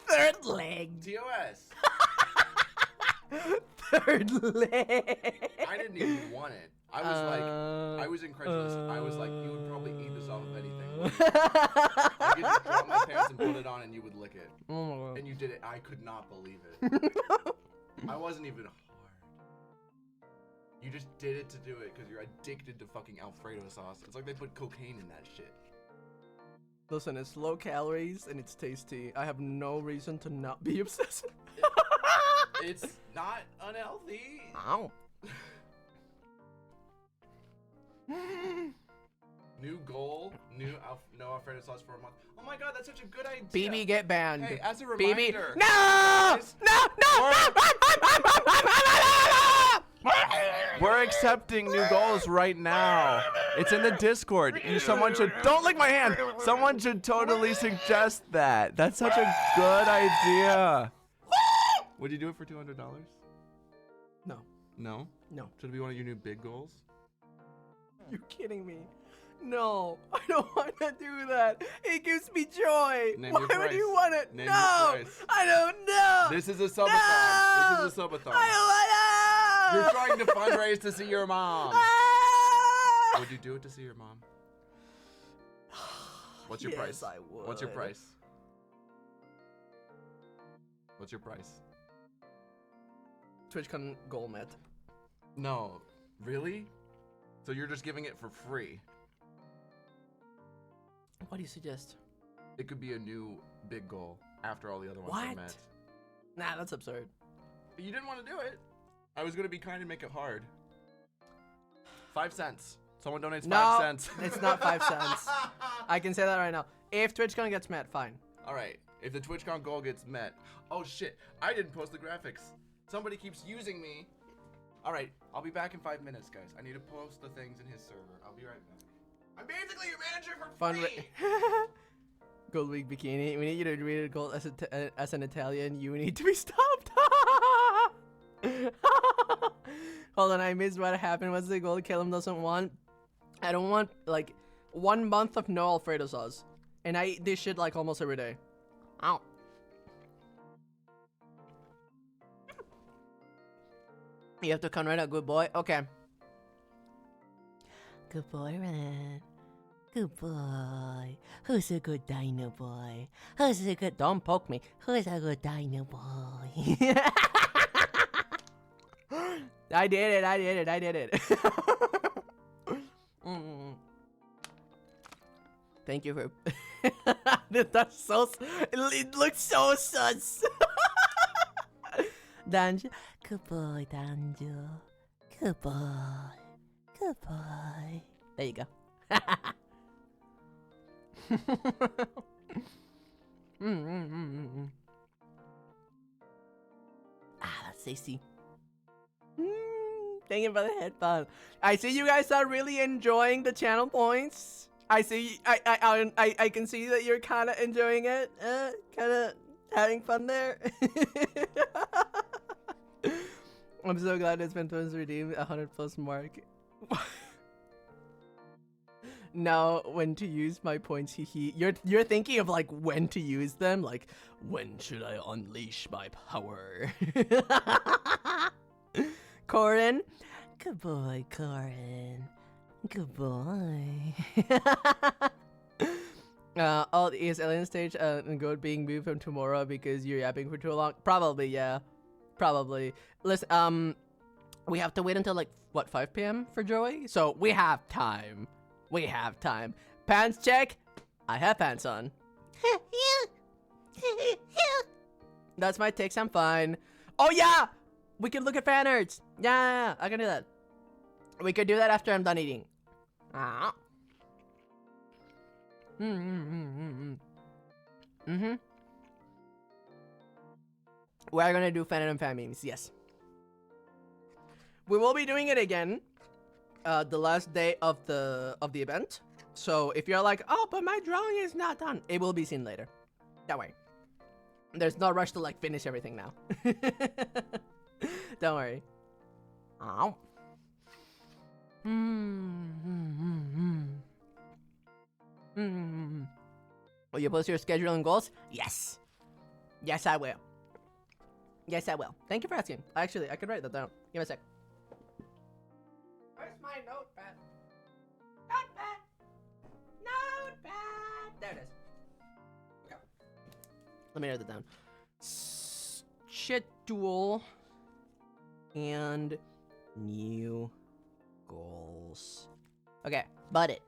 Third leg. TOS. Third leg. I didn't even want it. I was like, I was incredulous. I was like, you would probably eat this off of anything. I could just drop my pants and put it on and you would lick it. Oh my god. And you did it. I could not believe it. I wasn't even hard. You just did it to do it because you're addicted to fucking Alfredo sauce. It's like they put cocaine in that shit. Listen, it's low calories and it's tasty. I have no reason to not be obsessed. It's not unhealthy. Ow. New goal, no Alfredo sauce for a month. Oh my god, that's such a good idea. BB, get banned. Hey, as a BB. reminder. No! guys, No! We're accepting new goals right now. It's in the Discord. Someone should don't lick my hand. Someone should totally suggest that. That's such a good idea. Would you do it for $200? No. No? No. Should it be one of your new big goals? You're kidding me. No, I don't want to do that. It gives me joy. Name Why your would you price. want it? Name No, your price. I don't know. This is a subathon. No! This is a subathon. I don't You're want trying to fundraise to see your mom. Ah! Would you do it to see your mom? What's your Yes, price? I would. What's your price? What's your price? TwitchCon goal met. No. Really? So you're just giving it for free? What do you suggest? It could be a new big goal after all the other ones are What? met. Nah, that's absurd. But you didn't want to do it. I was going to be kind and make it hard. 5 cents. Someone donates 5 No, cents. it's not 5 cents. I can say that right now. If TwitchCon gets met, fine. All right. If the TwitchCon goal gets met. Oh, shit. I didn't post the graphics. Somebody keeps using me. All right. I'll be back in 5 minutes, guys. I need to post the things in his server. I'll be right back. I'm basically your manager for free. Gold Week Bikini. We need you to read it gold as an Italian. You need to be stopped. Hold on, I missed what happened. What's the goal? Caleb doesn't want. I don't want like 1 month of no Alfredo sauce, and I eat this shit like almost every day. Ow. You have to come right out, good boy. Okay. Good boy, Ren. Good boy. Who's a good dino boy? Who's a good... Don't poke me. Who's a good dino boy? I did it. I did it. I did it. Thank you for. That's so. It looks so sus. Danjo. Good boy, Danjo. Good boy. Good boy. There you go. Ah, that's tasty. Thank you for the headphone. I see you guys are really enjoying the channel points. I see. I can see that you're kind of enjoying it. Kind of having fun there. I'm so glad it's been redeemed 100+ mark. know when to use my points. You're thinking of like when to use them. Like, when should I unleash my power? Corin. Good boy, Corin. Good boy. Oh, is Alien Stage and Goat being moved from tomorrow because you're yapping for too long? Probably, yeah. Probably. Listen, we have to wait until like, what, 5 p.m. for Joey? So we have time. We have time. Pants check. I have pants on. That's my takes. I'm fine. Oh, yeah. We can look at fan arts. Yeah, I can do that. We could do that after I'm done eating. Ah. We're gonna do fan and fan memes. Yes. We will be doing it again. The last day of the event. So if you're like, oh, but my drawing is not done, it will be seen later. Don't worry. There's no rush to like finish everything now. Don't worry. Ow. Will you post your schedule and goals? Yes. Yes, I will. Yes, I will. Thank you for asking. Actually, I could write that down. Give me a sec. Where's my notepad? Notepad! Notepad! There it is. Okay. Let me write that down. Schedule and new goals. Okay, but it.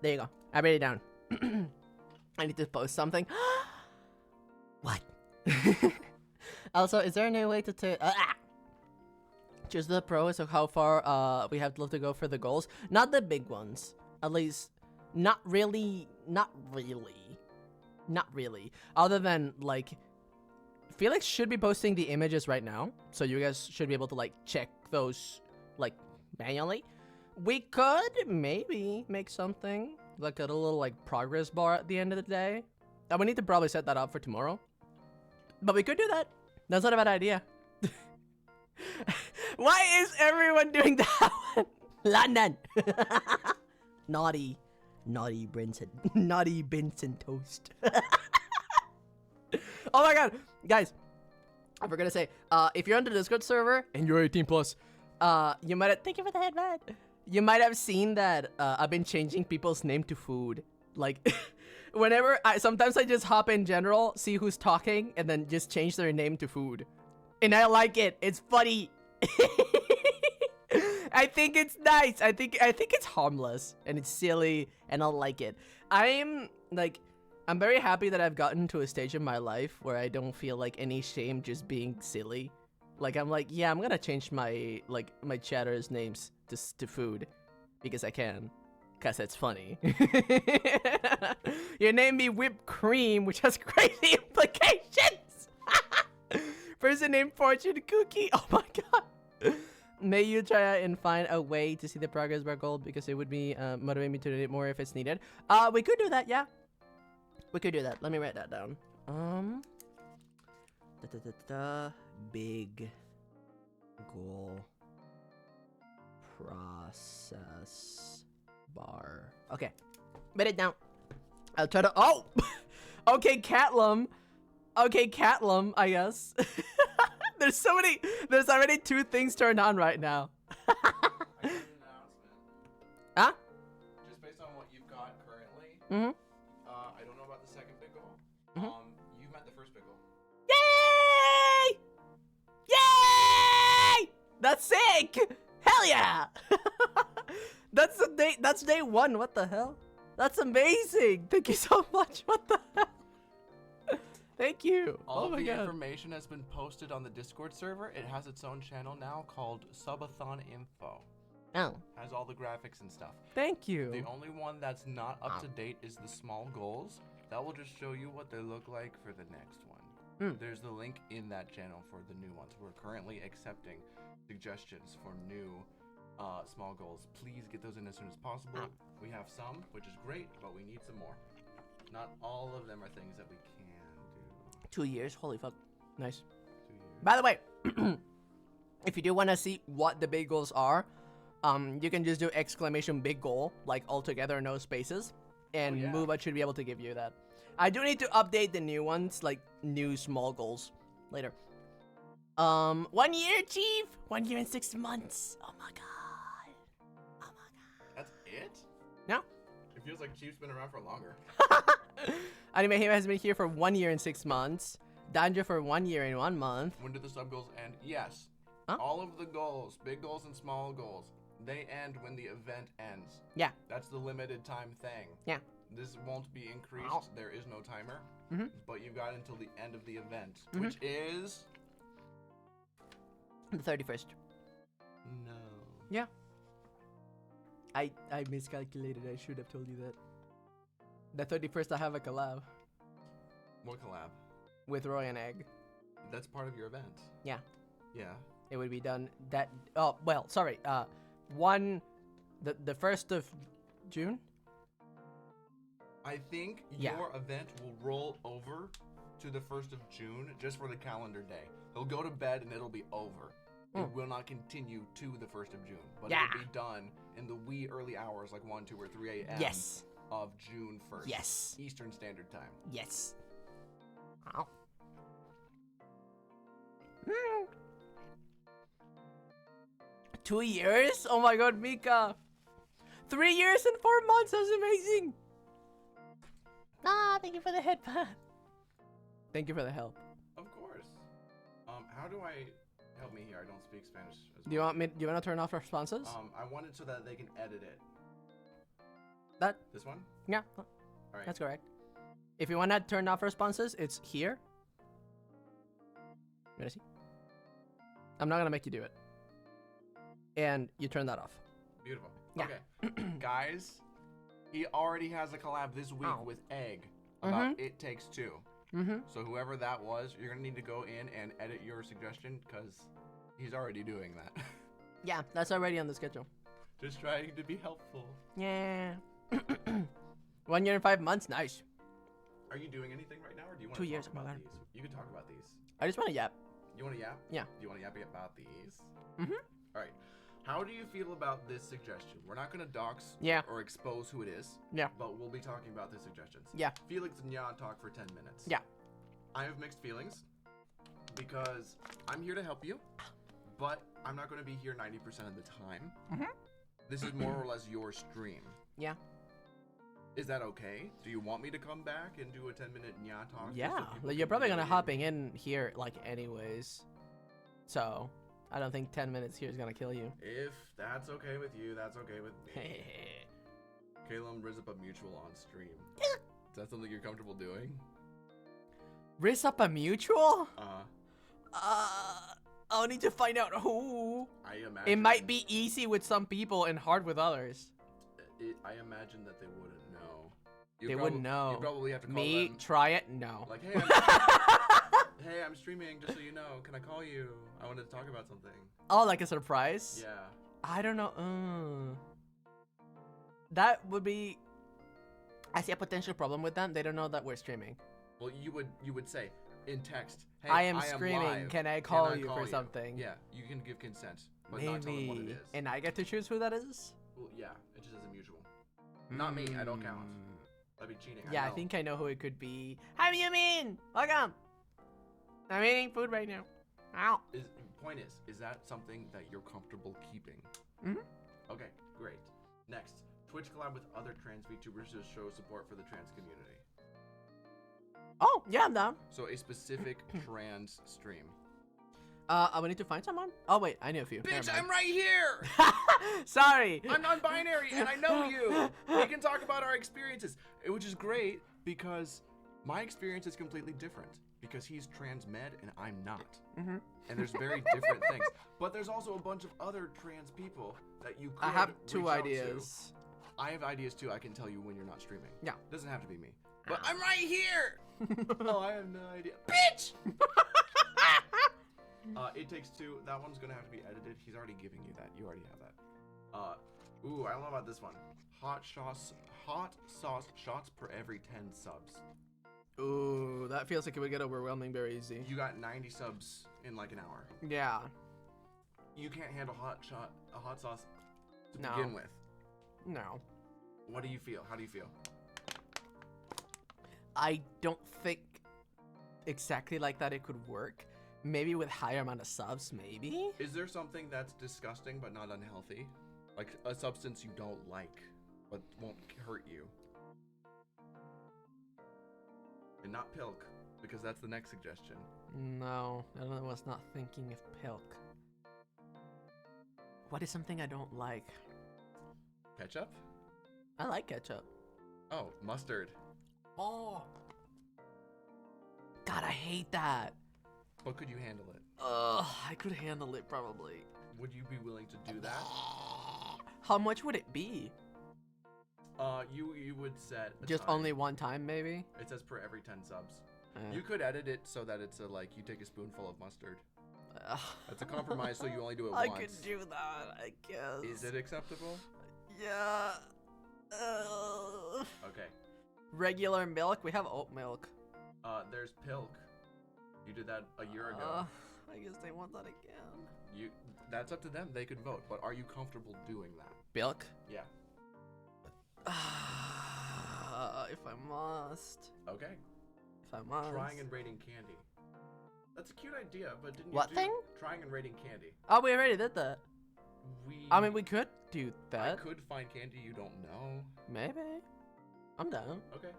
There you go. I wrote it down. I need to post something. What? Also, is there any way to choose the pros of how far we have to go for the goals? Not the big ones. At least, not really. Not really. Not really. Other than, like, Felix should be posting the images right now. So you guys should be able to, like, check those, like, manually. We could maybe make something. Like a little, like, progress bar at the end of the day. And we need to probably set that up for tomorrow. But we could do that. That's not a bad idea. Why is everyone doing that one? London. Naughty Benson. Naughty Benson toast. Oh my god. Guys, I forgot to say, if you're on the Discord server and you're 18 plus, you might have, thank you for the headband. You might have seen that I've been changing people's name to food. Like, whenever sometimes I just hop in general, see who's talking, and then just change their name to food. And I like it. It's funny. I think it's nice. I think it's harmless and it's silly, and I like it. I'm very happy that I've gotten to a stage in my life where I don't feel like any shame just being silly. Like, I'm like, yeah, I'm gonna change my chatter's names to food because I can. Because it's funny. You named me Whipped Cream, which has crazy implications. Person named Fortune Cookie. Oh my god. May you try and find a way to see the progress bar goal because it would be motivate me to do it more if it's needed. We could do that, yeah. We could do that. Let me write that down. Big goal process bar. Okay, write it down. I'll try to. Oh, okay, Catlum. Okay, Catlum. I guess. There's already 2 things turned on right now. I got an announcement. Huh? Just based on what you've got currently. Mm-hmm. I don't know about the second big goal. Mhm. You've met the first big goal. Yay! Yay! That's sick! Hell yeah! That's day 1. What the hell? That's amazing. Thank you so much. What the hell? Thank you. All Oh of my the god. information has been posted on the Discord server. It has its own channel now called Subathon Info. Oh, Has all the graphics and stuff. thank you. The only one that's not up to date is the small goals. That will just show you what they look like for the next one. There's the link in that channel for the new ones. We're currently accepting suggestions for new small goals. Please get those in as soon as possible. We have some, which is great, but we need some more. Not all of them are things that we can do. 2 years. Holy fuck. Nice. 2 years. By the way, if you do want to see what the big goals are, You can just do exclamation big goal, like all together, no spaces, and yeah. Moobot should be able to give you that. I do need to update the new ones, like new small goals later. 1 year, Chief. 1 year and 6 months. Oh my god. Oh my That's it? No. It feels like Chief's been around for longer. god. Anime Hero has been here for 1 year and 6 months. Danjo for 1 year and 1 month. When do the sub goals end? Yes. Huh? All of the goals, big goals and small goals, they end when the event ends. Yeah. That's the limited time thing. Yeah. This won't be increased. Ow. There is no timer. Mhm. But you've got until the end of the event, Mhm. which is The 31st. no. Yeah. I miscalculated. I should have told you that. The 31st, I have a collab What collab? with Roy and Egg. That's part of your event. Yeah. Yeah. It would be done that. Oh well, sorry. The 1st of June. I think Yeah. your event will roll over to the 1st of June just for the calendar day. He'll go to bed and it'll be over. It will not continue to the 1st of June, but Yeah. it'll be done in the wee early hours, like 1, 2, or 3 a.m. Yes. of June 1st. Yes. Eastern Standard Time. Yes. Ow. 2 years? Oh my god, Mika. 3 years and 4 months. That's amazing. Ah, thank you for the headband. Thank you for the help. Of course. How do I help me here? I don't speak Spanish. Do you want to turn off responses? I want it so that they can edit it. That This one? yeah, All right. that's correct. If you want to turn off responses, it's here. You wanna see? I'm not gonna make you do it. And you turn that off. Beautiful. Yeah. Okay. Guys, he already has a collab this week Ow. with Egg about It Takes Two. Mm-hmm. So whoever that was, you're gonna need to go in and edit your suggestion because he's already doing that. Yeah, that's already on the schedule. Just trying to be helpful. Yeah. 1 year and 5 months. Nice. Are you doing anything right now, or do you want 2 to years, talk oh my about God. these? You can talk about these. I just want to yap. You want to yap? Yeah. Do you want to yap about these? Mhm. All right. How do you feel about this suggestion? We're not gonna dox Yeah. or expose who it is. Yeah. But we'll be talking about the suggestions. Yeah. Felix and Jan talk for 10 minutes. Yeah. I have mixed feelings because I'm here to help you, but I'm not gonna be here 90% of the time. Mhm. This is more or less your stream. Yeah. Is that okay? Do you want me to come back and do a 10-minute Nya talk? just so Yeah. people Like, you're can probably gonna really- hopping in here like anyways. So I don't think 10 minutes here is gonna kill you. If that's okay with you, that's okay with me. Caleb riz up a mutual on stream. Is that something you're comfortable doing? Risk up a mutual? Uh, I'll need to find out who. I imagine It might be easy with some people and hard with others. I imagine that they wouldn't know. They wouldn't know. You probably have to call Me, them. try it? No. Like, hey, hey, I'm streaming. Just so you know, can I call you? I wanted to talk about something. Oh, like a surprise? Yeah. I don't know. That would be. I see a potential problem with them. They don't know that we're streaming. Well, you would say in text. Hey, I am streaming. live. Can I call you for something? Yeah, you can give consent, but not tell them what it Maybe. is. And I get to choose who that is? Well, yeah, it just is a mutual. Not me. I don't count. That'd be cheating. Yeah, I know. think I know who it could be. How do you mean? Welcome. I'm eating food right now. Ow. Point is that something that you're comfortable keeping? Mhm. Okay, great. Next, Twitch collab with other trans VTubers to show support for the trans community. Oh, yeah, I'm down. So a specific trans stream. I would need to find someone. Oh wait, I knew a few. Bitch, Never I'm right here. mind. Sorry. I'm non-binary and I know you. We can talk about our experiences, which is great because my experience is completely different because he's trans med and I'm not. Mhm. And there's very different things. But there's also a bunch of other trans people that you could I have reach 2 out ideas. to. I have ideas too. I can tell you when you're not streaming. Yeah. Doesn't have to be me. But I'm right here. Oh, I have no idea. Bitch! It Takes Two. That one's gonna have to be edited. He's already giving you that. You already have that. Ooh, I don't know about this one. Hot sauce shots per every 10 subs. Ooh, that feels like it would get overwhelming very easy. You got 90 subs in like an hour. Yeah. You can't handle a hot sauce to No. begin with. No. What do you feel? How do you feel? I don't think exactly like that it could work. Maybe with higher amount of subs, maybe? Is there something that's disgusting but not unhealthy? Like a substance you don't like but won't hurt you? And not pilk, because that's the next suggestion. No, I was not thinking of pilk. What is something I don't like? Ketchup? I like ketchup. Oh, mustard. Oh. God, I hate that. But could you handle it? Ugh, I could handle it probably. Would you be willing to do that? How much would it be? You would set a Just time. only one time, maybe? It says per every 10 subs. Eh. You could edit it so that it's like you take a spoonful of mustard. Ugh. That's a compromise, so you only do it I once. could do that, I guess. Is it acceptable? Yeah. Okay. Regular milk? We have oat milk. There's pilk. You did that a year ago. I guess they want that again. That's up to them. They could vote. But are you comfortable doing that? Milk? Yeah. If I must. Okay. If I must. Trying and rating candy. That's a cute idea, but didn't you What do thing? trying and rating candy? Oh, we already did that. I mean, we could do I that. could find candy you don't know. Maybe. I'm down. Okay.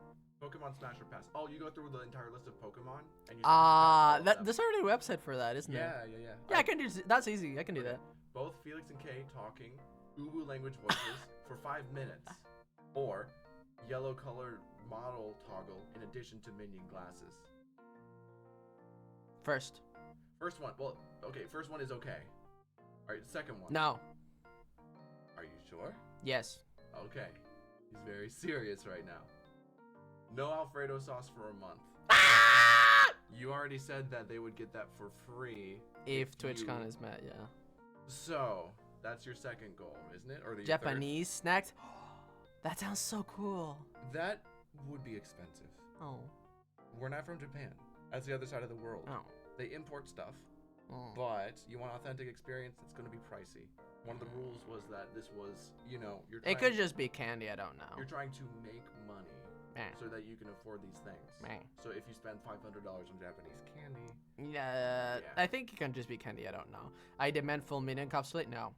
Pokemon Smash or Pass. Oh, you go through the entire list of Pokemon and you. There's already a website for that, isn't Yeah, there? yeah. Yeah, I can do. That's easy. I can do that. Both Felix and Kay talking Uwu language voices for 5 minutes, or yellow colored model toggle in addition to minion glasses. First. First one. Well, okay. First one is okay. All right. Second one. No. Are you sure? Yes. Okay. He's very serious right now. No Alfredo sauce for a month. You already said that they would get that for free. If TwitchCon is met, yeah. So, that's your second goal, isn't it? Or the Japanese snacks? That sounds so cool. third? That would be expensive. Oh. We're not from Japan. That's the other side of the world. Oh. They import stuff, Oh. but you want authentic experience, it's going to be pricey. One of the rules was that this was, you're It could just be candy, I don't know. You're trying to make money Meh. so that you can afford these things. Meh. So if you spend $500 on Japanese candy, Yeah, Yeah. I think it can just be candy, I don't know. I demand full minion capsulate? No.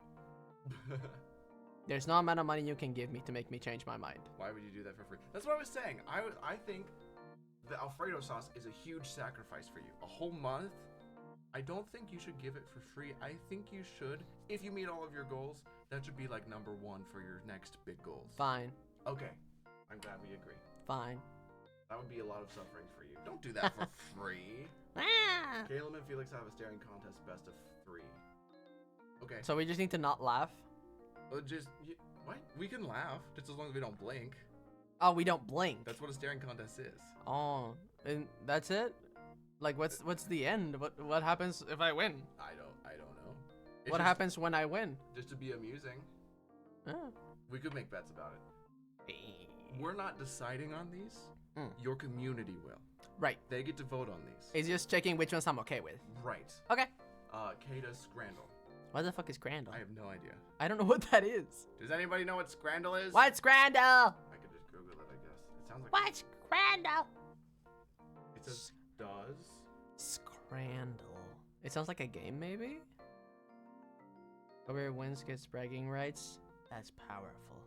There's no amount of money you can give me to make me change my mind. why would you do that for free? That's what I was saying. I think the Alfredo sauce is a huge sacrifice for you. A whole month? I don't think you should give it for free. I think you should, if you meet all of your goals, that should be like number one for your next big goals. Fine. Okay. I'm glad we agree. Fine. That would be a lot of suffering for you. Don't do that for free. Ah! Caleb and Felix have a staring contest best of 3. Okay. So we just need to not laugh? What? We can laugh, just as long as we don't blink. Oh, we don't blink. That's what a staring contest is. Oh, and that's it? Like, what's the end? What happens if I win? I don't know. It's What just- happens when I win? Just to be amusing. Oh. We could make bets about it. We're not deciding on these. Mm. Your community will. Right. They get to vote on these. It's just checking which ones I'm okay with. Right. Okay. Kata's Scrandle. What the fuck is Scrandle? I have no idea. I don't know what that is. Does anybody know what Scrandle is? What's Scrandle? I could just Google it, I guess. It sounds like. What's Scrandle? It says does. Scrandle. It sounds like a game, maybe? Whoever wins gets bragging rights. That's powerful.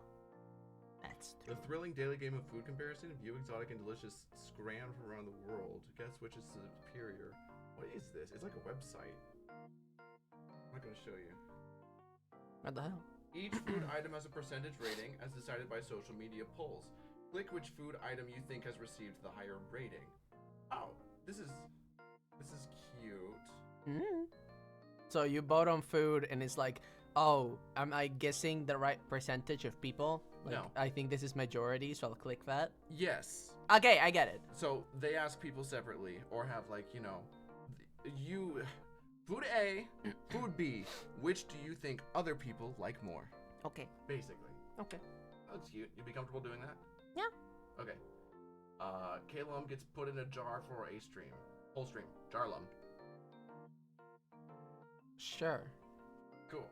That's The thrilling daily game of food comparison. View exotic and delicious scram from around the world. Guess which is superior. What is this? It's like a website. I'm not going to show you. What the hell? Each food item has a percentage rating as decided by social media polls. Click which food item you think has received the higher rating. Oh, this is cute. Mm. So you vote on food and it's like, oh, am I guessing the right percentage of people? Like, No. I think this is majority, so I'll click that. Yes. Okay, I get it. So they ask people separately, or have like, food A, food B. Which do you think other people like more? Okay. Basically. Okay. That's cute. You'd be comfortable doing that? Yeah. Okay. Kalum gets put in a jar for a stream. Whole stream. Jarlum. Sure. Cool.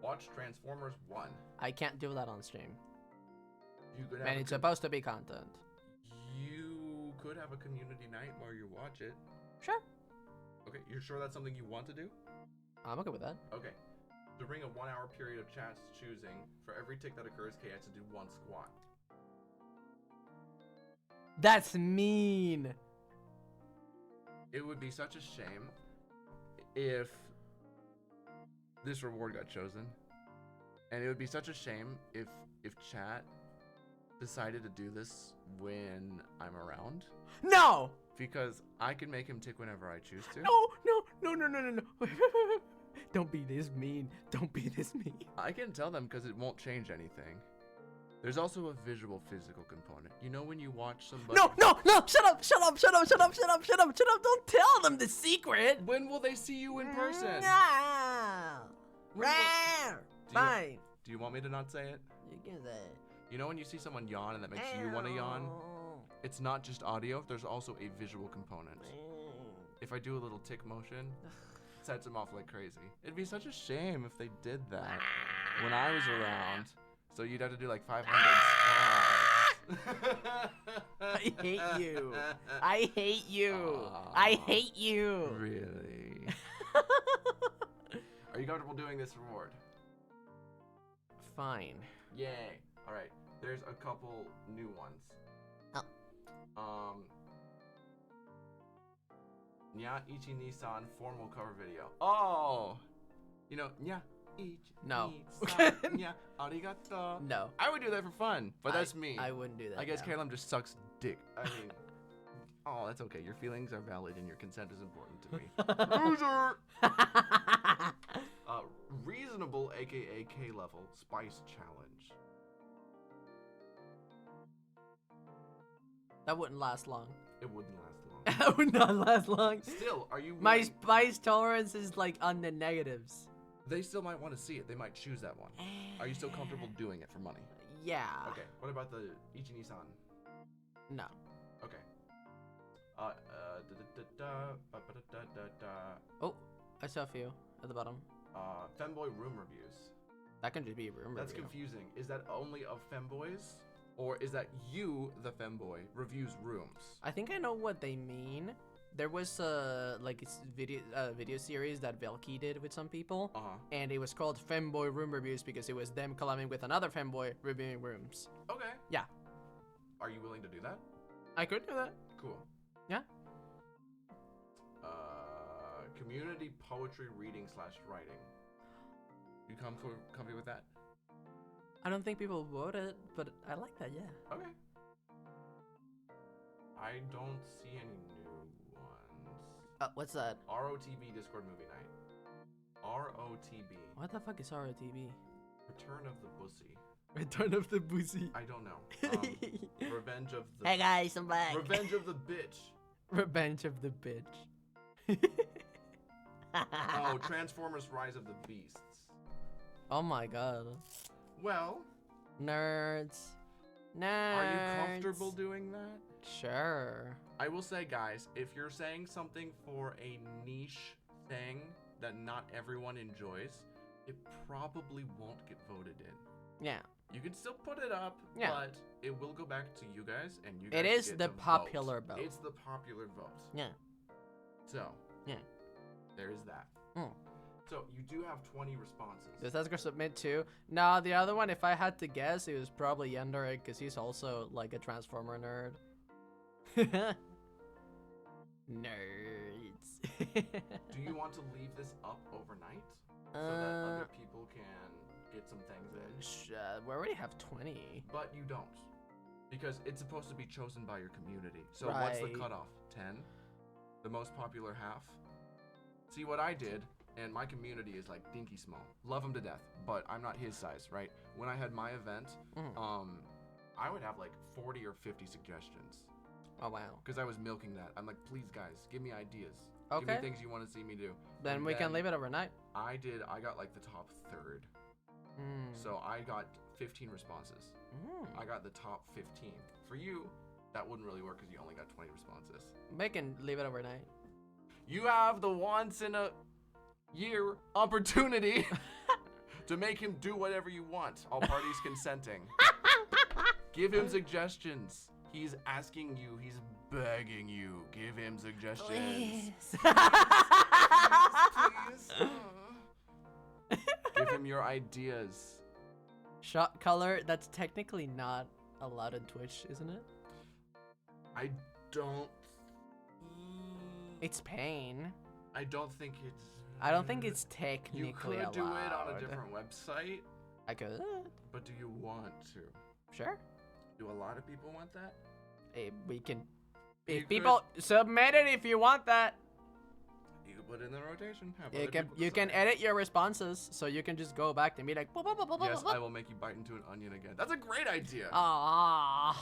Watch Transformers 1. I can't do that on stream. You could Man, have it's supposed to be content. you could have a community night where you watch it. Sure. Okay, you're sure that's something you want to do? I'm okay with that. Okay. During a 1 hour period of chats choosing, for every tick that occurs, K has to do 1 squat. That's mean. It would be such a shame if this reward got chosen. And it would be such a shame if chat decided to do this when I'm around. No! Because I can make him tick whenever I choose to. No. Don't be this mean. Don't be this mean. I can tell them because it won't change anything. There's also a visual physical component. You know when you watch somebody... No! Shut up! Don't tell them the secret. When will they see you in person? When will- Fine. Do you want me to not say it? You can say it. You know when you see someone yawn and that makes you want to yawn? It's not just audio, there's also a visual component. If I do a little tick motion, it sets them off like crazy. It'd be such a shame if they did that when I was around. So you'd have to do like 500 I hate you. I hate you. I hate you. Really? Are you comfortable doing this reward? Fine. Yay. Alright, there's a couple new ones. Nya Ichi Nissan formal cover video. Oh! You know, Nya Ichi No. Nissan, Nya Arigato. No. I would do that for fun, but that's me. I wouldn't do that. I guess no. Caleb just sucks dick. I mean, oh, that's okay. Your feelings are valid and your consent is important to me. Loser! Reasonable, aka K level, spice challenge. That wouldn't last long. It wouldn't last long. That would not last long. Still, are you My willing- spice tolerance is like on the negatives. They still might want to see it. They might choose that one. Are you still comfortable doing it for money? Yeah. Okay. What about the Ichi-Nissan? No. Okay. Oh, I saw a few at the bottom. Femboy room reviews. That can just be a room That's review. confusing. Is that only of femboys? Or is that you, the femboy, reviews rooms? I think I know what they mean. There was like a video series that Velky did with some people, and it was called Femboy Room Reviews because it was them collabing with another femboy reviewing rooms. Okay. Yeah. Are you willing to do that? I could do that. Cool. Yeah. Community poetry reading / writing. You comfy with that? I don't think people vote it, but I like that. Yeah. Okay. I don't see any new ones. What's that? ROTB Discord movie night. ROTB. What the fuck is ROTB? Return of the Bussy. Return of the Boozy. I don't know. Revenge of the. Hey guys, I'm back. Revenge of the bitch. Revenge of the bitch. Oh, Transformers: Rise of the Beasts. Oh my god. Well, Nerds. are you comfortable doing that? Sure. I will say, guys, if you're saying something for a niche thing that not everyone enjoys, it probably won't get voted in. Yeah. You can still put it up, Yeah. but it will go back to you guys, and you guys It is get the to popular vote. It's the popular vote. Yeah. So, Yeah. there is that. Mm. So, you do have 20 responses. Does Edgar submit too? No, the other one, if I had to guess, it was probably Yenderik, because he's also like a Transformer nerd. Nerds. Do you want to leave this up overnight so that other people can get some things in? We already have 20. But you don't. Because it's supposed to be chosen by your community. So what's the Right. cutoff? 10? The most popular half? See what I did, and my community is like dinky small. Love him to death, but I'm not his size, right? When I had my event, I would have like 40 or 50 suggestions. Oh, wow. Because I was milking that. I'm like, please guys, give me ideas. Give Okay. me things you want to see me do. Then And we can leave it overnight. I got like the top third. So I got 15 responses. I got the top 15. For you, that wouldn't really work because you only got 20 responses. We can leave it overnight. You have the once in a year opportunity to make him do whatever you want, all parties consenting. Give him suggestions. He's asking you, he's begging you. Give him suggestions. Please. Give him your ideas. Shot color, that's technically not allowed in Twitch, isn't it? I don't. It's pain. I don't think it's. I don't think it's technically You could do it on a allowed. different website, I could. but do you want to? Sure. Do a lot of people want that? We can. You If could- people submit it, if you want that, You can put it in the rotation. Have you other can people you can decide. edit your responses, so you can just go back and be like, Yes, I will make you bite into an onion again. That's a great idea. ah.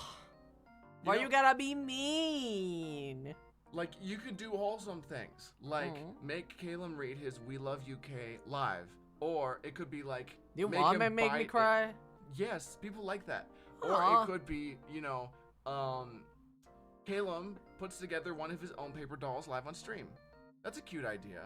Why know- you gotta be mean? Like, you could do wholesome things. Like, Mhm. make Caleb read his We Love UK live. Or it could be like. You make want him me to make me bite cry? Yes, people like that. Or Aw. it could be, Caleb puts together one of his own paper dolls live on stream. That's a cute idea.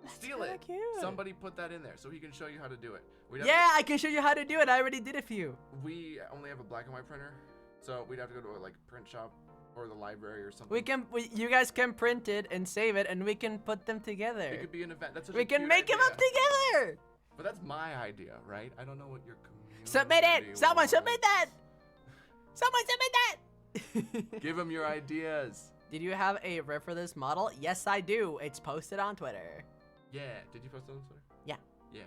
Steal kinda it. cute. Somebody put that in there so he can show you how to do it. Yeah, I can show you how to do it. I already did a few. We only have a black and white printer, so we'd have to go to a print shop or the library or something. You guys can print it and save it, and we can put them together. It could be an event. That's such We a can cute make them up idea. together. But that's my idea, right? I don't know what your community. Submit it. Someone submit that. Someone submit that. Give them your ideas. Did you have a riff for this model? Yes, I do. It's posted on Twitter. Yeah. Did you post it on Twitter? Yeah. Yeah.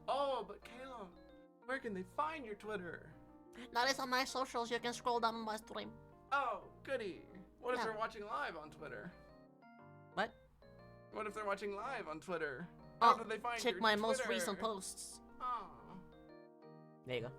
Oh, but Caleb, where can they find your Twitter? That is on my socials. You can scroll down my stream. Oh, goody. What if Yeah. they're watching live on Twitter? What? What if they're watching live on Twitter? How Oh, do they find check your my most Twitter? recent posts. Oh. There you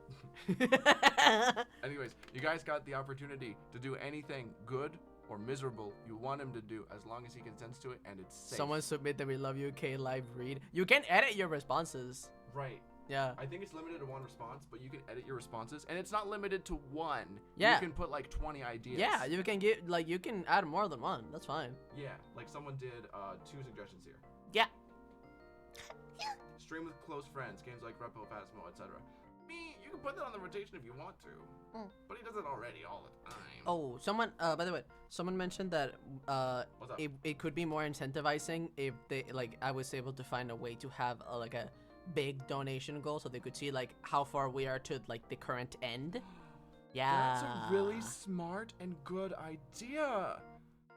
Anyways, you guys got the opportunity to do anything good or miserable you want him to do as long as he consents to it and it's safe. Someone submit the We Love UK live read. You can edit your responses. Right. Yeah. I think it's limited to one response, but you can edit your responses, and it's not limited to one. Yeah. You can put like 20 ideas. Yeah, you can get you can add more than one. That's fine. Yeah, like someone did 2 suggestions here. Yeah. Stream with close friends, games like Repo, Phasmo, etc. Me, you can put that on the rotation if you want to, but he does it already all the time. Oh, someone. By the way, someone mentioned that What's up? it could be more incentivizing if they I was able to find a way to have a big donation goal so they could see how far we are to the current end. Yeah. That's a really smart and good idea.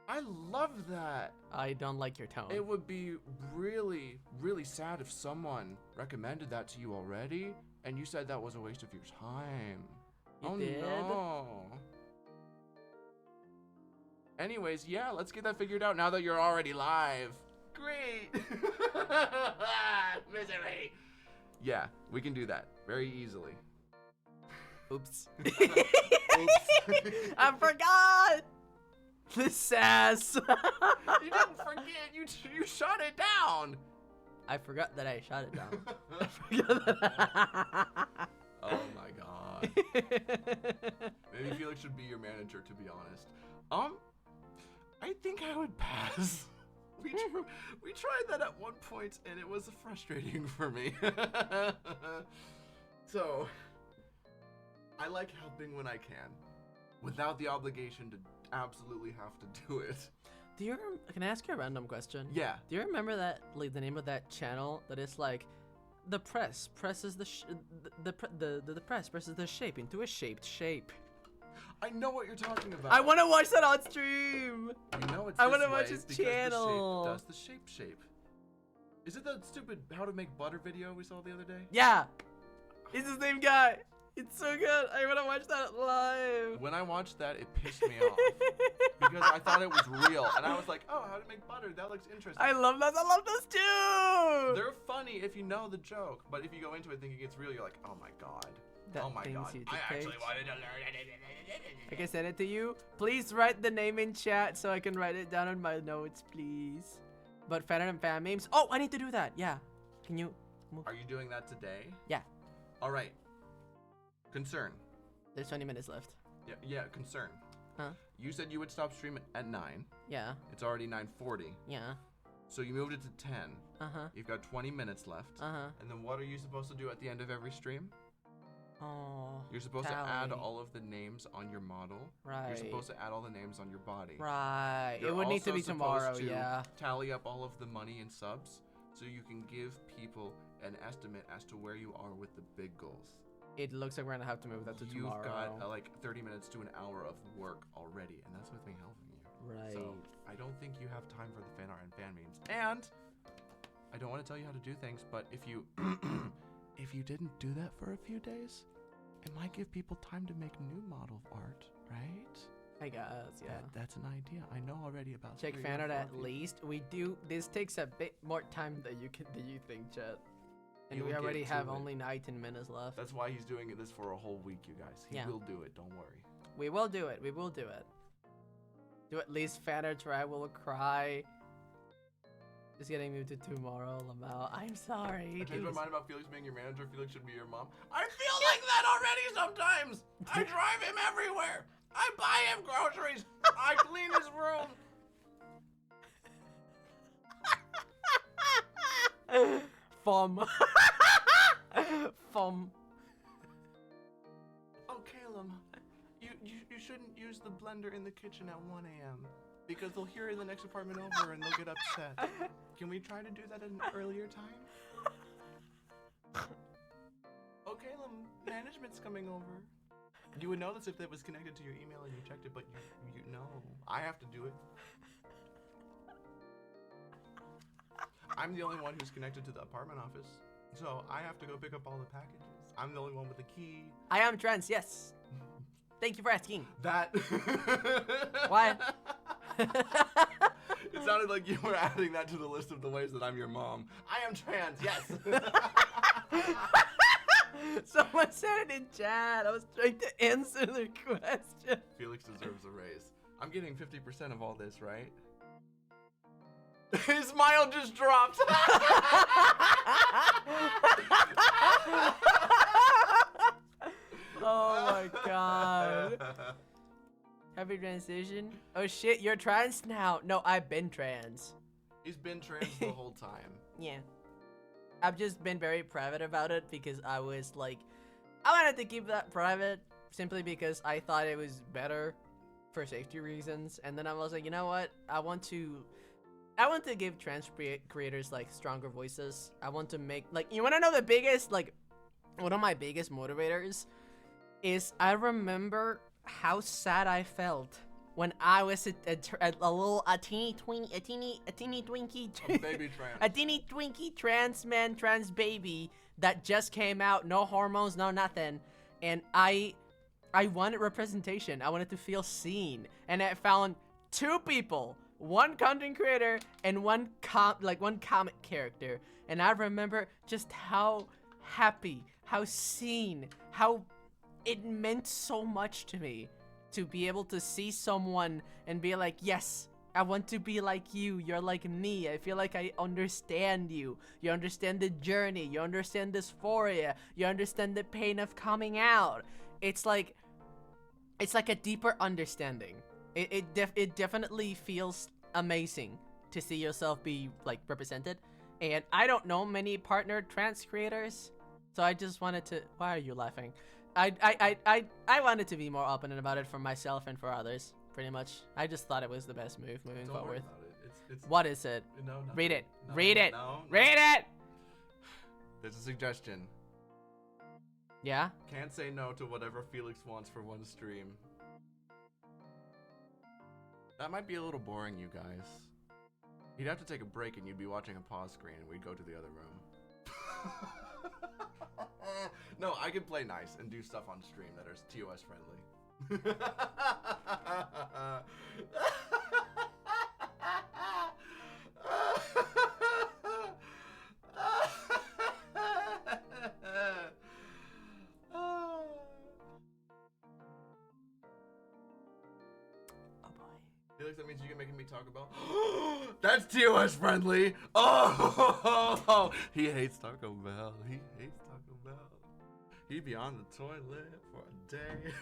I love that. I don't like your tone. It would be really, really sad if someone recommended that to you already, and you said that was a waste of your time. You did? No. Anyways, yeah, let's get that figured out now that you're already live. Great. Misery. Yeah, we can do that very easily. Oops. Oops. I forgot. The sass. You didn't forget. You shot it down. I forgot that I shot it down. I forgot that. Oh my god. Maybe Felix should be your manager, to be honest. I think I would pass. We tried that at one point, and it was frustrating for me. So, I like helping when I can, without the obligation to absolutely have to do it. Can I ask you a random question? Yeah. Do you remember that, the name of that channel that is the press presses the press presses the shape into a shaped shape? I know what you're talking about. I want to watch that on stream. You know it's I this wanna watch way his because channel. The shape does the shape. Is it the stupid how to make butter video we saw the other day? Yeah, it's the same guy. It's so good. I want to watch that live. When I watched that, it pissed me off because I thought it was real, and I was like, "Oh, how to make butter? That looks interesting." I love those. I love those too. They're funny if you know the joke, but if you go into it thinking it's real, you're like, "Oh my god, That oh my thing's god, YouTube I actually page. wanted to learn it." I can send it to you. Please write the name in chat so I can write it down on my notes, please. But fan and fan memes. Oh, I need to do that. Yeah. Can you? Are you doing that today? Yeah. All right. Concern. There's 20 minutes left. Yeah. Concern. Huh? You said you would stop streaming at 9. Yeah. It's already 9:40. Yeah. So you moved it to 10. Uh-huh. You've got 20 minutes left. Uh-huh. And then what are you supposed to do at the end of every stream? Oh. You're supposed to add tally. all of the names on your model. Right. You're supposed to add all the names on your body. Right. You're It would need to also be tomorrow, supposed to yeah. Tally up all of the money and subs so you can give people an estimate as to where you are with the big goals. It looks like we're gonna have to move that to tomorrow. You've got like 30 minutes to an hour of work already, and that's with me helping you. Right. So I don't think you have time for the fan art and fan memes. And I don't want to tell you how to do things, but if you if you didn't do that for a few days, it might give people time to make new model art, right? I guess, yeah. That's an idea. I know already about. Check 3 or fan art 4 at people. least. We do. This takes a bit more time than you think, Chet. And He we will already get to have it. only 19 minutes left. That's why he's doing this for a whole week, you guys. He Yeah. will do it. Don't worry. We will do it. We will do it. Do at least fan art or I will cry. Just getting moved to tomorrow, Lamau. I'm sorry. I changed my dude. mind about Felix being your manager. Felix should be your mom. I feel like that already sometimes. I drive him everywhere. I buy him groceries. I clean his room. Fum. Fum. Oh, Caleb, you shouldn't use the blender in the kitchen at 1 a.m. because they'll hear it in the next apartment over and they'll get upset. Can we try to do that at an earlier time? Oh, Caleb, management's coming over. You would know this if it was connected to your email and you checked it, but you know, I have to do it. I'm the only one who's connected to the apartment office, so I have to go pick up all the packages. I'm the only one with the key. I am trans, yes. Thank you for asking. That. Why? It sounded like you were adding that to the list of the ways that I'm your mom. I am trans, yes. Someone said it in chat. I was trying to answer the question. Felix deserves a raise. I'm getting 50% of all this, right? His smile just dropped. Oh my god. Happy transition? Oh shit, you're trans now. No, I've been trans. He's been trans the whole time. Yeah. I've just been very private about it because I was like, I wanted to keep that private simply because I thought it was better for safety reasons. And then I was like, you know what? I want to give trans creators like stronger voices. I want to make like, you want to know the biggest, like one of my biggest motivators is I remember how sad I felt when I was a teeny twinkie, A baby trans. a teeny twinkie trans man, trans baby that just came out, no hormones, no nothing, and I wanted representation. I wanted to feel seen, and I found two people, one content creator and one comic character, and I remember just how happy, how seen, how it meant so much to me to be able to see someone and be like, yes, I want to be like you. You're like me. I feel like I understand you. You understand the journey. You understand dysphoria. You understand the pain of coming out. It's like a deeper understanding. It definitely feels amazing to see yourself be like represented. And I don't know many partner trans creators, so I just wanted to. Why are you laughing? I wanted to be more open about it for myself and for others, pretty much. I just thought it was the best move moving Don't worry forward. about it. It's What is it? no, nothing. Read it. No, Read it. no, no. Read it! There's a suggestion. Yeah? Can't say no to whatever Felix wants for one stream. That might be a little boring, you guys. You'd have to take a break and you'd be watching a pause screen and we'd go to the other room. No, I can play nice and do stuff on stream that are TOS friendly. Oh boy. Felix, that means you can make me talk about. That's TOS friendly. Oh, he hates Taco Bell. He hates Taco Bell. He'd be on the toilet for a day.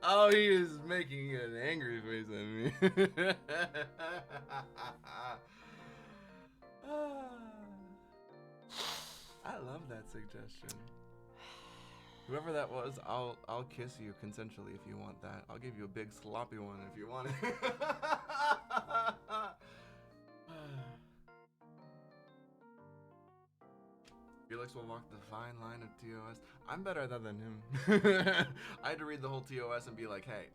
Oh, he is making an angry face at me. I love that suggestion. Whoever that was, I'll kiss you consensually if you want that. I'll give you a big sloppy one if you want it. Felix will walk the fine line of TOS. I'm better at that than him. I had to read the whole TOS and be like, hey,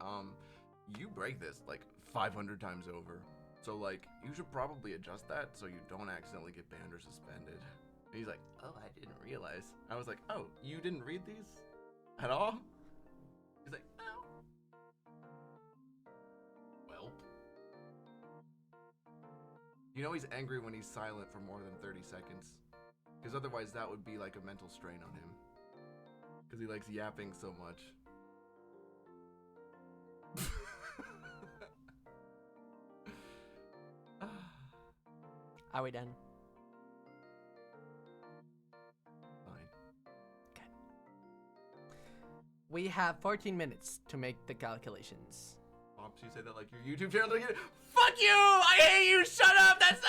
you break this like 500 times over. So like, you should probably adjust that so you don't accidentally get banned or suspended. And he's like, oh, I didn't realize. I was like, oh, you didn't read these at all? He's like, no. Welp. You know he's angry when he's silent for more than 30 seconds. Because otherwise that would be like a mental strain on him. Because he likes yapping so much. Are we done? Fine. Okay. We have 14 minutes to make the calculations. Pops, you say that like your YouTube channel again. Fuck you! I hate you! Shut up! That's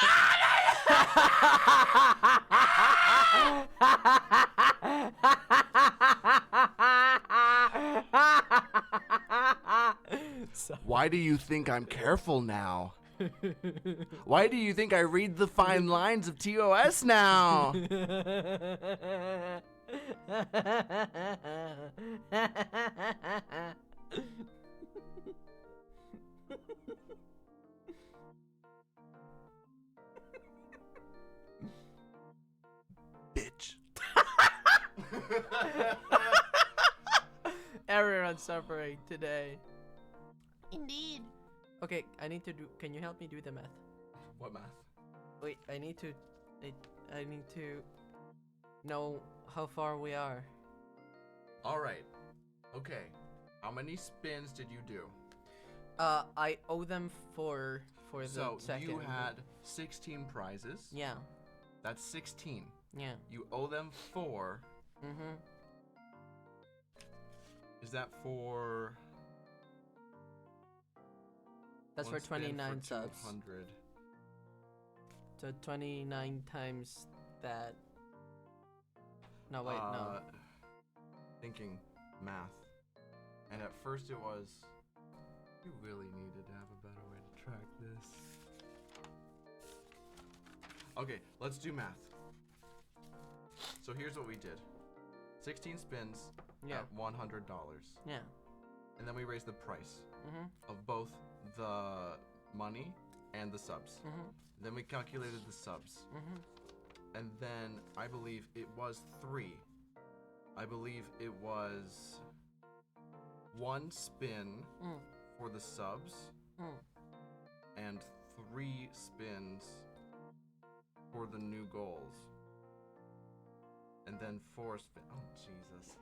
Why do you think I'm careful now? Why do you think I read the fine lines of TOS now? Bitch. Everyone's suffering today. Indeed. Okay, I need to do. Can you help me do the math? What math? Wait, I need to know how far we are. Alright. Okay. How many spins did you do? I owe them for the So second. you had 16 prizes. Yeah. That's 16. Yeah. You owe them 4. Mm-hmm. Is that for? That's for one spin 29 for subs. 200. So 29 times that. No, wait, no. Thinking math. And at first it was, you really needed to have a better way to track this. Okay, let's do math. So here's what we did. 16 spins Yeah. at $100. Yeah. And then we raised the price Mm-hmm. of both the money and the subs. Mm-hmm. Then we calculated the subs. Mm-hmm. And then I believe it was 3. I believe it was 1 spin Mm. for the subs Mm. and 3 spins for the new goals. And then 4 spin. Oh, Jesus.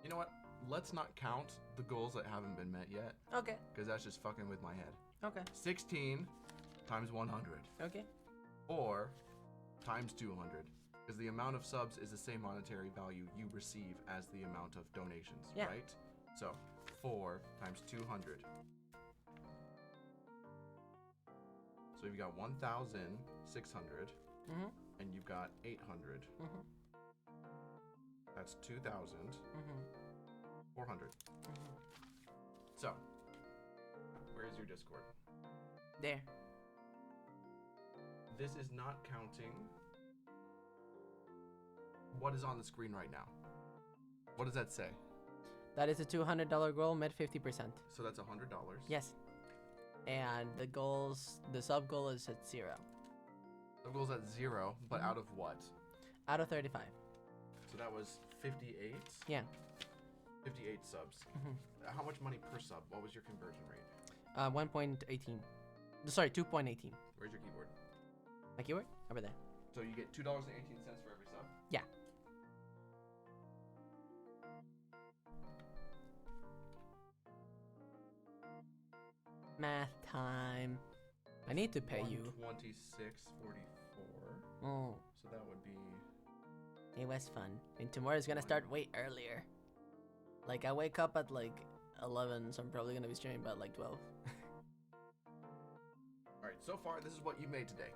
You know what? Let's not count the goals that haven't been met yet, Okay. because that's just fucking with my head. Okay. 16 times 100. Okay. Or times 200. Because the amount of subs is the same monetary value you receive as the amount of donations, Yeah. right? So 4 times 200. So you've got 1,600 Mm-hmm. and you've got 800. Mm-hmm. That's 2,400. Mm-hmm. So, where is your Discord? There. This is not counting what is on the screen right now. What does that say? That is a $200 goal, met 50%. So that's $100. Yes. And the sub goal is at 0. The goal's at 0, but Mhm. out of what? Out of 35. So that was 58? Yeah. 58 subs. Mm-hmm. How much money per sub? What was your conversion rate? 1.18. Sorry, 2.18. Where's your keyboard? My keyword? Over there. So you get $2.18 for every sub? Yeah. Math time. I need to pay you. 126.44. Oh, So that would be it was fun. And tomorrow's gonna start way earlier. Like, I wake up at like 11, so I'm probably gonna be streaming by like 12. All right, so far this is what you made today.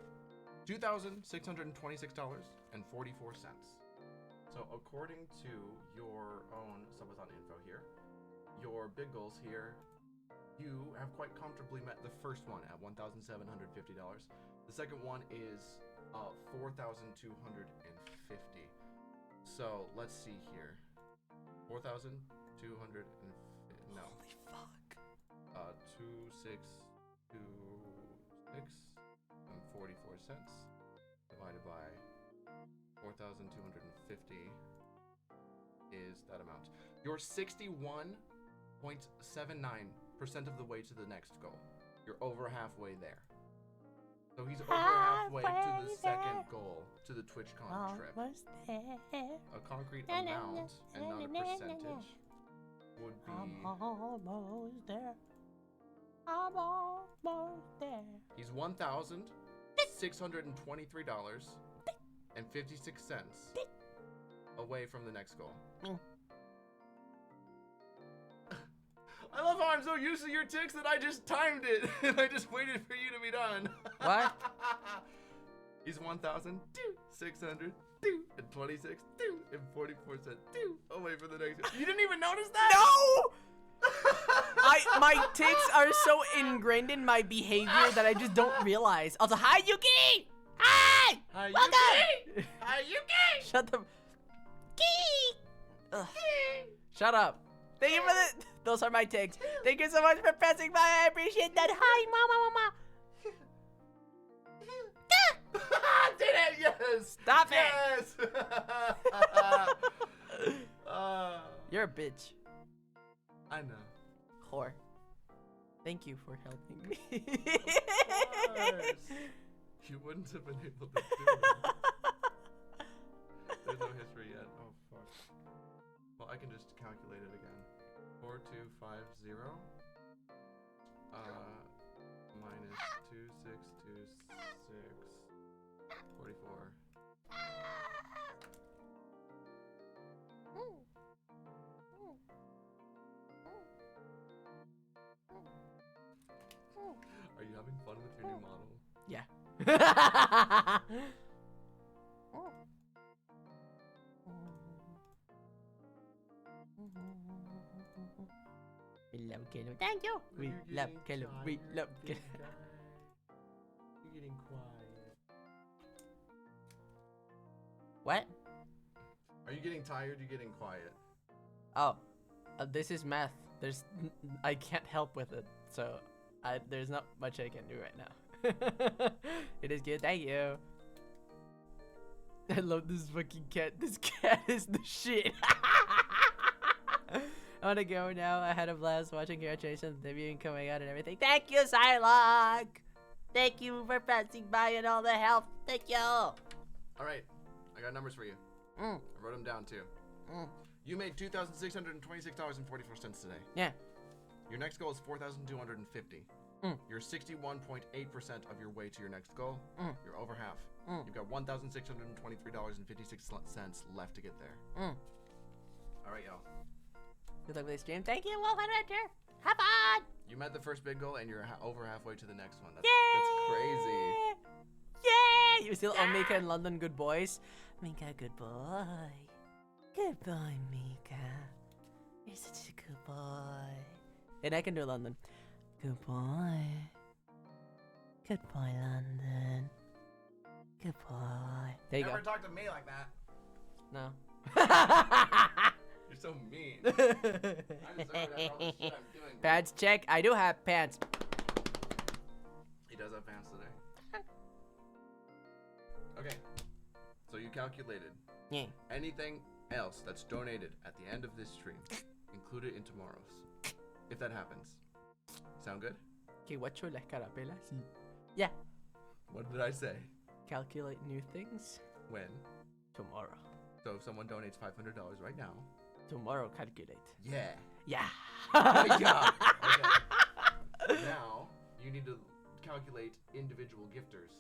$2,626.44. So according to your own subathon info here, your big goals here, you have quite comfortably met the first one at $1,750. The second one is $4,250. So let's see here. 4,250. No. Holy fuck. 2,626.44 divided by 4,250 is that amount. You're 61.79% of the way to the next goal. You're over halfway there. So he's over halfway to the second goal, to the TwitchCon trip. A concrete amount and not a percentage would be almost there. I'm almost there. he's $1,623.56 away from the next goal. I love how I'm so used to your ticks that I just timed it and I just waited for you to be done. What? He's 1,626.44 away from the next goal. You didn't even notice that? No! My ticks are so ingrained in my behavior that I just don't realize. Also, hi Yuki! Hi! Hi, Welcome! Yuki! Hi, Yuki! Shut the... Ugh. Shut up. Thank you for the... Those are my ticks. Thank you so much for pressing my... I appreciate that. Hi, mama. Did it? Yes! Stop Yes! You're a bitch. I know. Whore. Thank you for helping me. You wouldn't have been able to do it. There's no history yet. Oh, fuck. Well, I can just calculate it again. 4250 minus 2626 44. Are you having fun with your new model? Yeah. We love Caleb. Thank you. We You're love getting Caleb. We tired, love big Caleb. guy. You're getting quiet. What? Are you getting tired? You're getting quiet. Oh, this is math. I can't help with it. So, there's not much I can do right now. It is good. Thank you. I love this fucking cat. This cat is the shit. I want to go now. I had a blast watching congratulations, debuting, coming out, and everything. Thank you, Psylocke. Thank you for passing by and all the help. Thank you. All right, I got numbers for you. Mm. I wrote them down too. Mm. You made $2,626.44 today. Yeah. Your next goal is 4,250. Mm. You're 61.8% of your way to your next goal. Mm. You're over half. Mm. You've got $1,623.56 left to get there. Mm. All right, y'all. Good luck with this stream. Thank you, Wolf Hunter. Have fun. You met the first big goal, and you're over halfway to the next one. That's Yay! crazy. Yay! You still on Mika in London, good boys. Mika, good boy. Good boy, Mika. You're such a good boy. And I can do London. Good boy. Good boy, London. Good boy. There you Never go. talk to me like that. No. You're so mean. I deserve it after all the shit I'm doing. Pants check. I do have pants. He does have pants today. Okay. So you calculated. Yeah. Anything else that's donated at the end of this stream, include it in tomorrow's. If that happens. Sound good? Que guacho la escarapela. Sí. Yeah. What did I say? Calculate new things When? tomorrow. So if someone donates $500 right now. Tomorrow calculate. Yeah. Yeah. Yeah. Okay. Now, you need to calculate individual gifters.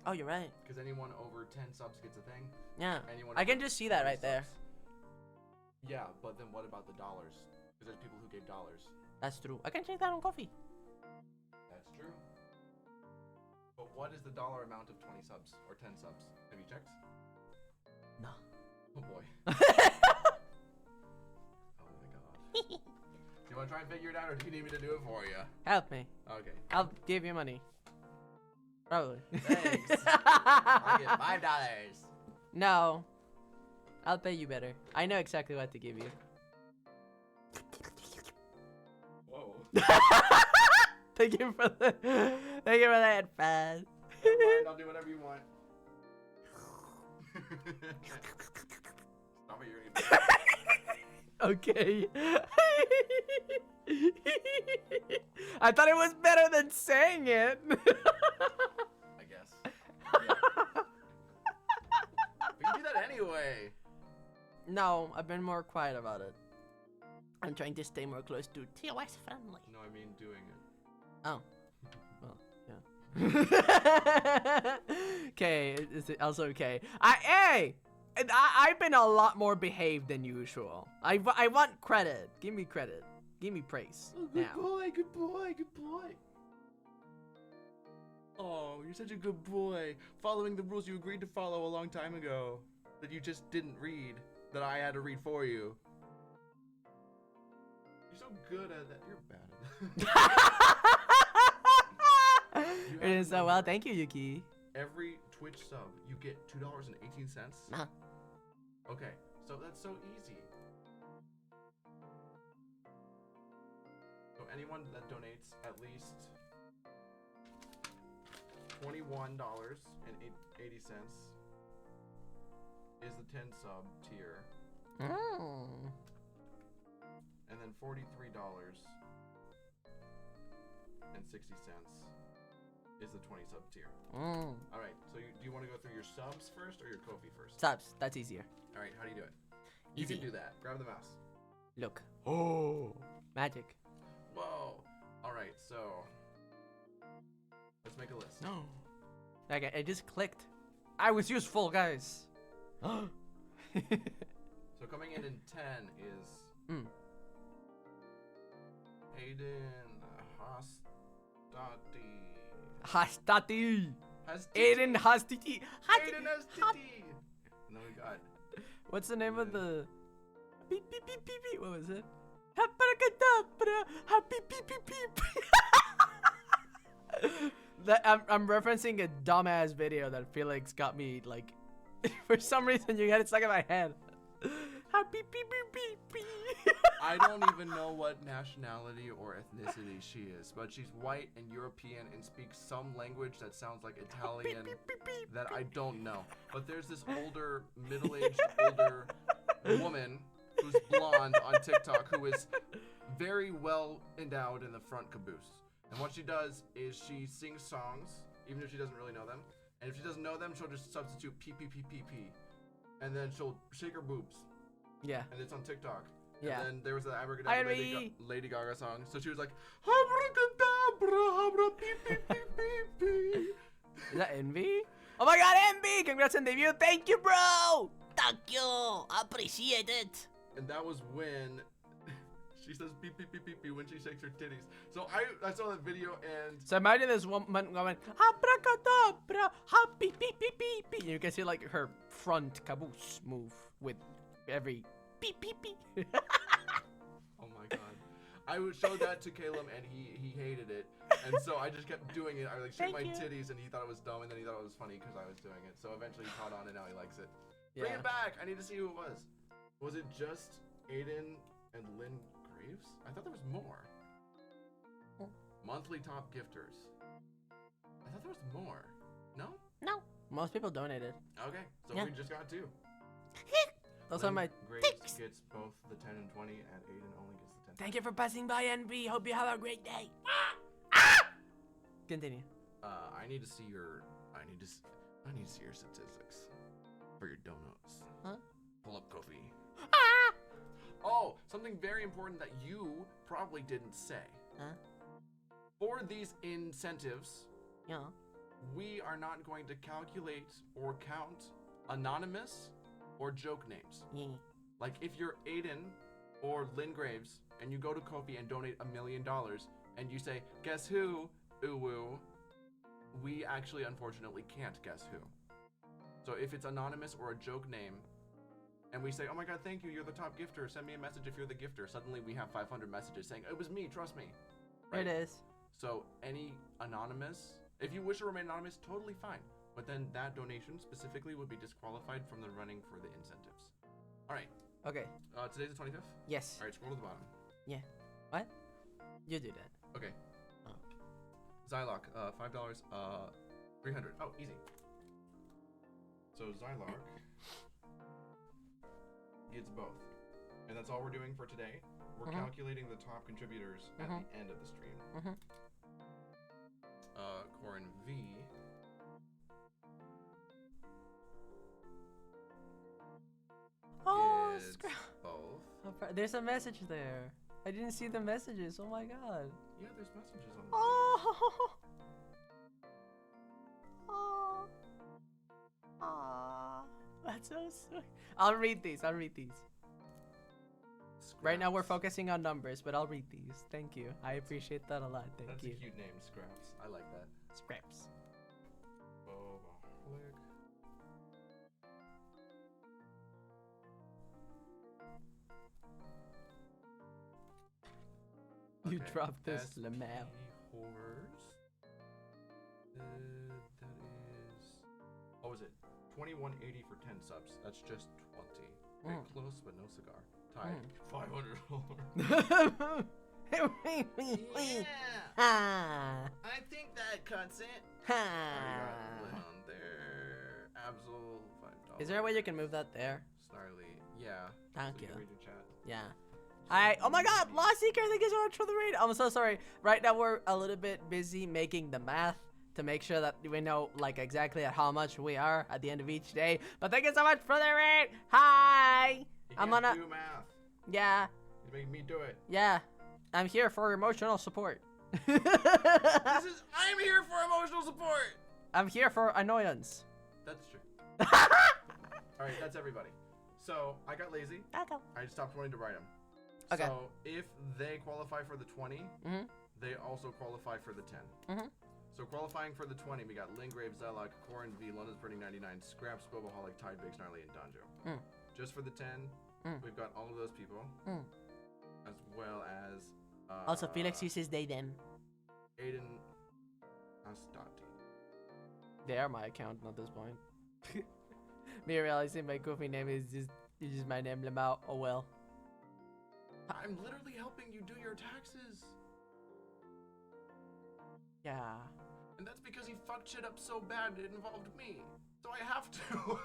Oh, you're right. Because anyone over 10 subs gets a thing. Yeah. Anyone I can over just see that 20 right there. subs. Yeah, but then what about the dollars? Because there's people who gave dollars. That's true. I can change that on coffee. That's true. But what is the dollar amount of 20 subs or 10 subs? Have you checked? No. Oh boy. Oh my god. Do you want to try and figure it out, or do you need me to do it for you? Help me. Okay. I'll give you money. Probably. Thanks. I'll get $5. No. I'll pay you better. I know exactly what to give you. Whoa. Thank you for the headphones. Never mind, I'll do whatever you want. Stop it, you're gonna Okay. I thought it was better than saying it. I guess. Yeah. We can do that anyway. No, I've been more quiet about it. I'm trying to stay more close to TOS friendly. No, I mean doing it. Oh. Well, yeah. Okay, is it also okay? I've been a lot more behaved than usual. I want credit. Give me credit. Give me praise. Oh, good now. boy, good boy, good boy. Oh, you're such a good boy. Following the rules you agreed to follow a long time ago. That you just didn't read. That I had to read for you. You're so good at that. You're bad at that. You It is have so well. Thank you, Yuki. Every Twitch sub, you get $2.18? Uh-huh. Okay, so that's so easy. So anyone that donates at least $21.80 is the 10 sub tier. Mm. And then $43.60 is the 20 sub tier. Mm. All right, so do you want to go through your subs first or your Ko-fi first? Subs. That's easier. All right, how do you do it? You Easy. can do that. Grab the mouse. Look. Oh. Magic. Whoa. All right, so let's make a list. No. Okay, it just clicked. I was useful, guys. So coming in 10 is Mm. Aiden Hastati. Hastati. Hastiti. Aiden Hastiti. Aiden Hastiti. And then we got What's the name of the? Beep beep beep beep beep. What was it? Haparakadabra, happy beep beep beep. That I'm referencing a dumbass video that Felix got me like. For some reason, you got it stuck in my head. Happy beep beep beep beep. I don't even know what nationality or ethnicity she is, but she's white and European and speaks some language that sounds like Italian that I don't know. But there's this older, middle-aged, older woman who's blonde on TikTok who is very well endowed in the front caboose. And what she does is she sings songs, even if she doesn't really know them. And if she doesn't know them, she'll just substitute pee pee pee pee pee. And then she'll shake her boobs. Yeah. And it's on TikTok. Yeah. And then there was the Abracadabra Irony. Lady Gaga song. So she was like, Abracadabra, abra, beep, beep, beep, beep, beep. Is that Envy? Oh my god, Envy! Congrats on debut. Thank you, bro! Thank you. Appreciate it. And that was when she says beep, beep, beep, beep, beep when she shakes her titties. So I saw that video and So imagine this woman going, abracadabra, happy beep beep beep beep. You can see like her front caboose move with every beep beep beep. oh my god. I would show that to Caleb and he hated it. And so I just kept doing it. I like shake my titties and he thought it was dumb and then he thought it was funny because I was doing it. So eventually he caught on and now he likes it. Bring it back. I need to see who it was. Was it just Aiden and Lynn Graves? I thought there was more. Monthly top gifters. I thought there was more. No? No. Most people donated. Okay, so Yeah. we just got 2. Those are my Graves ticks. gets both the 10 and 20, and Aiden only gets the 10. Thank you for passing by, NB. Hope you have a great day. Continue. I need to see your. I need to see your statistics for your donuts. Huh? Pull up Kofi. Oh, something very important that you probably didn't say. Huh? For these incentives, Yeah. we are not going to calculate or count anonymous or joke names. Yeah. Like if you're Aiden or Lynn Graves and you go to Kofi and donate $1 million and you say, guess who, Uwu, we actually unfortunately can't guess who. So if it's anonymous or a joke name, and we say, oh my god, thank you, you're the top gifter, send me a message if you're the gifter, suddenly we have 500 messages saying, it was me, trust me. It is. So any anonymous, if you wish to remain anonymous, totally fine. But then that donation specifically would be disqualified from the running for the incentives. All right. Okay. Today's the 25th? Yes. All right, scroll to the bottom. Yeah. What? You do that. Okay. Oh. Zylock, $5, 300. Oh, easy. So Zylock gets both. And that's all we're doing for today. We're calculating the top contributors at the end of the stream. Corin V. Oh, gets both. there's a message there. I didn't see the messages. Oh my god. Yeah, there's messages on the Oh. Oh. Oh. That's so sweet. I'll read these. Right now we're focusing on numbers, but I'll read these. Thank you. I appreciate that a lot. Thank That's you. a cute name, Scraps. I like that. Scraps. You Okay, dropped this, SP Lamel. Horrors. That is. What was it? 2180 for 10 subs. That's just 20. Very close, but no cigar. Tied. $500. Ha. I think that cuts it. Ha. On there. Absol $5. Is there a way you can move that there? Snarly. Yeah. Thank So you. can read your chat. Yeah. Oh my god, Lost Seeker, thank you so much for the raid. I'm so sorry. Right now we're a little bit busy making the math to make sure that we know like exactly at how much we are at the end of each day. But thank you so much for the raid. Hi. You I'm can't gonna. do math. Yeah. You make me do it. Yeah. I'm here for emotional support. I'm here for emotional support. I'm here for annoyance. That's true. All right, that's everybody. So I got lazy. Okay. I stopped wanting to write them. Okay. So if they qualify for the 20, they also qualify for the 10. So qualifying for the 20, we got Lingrave, Zelak, Corin V, London's Burning 99, Scraps, Boboholic, Tide, Big Snarly, and Donjo. Just for the 10, we've got all of those people, as well as Also, Felix uses they them. Aiden Astati. They are my account at this point. Me realizing my goofy name is just my name, Lamau. Oh well. I'm literally helping you do your taxes. Yeah. And that's because he fucked shit up so bad it involved me. So I have to.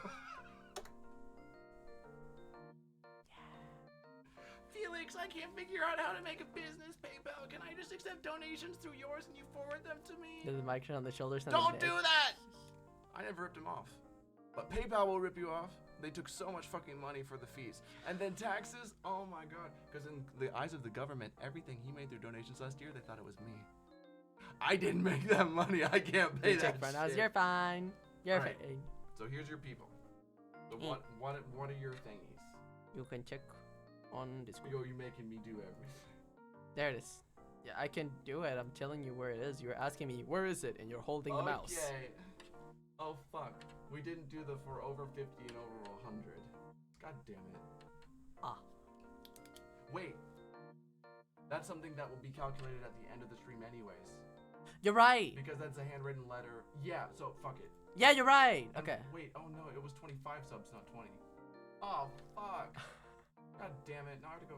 Felix, I can't figure out how to make a business PayPal. Can I just accept donations through yours and you forward them to me? There's a mic on the shoulders. And Don't the do neck. that! I never ripped him off. But PayPal will rip you off. They took so much fucking money for the fees. And then taxes, oh my god. Because in the eyes of the government, everything he made through donations last year, they thought it was me. I didn't make that money. I can't pay that shit. You're fine. You're Alright. fine. So here's your people. So what are your thingies? You can check on Discord. Yo, you're making me do everything. There it is. Yeah, I can do it. I'm telling you where it is. You're asking me where is it, and you're holding the mouse. Okay. Oh fuck. We didn't do the for over 50 and over 100. God damn it. Ah. Wait. That's something that will be calculated at the end of the stream anyways. You're right. Because that's a handwritten letter. Yeah, so fuck it. Yeah, you're right. And Okay. Wait, oh no, it was 25 subs, not 20. Oh fuck. God damn it. Now I have to go.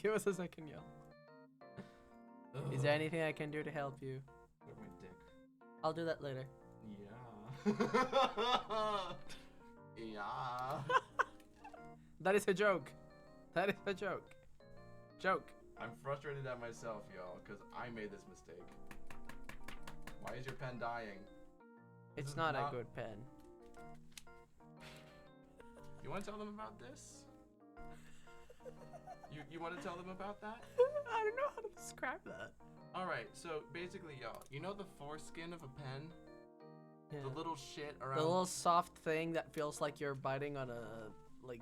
Give us a second, yo. Is there anything I can do to help you? With my dick. I'll do that later. Yeah. Yeah. That is a joke. That is a joke. Joke. I'm frustrated at myself, y'all, because I made this mistake. Why is your pen dying? This It's is not a good pen. You want to tell them about this? You want to tell them about that? I don't know how to describe that. Alright, so basically, y'all, you know the foreskin of a pen? Yeah. The little shit around... The little soft thing that feels like you're biting on a like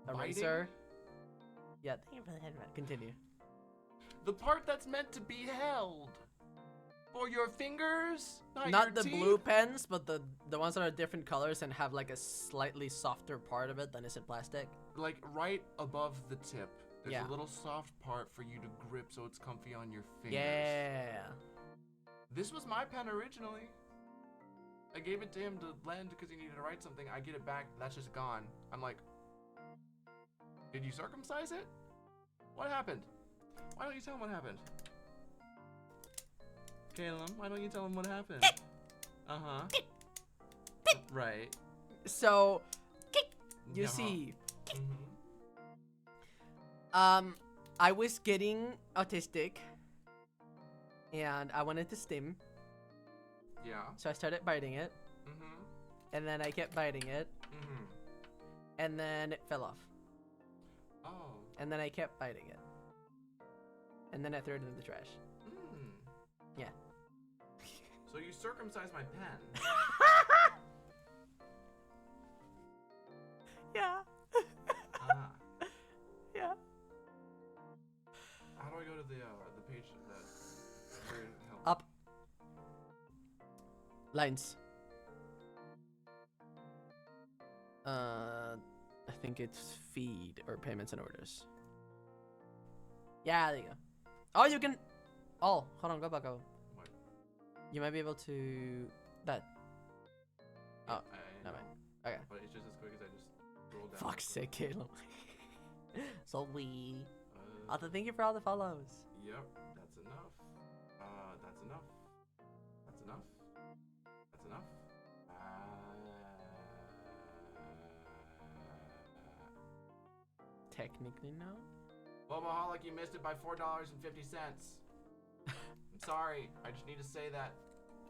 Biting? eraser. Yeah, thank you for the head wrap. Continue. The part that's meant to be held. For your fingers? Not Not your the teeth? blue pens, but the ones that are different colors and have like a slightly softer part of it than is in plastic. Like right above the tip. There's Yeah. a little soft part for you to grip so it's comfy on your fingers. Yeah. This was my pen originally. I gave it to him to lend because he needed to write something. I get it back. That's just gone. I'm like, did you circumcise it? What happened? Why don't you tell him what happened? Caleb, why don't you tell him what happened? Uh-huh. Right. So, you Yeah. see, Mhm. I was getting autistic, and I wanted to stim, Yeah. so I started biting it, Mhm. and then I kept biting it, Mhm. and then it fell off, Oh. and then I kept biting it, and then I threw it in the trash. Mm. Yeah. So you circumcised my pen. Yeah. Ah. Yeah. How do I go to the page that where it helps? Up. Lines. I think it's feed or payments and orders. Yeah, there you go. Oh, you can. Oh, hold on, go back over. What? You might be able to. That. Oh, I never know, mind. Okay. but it's just as quick as I just scroll down. Fuck's sake, Caleb. So we. Uh, Also, thank you for all the follows. Yep, that's enough. That's enough. That's enough. That's enough. Technically, no. Bobaholic, you missed it by $4.50. I'm sorry. I just need to say that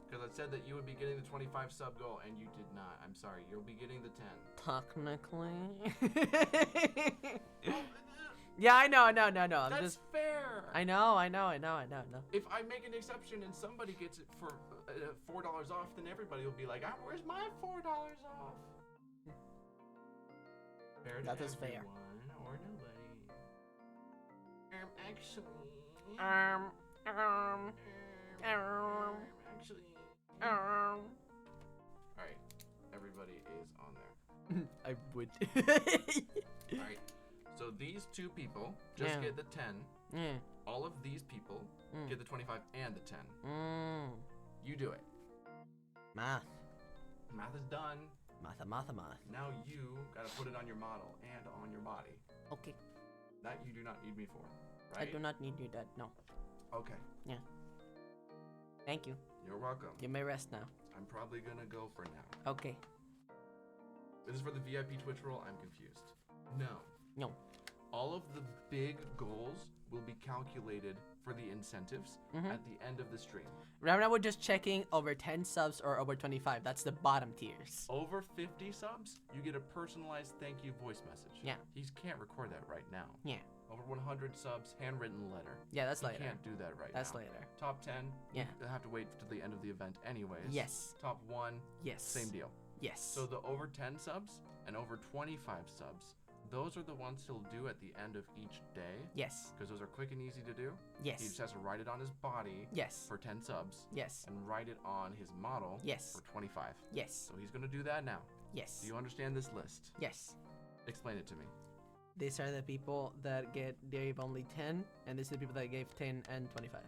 because I said that you would be getting the 25 sub goal and you did not. I'm sorry. You'll be getting the 10. Technically. Yeah, I know. I'm That's just. fair. I know. If I make an exception and somebody gets it for $4 off, then everybody will be like, "Where's my $4 off?" Fair to That is fair. everyone or nobody. Actually. Actually. Alright. Everybody is on there. I would. Alright. So these two people just Yeah. get the 10. Yeah. All of these people Mm. get the 25 and the 10. Mm. You do it. Math. Math is done. Math. Now you gotta put it on your model and on your body. Okay. That you do not need me for, right? I do not need you, Dad. No. Okay. Thank you. You're welcome. You may rest now. I'm probably gonna go for now. Okay. This is for the VIP Twitch roll. I'm confused. No. No. All of the big goals will be calculated for the incentives Mhm. at the end of the stream. Right now we're just checking over 10 subs or over 25. That's the bottom tiers. Over 50 subs, you get a personalized thank you voice message. Yeah. He can't record that right now. Yeah. Over 100 subs, handwritten letter. Yeah, that's He later. can't do that right That's now. later. Top 10, Yeah. you'll have to wait to the end of the event anyways. Yes. Top 1, Yes. same deal. Yes. So the over 10 subs and over 25 subs, those are the ones he'll do at the end of each day. Yes. Because those are quick and easy to do. He just Yes. has to write it on his body Yes. for 10 subs Yes. and write it on his model Yes. for 25. Yes. So he's going to do that now. Yes. Do you understand this list? Yes. Explain it to me. These are the people that gave only 10, and these are the people that gave 10 and 25.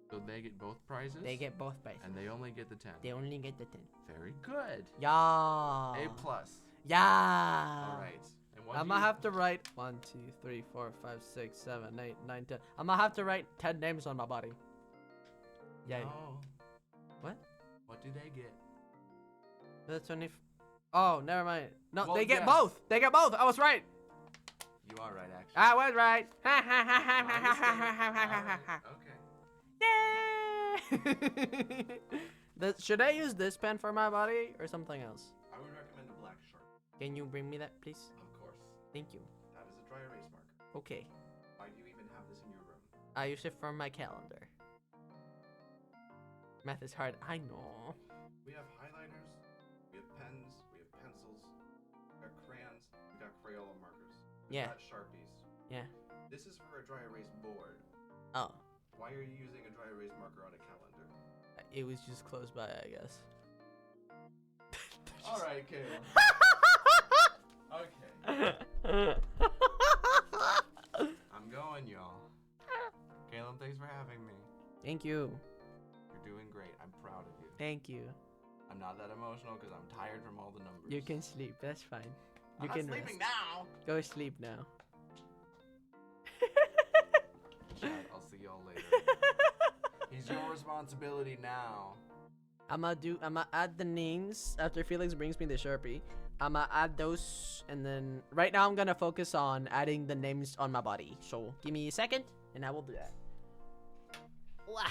So they get both prizes? They get both prizes. And they only get the 10. They only get the 10. Very good. Yeah. A plus. Yeah. All right. And what I'm do gonna you- have to write 1, 2, 3, 4, 5, 6, 7, 8, 9, 10. I'm gonna have to write 10 names on my body. Yeah. No. What? What do they get? That's 20. Oh, never mind. No, Well, they get yes. both. They get both. I was right. You are right, actually. I was right. I understand. All right. Okay. Yay! Should I use this pen for my body or something else? I would recommend the black shark. Can you bring me that, please? Of course. Thank you. That is a dry erase marker. Okay. Why do you even have this in your room? I use it for my calendar. Math is hard. I know. We have highlighters, we have pens, we have pencils, we got crayons, we got Crayola markers. Yeah. Not Sharpies. Yeah. This is for a dry erase board. Oh, Why are you using a dry erase marker on a calendar? it was just close by, I guess. All right, Caleb. Okay. I'm going, y'all. Caleb, thanks for having me. Thank you. You're doing great. I'm proud of you. Thank you. I'm not that emotional because I'm tired from all the numbers. You can sleep. That's fine. I'm You not can sleeping rest. now. Go sleep now. Chat, I'll see y'all later. He's your responsibility now. I'ma add the names after Felix brings me the Sharpie. I'ma add those, and then right now I'm gonna focus on adding the names on my body. So give me a second, and I will do that. Wow.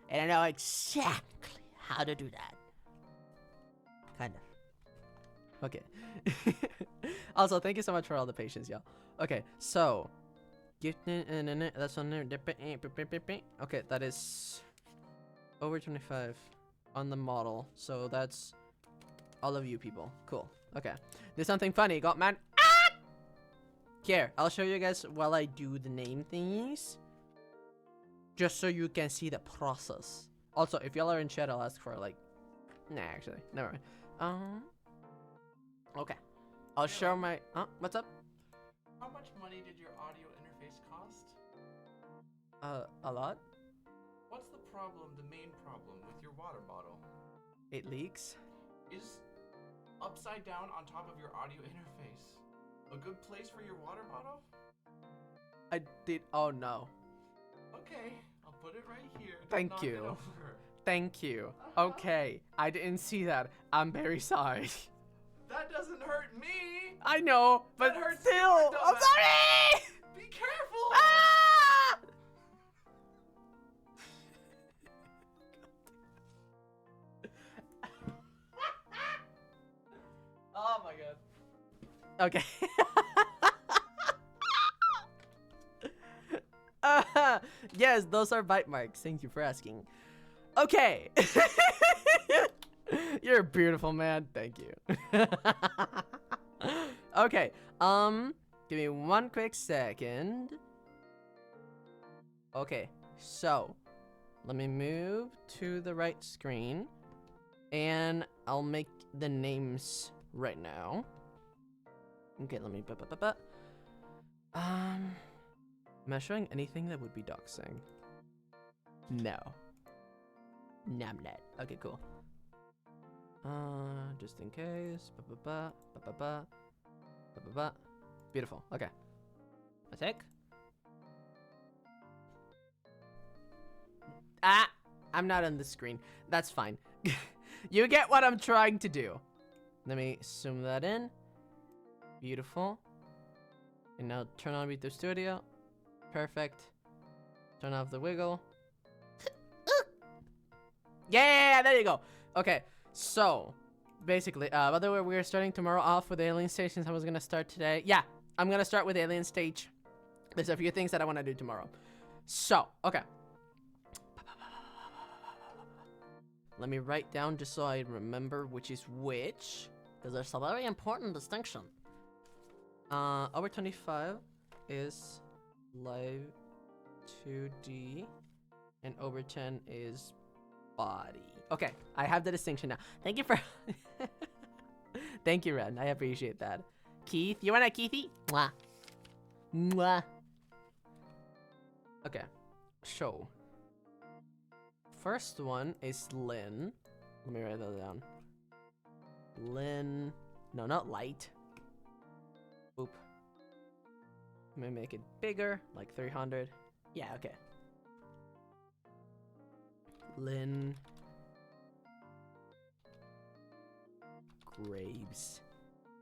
And I know exactly how to do that. Kind of. Okay. Also, thank you so much for all the patience, y'all. Okay, so that's on there. Okay, that is over 25 on the model. So that's all of you people. Cool. Okay. There's something funny. Got man. Ah! Here, I'll show you guys while I do the name thingies. Just so you can see the process. Also, if y'all are in chat, I'll ask for like. Nah, actually, never mind. Okay. I'll show my. What's up? How much money did your audio interface cost? A lot. What's the problem, the main problem with your water bottle? It leaks. Is upside down on top of your audio interface a good place for your water bottle? I did. Oh no. Okay, I'll put it right here. Don't Thank knock it you. over. Thank you. Okay, I didn't see that. I'm very sorry. That doesn't hurt me. I know, but That hurts still, you, I'm dumbass. sorry. Be careful. Ah! Oh my god. Okay. Yes, those are bite marks. Thank you for asking. Okay. You're a beautiful man. Thank you. Okay. Give me one quick second. Okay. So, let me move to the right screen, and I'll make the names right now. Okay, let me. Am I showing anything that would be doxing? No. No, I'm not. Okay, cool. Just in case. Beautiful. Okay. A sec. Ah! I'm not on the screen. That's fine. You get what I'm trying to do. Let me zoom that in. Beautiful. And now turn on Vito Studio. Perfect. Turn off the wiggle. Yeah, there you go. Okay, so basically, by the way, we are starting tomorrow off with alien stations. I was gonna start today. Yeah, I'm gonna start with alien stage. There's a few things that I want to do tomorrow. So, okay. Let me write down just so I remember which is which, because there's a very important distinction. Over 25 is live 2D, and over 10 is body. Okay, I have the distinction now. Thank you for Thank you, Ren. I appreciate that. Keith, you want a Keithy? Mwah. Mwah. Okay. So first one is Lynn. Let me write that down. Lynn. No, not light. Oop. Let me make it bigger, like 300. Yeah, okay. Lynn Graves.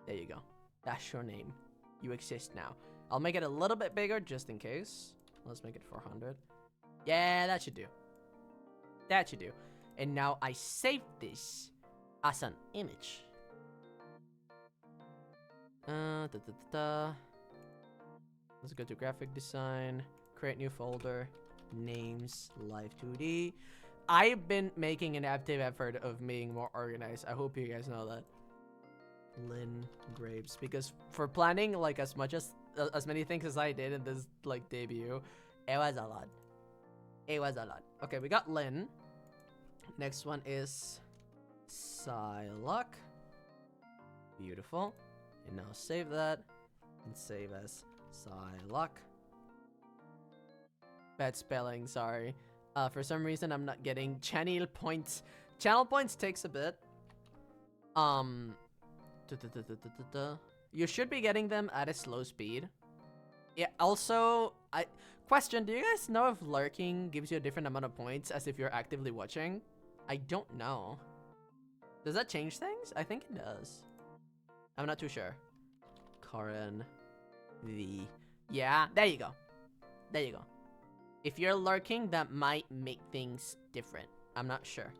There you go. That's your name. You exist now. I'll make it a little bit bigger just in case. Let's make it 400. Yeah, that should do. That should do. And now I save this as an image. Let's go to graphic design, create new folder, names, live 2D. I've been making an active effort of being more organized. I hope you guys know that. Lynn Graves, because for planning like as many things as I did in this like debut, it was a lot. It was a lot. Okay, we got Lynn. Next one is Psylocke. Beautiful. And now save that and save as Psylocke. Bad spelling, sorry. For some reason I'm not getting channel points. Channel points takes a bit. You should be getting them at a slow speed. Yeah, also, question, do you guys know if lurking gives you a different amount of points as if you're actively watching? I don't know. Does that change things? I think it does. I'm not too sure. Karen V. Yeah, there you go. There you go. If you're lurking, that might make things different. I'm not sure.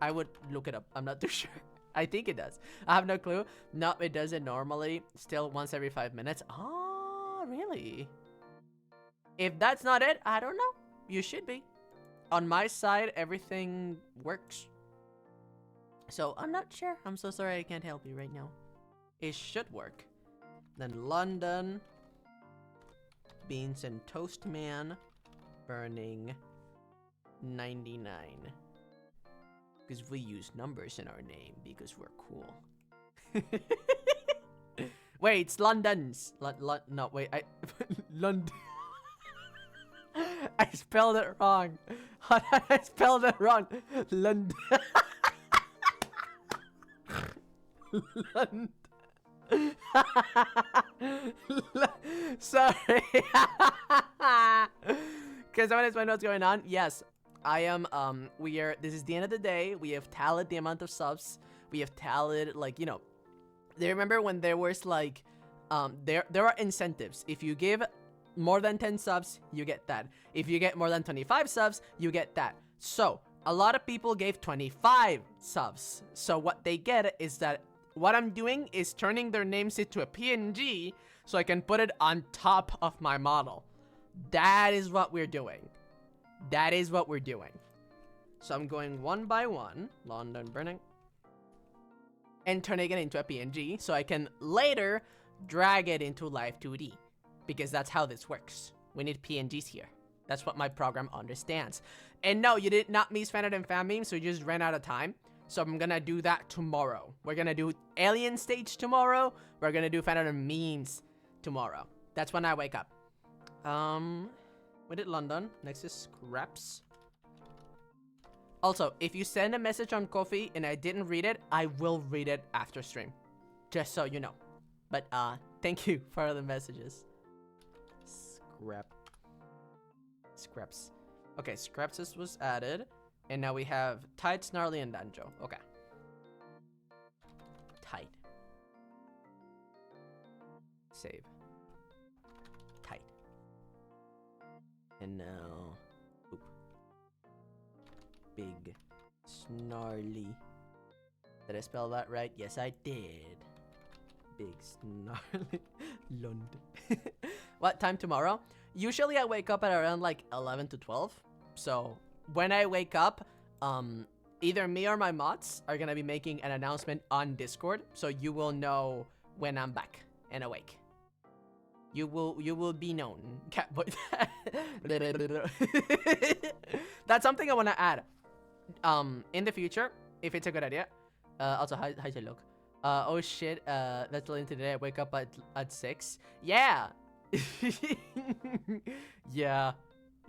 I would look it up. I'm not too sure. I think it does. I have no clue. No, it doesn't normally. Still once every 5 minutes. Oh, really? If that's not it, I don't know. You should be. On my side, everything works. So I'm not sure. I'm so sorry I can't help you right now. It should work. Then London. Beans and Toast Man. Burning 99. Because we use numbers in our name because we're cool. Wait, it's London's. No, wait, London. I spelled it wrong. I spelled it wrong. London. London. Sorry. Can someone explain what's going on? Yes. I am, this is the end of the day. We have tallied the amount of subs. We have tallied, like, you know, do you remember when there was, like, there are incentives. If you give more than 10 subs, you get that. If you get more than 25 subs, you get that. So, a lot of people gave 25 subs. So what they get is that what I'm doing is turning their names into a PNG so I can put it on top of my model. That is what we're doing. That is what we're doing. So I'm going one by one, London Burning, and turning it into a PNG so I can later drag it into Live 2D, because that's how this works. We need PNGs here. That's what my program understands. And no, you did not miss Fan Art and Fan Meme, so you just ran out of time. So I'm gonna do that tomorrow. We're gonna do Alien Stage tomorrow. We're gonna do Fan Art and Memes tomorrow. That's when I wake up. We did London. Next is Scraps. Also, if you send a message on Ko-fi and I didn't read it, I will read it after stream. Just so you know. But, thank you for the messages. Scraps. Okay, Scraps was added. And now we have Tight, Snarly, and Danjo. Okay. Tight. Save. Tight. And now, oop. Big, snarly. Did I spell that right? Yes, I did. Big, snarly, Lund. What time tomorrow? Usually I wake up at around like 11 to 12. So when I wake up, either me or my mods are gonna be making an announcement on Discord, so you will know when I'm back and awake. You will be known. Catboy. That's something I want to add. In the future, if it's a good idea. Also, hi look. Oh shit. That's late today. I wake up at 6. Yeah. Yeah.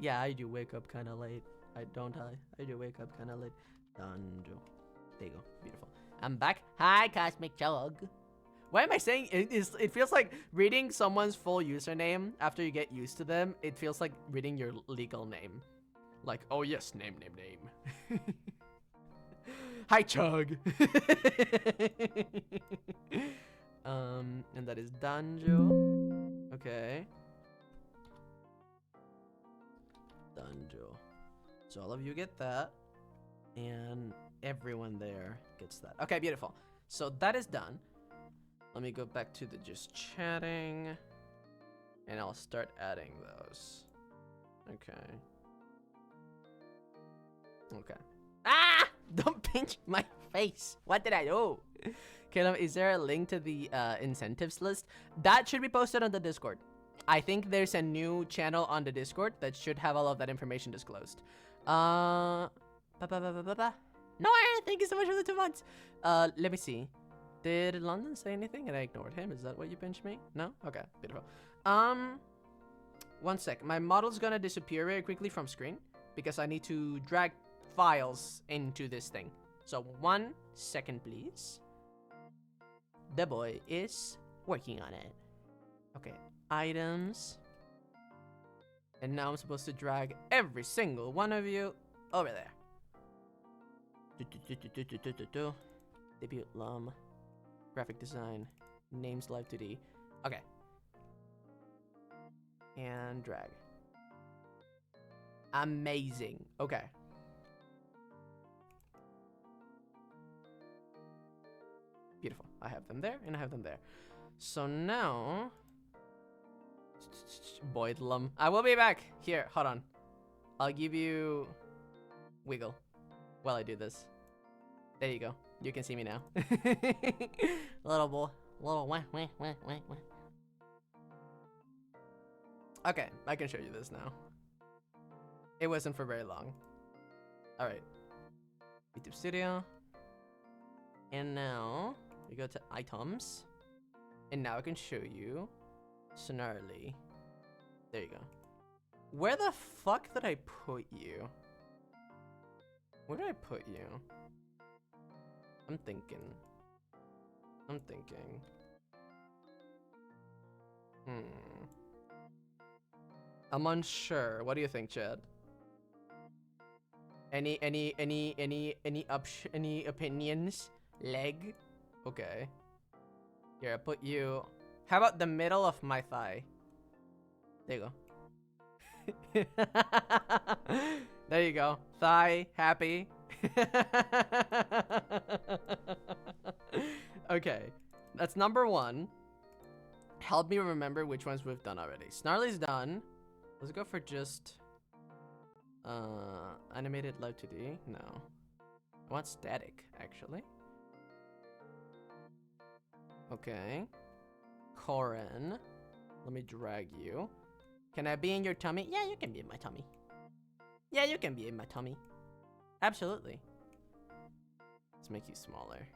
I do wake up kind of late. I do wake up kind of late. Danjo. There you go. Beautiful. I'm back. Hi, Cosmic Chug. Why am I saying it? It feels like reading someone's full username after you get used to them. It feels like reading your legal name. Like, oh yes, name. Hi, Chug. And that is Danjo. Okay. Danjo. So all of you get that. And everyone there gets that. Okay, beautiful. So that is done. Let me go back to the just chatting. And I'll start adding those. Okay. Ah! Don't pinch my face. What did I do? Caleb, is there a link to the incentives list? That should be posted on the Discord. I think there's a new channel on the Discord that should have all of that information disclosed. No, Aaron, thank you so much for the 2 months. Let me see. Did London say anything and I ignored him? Is that what you pinched me? No? Okay, beautiful. 1 sec. My model's gonna disappear very quickly from screen because I need to drag files into this thing. So 1 second, please. The boy is working on it. Okay, items. And now I'm supposed to drag every single one of you over there. Debut lum. Graphic design. Names live 2D. Okay. And drag. Amazing. Okay. Beautiful. I have them there, and I have them there. So now... Boydlum. I will be back. Here, hold on. I'll give you... Wiggle. While I do this. There you go. You can see me now. Little boy. Little wah, wah, wah, wah, wah. Okay, I can show you this now. It wasn't for very long. Alright. YouTube Studio. And now, we go to items. And now I can show you Snarly. There you go. Where the fuck did I put you? Where did I put you? I'm thinking. I'm unsure. What do you think, Chad? Any opinions? Leg? Okay. Here, I put you. How about the middle of my thigh? There you go. There you go. Thigh, happy. Okay, that's number 1. Help me remember which ones we've done already. Snarly's done. Let's go for just animated live 2D. No, I want static actually. Okay, Corin, let me drag you. Can I be in your tummy? Yeah, you can be in my tummy. Yeah, you can be in my tummy. Absolutely. Let's make you smaller.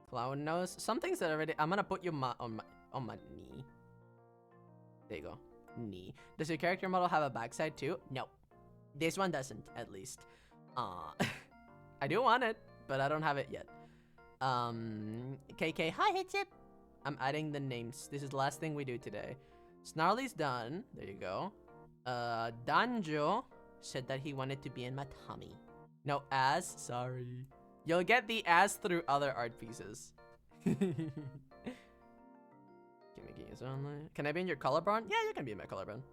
Clown nose. Some things that already. I'm gonna put you on my knee. There you go. Knee. Does your character model have a backside too? No. This one doesn't, at least. I do want it, but I don't have it yet. KK. Hi, Hitchip. I'm adding the names. This is the last thing we do today. Snarly's done. There you go. Danjo said that he wanted to be in my tummy. No ass. Sorry. You'll get the ass through other art pieces. Can I be in your collarbone? Yeah, you can be in my collarbone.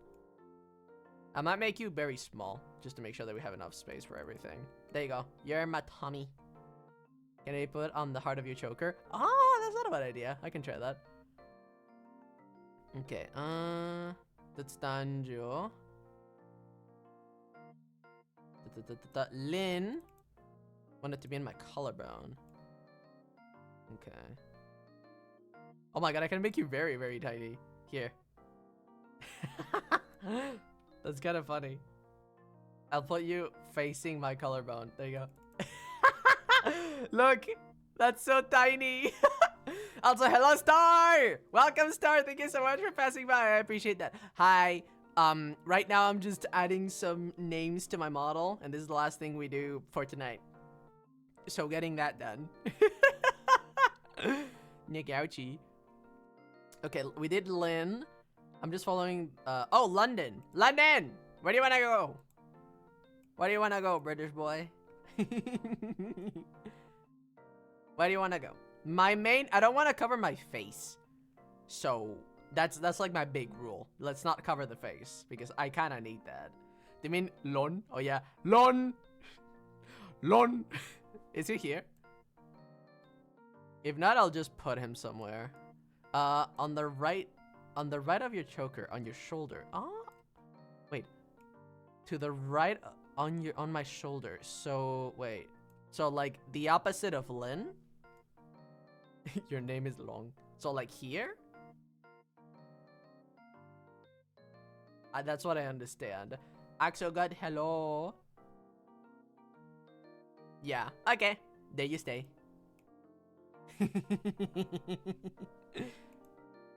I might make you very small, just to make sure that we have enough space for everything. There you go. You're in my tummy. Can I put on the heart of your choker? Oh, that's not a bad idea. I can try that. Okay, that's Danjo. Lynn wanted to be in my collarbone. Okay. Oh my god, I can make you very, very tiny. Here. That's kind of funny. I'll put you facing my collarbone. There you go. Look, that's so tiny. Also, hello, Star! Welcome, Star. Thank you so much for passing by. I appreciate that. Hi. Right now I'm just adding some names to my model, and this is the last thing we do for tonight. So getting that done. Nick Ouchie. Okay, we did Lynn. I'm just following, oh, London. London! Where do you wanna go? Where do you wanna go, British boy? Where do you wanna go? My main, I don't wanna cover my face. So, that's like my big rule. Let's not cover the face, because I kinda need that. Do you mean Lon? Oh yeah, Lon! Lon! Is he here? If not, I'll just put him somewhere. On the right of your choker, on your shoulder. Wait. To the right on my shoulder. So, wait. So like the opposite of Lynn. Your name is long. So like here? That's what I understand. Axel God, hello. Yeah, okay. There you stay.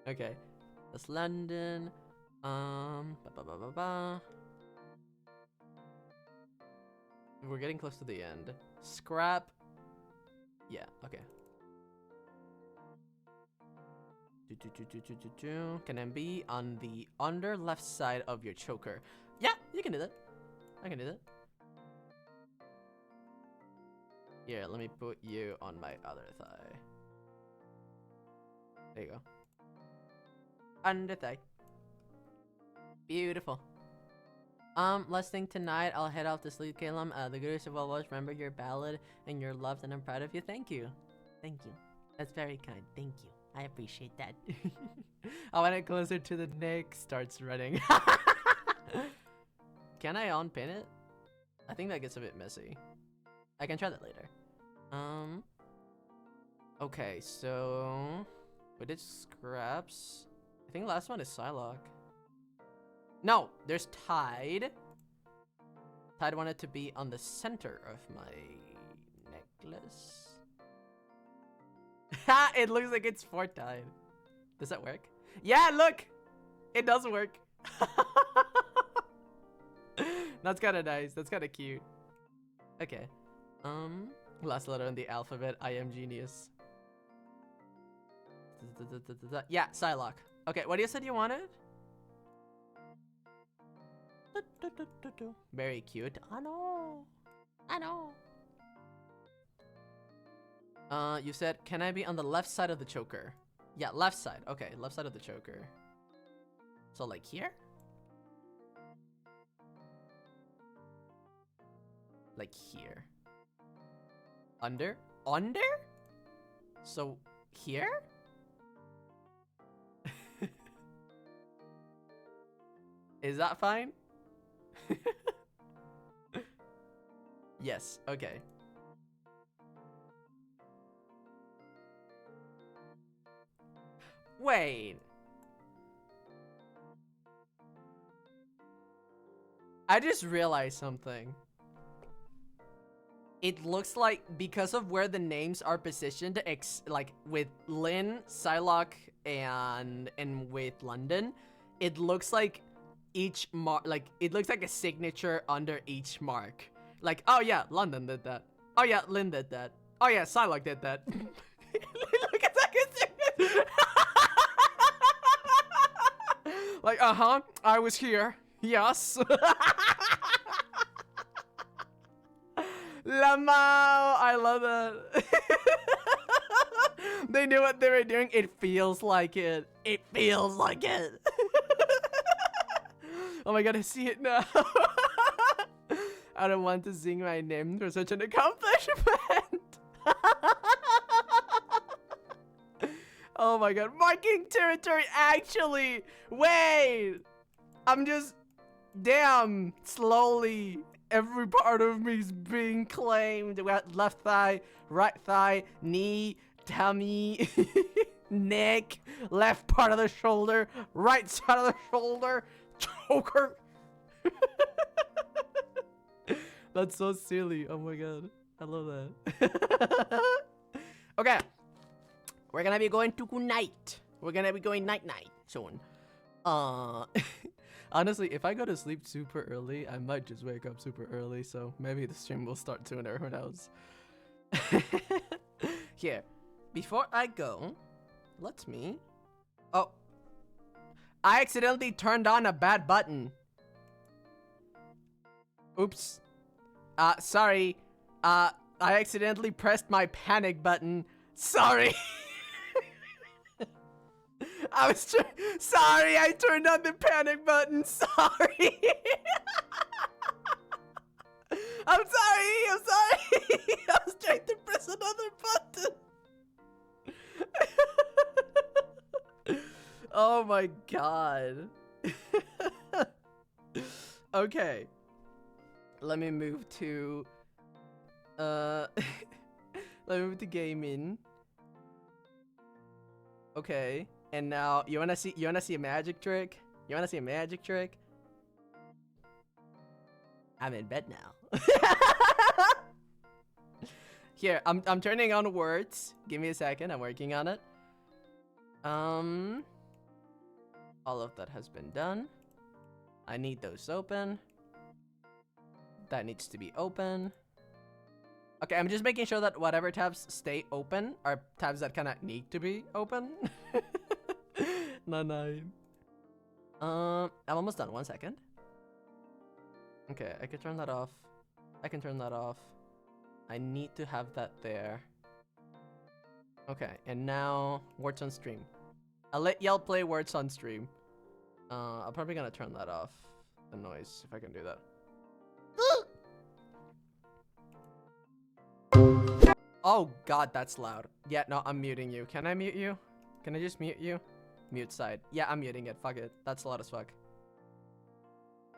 Okay. That's London. We're getting close to the end. Scrap. Yeah, okay. Can I be on the under left side of your choker? Yeah, you can do that. I can do that. Here, let me put you on my other thigh. There you go. Under thigh. Beautiful. Last thing tonight, I'll head off to sleep, Calum. The goodness of all was remember your ballad and your loved, and I'm proud of you. Thank you. Thank you. That's very kind. Thank you. I appreciate that. I want it closer to the neck. Starts running. Can I unpin it? I think that gets a bit messy. I can try that later. Okay, so we did scraps. I think last one is Psylocke. No, there's Tide. Tide wanted to be on the center of my necklace. Ha! It looks like it's for Tide. Does that work? Yeah, look! It does work. That's kind of nice. That's kind of cute. Okay. Last letter in the alphabet. I am genius. Yeah, Psylocke. Okay, what you said you wanted? Very cute. I know. I know. You said, can I be on the left side of the choker? Yeah, left side. Okay, left side of the choker. So like here? Like here. Under? Under? So here? Is that fine? Yes, okay. Wait. I just realized something. It looks like because of where the names are positioned, like with Lynn, Psylocke, and with London, it looks like each mark, like it looks like a signature under each mark. Like, oh yeah, London did that. Oh yeah, Lynn did that. Oh yeah, Psylocke did that. Look at that. Like, I was here. Yes. Lamau, I love that. They knew what they were doing. It feels like it. It feels like it. Oh my god, I see it now. I don't want to sing my name for such an accomplishment. Oh my god, marking territory actually. Wait, I'm just, damn, slowly. Every part of me is being claimed. We got left thigh, right thigh, knee, tummy, neck, left part of the shoulder, right side of the shoulder, choker. That's so silly. Oh my god. I love that. Okay. We're gonna be going to night. We're gonna be going night-night soon. Honestly, if I go to sleep super early, I might just wake up super early, so maybe the stream will start sooner, who knows. Here, before I go, let me... Oh. I accidentally turned on a bad button. Oops. Sorry. I accidentally pressed my panic button. Sorry. Sorry, I turned on the panic button. Sorry. I'm sorry. I was trying to press another button. Oh my god. Okay. Let me move to Let me move to gaming. Okay, and now you wanna see a magic trick? You wanna see a magic trick? I'm in bed now. Here, I'm turning on words. Give me a second. I'm working on it. All of that has been done. I need those open. That needs to be open. Okay, I'm just making sure that whatever tabs stay open are tabs that kind of need to be open. Nine. I'm almost done. 1 second. Okay, I can turn that off. I can turn that off. I need to have that there. Okay, and now words on stream. I'll let y'all play words on stream. I'm probably gonna turn that off. The noise, if I can do that. Oh god, that's loud. Yeah, no, I'm muting you. Can I mute you? Can I just mute you? Mute side. Yeah, I'm muting it. Fuck it. That's loud as fuck.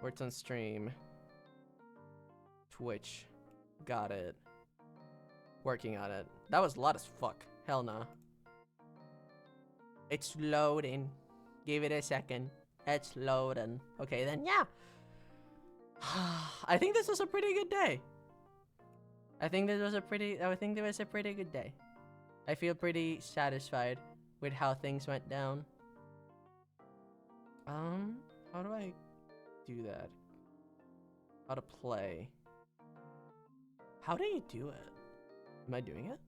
Words on stream. Twitch. Got it. Working on it. That was loud as fuck. Hell no. It's loading. Give it a second. It's loading. Okay, then yeah. I think this was a pretty good day. I think there was a pretty good day. I feel pretty satisfied with how things went down. How do I do that? How to play? How do you do it? Am I doing it?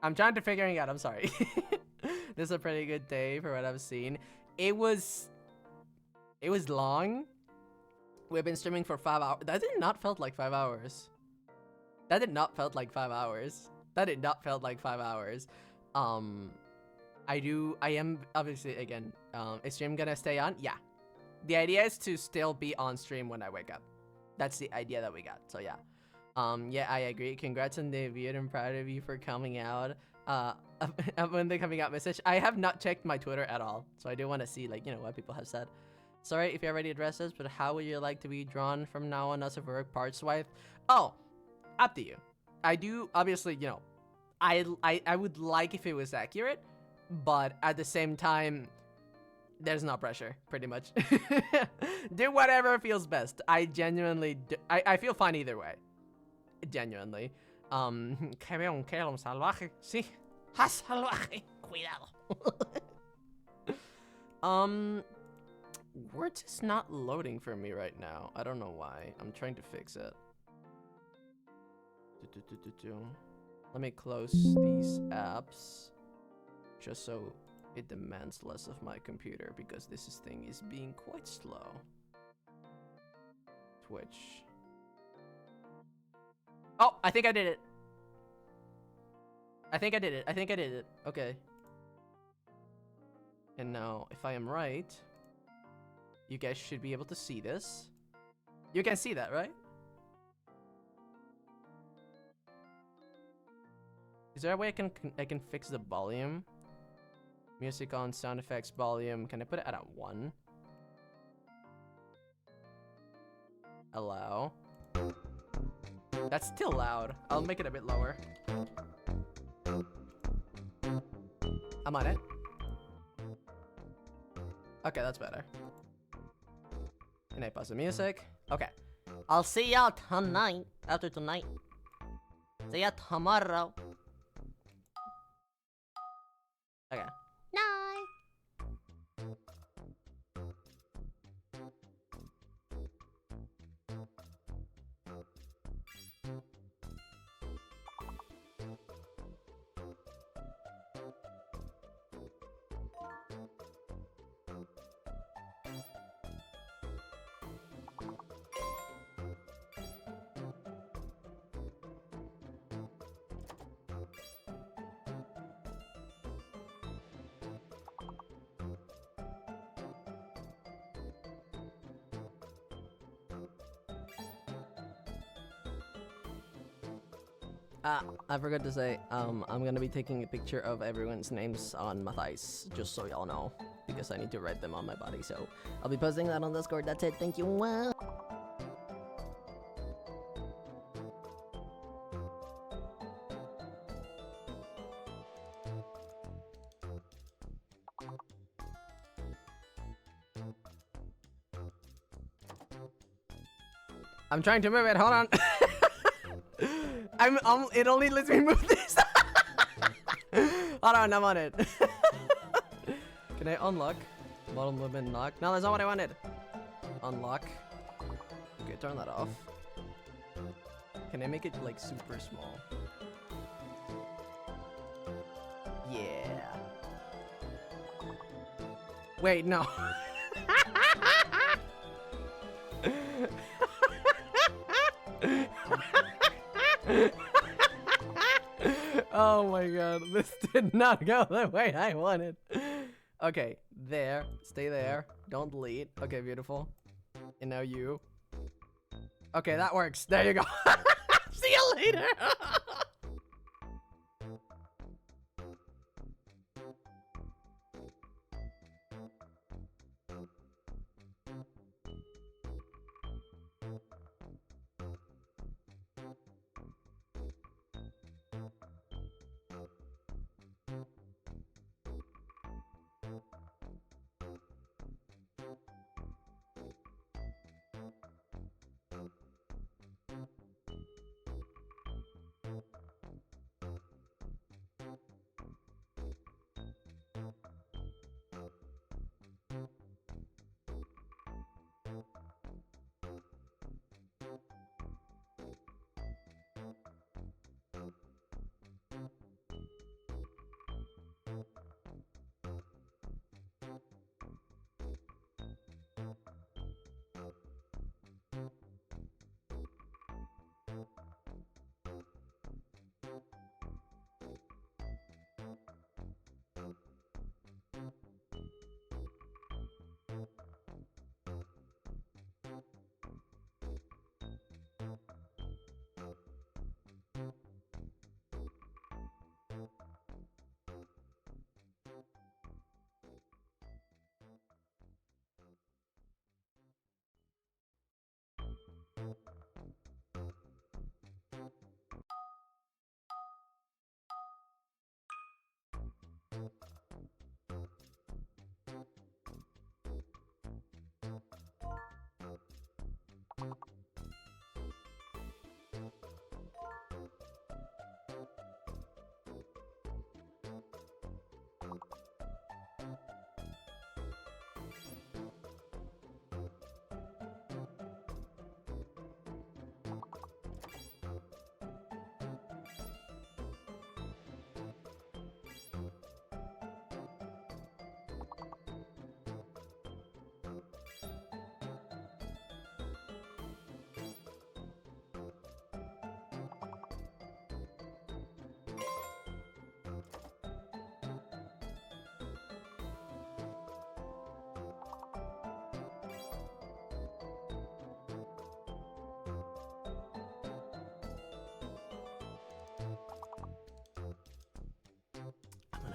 I'm trying to figure it out. I'm sorry. This is a pretty good day for what I've seen. It was long. We've been streaming for 5 hours. That did not felt like 5 hours. That did not felt like 5 hours. That did not felt like 5 hours. I am obviously again. Is stream gonna stay on? Yeah. The idea is to still be on stream when I wake up. That's the idea that we got. So yeah. Yeah, I agree. Congrats on the debut. I'm proud of you for coming out. When the coming out message. I have not checked my Twitter at all, so I do want to see what people have said. Sorry if you already addressed this, but how would you like to be drawn from now on as a work parts wife? Oh, up to you. I do obviously, I would like if it was accurate, but at the same time, there's no pressure, pretty much. Do whatever feels best. I genuinely I feel fine either way. Genuinely. Que veo un Kelom salvaje. Sí. Ha salvaje. Cuidado. Words is not loading for me right now. I don't know why. I'm trying to fix it. Let me close these apps just so it demands less of my computer because this thing is being quite slow. Twitch. Oh, I think I did it. I think I did it. Okay. And now, if I am right, you guys should be able to see this. You can see that, right? Is there a way I can fix the volume? Music on, sound effects, volume. Can I put it at a 1? Allow. That's still loud. I'll make it a bit lower. I'm on it. Okay, that's better. Can I pause the music? Okay. I'll see y'all tonight. After tonight. See ya tomorrow. Okay. Night. I forgot to say, I'm gonna be taking a picture of everyone's names on my thighs, just so y'all know, because I need to write them on my body, so I'll be posting that on Discord. That's it, thank you. I'm trying to move it. Hold on. It only lets me move this. Hold on, I'm on it. Can I unlock? Model movement lock. No, that's not what I wanted. Unlock. Okay, turn that off. Can I make it like super small? Yeah. Wait, no. Oh my god, this did not go the way I wanted. Okay, there. Stay there. Don't delete. Okay, beautiful. And now you. Okay, that works. There you go. See you later.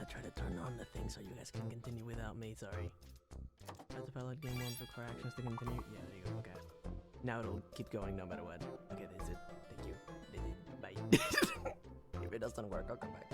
Try to turn on the thing so you guys can continue without me, sorry. Press the pilot game 1 for core actions to continue. Yeah, there you go, okay. Now it'll keep going no matter what. Okay, that's it. Thank you. Bye. If it doesn't work, I'll come back.